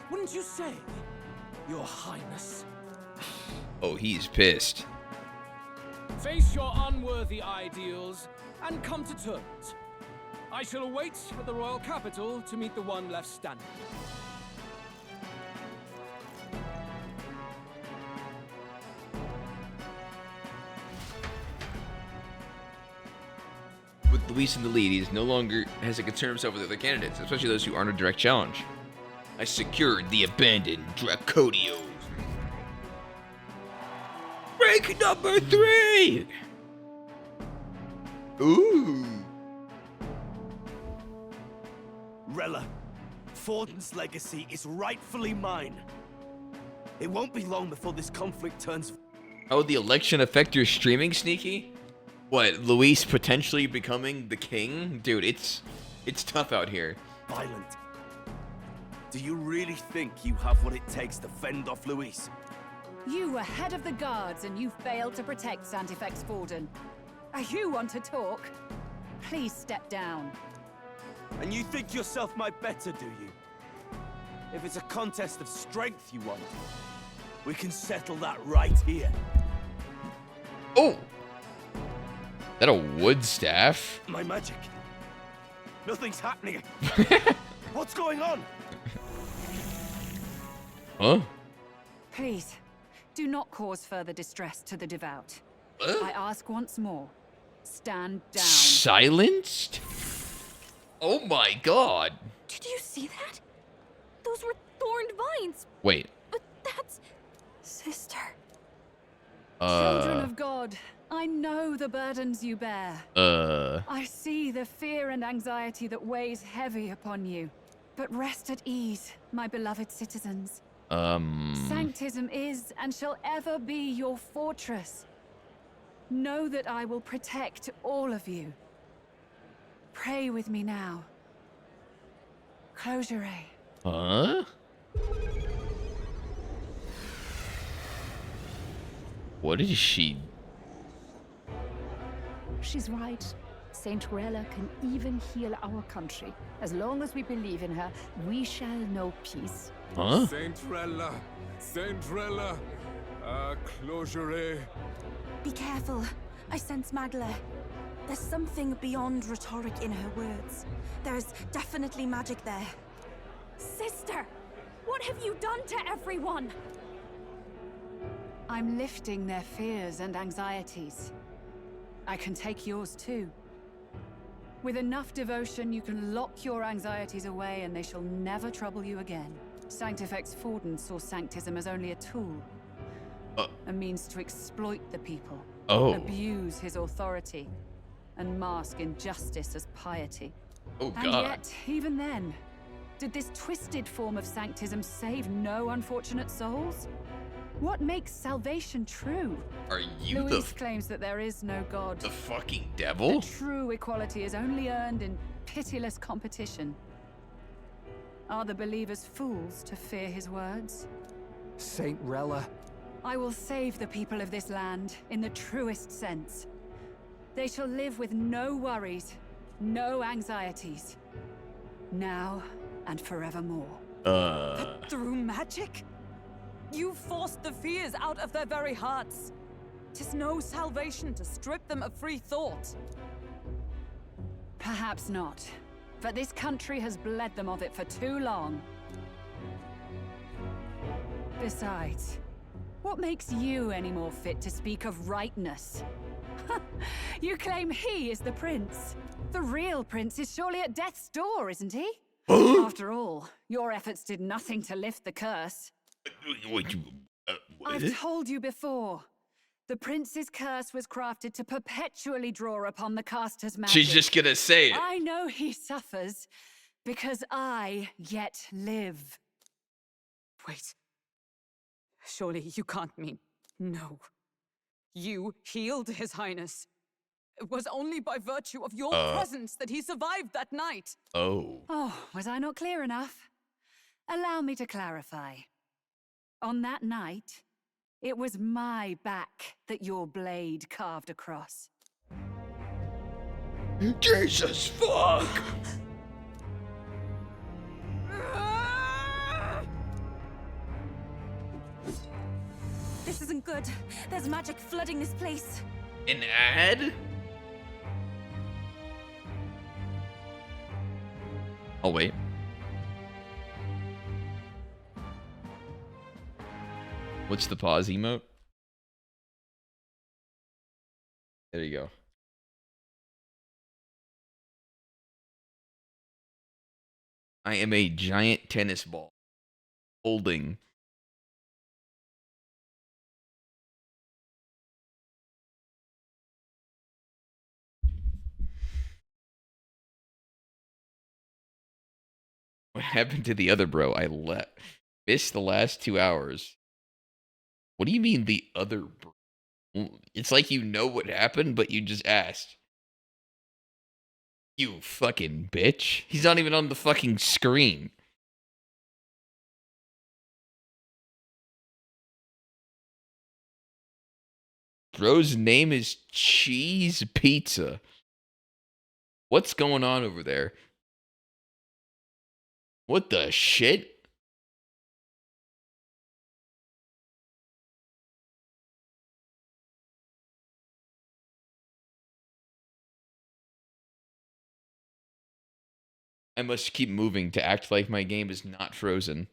Wouldn't you say, Your Highness? Oh, he's pissed. Face your unworthy ideals and come to terms. I shall await at the royal capital to meet the one left standing. With Luis in the lead, he no longer has to concern himself with other candidates, especially those who aren't a direct challenge. I secured the abandoned Dracodio. Break number 3! Ooh. Rella, Forden's legacy is rightfully mine. It won't be long before this conflict turns... How would the election affect your streaming, Sneaky? What, Luis potentially becoming the king? Dude, it's tough out here. violent. Do you really think you have what it takes to fend off Luis? You were head of the guards and you failed to protect Santifex Forden. You want to talk? Please step down. And you think yourself my better, do you? If it's a contest of strength you want, we can settle that right here. Oh! That a wood staff? My magic. Nothing's happening. What's going on? Huh? Please, do not cause further distress to the devout. I ask once more, stand down. Silenced? Oh my god. Did you see that? Those were thorned vines. Wait. But that's... Sister. Children of God, I know the burdens you bear. I see the fear and anxiety that weighs heavy upon you. But rest at ease, my beloved citizens. Sanctism is and shall ever be your fortress. Know that I will protect all of you. Pray with me now. Close your eye. Huh? What is she? She's right. Saint Rella can even heal our country. As long as we believe in her, we shall know peace. Huh? Saint Rella, closure. Be careful. I sense Magla. There's something beyond rhetoric in her words. There's definitely magic there. Sister! What have you done to everyone? I'm lifting their fears and anxieties. I can take yours too. With enough devotion, you can lock your anxieties away and they shall never trouble you again. Sanctifex Forden saw Sanctism as only a tool. A means to exploit the people. Abuse his authority. And mask injustice as piety. Oh God. And yet, even then, did this twisted form of Sanctism save no unfortunate souls? What makes salvation true? Are you Luis claims that there is no God. the fucking devil? That true equality is only earned in pitiless competition. Are the believers fools to fear his words? Saint Rella. I will save the people of this land in the truest sense. They shall live with no worries, no anxieties. Now and forevermore. But through magic? You forced the fears out of their very hearts. 'Tis no salvation to strip them of free thought. Perhaps not. But this country has bled them of it for too long. Besides, what makes you any more fit to speak of rightness? You claim he is the prince. The real prince is surely at death's door, isn't he? After all, your efforts did nothing to lift the curse. What? I've told you before. The prince's curse was crafted to perpetually draw upon the caster's magic. She's just gonna say it. I know he suffers because I yet live. Wait. Surely you can't mean... No. You healed His Highness. It was only by virtue of your presence that he survived that night. Oh, was I not clear enough? Allow me to clarify. On that night, it was my back that your blade carved across. Jesus fuck! This isn't good. There's magic flooding this place. An ad? I'll wait. What's the pause emote? There you go. I am a giant tennis ball holding what happened to the other bro? I missed the last 2 hours. What do you mean the other bro? It's like you know what happened, but you just asked. You fucking bitch. He's not even on the fucking screen. Bro's name is Cheese Pizza. What's going on over there? What the shit? I must keep moving to act like my game is not frozen.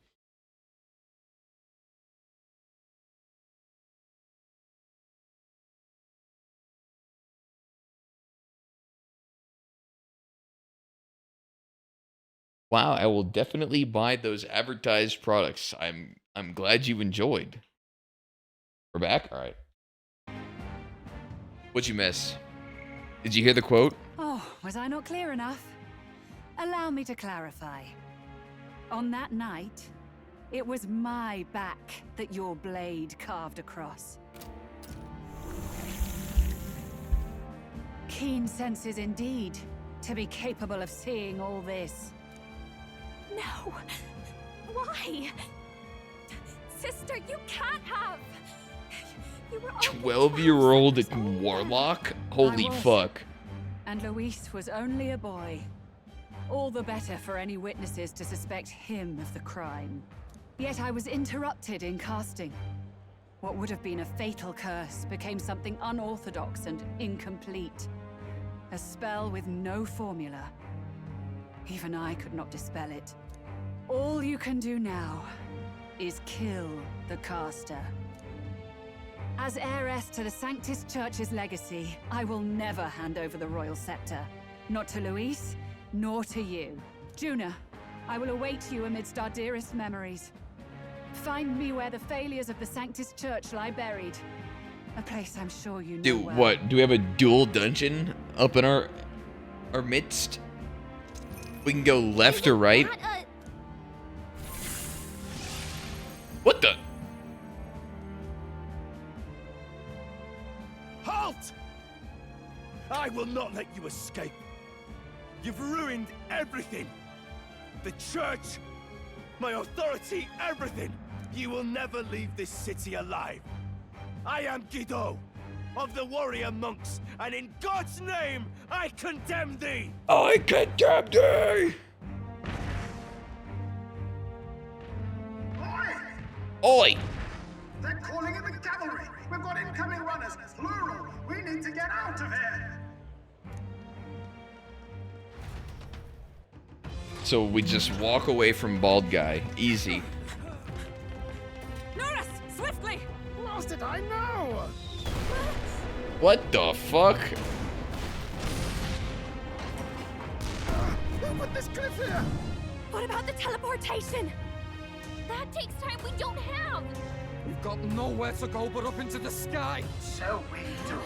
Wow, I will definitely buy those advertised products. I'm glad you enjoyed. We're back? All right. What'd you miss? Did you hear the quote? Oh, was I not clear enough? Allow me to clarify. On that night, it was my back that your blade carved across. Keen senses indeed, to be capable of seeing all this. No! Why? Sister, you can't have! You were 12-year-old warlock? Holy I was. fuck. And Luis was only a boy. All the better for any witnesses to suspect him of the crime. Yet I was interrupted in casting. What would have been a fatal curse became something unorthodox and incomplete. A spell with no formula. Even I could not dispel it. All you can do now is kill the caster. As heiress to the Sanctus Church's legacy, I will never hand over the royal scepter. Not to Luis, nor to you. Juna, I will await you amidst our dearest memories. Find me where the failures of the Sanctus Church lie buried. A place I'm sure you know Dude, well. what? Do we have a dual dungeon up in our midst? We can go left or right. What the? Halt! I will not let you escape. You've ruined everything. The church, my authority, everything. You will never leave this city alive. I am Guido, of the warrior monks, and in God's name, I condemn thee! I condemn thee! Oi! They're calling in the cavalry! We've got incoming runners, plural! We need to get out of here! So we just walk away from bald guy. Easy. Norris, swiftly! What else did I know? What the fuck? Who put this cliff here? What about the teleportation? That takes time we don't have! We've got nowhere to go but up into the sky. So we do.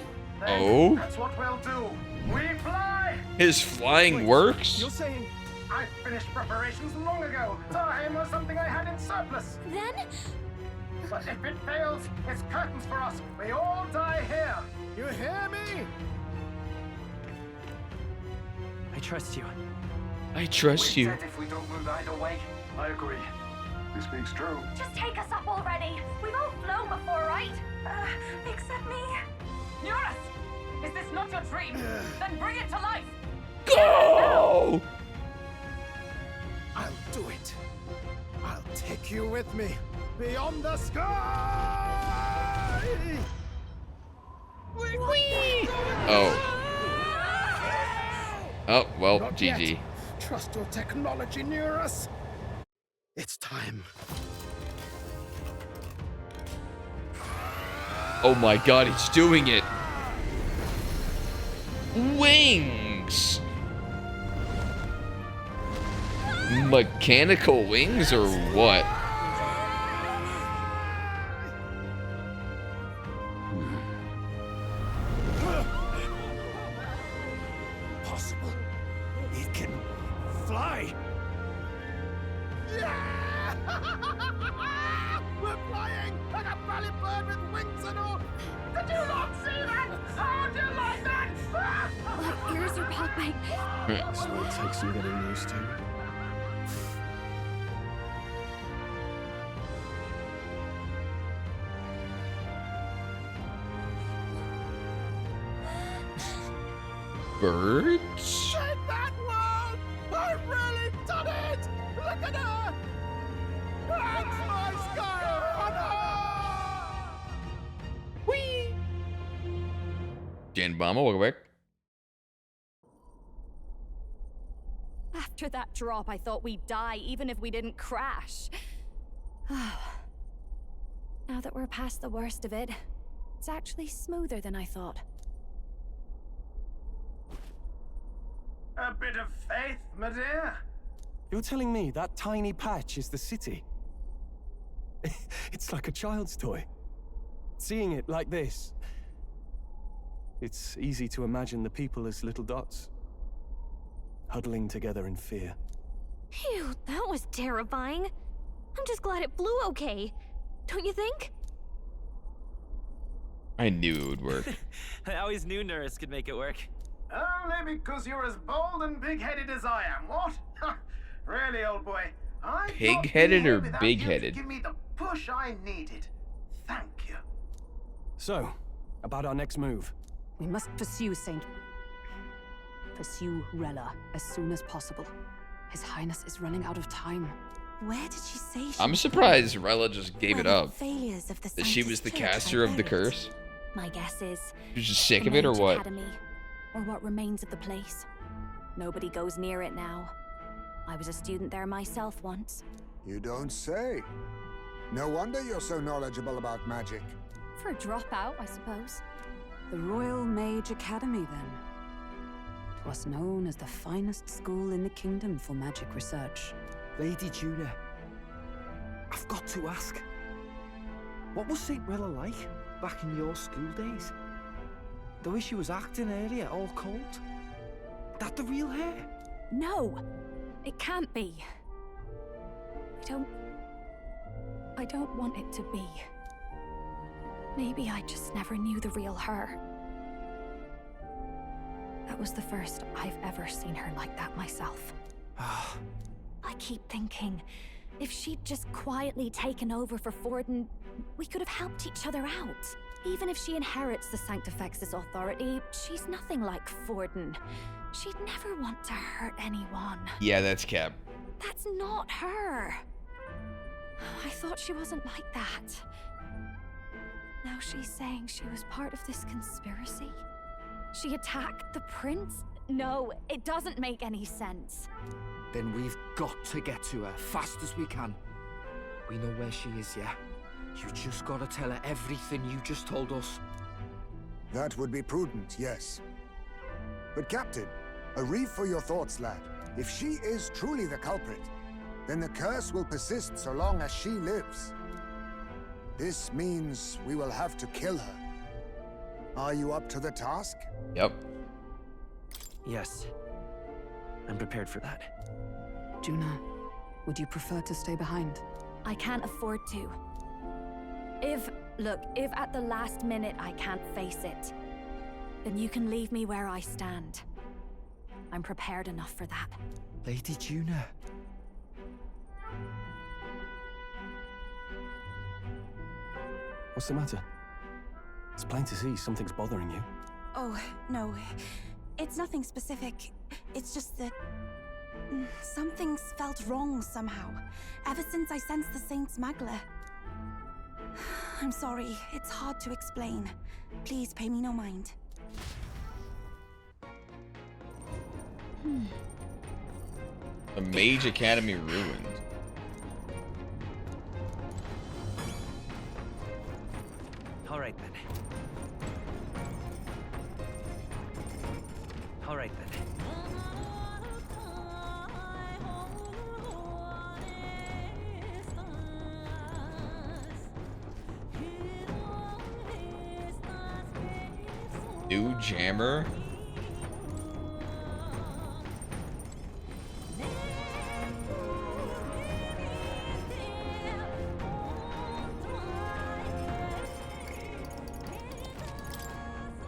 Oh? That's what we'll do. We fly! His flying works? You're saying... I finished preparations long ago. Time was something I had in surplus. Then? But if it fails, it's curtains for us. We all die here. You hear me? I trust you. I trust you. We're dead if we don't move either way. I agree. This speaks true. Just take us up already. We've all flown before, right? Except me. Norris! Is this not your dream? Then bring it to life! Go! I'll do it. I'll take you with me. Beyond the sky! Whee! Oh. Oh, well, Not GG. yet. Trust your technology near us. It's time. Oh my god, it's doing it. Wings! Mechanical wings or what? Possible. It can fly. We're flying like a bally bird with wings and all. Did you not see that? How do you like that? My ears are popping. So it takes some getting used to. Birds? Shake that world! I've really done it! Look at her! That's my sky runner! Whee! Jan Bomber, welcome back. After that drop, I thought we'd die even if we didn't crash. Now that we're past the worst of it, it's actually smoother than I thought. A bit of faith, my dear. You're telling me that tiny patch is the city? It's like a child's toy. Seeing it like this, it's easy to imagine the people as little dots, huddling together in fear. Phew, that was terrifying. I'm just glad it flew okay. Don't you think? I knew it would work. I always knew Nurse could make it work. Only because you're as bold and big-headed as I am, what? Really, old boy? I Pig-headed or big-headed? Give me the push I needed. Thank you. So, about our next move. We must pursue Rella as soon as possible. His Highness is running out of time. Where did she say she I'm was surprised Rella just gave it up. failures of the That she was the caster of the curse. My guess is She was just sick the of it or Mage what? Academy, or what remains of the place. Nobody goes near it now. I was a student there myself once. You don't say. No wonder you're so knowledgeable about magic. For a dropout, I suppose. The Royal Mage Academy, then. 'Twas known as the finest school in the kingdom for magic research. Lady Juna, I've got to ask. What was St. Rella like back in your school days? The way she was acting earlier, all cold? That the real hair? No, it can't be. I don't want it to be. Maybe I just never knew the real her. That was the first I've ever seen her like that myself. I keep thinking, if she'd just quietly taken over for Forden, we could have helped each other out. Even if she inherits the Sanctifex's authority, she's nothing like Forden. She'd never want to hurt anyone. Yeah, that's Cap. That's not her. I thought she wasn't like that. Now she's saying she was part of this conspiracy? She attacked the prince? No, it doesn't make any sense. Then we've got to get to her fast as we can. We know where she is, yeah? You just gotta tell her everything you just told us. That would be prudent, yes. But Captain, a reef for your thoughts, lad. If she is truly the culprit, then the curse will persist so long as she lives. This means we will have to kill her. Are you up to the task? Yep. Yes. I'm prepared for that. Juna, would you prefer to stay behind? I can't afford to. If at the last minute I can't face it, then you can leave me where I stand. I'm prepared enough for that. Lady Juna. What's the matter? It's plain to see something's bothering you. Oh, no. It's nothing specific. It's just that something's felt wrong somehow, ever since I sensed the Saint's Magla. I'm sorry, it's hard to explain. Please pay me no mind. The Mage Academy ruined. All right then. All right then. New jammer?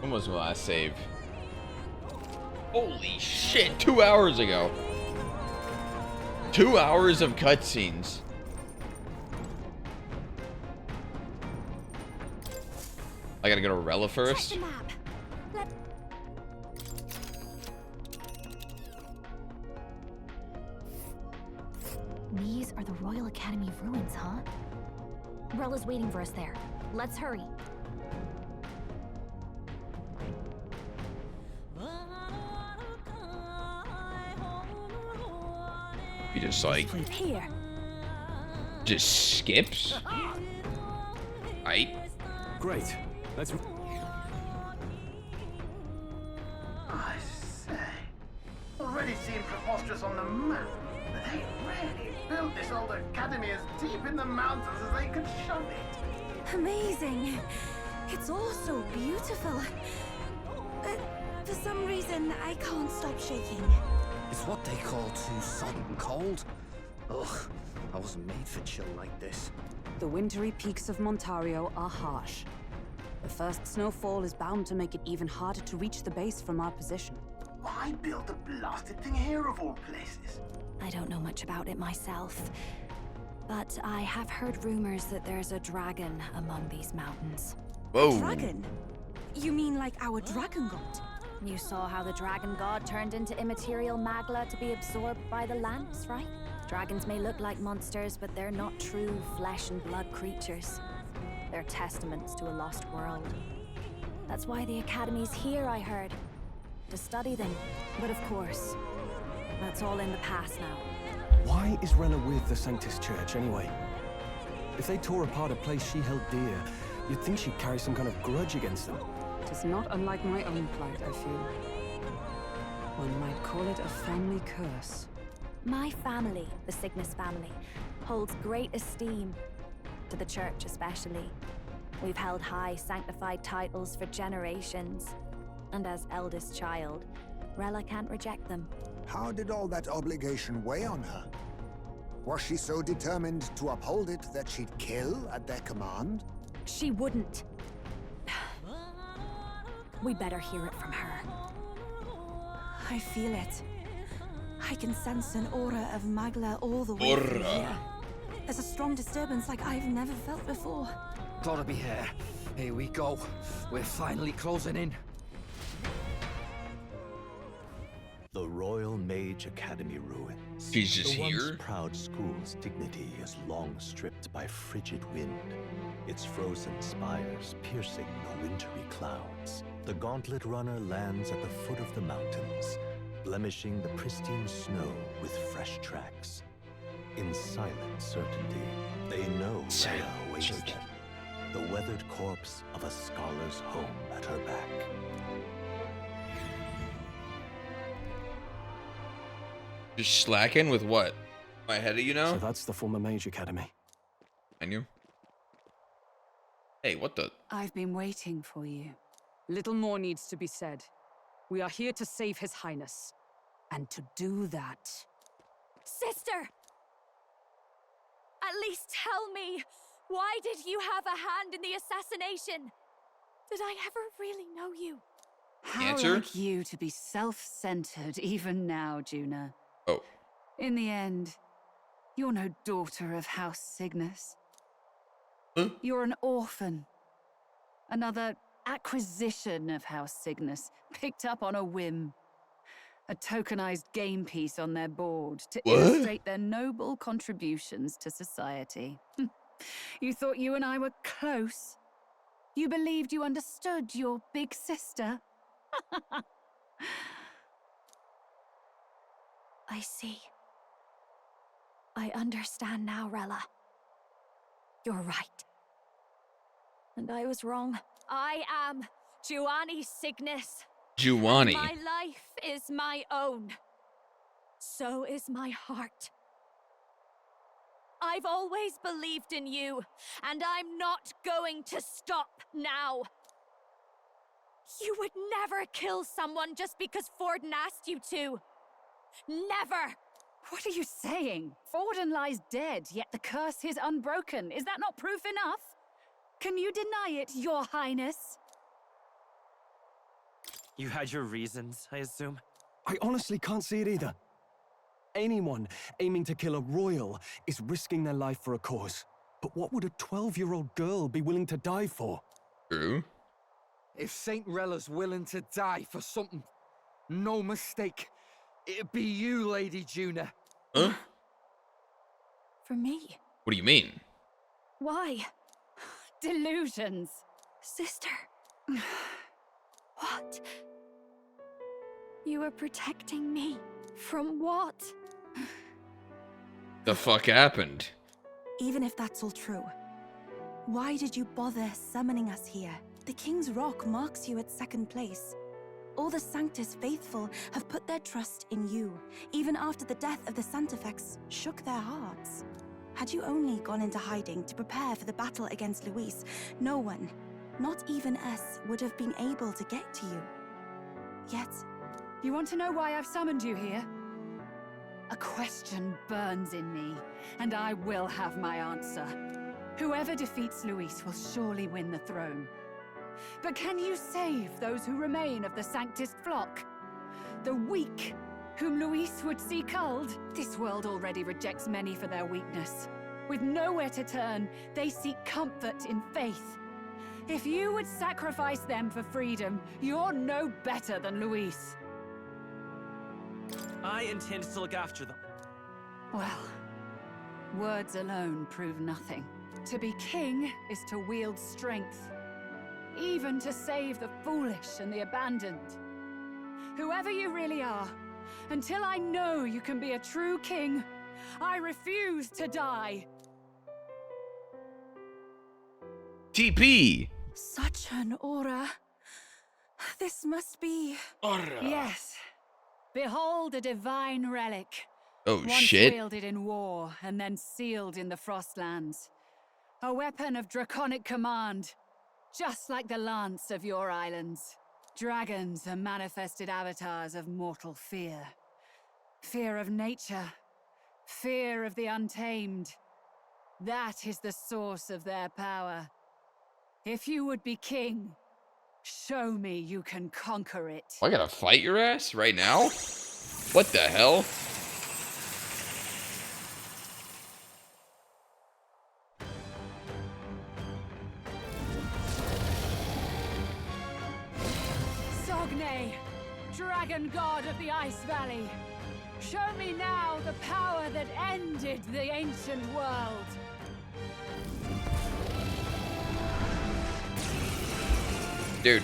When was my last save? Holy shit, 2 hours ago. 2 hours of cutscenes. I gotta go to Rella first. These are the Royal Academy ruins, huh? Rella's waiting for us there. Let's hurry. He just like Here. just skips. Right? Great. Let's. I say. Already seemed preposterous on the map. They really built this old academy as deep in the mountains as they could shove it. Amazing. It's all so beautiful. But for some reason, I can't stop shaking. It's what they call too sudden cold. Ugh, I wasn't made for chill like this. The wintry peaks of Montario are harsh. The first snowfall is bound to make it even harder to reach the base from our position. Why build a blasted thing here of all places? I don't know much about it myself, but I have heard rumors that there's a dragon among these mountains. Whoa. Dragon? You mean like our dragon god? You saw how the dragon god turned into immaterial magla to be absorbed by the lamps, right? Dragons may look like monsters, but they're not true flesh and blood creatures. They're testaments to a lost world. That's why the Academy's here, I heard. To study them. But of course, that's all in the past now. Why is Rella with the Sanctus Church, anyway? If they tore apart a place she held dear, you'd think she'd carry some kind of grudge against them. It is not unlike my own plight, I feel. One might call it a family curse. My family, the Cygnus family, holds great esteem. To the church especially. We've held high sanctified titles for generations. And as eldest child, Rella can't reject them. How did all that obligation weigh on her? Was she so determined to uphold it that she'd kill at their command? She wouldn't. We better hear it from her. I feel it. I can sense an aura of Magla all the way through here. There's a strong disturbance like I've never felt before. Gotta be here. Here we go. We're finally closing in. The Royal Mage Academy ruins. She's just the here? once proud school's dignity is long stripped by frigid wind. Its frozen spires piercing the wintry clouds. The gauntlet runner lands at the foot of the mountains, blemishing the pristine snow with fresh tracks. In silent certainty, they know Rella awaits them. The weathered corpse of a scholar's home at her back. Just slacking with what? Am I ahead of you now? So that's the former Mage Academy. I knew. Hey, what the? I've been waiting for you. Little more needs to be said. We are here to save His Highness. And to do that... Sister! At least tell me, why did you have a hand in the assassination? Did I ever really know you? How like you to be self-centered even now, Juna. Oh. In the end, you're no daughter of House Cygnus. Huh? You're an orphan. Another acquisition of House Cygnus, picked up on a whim. A tokenized game piece on their board to illustrate their noble contributions to society. You thought you and I were close. You believed you understood your big sister. I see. I understand now, Rella. You're right. And I was wrong. I am Giovanni Cygnus. Giovanni. My life is my own. So is my heart. I've always believed in you, and I'm not going to stop now. You would never kill someone just because Forden asked you to. Never! What are you saying? Forden lies dead, yet the curse is unbroken. Is that not proof enough? Can you deny it, Your Highness? You had your reasons, I assume? I honestly can't see it either. Anyone aiming to kill a royal is risking their life for a cause. But what would a 12-year-old girl be willing to die for? True. If Saint Rella's willing to die for something, no mistake, it'd be you, Lady Juna. Huh? For me? What do you mean? Why? Delusions. Sister. What? You were protecting me. From what? The fuck happened? Even if that's all true, why did you bother summoning us here? The King's Rock marks you at second place. All the Sanctus faithful have put their trust in you, even after the death of the Santafex shook their hearts. Had you only gone into hiding to prepare for the battle against Luis, no one, not even us, would have been able to get to you. Yet... You want to know why I've summoned you here? A question burns in me, and I will have my answer. Whoever defeats Luis will surely win the throne. But can you save those who remain of the Sanctist flock? The weak, whom Luis would see culled? This world already rejects many for their weakness. With nowhere to turn, they seek comfort in faith. If you would sacrifice them for freedom, you're no better than Luis. I intend to look after them. Well, words alone prove nothing. To be king is to wield strength, even to save the foolish and the abandoned. Whoever you really are, until I know you can be a true king, I refuse to die. TP! Such an aura. This must be... Aura. Yes. Behold a divine relic. Oh, once shit. wielded in war and then sealed in the Frostlands. A weapon of draconic command, just like the lance of your islands. Dragons are manifested avatars of mortal fear. Fear of nature. Fear of the untamed. That is the source of their power. If you would be king, show me you can conquer it. I gotta fight your ass right now? What the hell? Sogne, dragon god of the Ice Valley. Show me now the power that ended the ancient world. Dude.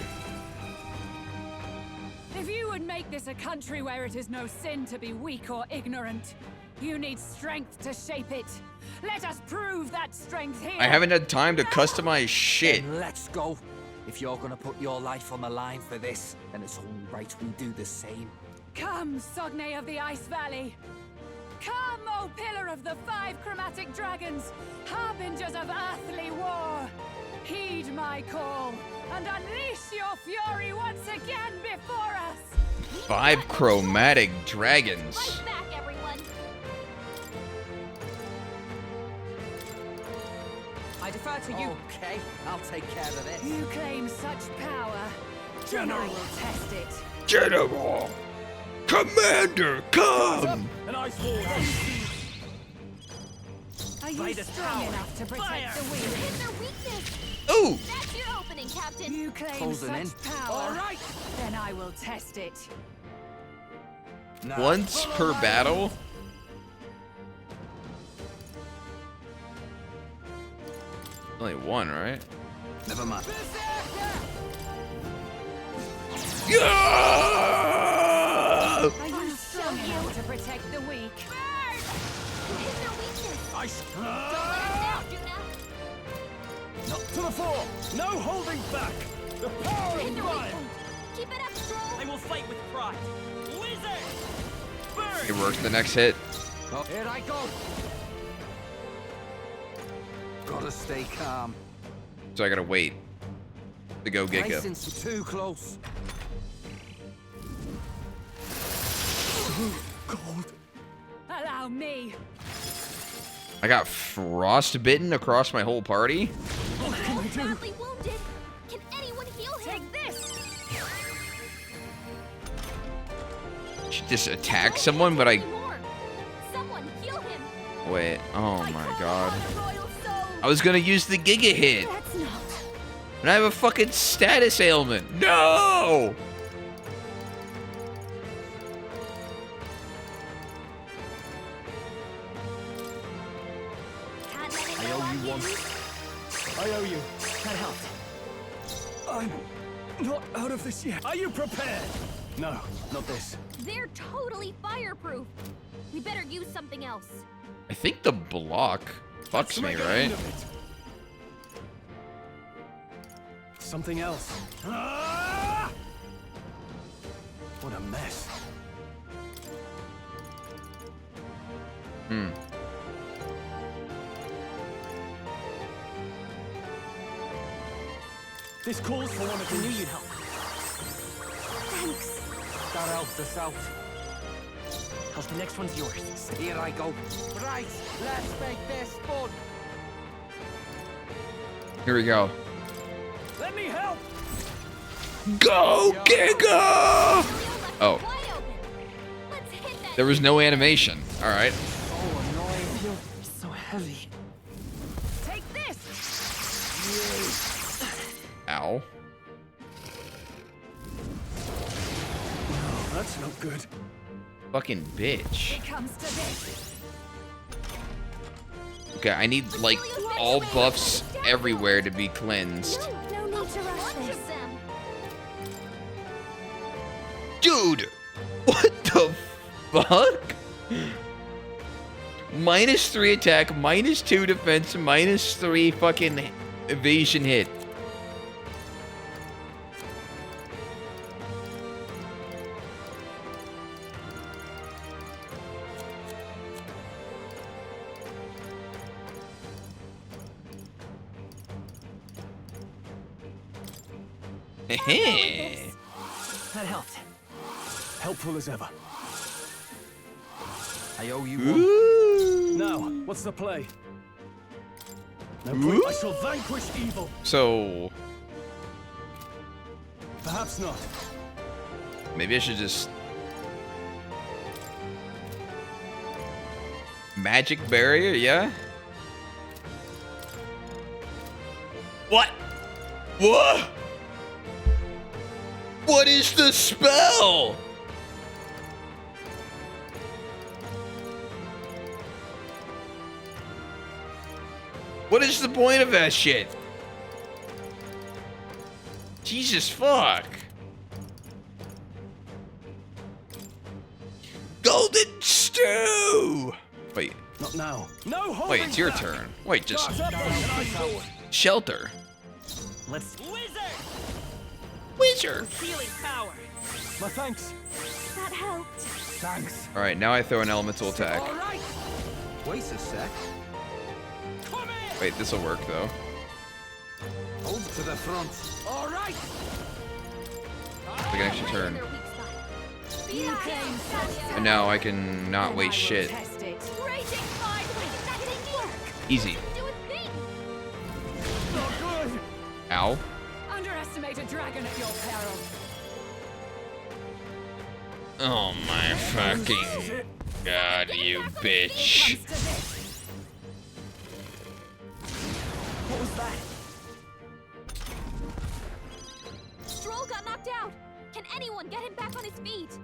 If you would make this a country where it is no sin to be weak or ignorant, you need strength to shape it. Let us prove that strength here. I haven't had time to customize shit. Then let's go. If you're gonna put your life on the line for this, then it's only right we do the same. Come, Sogne of the Ice Valley. Come, O pillar of the 5 chromatic dragons, harbingers of earthly war. Heed my call and unleash your fury once again before us. 5 chromatic dragons. Fight back, everyone. I defer to you. Okay, I'll take care of this. You claim such power. General. I will test it. General! Commander, come! An ice wall. Are you Light us strong power. enough to protect Fire. the weak? Hit their weakness. Ooh! That's your opening, Captain. You claim Holding such in. power. All right. Then I will test it. Nah. Once per battle? Only one, right? Never mind. Yeah! Are you strong enough to protect the weak? Hit their weakness. Ice. Don't let us down, Juna. Not to the fore. No holding back. The power Hit of their weak fire. point. Keep it up, Stroll. I will fight with pride. Wizard! Burn! It works the next hit. Oh, here I go. Gotta stay calm. So I gotta wait to go Giga. License too close. Gold. Allow me. I got frostbitten across my whole party. I'm badly wounded. Can anyone heal him? Take this. Should just attack someone, but I... Someone heal him. Wait, oh my god. I was gonna use the Giga hit. That's not. And I have a fucking status ailment. No! I owe you one. I owe you. Can't help. I'm not out of this yet. Are you prepared? No, not this. They're totally fireproof. We better use something else. I think the block fucks me, right? Something else. Ah! a mess. This calls for one of the you'd help. Thanks. That out the south. How's the next one's yours? Here I go. Right, let's make this fun. Here we go. Let me help. Go, Giga! Oh. There was no animation. All right. Oh, annoying. So heavy. Take this. Ow. Oh, that's not good. Fucking bitch. It comes to this. Okay, I need like all buffs everywhere to be cleansed. No need to rush this. Dude! What the fuck? -3 attack, -2 defense, -3 fucking evasion hit. Heh. That helped. Helpful as ever. I owe you one. Now, what's the play? No point. I shall vanquish evil. So Perhaps not. maybe I should just magic barrier, yeah? What? What? What is the spell? What is the point of that shit? Jesus fuck. Golden stew. Wait. Not now. No. Wait, it's your turn. Wait, just shelter. Let's Wizard. Healing power. My thanks. That helped. Thanks. All right, now I throw an elemental attack. All right. Wait a sec. Come in. Wait, this will work though. Hold to the front. All right. I can actually turn. You claim And now I can not waste shit. Test it. Easy. Not good. Ow. Underestimate a dragon at your peril. Oh my fucking god, you bitch. Comes to this. What was that? Stroll got knocked out. Can anyone get him back on his feet?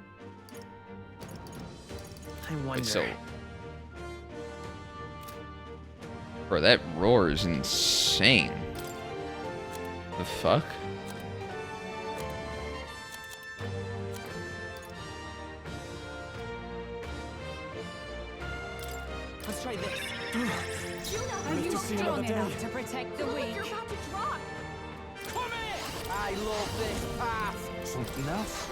I wonder. It's so. Bro, that roar is insane. The fuck? Let's try this. Are you strong enough to protect the weak? You're about to drop. Come in. I love this path. Something else?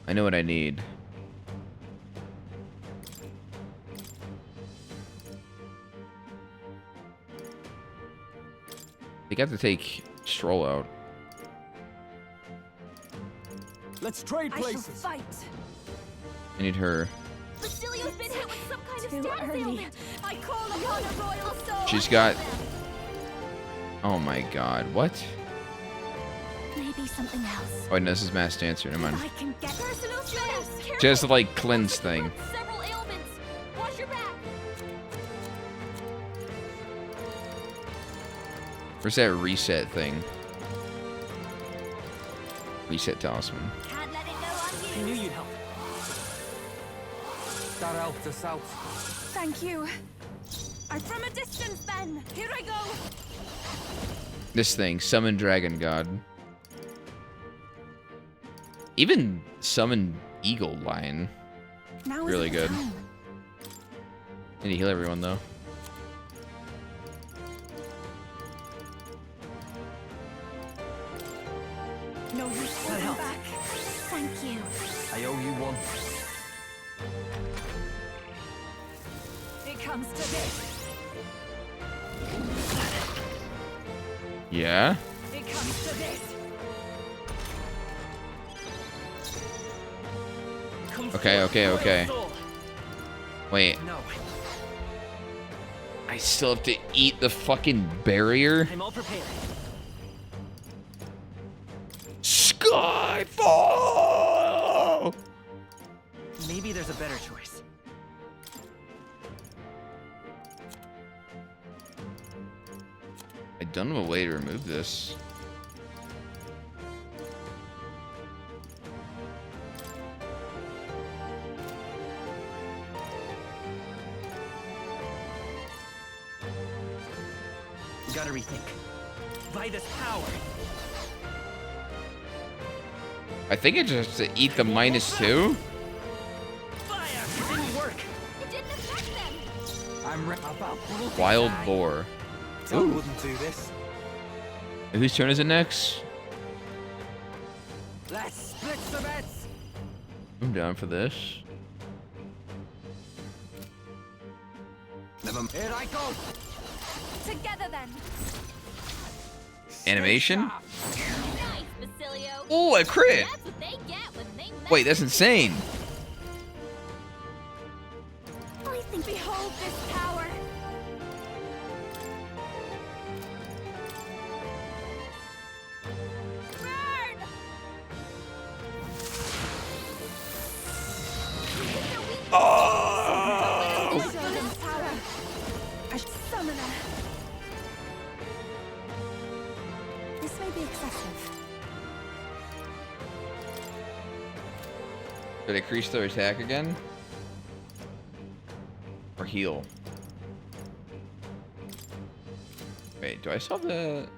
I know what I need. They got to take Stroll out. Let's trade I shall places. fight. I need her. Basilio's been hit with some kind of Too status early. ailment. I call upon a royal soul. She's got. Oh my god, what? Maybe something else. Oh, no, this is Mass Dancer. Never mind. I can get Personal space. She has the like cleanse thing. Several ailments. Watch your back. Where's that reset thing? Reset talisman. Can't let it go I unused. knew you'd help. That out the south. Thank you. I'm from a distance then. Here I go. This thing, summon Dragon God. Even summon Eagle Lion. Now is Really the good. time. Need to heal everyone though. No use holding helped. back. Thank you. I owe you one. It comes to this. Yeah? It comes to this. Okay. Wait. No. I still have to eat the fucking barrier? I'm all prepared. Skyfall! Maybe there's a better choice. I don't know a way to remove this. We gotta rethink. By this power. I think it just has to eat the -2. Fire! It didn't work. It didn't affect them. I'm about Wild boar. Tom Ooh. wouldn't do this. Whose turn is it next? Let's split the bets. I'm down for this. Here I go. Together then. Animation? Nice, Basilio. Oh, a crit! That's what they get when they mess. Wait, that's insane. I think behold this power. Burn! Oh! This power. A summoner. This may be excessive. Did I increase their attack again? Or heal? Wait, do I still have the...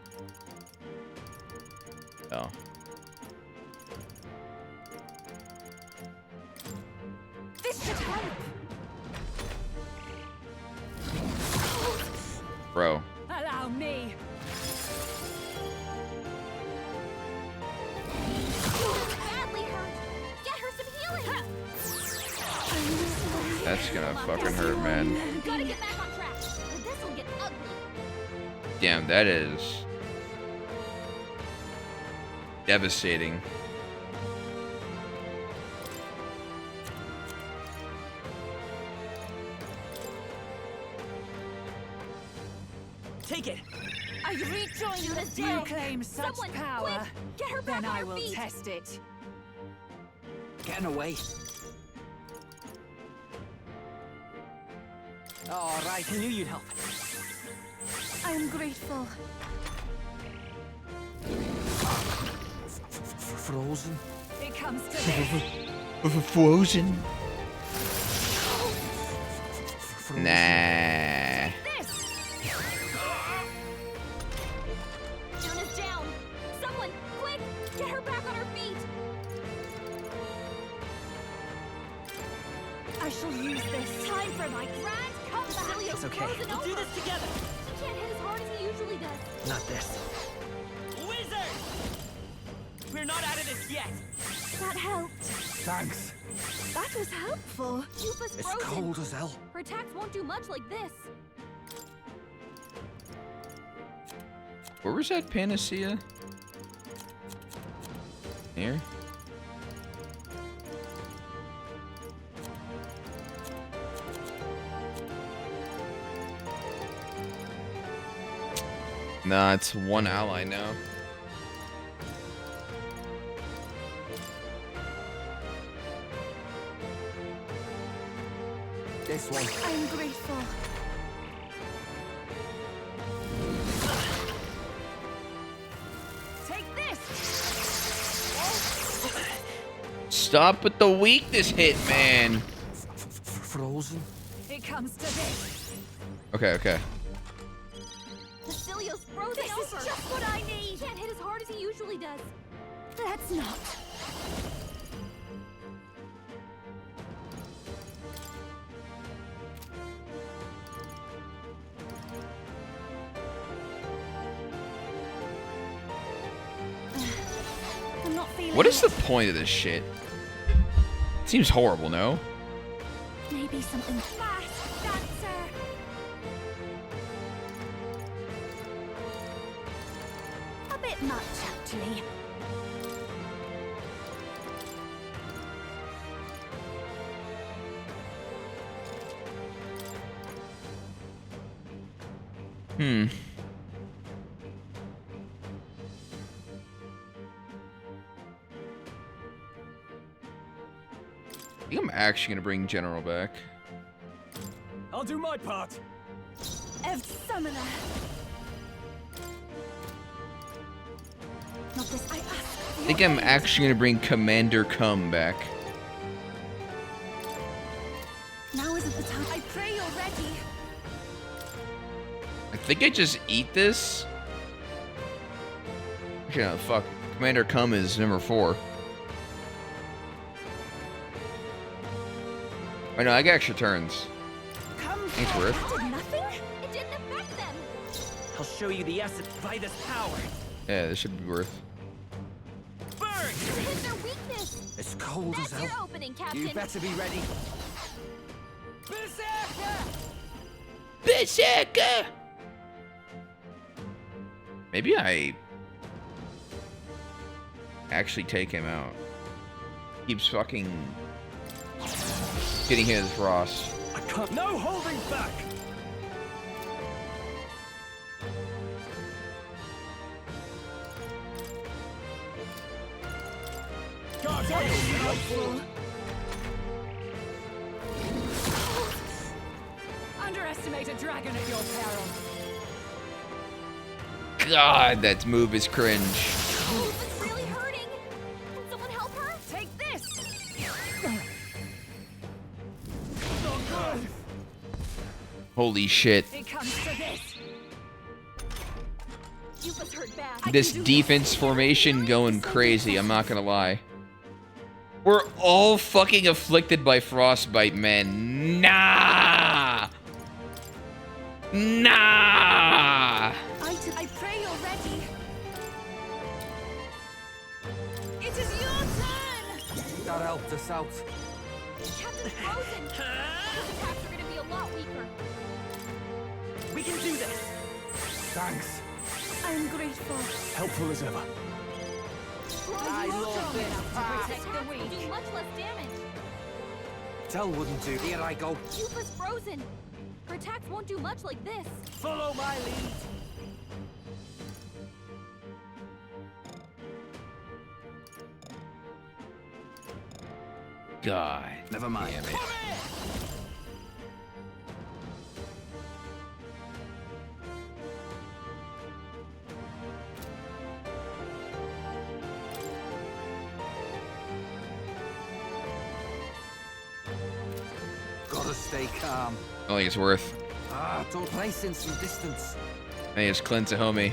Oh. This should help. Bro. Allow me. Badly hurt. Get her some healing. That's gonna fucking hurt, man. Gotta get back on track. Or this'll get ugly. Damn, that is... devastating. Take it. I rejoin you as you claim such Someone, power. quick, get her back Then on I her will feet. test it. Getting away. All right, I knew you'd help. I am grateful. Frozen. It comes to this. Frozen? Nah. Juna's down. Someone, quick, get her back on her feet. I shall use this. Time for my grand comeback. It's okay. We'll do this together. She can't hit as hard as he usually does. Not this. Wizard! We're not out of this yet. That helped. Thanks. That was helpful. Yupa's It's frozen. cold as hell. Her attacks won't do much like this. Where was that panacea? Here? Nah, it's one ally now. This one. I'm grateful. Take this. Stop with the weakness hit, man. Frozen. It comes to this. Okay. Basilio's frozen This is over. just what I need. He can't hit as hard as he usually does. That's not. feeling What is it. the point of this shit? Seems horrible, no? Maybe something fast, dancer. A bit much, actually. I think I'm actually gonna bring General back. I'll do my part. Ev Summoner. Not this I ask. I think I'm actually gonna bring Commander Cum back. Now isn't the time. I pray you're ready. I think I just eat this. Actually, no, fuck. Commander Cum is number 4. I know, I got extra turns. Thanks, Worth. Did nothing? It didn't affect them. I'll show you the essence by this power. Yeah, this should be Worth. Burn! Hit their weakness. It's cold That's as your hell. opening, Captain. You better be ready. Berserker! Maybe I actually take him out. Keeps fucking getting hit with Ross. I can't. No holding back. God, helpful. Underestimate a dragon at your peril. God, that move is cringe. It's really hurting. Can someone help her? Take this. Holy shit. It comes to this. You was hurt bad. This defense formation going crazy, I'm not gonna lie. We're all fucking afflicted by frostbite, man. Nah! Nah! I pray you're ready. It is your turn. That helped us out. Captain Frozen. Those attacks are gonna be a lot weaker. We can do this. Thanks. I'm grateful. Helpful as ever. I love this. Protect the weak. Do much less damage. Tell wouldn't do. Here I go. Cuba's frozen. Her attacks won't do much like this. Follow my lead. God. Never mind. Damn it. Gotta stay calm. I think it's Worth. Ah, don't play since some distance. I think it's Clint's a homie.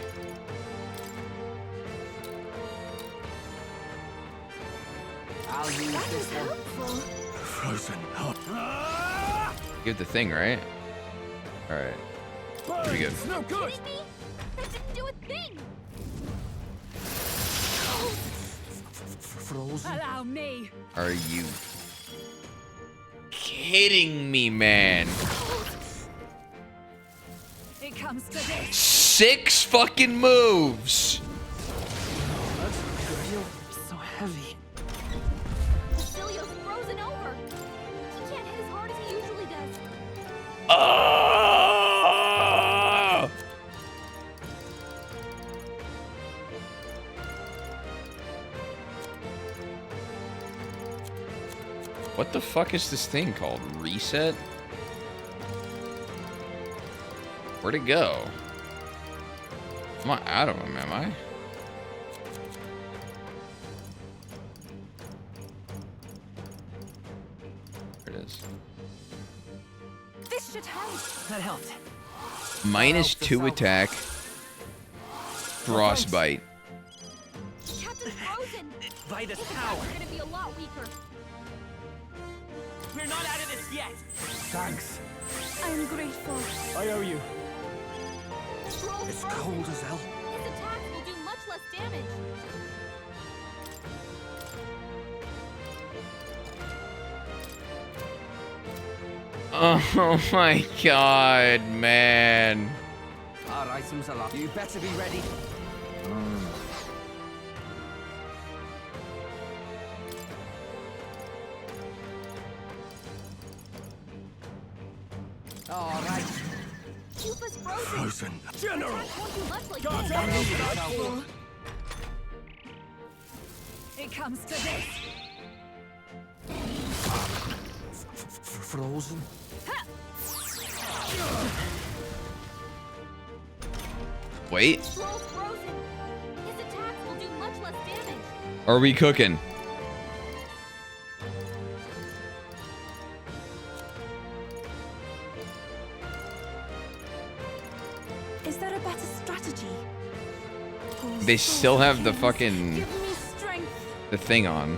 I'll use this one. Frozen hot. Give the thing, right? Alright. Pretty good. No good. Kidding me? That didn't do a thing. Frozen. Allow me. Are you kidding me, man? It comes to this. 6 fucking moves! So heavy. Basileo's frozen over. He can't hit as hard as he usually does. Oh! What the fuck is this thing called? Reset? Where'd it go? I'm not out of them, am I? There it is. This should help. That helped. -2 attack. Frostbite. Captain Frozen. By this His power. attacks are gonna be a lot weaker. We're not out of this yet. Thanks. I'm grateful. I owe you. It's cold as hell. His attacks will do much less damage. Oh my god, man. Our items are locked. You better be ready. All right. Cuba's Frozen. General! Won't do much like Guards this. are moving. It comes to this. Frozen. Wait. Troll's frozen. His attacks will do much less damage. Are we cooking? Is there a better strategy? They still have the fucking... Give me strength. the thing on.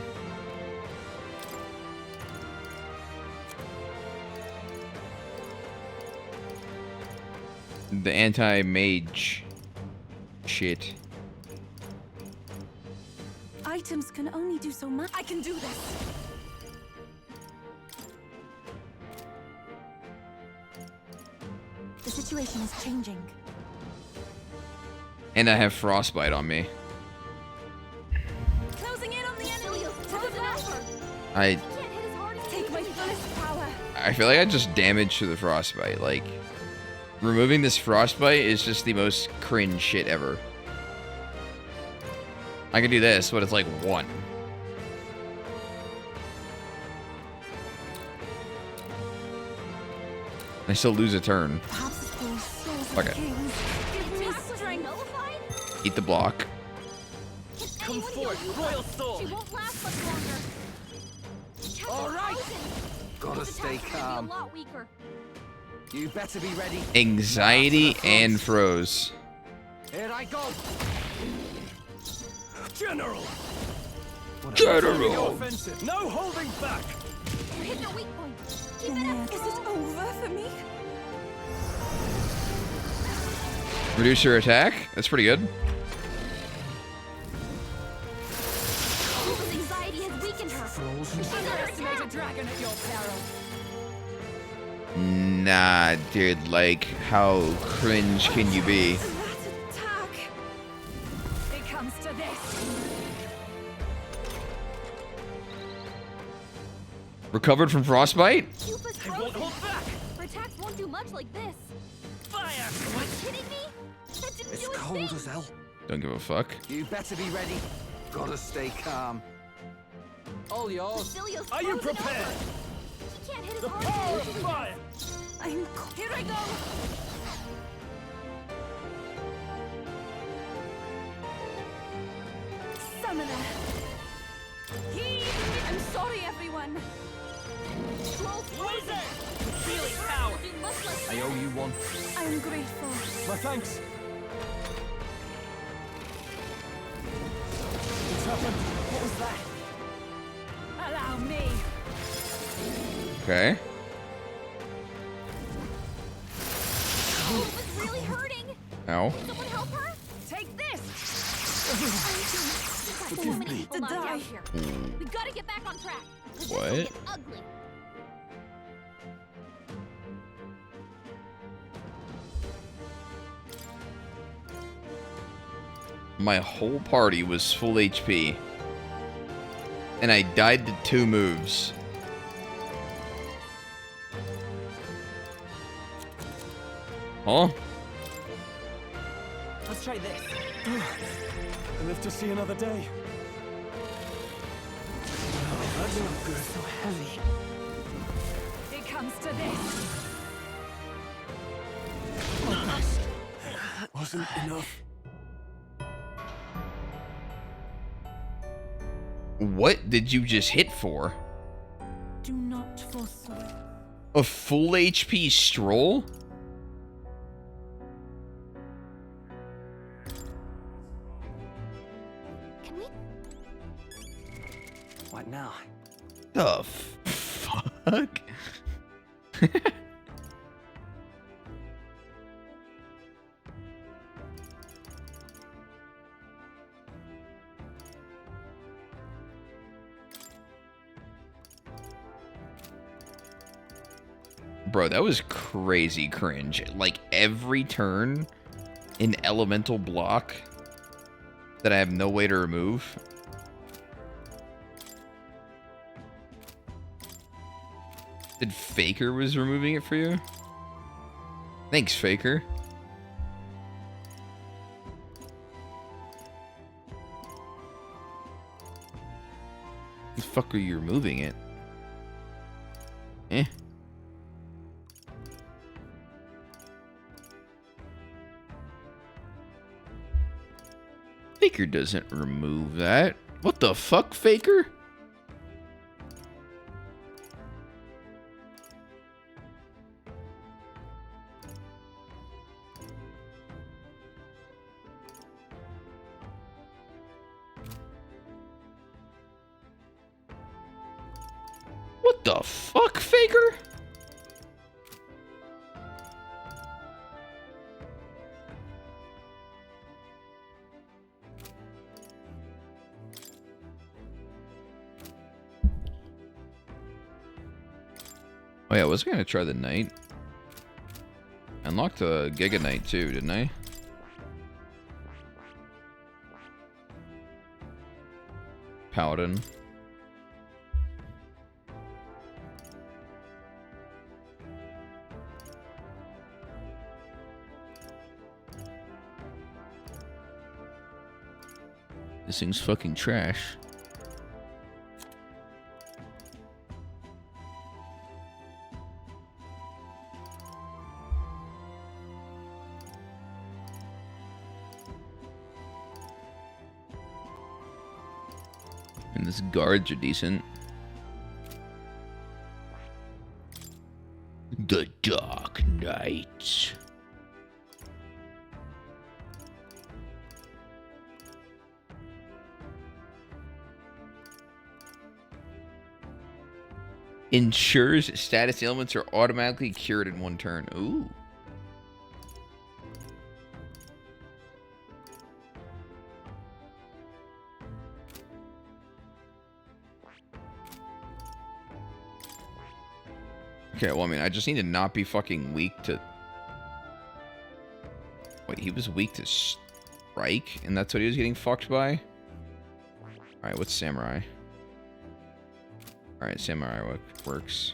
The anti-mage shit. Items can only do so much. I can do this. The situation is changing. And I have frostbite on me. Closing in on the enemy. I Take my fullest power. I feel like I just damaged through the frostbite. Like, removing this frostbite is just the most cringe shit ever. I can do this, but it's like 1. I still lose a turn. Okay. Give me strength. Eat the block. Come forth, Royal Soul. She won't last much longer. All right. Gotta His stay attacks are gonna be calm. a lot weaker. You better be ready. Anxiety and froze. Here I go. General! General! Offensive. No holding back! Hit the weak point. Keep Oh it man, up. is it over for me? Reduce your attack? That's pretty good. Cuba's anxiety has weakened her. Frozen. She's under Underestimate a attack. dragon at your peril. Nah, dude, like, how cringe can you be? That attack. It comes to this. Recovered from frostbite? Cuba's I won't frozen. hold back! Her attacks won't do much like this. Fire! Are you kidding me? That didn't It's do a cold thing. as hell. Don't give a fuck. You better be ready. Gotta stay calm. All yours. Cecilia's Are you frozen prepared? over. She can't hit as The hard power as of she usually fire! I'm here I go. Summoner. I'm sorry, everyone. Troll's frozen. Feeling power! Will do much less I owe you one. I'm grateful. My thanks. What's happened? What was that? Allow me. Okay. Cuba's really hurting. Ow. Can someone help her? Take this. She's got so many people To knocked die. out here. We gotta get back on track. 'Cause this will What? get ugly. My whole party was full HP. And I died to 2 moves. Huh? Let's try this. I live to see another day. That's not good. So heavy. It comes to this. Wasn't enough. What did you just hit for? Do not forsake. A full HP stroll? Can we? What now? The fuck? Bro, that was crazy cringe. Like, every turn, an elemental block that I have no way to remove. Did Faker was removing it for you? Thanks, Faker. The fuck are you removing it? Eh. Faker doesn't remove that. What the fuck, Faker? What the fuck, Faker? Oh yeah, I was gonna try the knight. I unlocked a Giga Knight too, didn't I? Paladin. This thing's fucking trash. And these guards are decent. The Dark Knight. Ensures status ailments are automatically cured in one turn. Ooh. Okay, well, I mean, I just need to not be fucking weak to... Wait, he was weak to strike? And that's what he was getting fucked by? Alright, what's Samurai? Alright, Samurai works.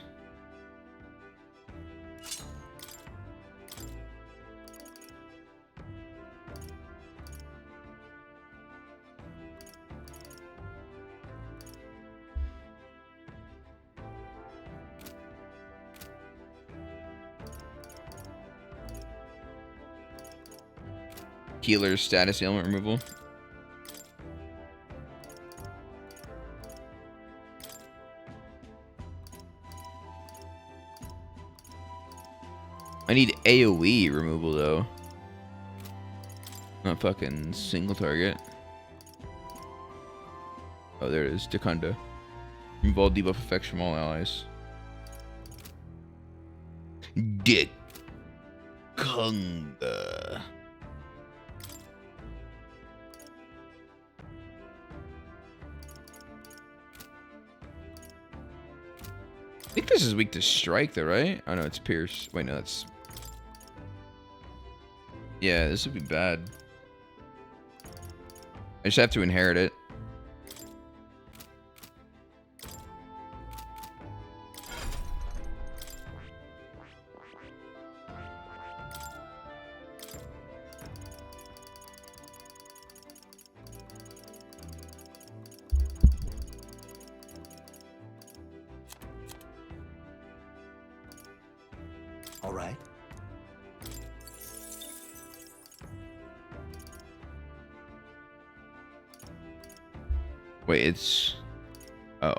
Healer status ailment removal. I need AoE removal though. Not fucking single target. Oh, there it is. Dekunda. Remove all debuff effects from all allies. Dekunda. I think this is weak to strike though, right? Oh no, it's pierce. Wait, no, that's... Yeah, this would be bad. I just have to inherit it. All right. Wait, it's... Oh.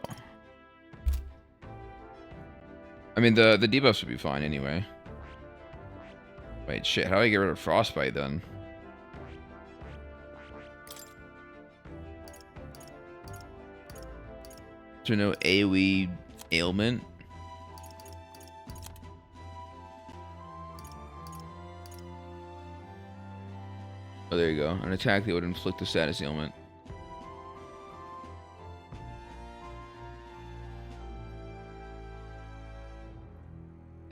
I mean, the debuffs would be fine anyway. Wait, shit, how do I get rid of Frostbite then? Is there no AoE ailment? Oh, there you go. An attack that would inflict a status ailment.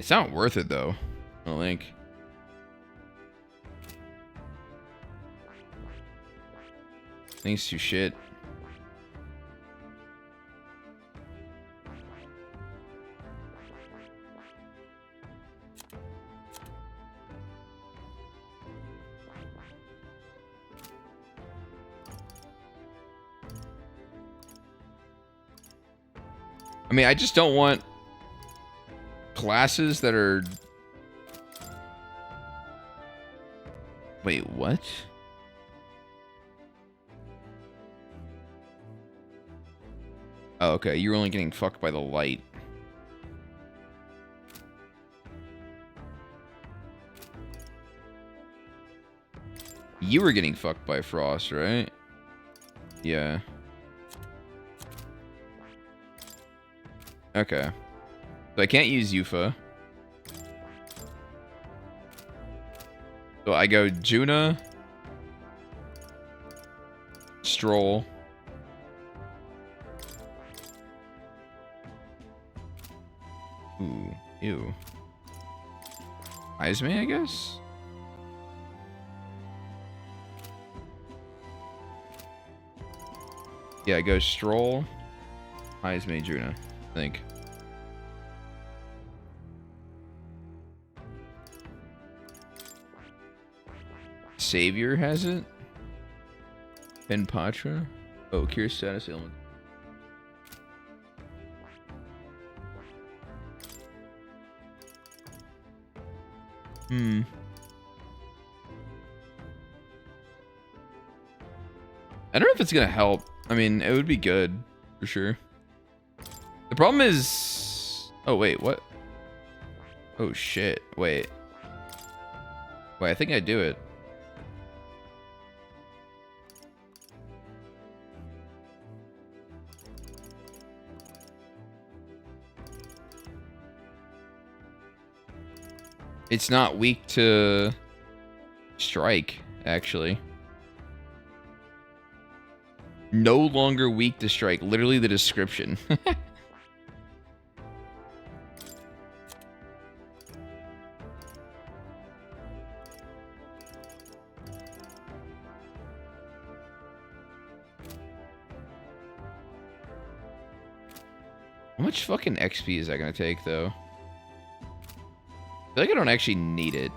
It's not worth it though, I don't think. Thanks to shit. I mean, I just don't want classes that are... Wait, what? Oh, okay. You're only getting fucked by the light. You were getting fucked by frost, right? Yeah. Okay. So I can't use Yufa. So I go Juna, Stroll, ooh, ew. Izme, I guess? Yeah, I go Stroll, Izme, Juna, I think. Savior has it? Ben Patra? Oh, cure status ailment. Hmm. I don't know if it's gonna help. I mean, it would be good, for sure. The problem is... Oh, wait, what? Oh, shit. Wait. Wait, I think I do it. It's not weak to strike, actually. No longer weak to strike. Literally the description. How much fucking XP is that gonna take, though? I feel like I don't actually need it.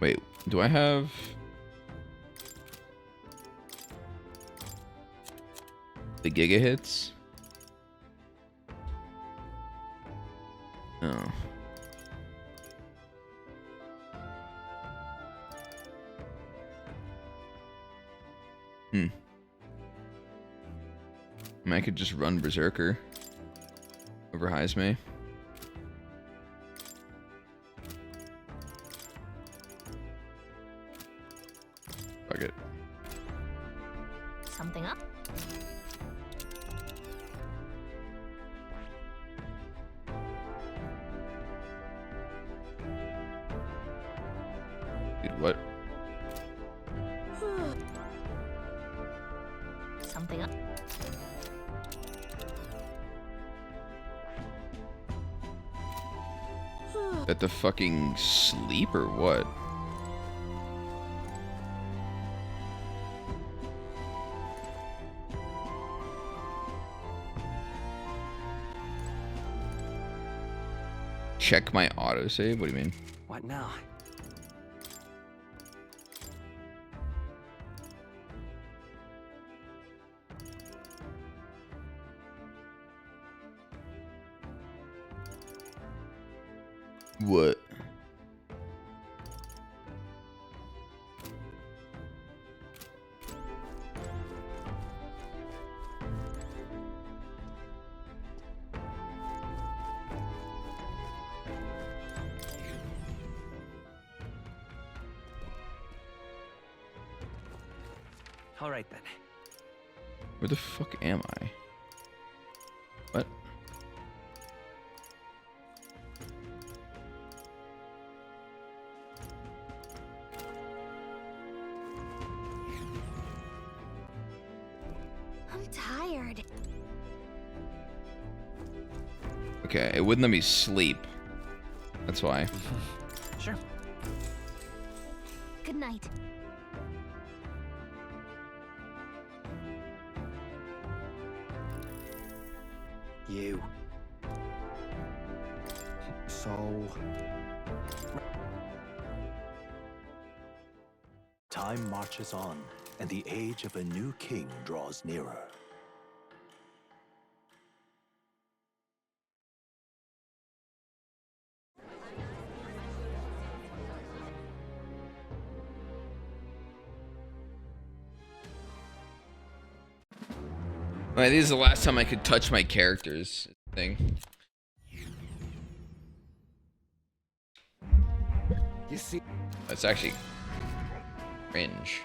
Wait, do I have... the Giga hits? Oh. Hmm. I mean, I could just run Berserker over Heisme. Fuck it. Something up? Dude, what? Something up? That the fucking sleep or what? Check my autosave? What do you mean? What now? What? All right then. Where the fuck am I? What? I'm tired. Okay, it wouldn't let me sleep. That's why. Sure. Good night. You. So... Time marches on, and the age of a new king draws nearer. Alright, this is the last time I could touch my characters thing. You see, That's actually cringe.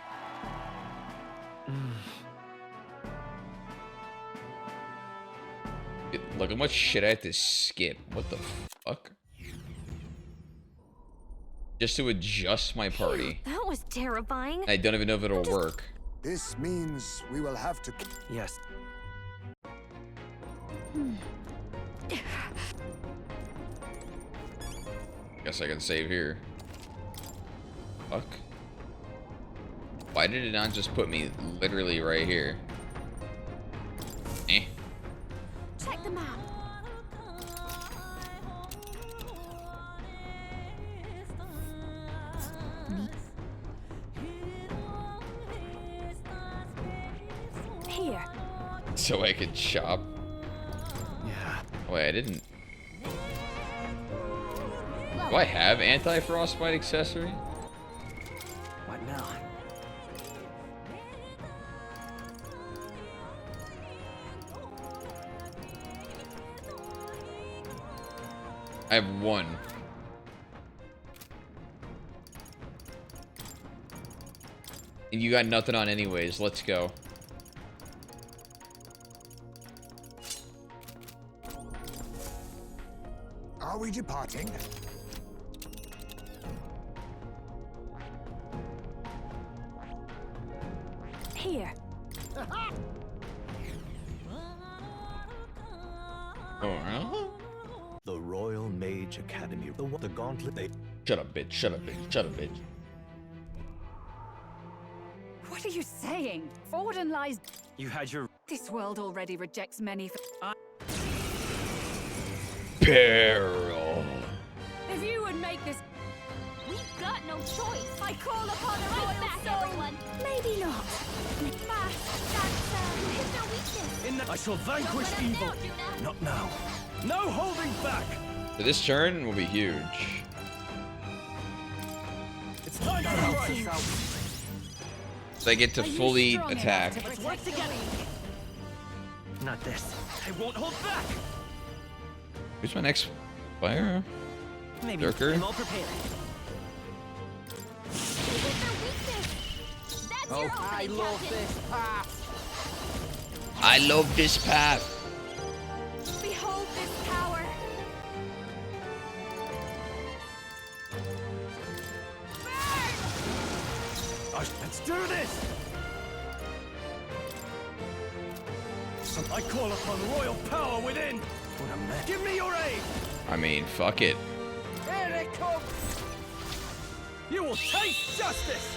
Dude, look how much shit I have to skip. What the fuck? Just to adjust my party. That was terrifying. I don't even know if it'll work. This means we will have to... Yes. Guess I can save here. Fuck. Why did it not just put me literally right here? Eh. Check the map. Here. So I could shop. Yeah. Wait, I didn't. Do I have anti-frostbite accessory? What now? I have one. And you got nothing on anyways. Let's go. Are we departing? Here. Oh, The Royal Mage Academy. The gauntlet they... Shut up, bitch. Shut up, bitch. Shut up, bitch. What are you saying? Forden lies. You had your... This world already rejects many. Peril. If you would make this. We've got no choice. I call upon a Fight royal back, soul. everyone. Maybe not. It's no weakness. I shall vanquish Don't let us evil. down, Juna. Not now. No holding back. So this turn will be huge. It's time to rise out. So I get to fully attack. Let's work together. Not this. I won't hold back. Who's my next fire? Maybe Durker? I'm all prepared. Oh, I love this path. I love this path. Behold this power. Let's do this. I call upon royal power within. What a mess. Give me your aid. I mean, fuck it. Here it comes. You will taste justice.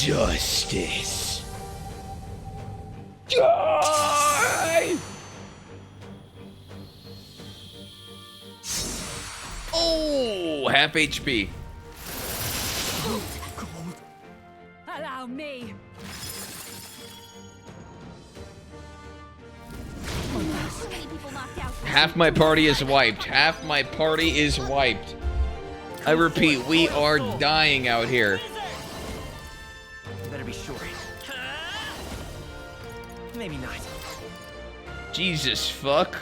Justice. Die! Oh, half HP. Allow me. Half my party is wiped. Half my party is wiped. I repeat, we are dying out here. You better be sure. Maybe not. Jesus fuck.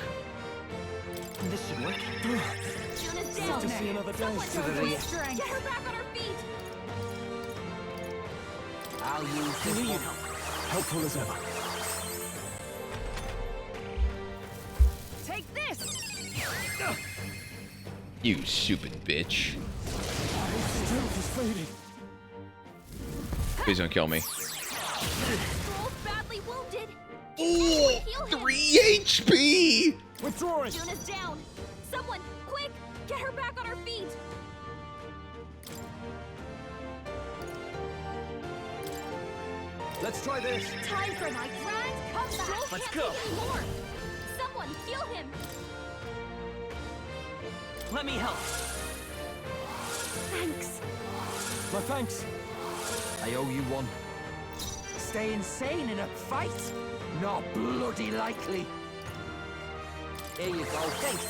This should work. Juna's down. To see another day. Someone show her strength. Get her back on her feet. I'll use You this need one. help. Helpful as ever. Take this! You stupid bitch. Strength is fading. Please don't kill me. Stroll's badly wounded. Ooh, 3 HP! Withdrawing. Juna's down. Someone, quick, get her back on her feet. Let's try this. Time for my grand comeback. Stroll Let's can't go. take any more. Someone, heal him. Let me help. Thanks. My thanks. I owe you one. Stay insane in a fight? Not bloody likely. Here you go. Thanks.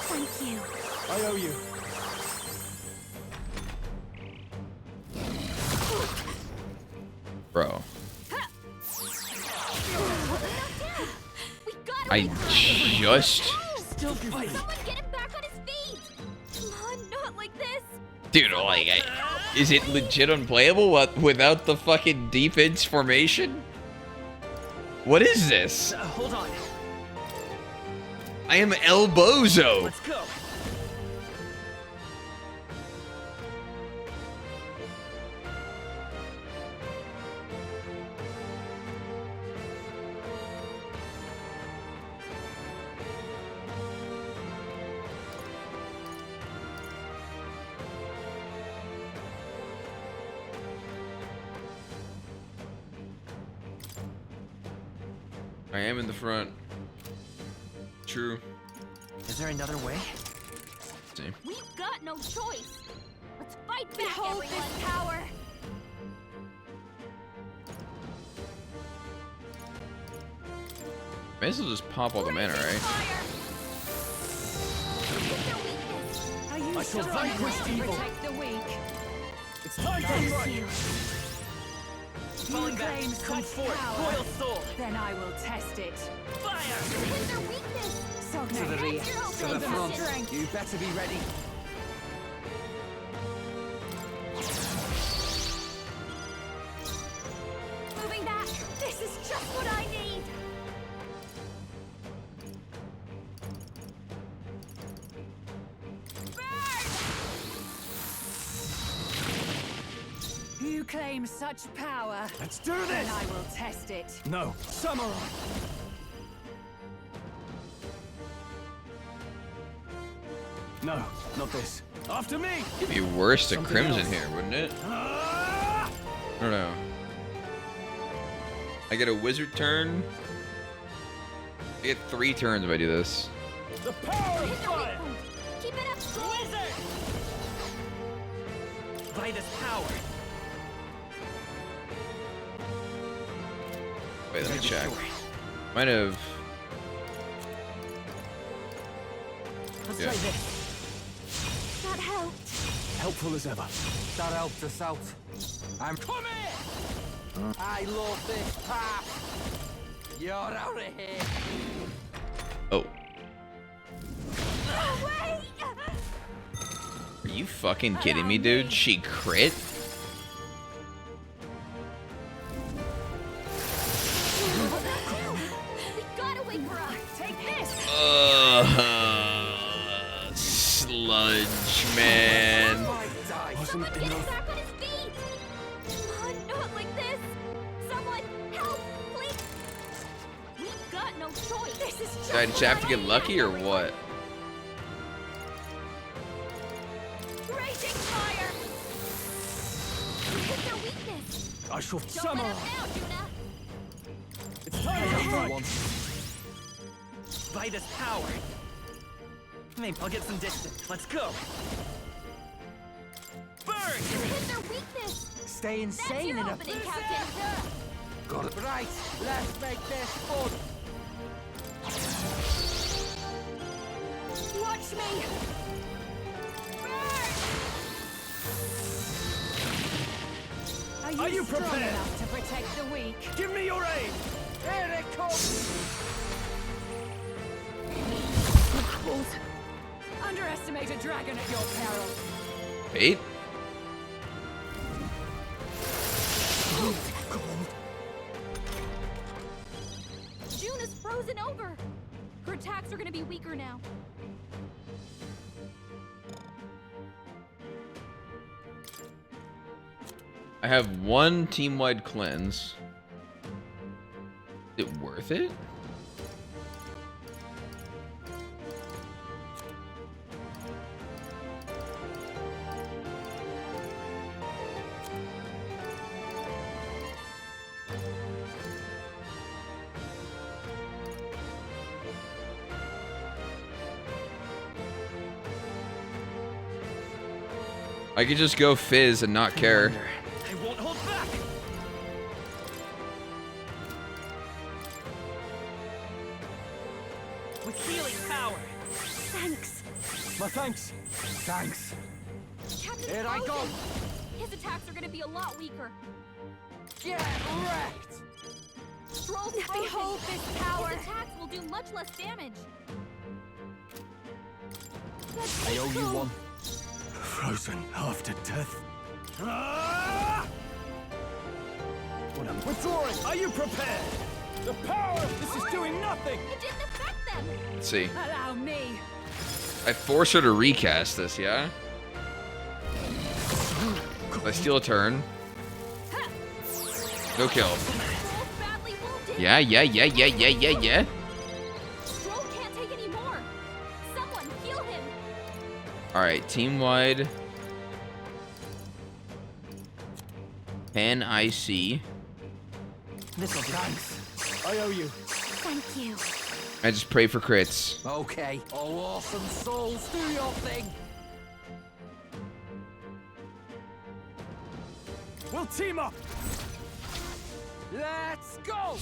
Thank you. I owe you. Bro. We gotta I wake her up. just... Still fighting. Someone get him back on his feet. Come on, not like this. Dude, like, is it legit unplayable without the fucking defense formation? What is this? Hold on. I am El Bozo. Let's go. I am in the front. True. Is there another way? See. We've got no choice. Let's fight back, Behold everyone. this power. May as well just pop all the mana, right? Are you I shall strong vanquish enough to evil. protect the weak? It's time to Thank fight. you. Falling back. claim Come such forth. power. Royal soul. Then I will test it. Fire. Where's their weakness? Sogna, To the rear, That's your to the opening front. strength. You better be ready. Moving back. This is just what I need. You claim such power. Let's do Then this. I will test it. No. Samurai. No, not this. After me. It'd be worse than Something Crimson else. here, wouldn't it? Ah! I don't know. I get a wizard turn. I get 3 turns if I do this. The power of Hit the weak fire. point. Keep it up, Stroll. By this power. Wait, let me check. Might have. Let's Yeah. try this. That helped. Helpful as ever. That helped us out. I'm Come here. I love this path. You're out of here. Oh. No way! Are you fucking kidding me, dude? She crit? We gotta wake her up. Take this. Sludge, man. Someone get him back on his feet. Come on, not like this. Someone help, please. We've got no choice. This is just Do I just have to get lucky or what? raging fire. Hit their weakness. I shall Don't let samurai. up now, Juna. It's time to fight. By this power. Maybe I'll get some distance. Let's go. Burn. Hit their weakness. Stay That's insane your in a opening, Captain. Got it. Right, let's make this fun. Watch me. Are you strong prepared? enough to protect the weak? Give me your aid. Here it comes. Underestimate a dragon at your peril. Wait. frozen over. Her attacks are gonna be weaker now. I have one team-wide cleanse. Is it worth it? I could just go Fizz and not care. I won't hold back. With healing power. Thanks. My thanks. Thanks. Captain Here I go. His attacks are gonna be a lot weaker. Get wrecked. Stroll's Behold this power. His attacks will do much less damage. I owe you one. Frozen after death. What am withdrawing? Are you prepared? The power of this is doing nothing. It didn't affect them. Let's see. Allow me. I force her to recast this, yeah? I steal a turn. No kill. Yeah. Stroll can't take any more. Someone heal him. Alright, team-wide. Pan IC. This'll do. Thanks. I owe you. Thank you. I just pray for crits. Okay. Oh, awesome souls, do your thing. We'll team up. Let's go.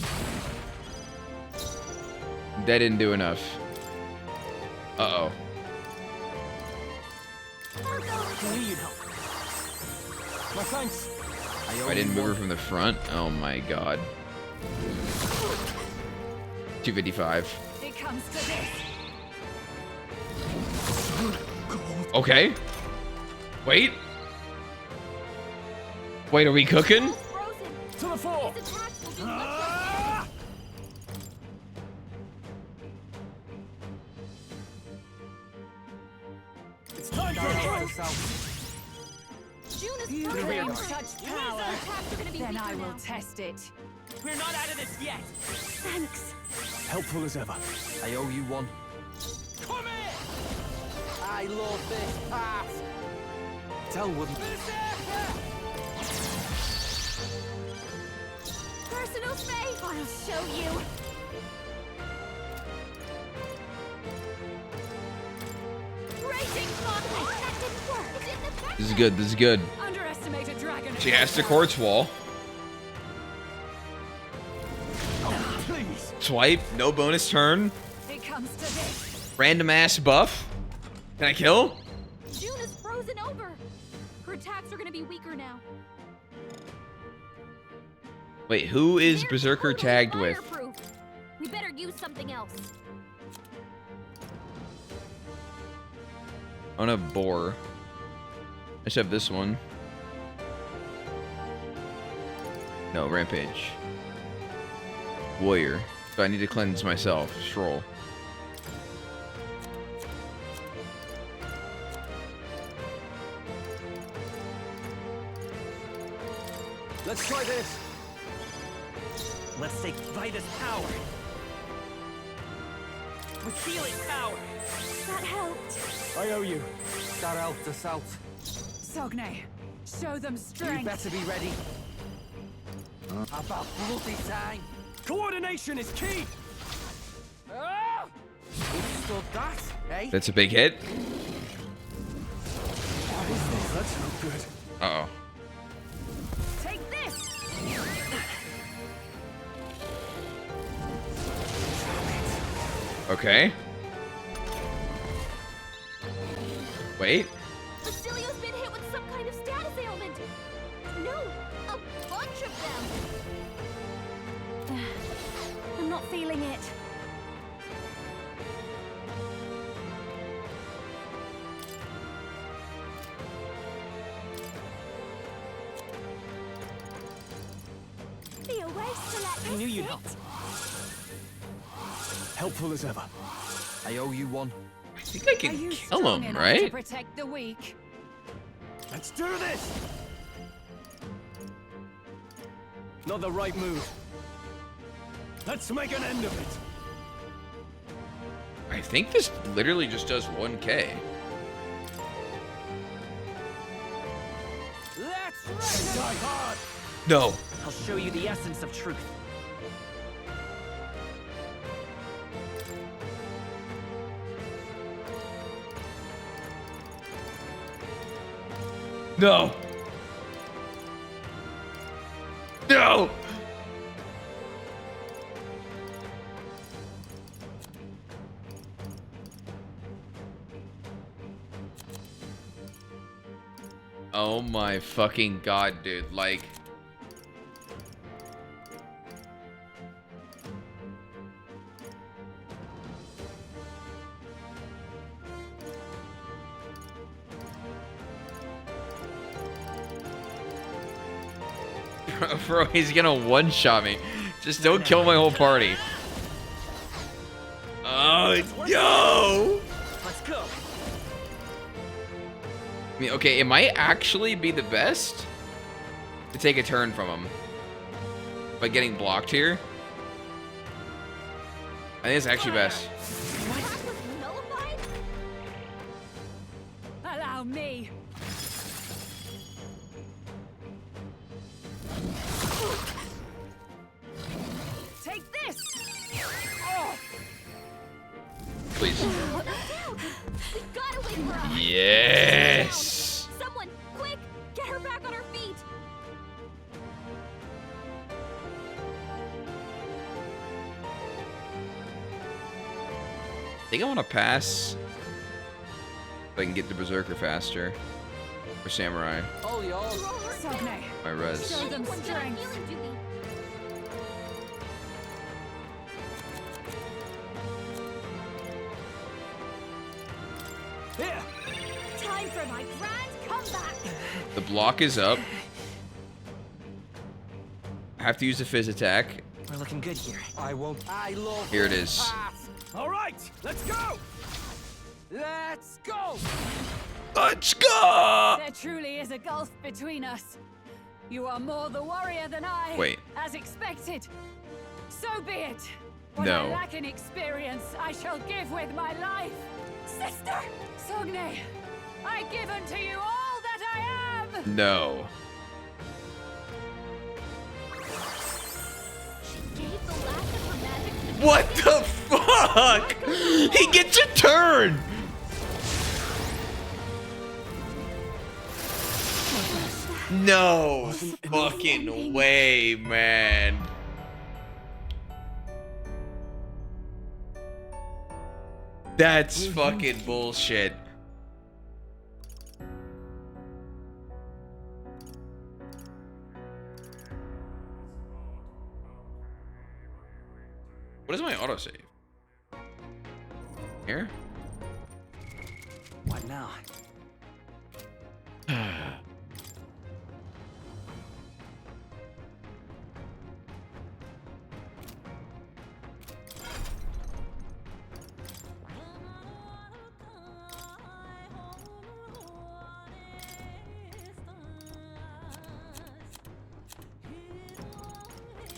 That didn't do enough. Uh-oh. My thanks. I didn't move her from the front. Oh my god. 255. It comes to this. Okay. Wait. Wait, are we cooking? To the fore. It's time for You claim such power, then I will test it. We're not out of this yet. Thanks. Helpful as ever. I owe you one. Come here. I love this part. Tell wouldn't. Personal space. I'll show you. Raging conflict. That didn't work. It didn't affect This is good. This is good. Underestimate a dragon. She has to quartz wall. Oh, please. Swipe. No bonus turn. It comes to this. Random ass buff. Can I kill? June is frozen over. Her attacks are gonna be weaker now. Wait, who is They're Berserker totally tagged with? fireproof. We better use something else. I want a boar. I should have this one. No, rampage. Warrior. So I need to cleanse myself. Stroll. Let's try this. Let's take Vitus power. With healing power. That helped. I owe you. That helped us out. Sogne, show them You strength. better be ready. About bloody time. Coordination is key. Withstood that, eh? That's a big hit. That's no good. Uh-oh. Take this. Okay. Wait. Basilio's been hit with some kind of status ailment. No, a bunch of them. I'm not feeling it. Be a waste to let I knew you'd sit. help. Helpful as ever. I owe you one. I think I can kill him, right? To protect the weak. Let's do this! Not the right move. Let's make an end of it. I think this literally just does 1k. Let's die hard. No. I'll show you the essence of truth. No. No. Oh my fucking god, dude. Like... Bro, he's gonna one-shot me. Just don't kill my whole party. Oh, no! Let's go. I mean, okay, it might actually be the best to take a turn from him by getting blocked here. I think it's actually best. Allow me. Take this. Oh. Please. We gotta wait for her. Yes. Someone, quick, get her back on her feet. I think I want to pass so I can get the Berserker faster. Or Samurai. All yours. Sogne. My res. Show them strength. Here. Time for my grand comeback. The block is up. I have to use a Fizz attack. We're looking good here. I won't. I love Here it is. All right, let's go. Let's go. Let's go! There truly is a gulf between us. You are more the warrior than I. Wait. As expected. So be it. What No. I lack in experience, I shall give with my life. Sister! Sogne, I give unto you all that I am! No. What the fuck? He gets a turn! No fucking way, man. That's fucking bullshit. What is my autosave? Here? What now?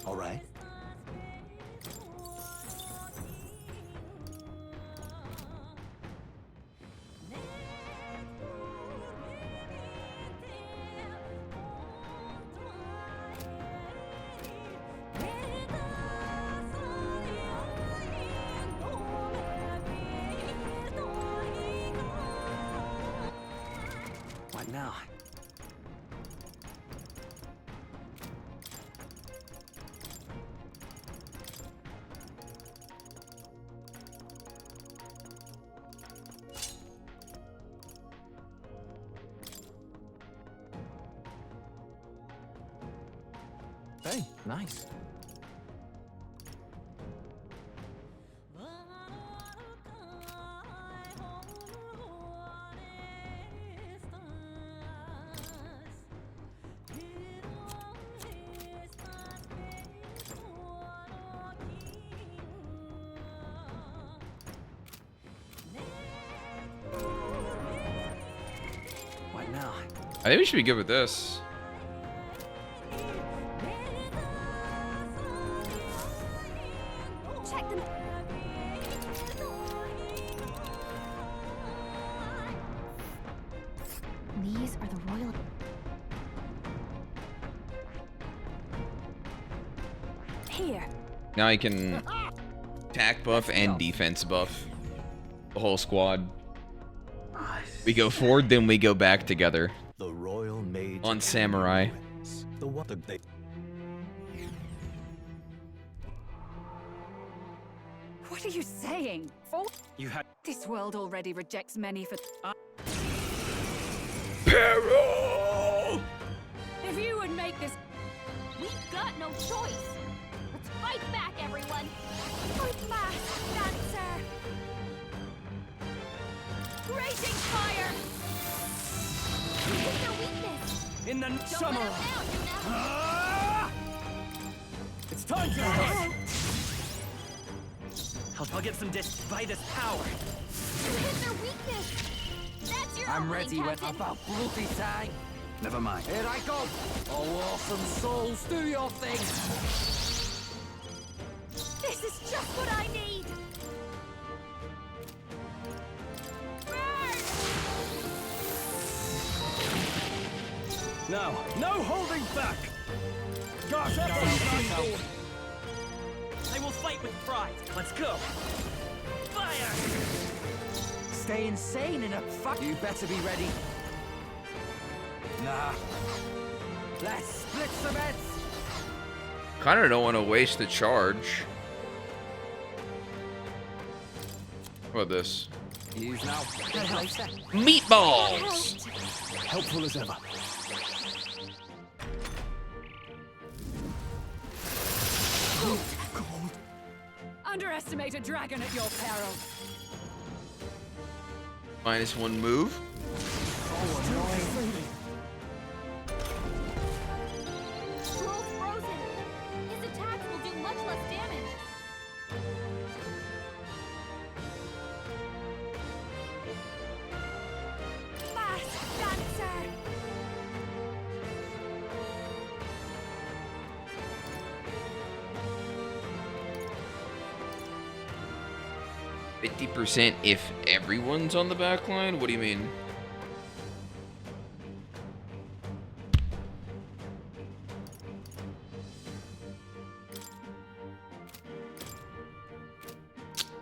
All right. What now? Hey, nice. I think we should be good with this. Check them. These are the royal. Here. Now I can attack buff and defense buff the whole squad. We go forward, then we go back together. The royal maid on samurai. The what they What are you saying? You had This world already rejects many for. Peril! If you would make this. We've got no choice. Let's fight back, everyone. Fight back, dancer. Raging fire. We hit their weakness. in the Don't summer. let 'em down, Yuna. It's time to I'll get some by this power. You hit their weakness. That's your I'm opening, ready when Captain. about bloody time. Never mind. Here I go. Oh, awesome souls, do your thing. This is just what I need. Now, no holding back. Gosh, I will fight with pride. Let's go. Fire! Stay insane in a fuck. You better be ready. Nah. Let's split some heads. Kinda don't want to waste the charge. How about this? Use now. Meatballs! Helpful as ever. Underestimate a dragon at your peril. -1 move. Troll's frozen. His attacks will do much less damage. Mask dancer. 50% if everyone's on the back line? What do you mean?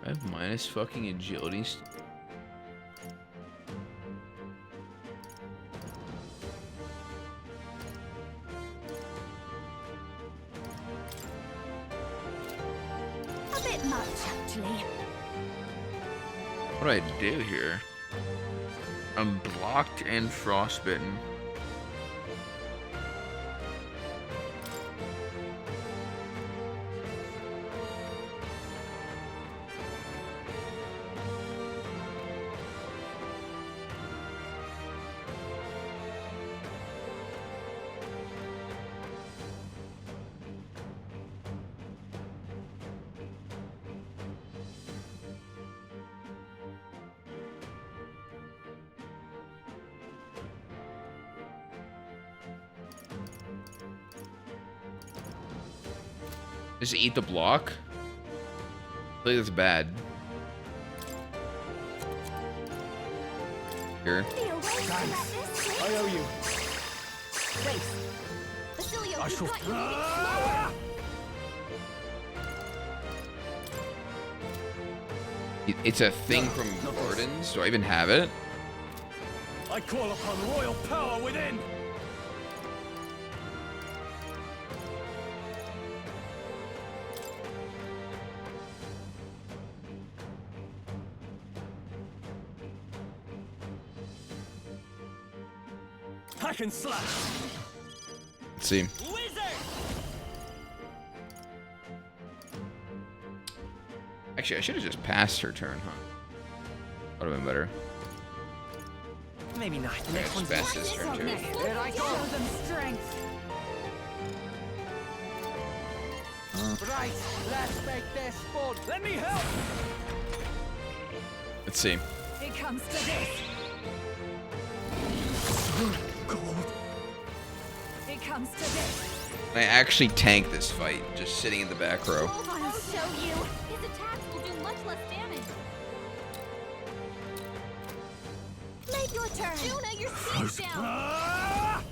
I have minus fucking agility. A bit much, actually. What do I do here? I'm blocked and frostbitten. Just eat the block? I think that's bad. Here. I owe you. Basilio, I you've shall. got your It's a thing from Gordon's. Do I even have it? I call upon royal power within. Hack and slash. Let's see. Actually, I should have just passed her turn, huh? Would have been better. Maybe not. The Yeah, next just one's pass this turn too. Here I go. Show them strength. Right, let's make this fun. Let me help. Let's see. It comes to this. It comes to this. I actually tank this fight, just sitting in the back row. I'll show you. His attacks will do much less damage. Make your turn. Juna, your speed's down.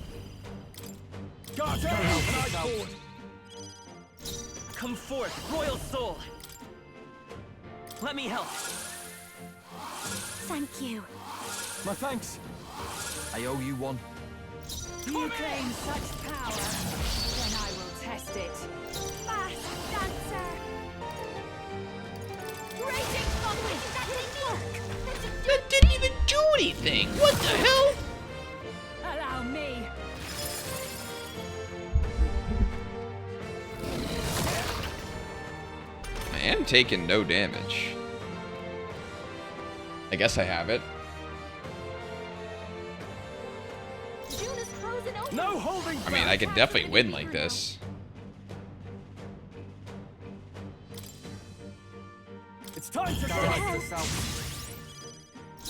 Guards, help! Forward. Come forth, royal soul. Let me help. Thank you. My thanks. I owe you one. You claim such power, then I will test it. Fast dancer. Raging conflict. That didn't work. That didn't even do anything. What the hell? Allow me. I am taking no damage. I guess I have it. Juna's frozen over. No holding back. I mean, I could definitely win like this. It's time to go.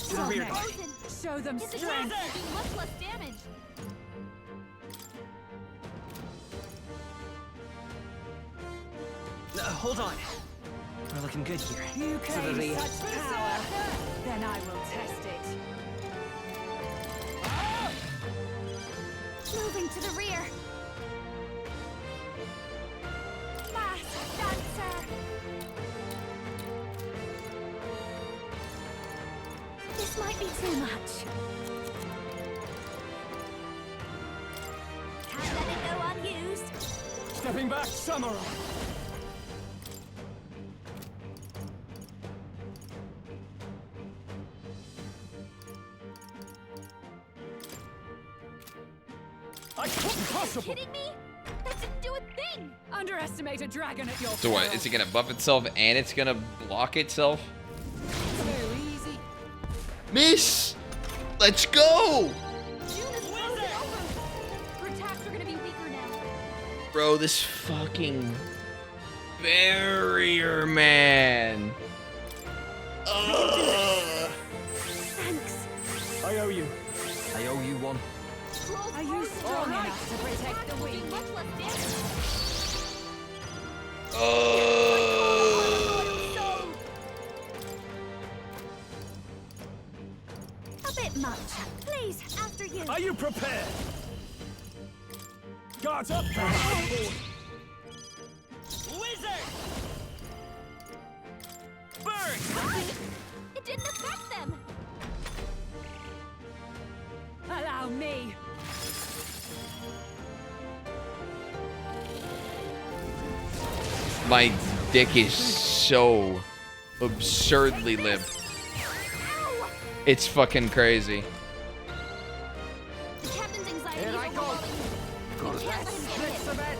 To the rear. Show them His attacks strength. will do much less damage. Hold on. We're looking good here. You To the claim rear. such power, then I will test it. Moving to the rear. Fast dancer. This might be too much. Can't let it go unused. Stepping back, samurai. I couldn't possibly. Kidding me? That didn't do a thing. Underestimate a dragon at your So what? peril. Is it gonna buff itself and it's gonna block itself? Too easy. Miss! Let's go! Juna's frozen over. Her attacks are gonna be weaker now. Bro, this fucking barrier man. Ugh. Thanks. I owe you. I owe you one. Are you strong enough to protect the weak? Much less damage. A bit much. Please, after you. Are you prepared? Guards up. Forward. Wizard! Burn! It didn't affect them. Allow me. My dick is so absurdly limp. It's fucking crazy. The captain's anxiety is Here I go. overwhelming. We can't let him get hit.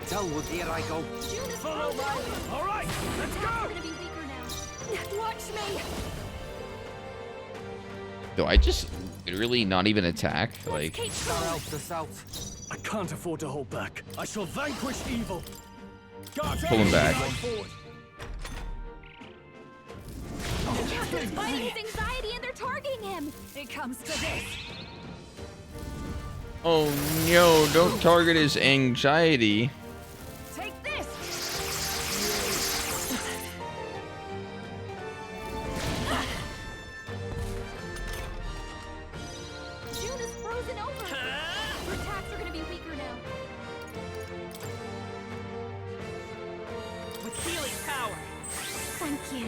Tellwood, here I go. Juna's Follow frozen my. over. All right, let's We're go. gonna be weaker now. Watch me. Do I just literally not even attack? Like, That helped us out. I can't afford to hold back. I shall vanquish evil. Guards Pull him up. back. Forward. The captain's fighting his anxiety and they're targeting him. It comes to this. oh no, don't target his anxiety. Take this. Juna's frozen over. Her attacks are gonna be weaker now. With healing power. Thank you.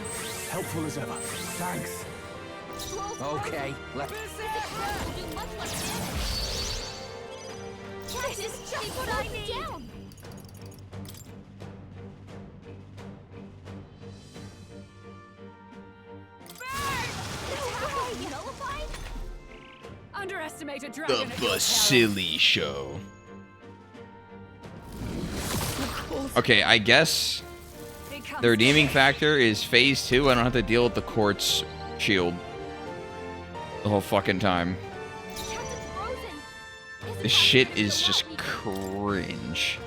Helpful as ever. Thanks. Troll's Okay, let. His attacks will do much less damage. This is just what I need. Down. Burn! Nullified? Underestimate a The dragon at your peril. Vasily Show. Okay, I guess It comes the redeeming to factor is phase 2. I don't have to deal with the quartz shield the whole fucking time. The captain's frozen. His This shit is just cringe.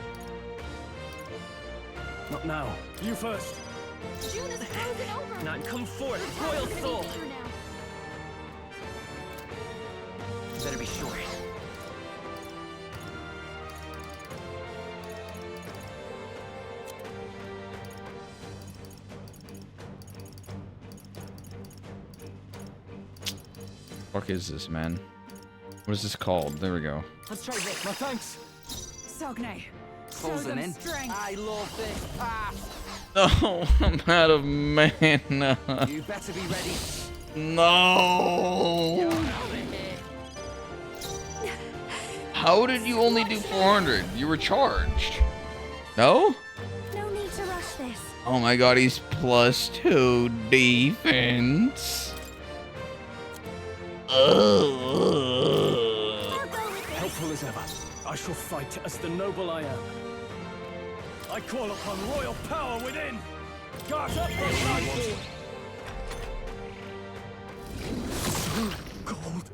Not now. You first. Juna's frozen over. Not come forth, Her royal attacks are gonna be soul. weaker now. Better be sure. Fuck is this, man? What is this called? There we go. Let's try this. My thanks. Sogne, show Pulls them them in. strength. I love this path. Oh, I'm out of mana. You better be ready. No. How did you only do 400? You were charged. No? No need to rush this. Oh my god, he's +2 defense. Helpful as ever, I shall fight as the noble I am. I call upon royal power within. Guard up the light. Gold.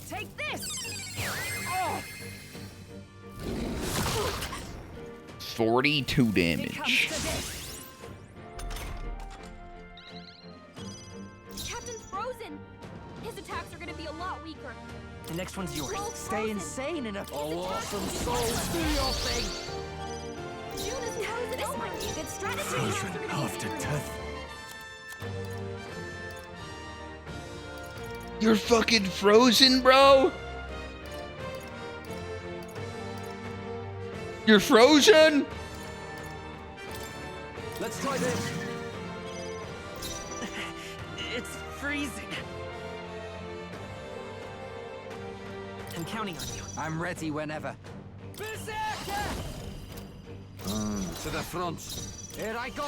Take this. 42 damage. Captain's frozen. His attacks are gonna be a lot weaker. The next one's yours. Roll's Stay frozen. insane enough. Oh, awesome souls, do your thing. June is frozen. This might be a good strategy. Frozen after death. You're fucking frozen, bro? You're frozen? Let's try this. It's freezing. I'm counting on you. I'm ready whenever. Berserker! To the front. Here I go.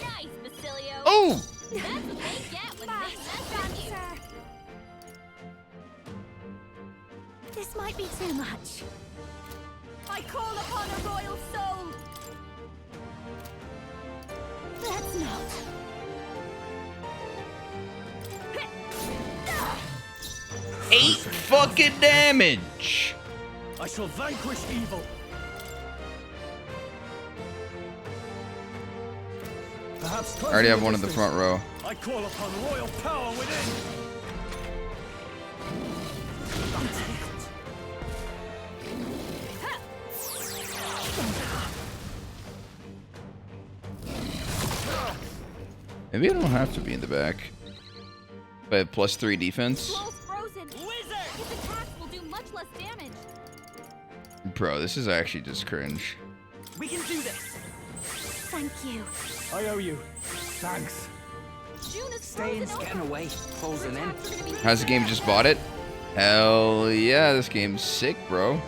Nice, Basilio. Oh! That's what they get when they mess with you. This might be too much. I call upon a royal soul. Let's not. 8 fucking damage. I shall vanquish evil. Perhaps I already have one in the front row. I call upon royal power within. Maybe I don't have to be in the back. If I have +3 defense. Roll's frozen. Wizard! His attacks will do much less damage. Bro, this is actually just cringe. We can do this. Thank you. I owe you. Thanks. June is Staying's frozen getting over. away. Closing in. How's the game? Just bought it? Hell yeah, this game's sick, bro.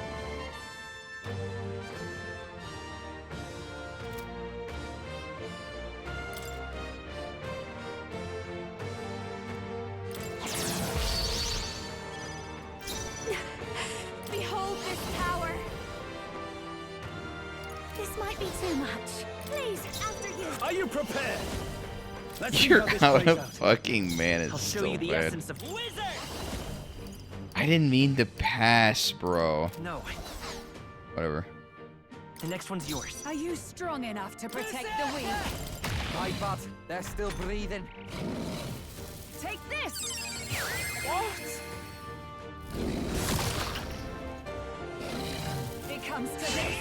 Behold this power. This might be too much. Please, after you. Are you prepared? Let's see You're how this out plays of fucking mana. I'll It's show so you the bad. essence of wizard. I didn't mean to pass, bro. No, Whatever. the next one's yours. Are you strong enough to protect the weak? My bad. They're still breathing. Take this. What? It comes to this.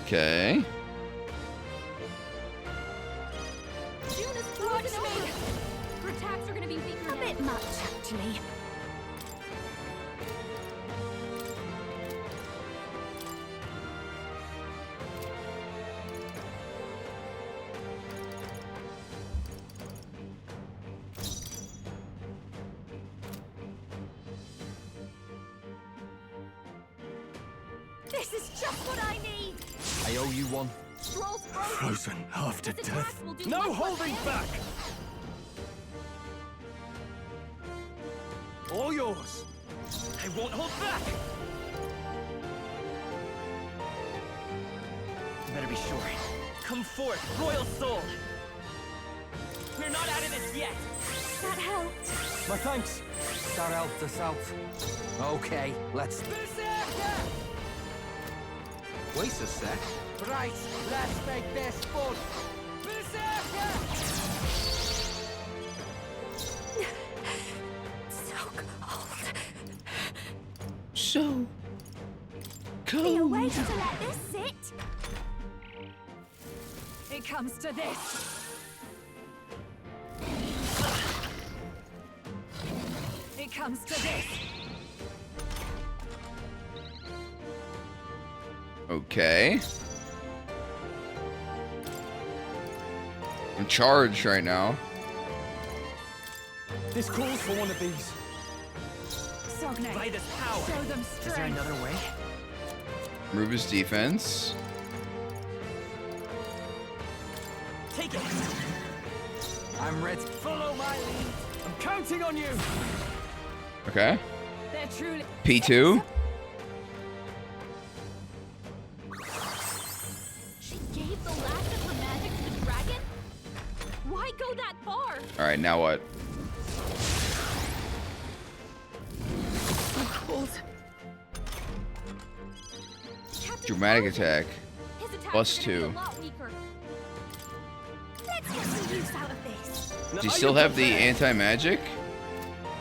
Okay. June is frozen over. Her attacks are gonna be weaker A now. bit much, actually. This is just what I need. I owe you one. Roll's frozen. Frozen after His death. attacks will do No much less holding damage. back. All yours. I won't hold back. You better be sure. Come forth, royal soul. We're not out of this yet. That helped. My thanks. That helped us out. Okay, let's... Wait a sec. Right, let's make this fun. so cold. Be a way to let this sit. It comes to this. It comes to this. Okay. I'm charged right now. This calls for one of these. Sogne, By this power. show them strength. Is there another way? Remove his defense. Take it. I'm ready. Follow my lead. I'm counting on you. Okay. They're truly. P2. She gave the last of her magic to the dragon? Why go that far? All right, now what? So cold. Dramatic attack. His attack's Plus gonna be a 2. lot weaker. Let's get some use out of this. Does he still have the anti-magic?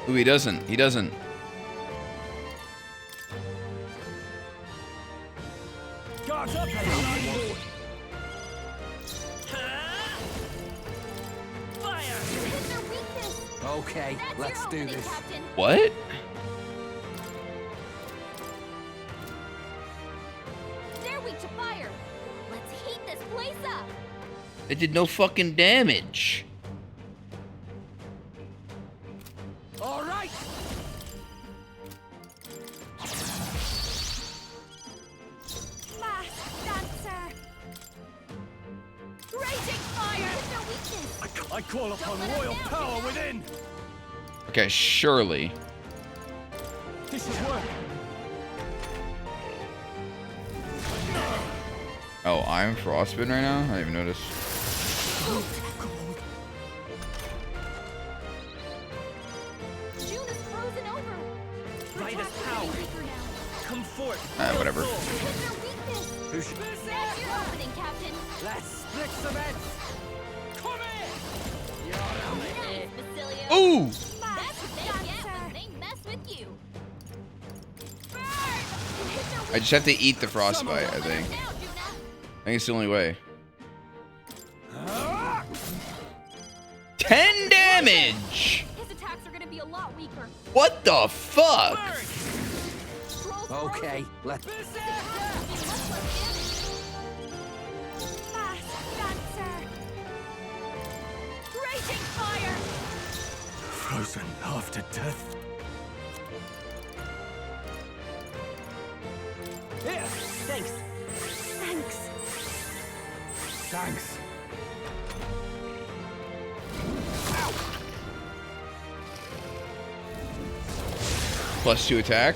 Ooh, he doesn't. He doesn't. Guards up. Fire. Hit their weakness. Okay, That's let's your do opening, this. Captain. What? They're weak to fire. Let's heat this place up. It did no fucking damage. All right. Mask dancer. Raging fire. Hit their weakness. I call upon royal power within. Okay, surely. This is work. Oh, I'm frostbitten right now? I didn't even notice. June is frozen over. By this power. Come forth. Whatever. Hit their weakness. Who should? That's your opening, Captain. Let's split some heads. Come here. Nice, Basilio. Ooh! That's what they get when they mess with you. I just have to eat the frostbite, I think. I think it's the only way. 10 damage! His attacks are gonna be a lot weaker. What the fuck? Okay, let's. Mask dancer. Raging fire. Frozen after death. Here. Thanks. Thanks. Thanks. Plus 2 attack.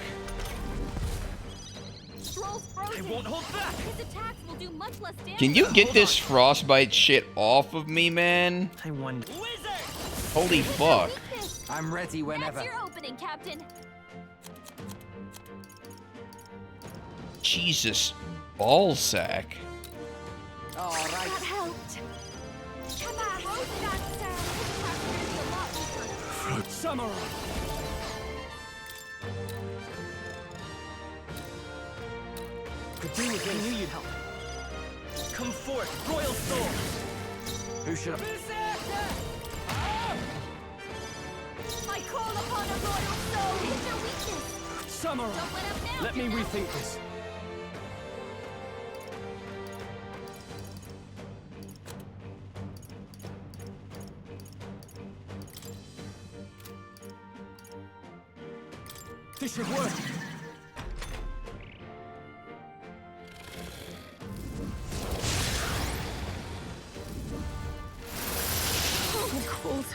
Stroll's frozen. I won't hold back. His attacks will do much less damage. Can you get this frostbite shit off of me, man? I wonder. Wizard. Holy fuck. I'm ready whenever. That's your opening, Captain. Jesus. Ballsack. All right. That helped. Mask dancer. His attacks are gonna be a lot weaker. Fruit samurai. Could do with it. I knew you'd help. Come forth, royal soul. Who should? I call upon a royal soul. Hit their weakness. Samurai. Don't let up now. Let me Juno. rethink this. This should work. So cold.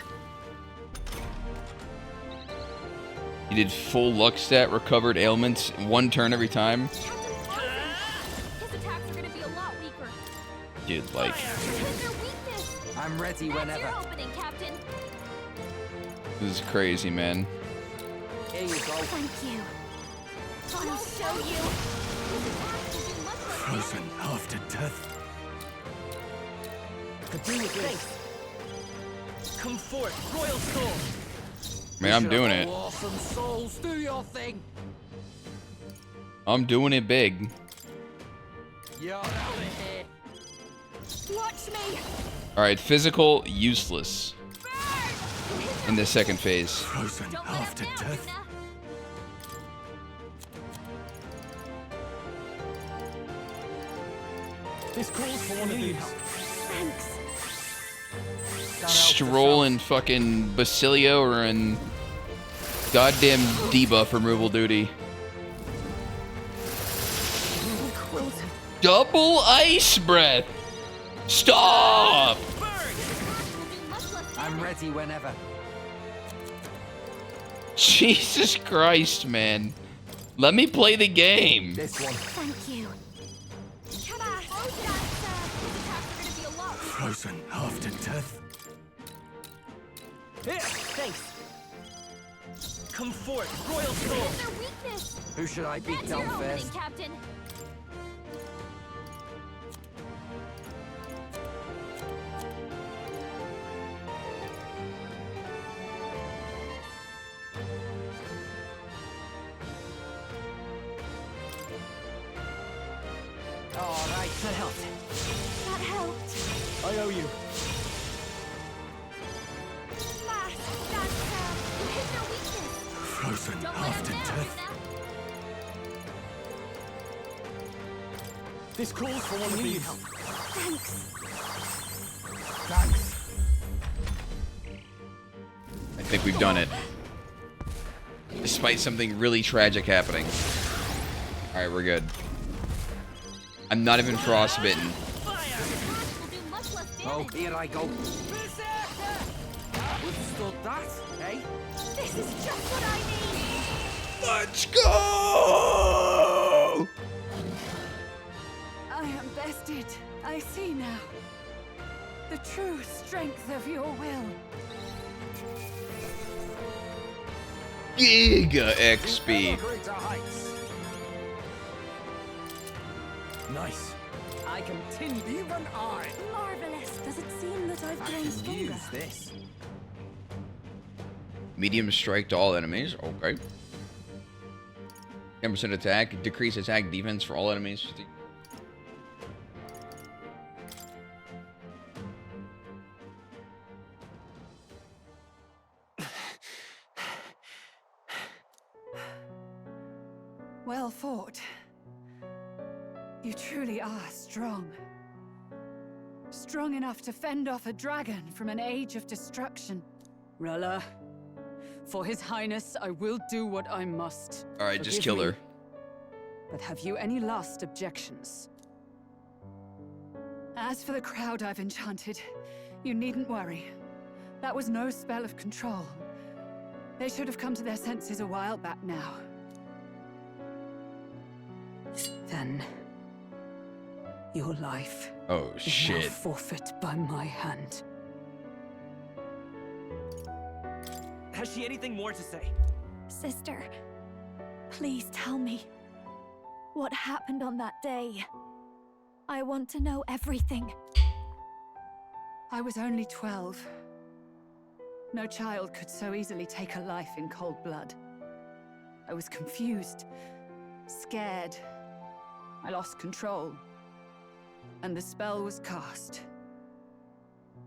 You did full luck stat, recovered ailments, 1 turn every time. His attacks are gonna be a lot weaker. Dude, like, Hit their weakness. I'm ready That's whenever. your opening, Captain. this is crazy, man. Here you go. Thank you. I'll show you. His attacks will do much less damage. Frozen after death. Could do with this. Come forth, royal soul. Man, I'm doing it. Awesome souls, do your thing. I'm doing it big. You're out of here. Watch me! Alright, physical, useless. In the second phase. Frozen after death. This calls for one of these. Thanks. Strolling fucking Basilio or in goddamn debuff removal duty. Double ice breath. Stop! I'm ready whenever. Jesus Christ, man. Let me play the game. This one. Thank you. Frozen after death. Here, thanks. Come forth, royal soul. Their weakness. Who should I beat That's down your opening, first? Captain. All right, that helped. That helped. I owe you. Frozen after death. This calls for one of these. Thanks. Thanks. I think we've done it. Despite something really tragic happening. Alright, we're good. I'm not even frostbitten. Oh, here I go. Withstood that, eh? This is just what I need. Let's go! I am bested. I see now. The true strength of your will. Giga XP. Nice. I continue. Even I. Marvelous. Does it seem that I've grown stronger? Use this. Medium strike to all enemies. Okay. 10% attack. Decrease attack defense for all enemies. Well fought. You truly are strong. Strong enough to fend off a dragon from an age of destruction. Rella, for His Highness, I will do what I must. Alright, just Forgive kill her. me. But have you any last objections? As for the crowd I've enchanted, you needn't worry. That was no spell of control. They should have come to their senses a while back now. Then, your life Oh, is now shit. forfeit by my hand. Has she anything more to say? Sister, please tell me what happened on that day. I want to know everything. I was only 12. No child could so easily take a life in cold blood. I was confused, scared. I lost control. And the spell was cast.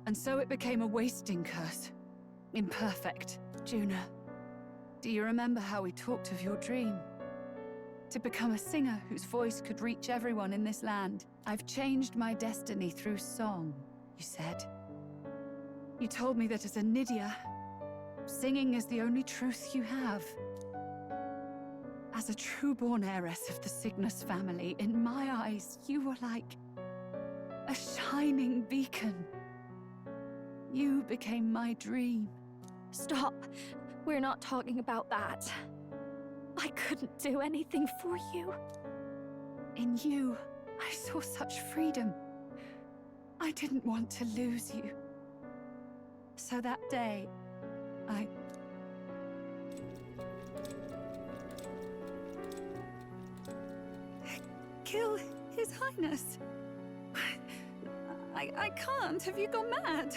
And so it became a wasting curse. Imperfect. Juna, do you remember how we talked of your dream? To become a singer whose voice could reach everyone in this land. I've changed my destiny through song, you said. You told me that as a Nydia, singing is the only truth you have. As a true-born heiress of the Cygnus family, in my eyes, you were like a shining beacon. You became my dream. Stop. We're not talking about that. I couldn't do anything for you. In you, I saw such freedom. I didn't want to lose you. So that day, I... kill His Highness. I can't. Have you gone mad?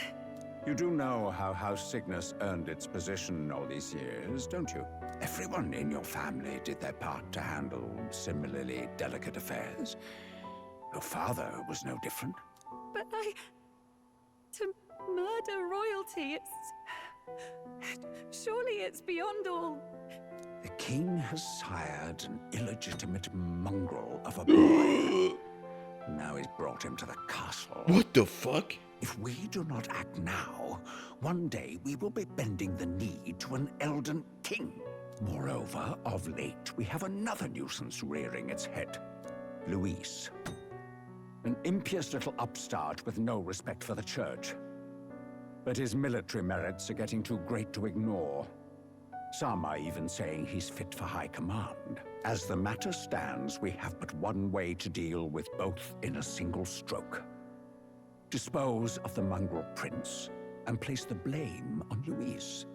You do know how House Cygnus earned its position all these years, don't you? Everyone in your family did their part to handle similarly delicate affairs. Your father was no different. But to murder royalty, surely it's beyond all. The king has sired an illegitimate mongrel of a boy. Now he's brought him to the castle. What the fuck? If we do not act now, one day we will be bending the knee to an Elden king. Moreover, of late, we have another nuisance rearing its head. Luis. An impious little upstart with no respect for the church. But his military merits are getting too great to ignore. Some are even saying he's fit for high command. As the matter stands, we have but one way to deal with both in a single stroke. Dispose of the mongrel prince and place the blame on Luis.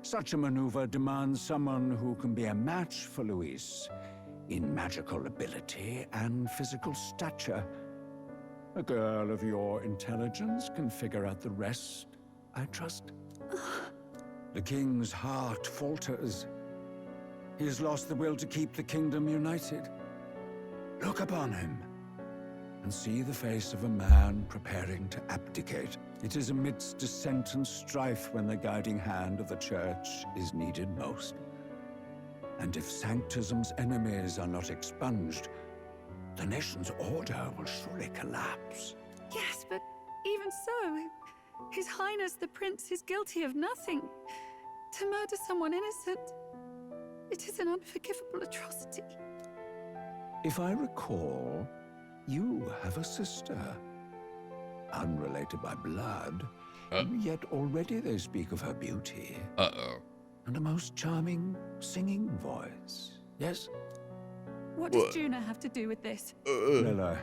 Such a maneuver demands someone who can be a match for Luis in magical ability and physical stature. A girl of your intelligence can figure out the rest, I trust. The king's heart falters. He has lost the will to keep the kingdom united. Look upon him and see the face of a man preparing to abdicate. It is amidst dissent and strife when the guiding hand of the church is needed most. And if Sanctism's enemies are not expunged, the nation's order will surely collapse. Yes, but even so, His Highness the Prince is guilty of nothing. To murder someone innocent, it is an unforgivable atrocity. If I recall, you have a sister. Unrelated by blood, yet already they speak of her beauty. And a most charming singing voice. Yes? What does Juna have to do with this? Lilla,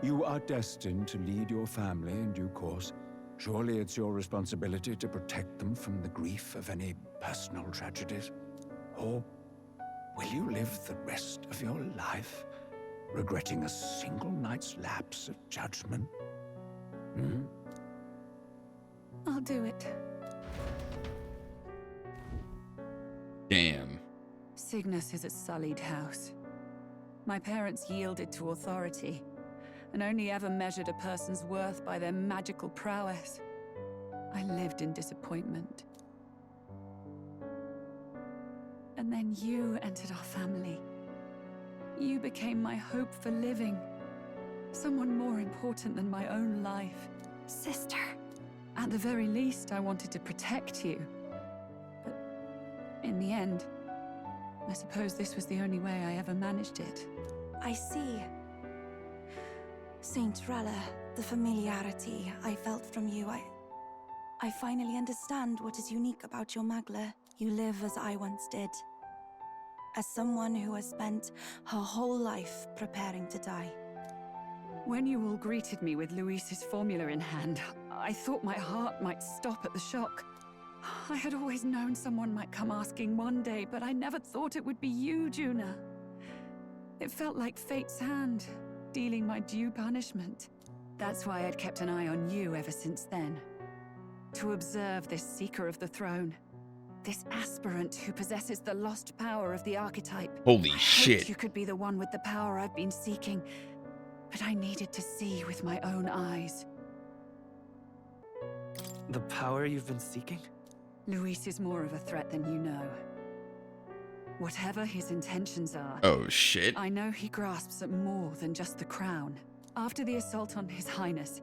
you are destined to lead your family in due course. Surely it's your responsibility to protect them from the grief of any personal tragedies. Or will you live the rest of your life regretting a single night's lapse of judgment? I'll do it. Damn. Cygnus is a sullied house. My parents yielded to authority, and only ever measured a person's worth by their magical prowess. I lived in disappointment. And then you entered our family. You became my hope for living. Someone more important than my own life. Sister. At the very least, I wanted to protect you. But in the end, I suppose this was the only way I ever managed it. I see. Saint Rella, the familiarity I felt from you, I finally understand what is unique about your Magla. You live as I once did. As someone who has spent her whole life preparing to die. When you all greeted me with Luis's formula in hand, I thought my heart might stop at the shock. I had always known someone might come asking one day, but I never thought it would be you, Juna. It felt like fate's hand, dealing my due punishment. That's why I'd kept an eye on you ever since then. To observe this seeker of the throne. This aspirant who possesses the lost power of the archetype. Holy I shit. hoped you could be the one with the power I've been seeking, but I needed to see with my own eyes. The power you've been seeking? Luis is more of a threat than you know. Whatever his intentions are... Oh, shit. I know he grasps at more than just the crown. After the assault on His Highness,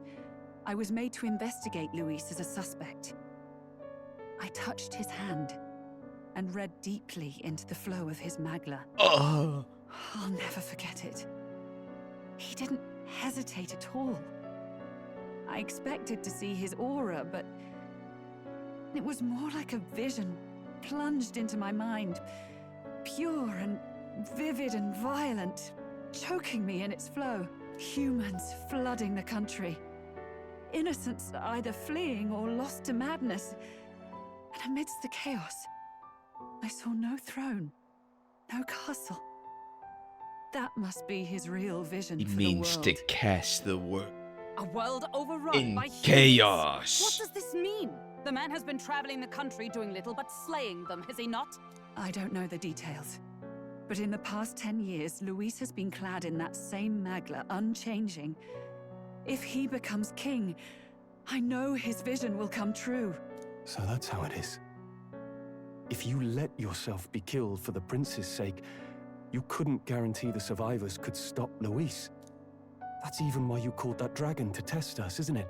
I was made to investigate Luis as a suspect. I touched his hand and read deeply into the flow of his Magla. I'll never forget it. He didn't hesitate at all. I expected to see his aura, but it was more like a vision plunged into my mind. Pure and vivid and violent, choking me in its flow. Humans flooding the country. Innocents either fleeing or lost to madness. And amidst the chaos, I saw no throne, no castle. That must be his real vision He for means the to world. cast the world A world overrun in by humans. chaos. What does this mean? The man has been traveling the country doing little but slaying them, has he not? I don't know the details. But in the past 10 years, Luis has been clad in that same magla, unchanging. If he becomes king, I know his vision will come true. So that's how it is. If you let yourself be killed for the prince's sake, you couldn't guarantee the survivors could stop Luis. That's even why you called that dragon to test us, isn't it?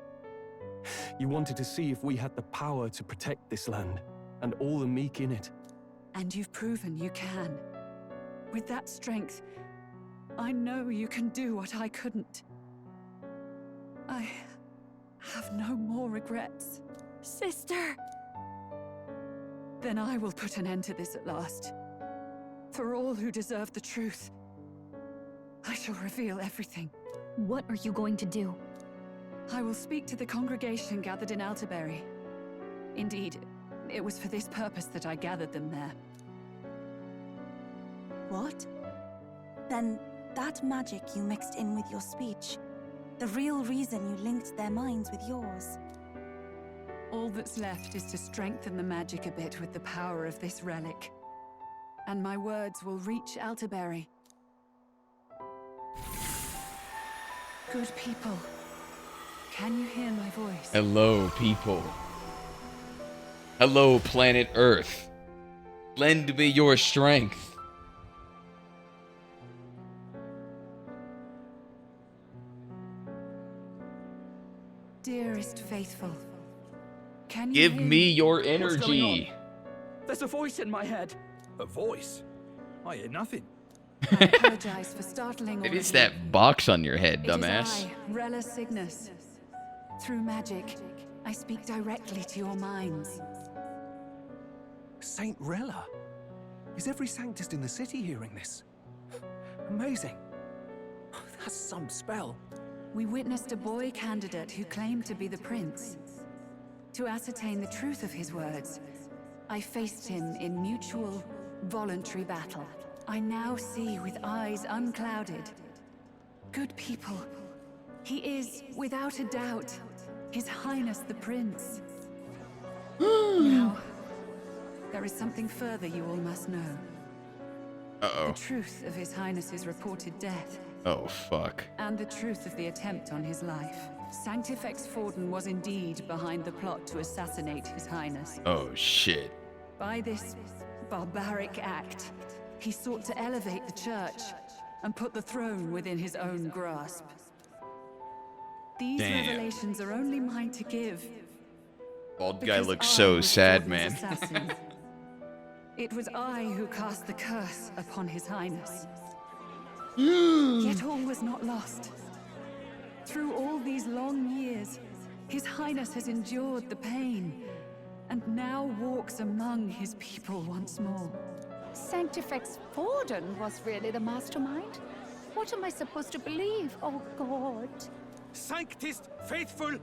You wanted to see if we had the power to protect this land, and all the meek in it. And you've proven you can. With that strength, I know you can do what I couldn't. I have no more regrets. Sister! Then I will put an end to this at last. For all who deserve the truth, I shall reveal everything. What are you going to do? I will speak to the congregation gathered in Altaberry. Indeed, it was for this purpose that I gathered them there. What? Then that magic you mixed in with your speech, the real reason you linked their minds with yours. All that's left is to strengthen the magic a bit with the power of this relic. And my words will reach Altaberry. Good people, can you hear my voice? Hello, people. Hello, planet Earth. Lend me your strength. Dearest faithful, can you Give hear me your What's going energy. on? There's a voice in my head. A voice? I hear nothing. I apologize for startling all It of is you. that box on your head, It is dumbass. I, Rella Cygnus. Through magic, I speak directly to your minds. Saint Rella? Is every Sanctist in the city hearing this? Amazing. That's some spell. We witnessed a boy candidate who claimed to be the prince. To ascertain the truth of his words, I faced him in mutual, voluntary battle. I now see with eyes unclouded. Good people, he is, without a doubt, His Highness the Prince. Now, there is something further you all must know. Uh-oh. The truth of His Highness's reported death. Oh, fuck. And the truth of the attempt on his life. Sanctifex Forden was indeed behind the plot to assassinate His Highness. Oh, shit. By this barbaric act, he sought to elevate the church and put the throne within his own grasp. These Damn. revelations are only mine to give. Bald guy because looks I so was sad, Forden's man. assassin. It was I who cast the curse upon His Highness. Yet all was not lost. Through all these long years, His Highness has endured the pain, and now walks among his people once more. Sanctifex Forden was really the mastermind? What am I supposed to believe? Oh, God. Sanctist faithful,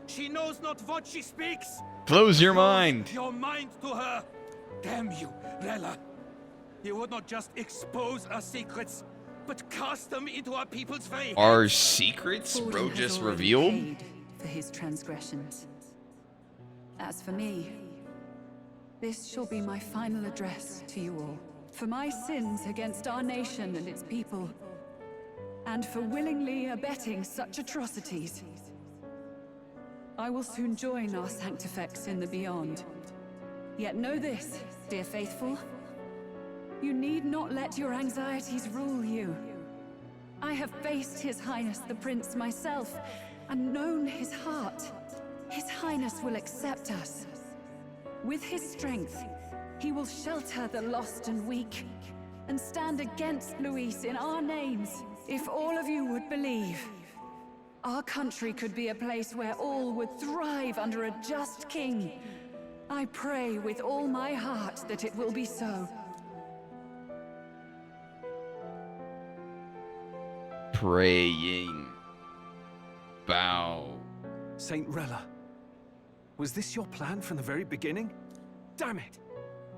she knows not what she speaks. Close your mind. Your mind to her. Damn you, Rella. You would not just expose our secrets, but cast them into our people's face. Our secrets, Forden bro, has just already revealed? paid for his transgressions. As for me, this shall be my final address to you all. For my sins against our nation and its people, and for willingly abetting such atrocities, I will soon join our Sanctifex in the beyond. Yet know this, dear faithful, you need not let your anxieties rule you. I have faced His Highness the Prince myself, and known his heart. His Highness will accept us. With his strength, he will shelter the lost and weak, and stand against Luis in our names. If all of you would believe, our country could be a place where all would thrive under a just king. I pray with all my heart that it will be so. Praying. Bow. Saint Rella, was this your plan from the very beginning? Damn it!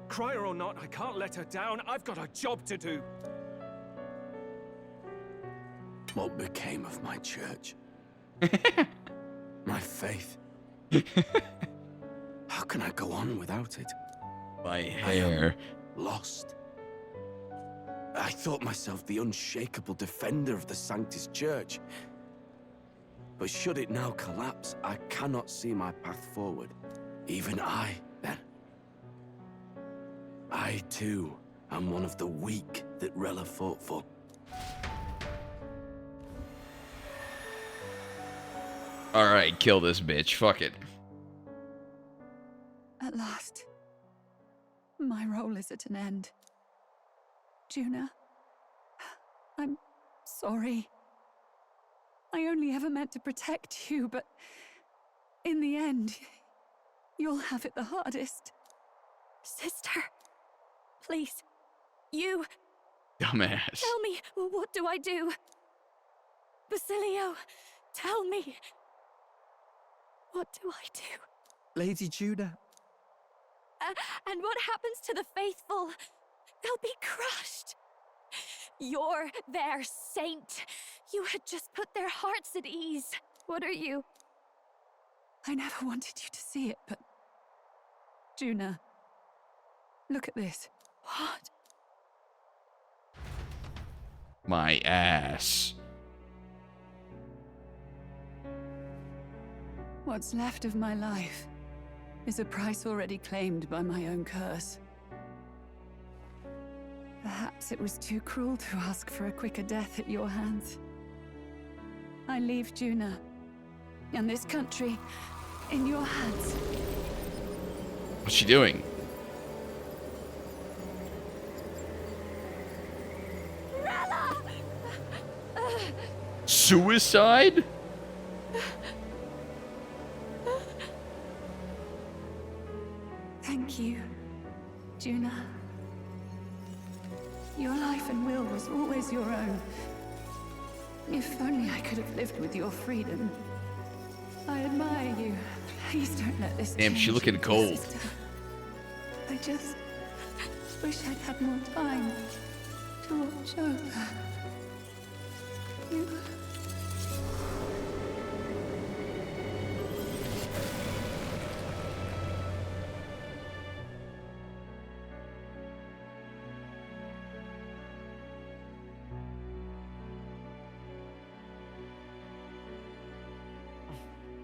Crier or not, I can't let her down. I've got a job to do. What became of my church? My faith? How can I go on without it? My hair. lost. I thought myself the unshakable defender of the Sanctus Church. But should it now collapse, I cannot see my path forward. Even I, then. I, too, am one of the weak that Rella fought for. Alright, kill this bitch. Fuck it. At last, my role is at an end. Juna, I'm sorry. I only ever meant to protect you, but in the end, you'll have it the hardest. Sister, please, you... Dumbass. Tell me, what do I do? Basilio, tell me. What do I do? Lady Juna. And what happens to the faithful? They'll be crushed. You're their saint. You had just put their hearts at ease. What are you? I never wanted you to see it, but... Juna, look at this. What? My ass. What's left of my life is a price already claimed by my own curse. Perhaps it was too cruel to ask for a quicker death at your hands. I leave Juna and this country in your hands. What's she doing? Rella! Suicide? Thank you, Juna. Your life and will was always your own. If only I could have lived with your freedom. I admire you. Please don't let this Damn, change she looking you, cold. sister. I just wish I'd had more time to watch over you.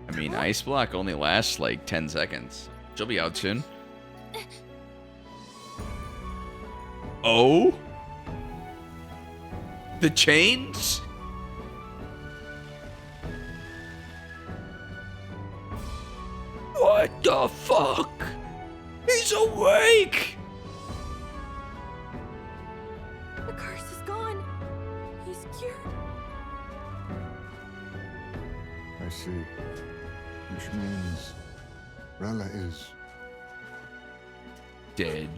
I mean, Ice Block only lasts like 10 seconds. She'll be out soon. Oh? The chains? What the fuck? He's awake! The curse is gone. He's cured. I see. Which means Rella is dead.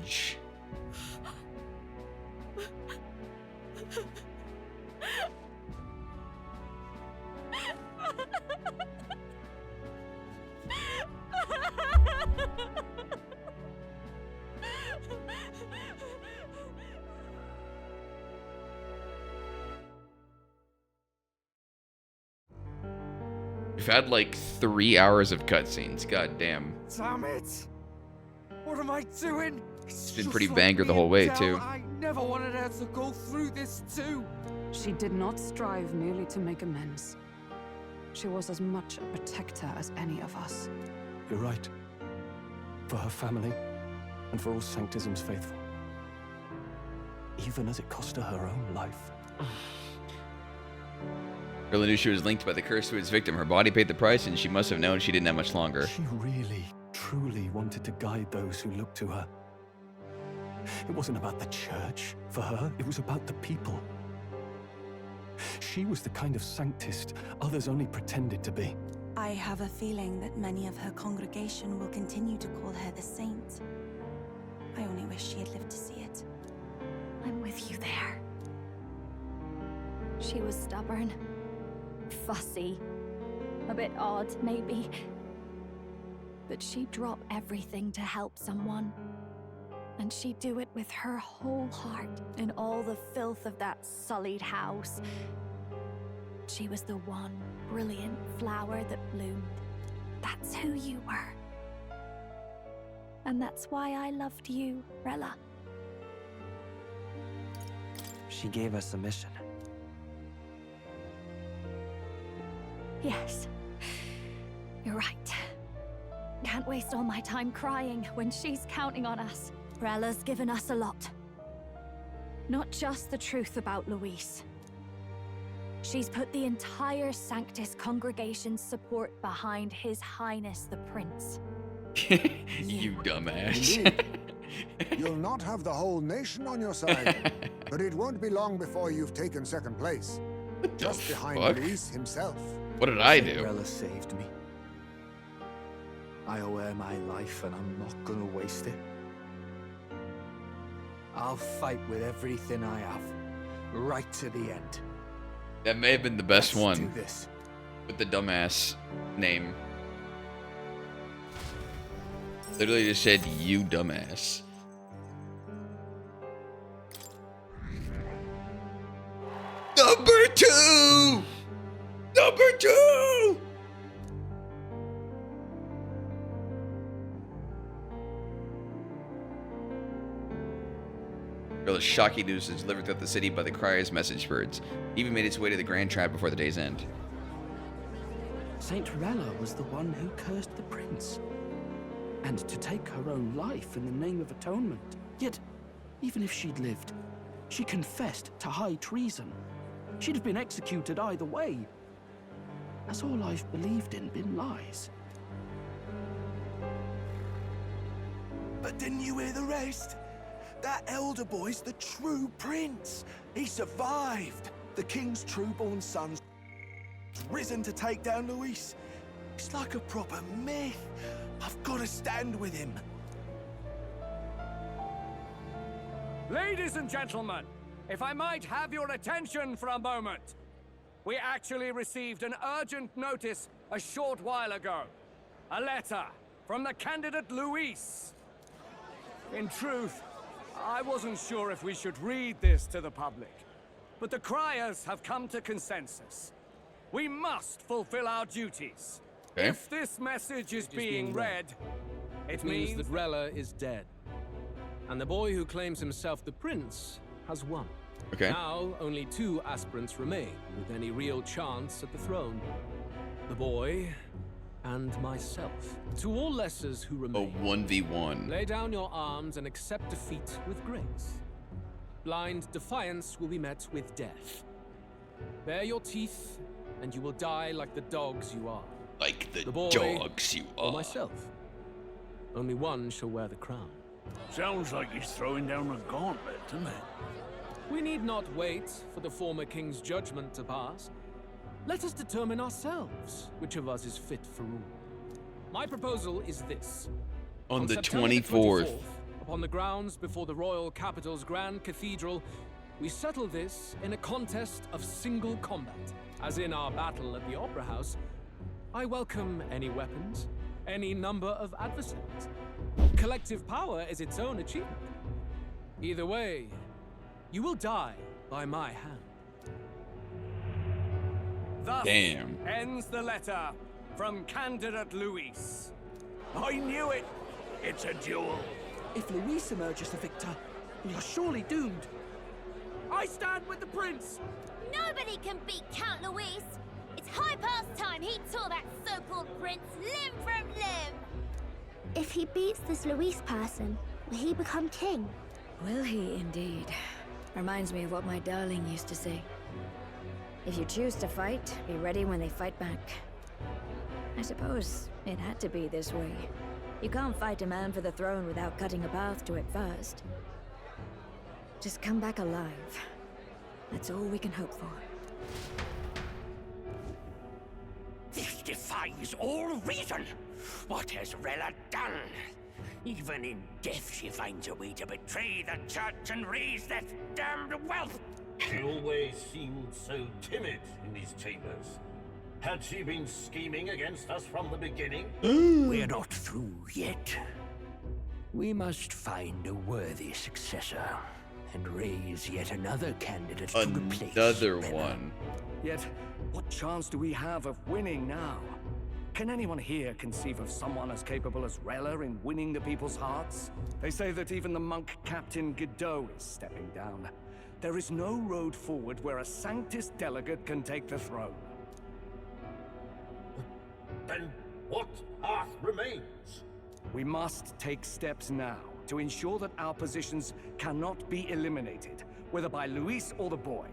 We've had like 3 hours of cutscenes. God damn. Damn it! What am I doing? It's been pretty banger the whole way, too. I never wanted her to go through this too. She did not strive merely to make amends. She was as much a protector as any of us. You're right. For her family, and for all Sanctism's faithful. Even as it cost her her own life. Rilla knew she was linked by the curse to its victim. Her body paid the price, and she must have known she didn't have much longer. She really, truly wanted to guide those who looked to her. It wasn't about the church, for her. It was about the people. She was the kind of Sanctist others only pretended to be. I have a feeling that many of her congregation will continue to call her the saint. I only wish she had lived to see it. I'm with you there. She was stubborn, fussy, a bit odd, maybe. But she'd drop everything to help someone. And she'd do it with her whole heart in all the filth of that sullied house. She was the one brilliant flower that bloomed. That's who you were. And that's why I loved you, Rella. She gave us a mission. Yes. You're right. Can't waste all my time crying when she's counting on us. Rella's given us a lot. Not just the truth about Luis. She's put the entire Sanctus congregation's support behind His Highness the Prince. You dumbass. You'll not have the whole nation on your side, but it won't be long before you've taken second place. Just behind fuck? Luis himself. What did I do? Rella saved me. I owe her my life and I'm not gonna waste it. I'll fight with everything I have, right to the end. That may have been the best Let's one. do this. With the dumbass name. Literally just said, you dumbass. Number 2! Number 2! The shocking news is delivered throughout the city by the crier's message birds. It even made its way to the Grand Tribe before the day's end. Saint Rella was the one who cursed the prince. And to take her own life in the name of atonement. Yet, even if she'd lived, she confessed to high treason. She'd have been executed either way. Has all I've believed in been lies? But didn't you hear the rest? That elder boy's the true prince. He survived. The king's true-born son's risen to take down Luis. It's like a proper myth. I've got to stand with him. Ladies and gentlemen, if I might have your attention for a moment. We actually received an urgent notice a short while ago. A letter from the candidate Luis. In truth, I wasn't sure if we should read this to the public, but the criers have come to consensus. We must fulfill our duties. Okay. If this message is being read, it means that Rella is dead. And the boy who claims himself the prince has won. Okay. Now, only 2 aspirants remain with any real chance at the throne. The boy and myself. To all lessers who remain, A 1v1. lay down your arms and accept defeat with grace. Blind defiance will be met with death. Bare your teeth, and you will die like the dogs you are. Like the boy dogs you or are. myself. Only one shall wear the crown. Sounds like he's throwing down a gauntlet, doesn't it? We need not wait for the former king's judgment to pass. Let us determine ourselves which of us is fit for rule. My proposal is this. On the September 24th. Upon the grounds before the royal capital's grand cathedral, we settle this in a contest of single combat. As in our battle at the Opera House, I welcome any weapons, any number of adversaries. Collective power is its own achievement. Either way, you will die by my hand. thus Damn. ends the letter from candidate Luis. I knew it! It's a duel. If Luis emerges the victor, we are surely doomed. I stand with the prince! Nobody can beat Count Luis! It's high past time he tore that so-called prince limb from limb! If he beats this Luis person, will he become king? Will he indeed? Reminds me of what my darling used to say. If you choose to fight, be ready when they fight back. I suppose it had to be this way. You can't fight a man for the throne without cutting a path to it first. Just come back alive. That's all we can hope for. This defies all reason. What has Rella done? Even in death, she finds a way to betray the church and raise that damned wealth. She always seemed so timid in these chambers. Had she been scheming against us from the beginning? We're not through yet. We must find a worthy successor and raise yet another candidate to replace Another Rella. one. Yet, what chance do we have of winning now? Can anyone here conceive of someone as capable as Rella in winning the people's hearts? They say that even the monk Captain Godot is stepping down. there is no road forward where a Sanctus delegate can take the throne. Then what path remains? We must take steps now to ensure that our positions cannot be eliminated, whether by Luis or the boy.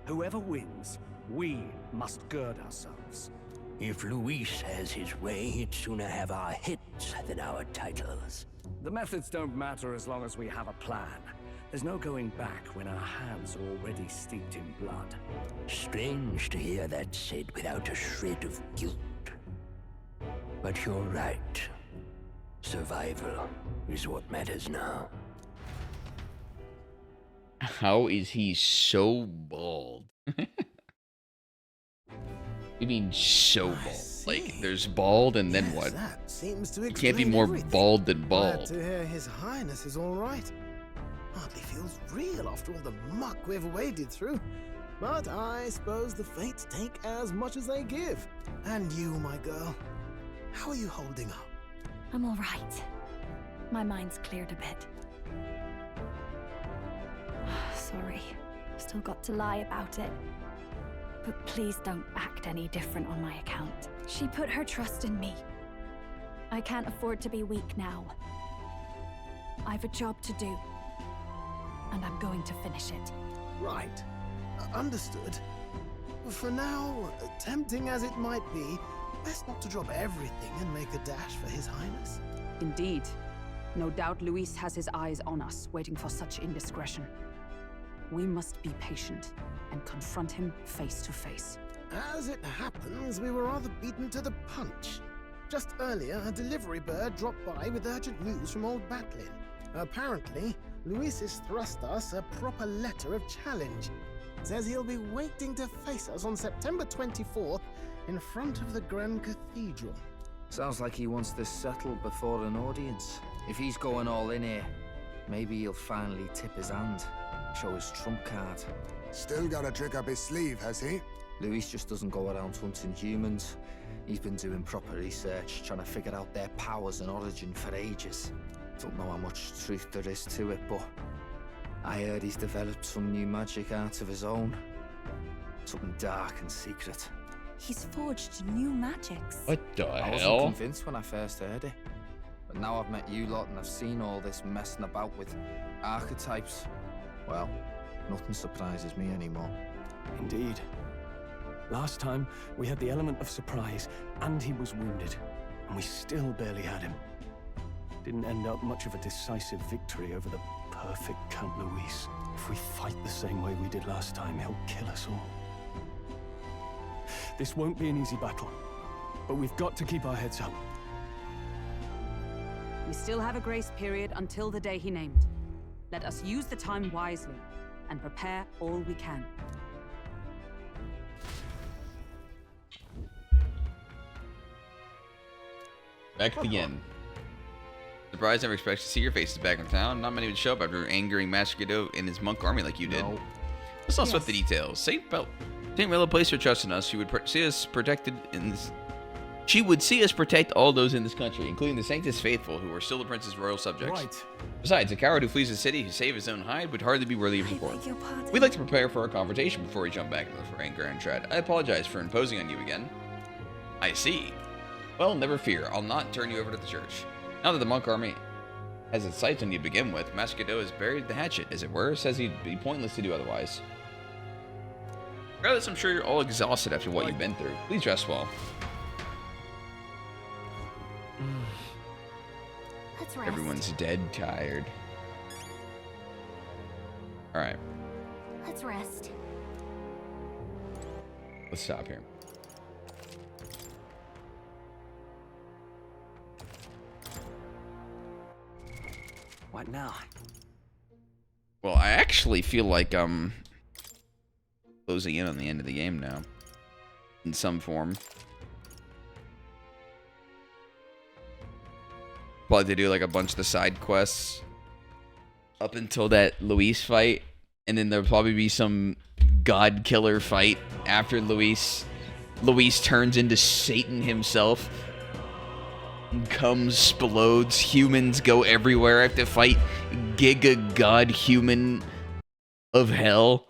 Whoever wins, we must gird ourselves. If Luis has his way, he'd sooner have our hits than our titles. The methods don't matter as long as we have a plan. There's no going back when our hands are already steeped in blood. Strange to hear that said without a shred of guilt. But you're right. Survival is what matters now. How is he so bald? You mean so bald? Like, there's bald and then what? That seems to You can't be more everything. bald than Glad bald. to hear His Highness is all right. Hardly feels real after all the muck we've waded through. But I suppose the fates take as much as they give. And you, my girl, how are you holding up? I'm all right. My mind's cleared a bit. Sorry. Still got to lie about it. But please don't act any different on my account. She put her trust in me. I can't afford to be weak now. I've a job to do. And I'm going to finish it. Right. Understood. For now, tempting as it might be, best not to drop everything and make a dash for His Highness. Indeed. No doubt Luis has his eyes on us, waiting for such indiscretion. We must be patient and confront him face to face. As it happens, we were rather beaten to the punch. Just earlier, a delivery bird dropped by with urgent news from Old Batlin. Apparently, Luis has thrust us a proper letter of challenge. Says he'll be waiting to face us on September 24th in front of the Grand Cathedral. Sounds like he wants this settled before an audience. If he's going all in here, maybe he'll finally tip his hand, show his trump card. Still got a trick up his sleeve, has he? Luis just doesn't go around hunting humans. He's been doing proper research, trying to figure out their powers and origin for ages. Don't know how much truth there is to it, but I heard he's developed some new magic art of his own. Something dark and secret. He's forged new magics. What the I wasn't hell? convinced when I first heard it. But now I've met you lot and I've seen all this messing about with archetypes. Well, nothing surprises me anymore. Indeed. Last time, we had the element of surprise, and he was wounded, and we still barely had him. Didn't end up much of a decisive victory over the perfect Count Luis. If we fight the same way we did last time, he'll kill us all. This won't be an easy battle, but we've got to keep our heads up. We still have a grace period until the day he named. Let us use the time wisely and prepare all we can. Back at the inn. Surprised, never expected to see your faces back in town. Not many would show up after angering Master Godot and his monk army like you did. Let's not sweat the details. Saint Rilla placed her trust in us. She would see us protected in this. She would see us protect all those in this country, including the Sanctus faithful, who are still the prince's royal subjects. Right. Besides, a coward who flees the city to save his own hide would hardly be worthy of support. We'd like to prepare for a confrontation before we jump back into the fray, Grand Tread. I apologize for imposing on you again. I see. Well, never fear. I'll not turn you over to the church. Now that the monk army has its sights on you to begin with, Master Godot has buried the hatchet, as it were, says he'd be pointless to do otherwise. Regardless, I'm sure you're all exhausted after what you've been through. Please rest well. Let's rest. Everyone's dead tired. Alright, Let's rest. let's stop here. What now? Well, I actually feel like I'm closing in on the end of the game now. In some form. Probably to do like a bunch of the side quests up until that Luis fight, and then there'll probably be some god killer fight after Luis turns into Satan himself, comes, explodes, humans go everywhere. I have to fight Giga God Human of hell.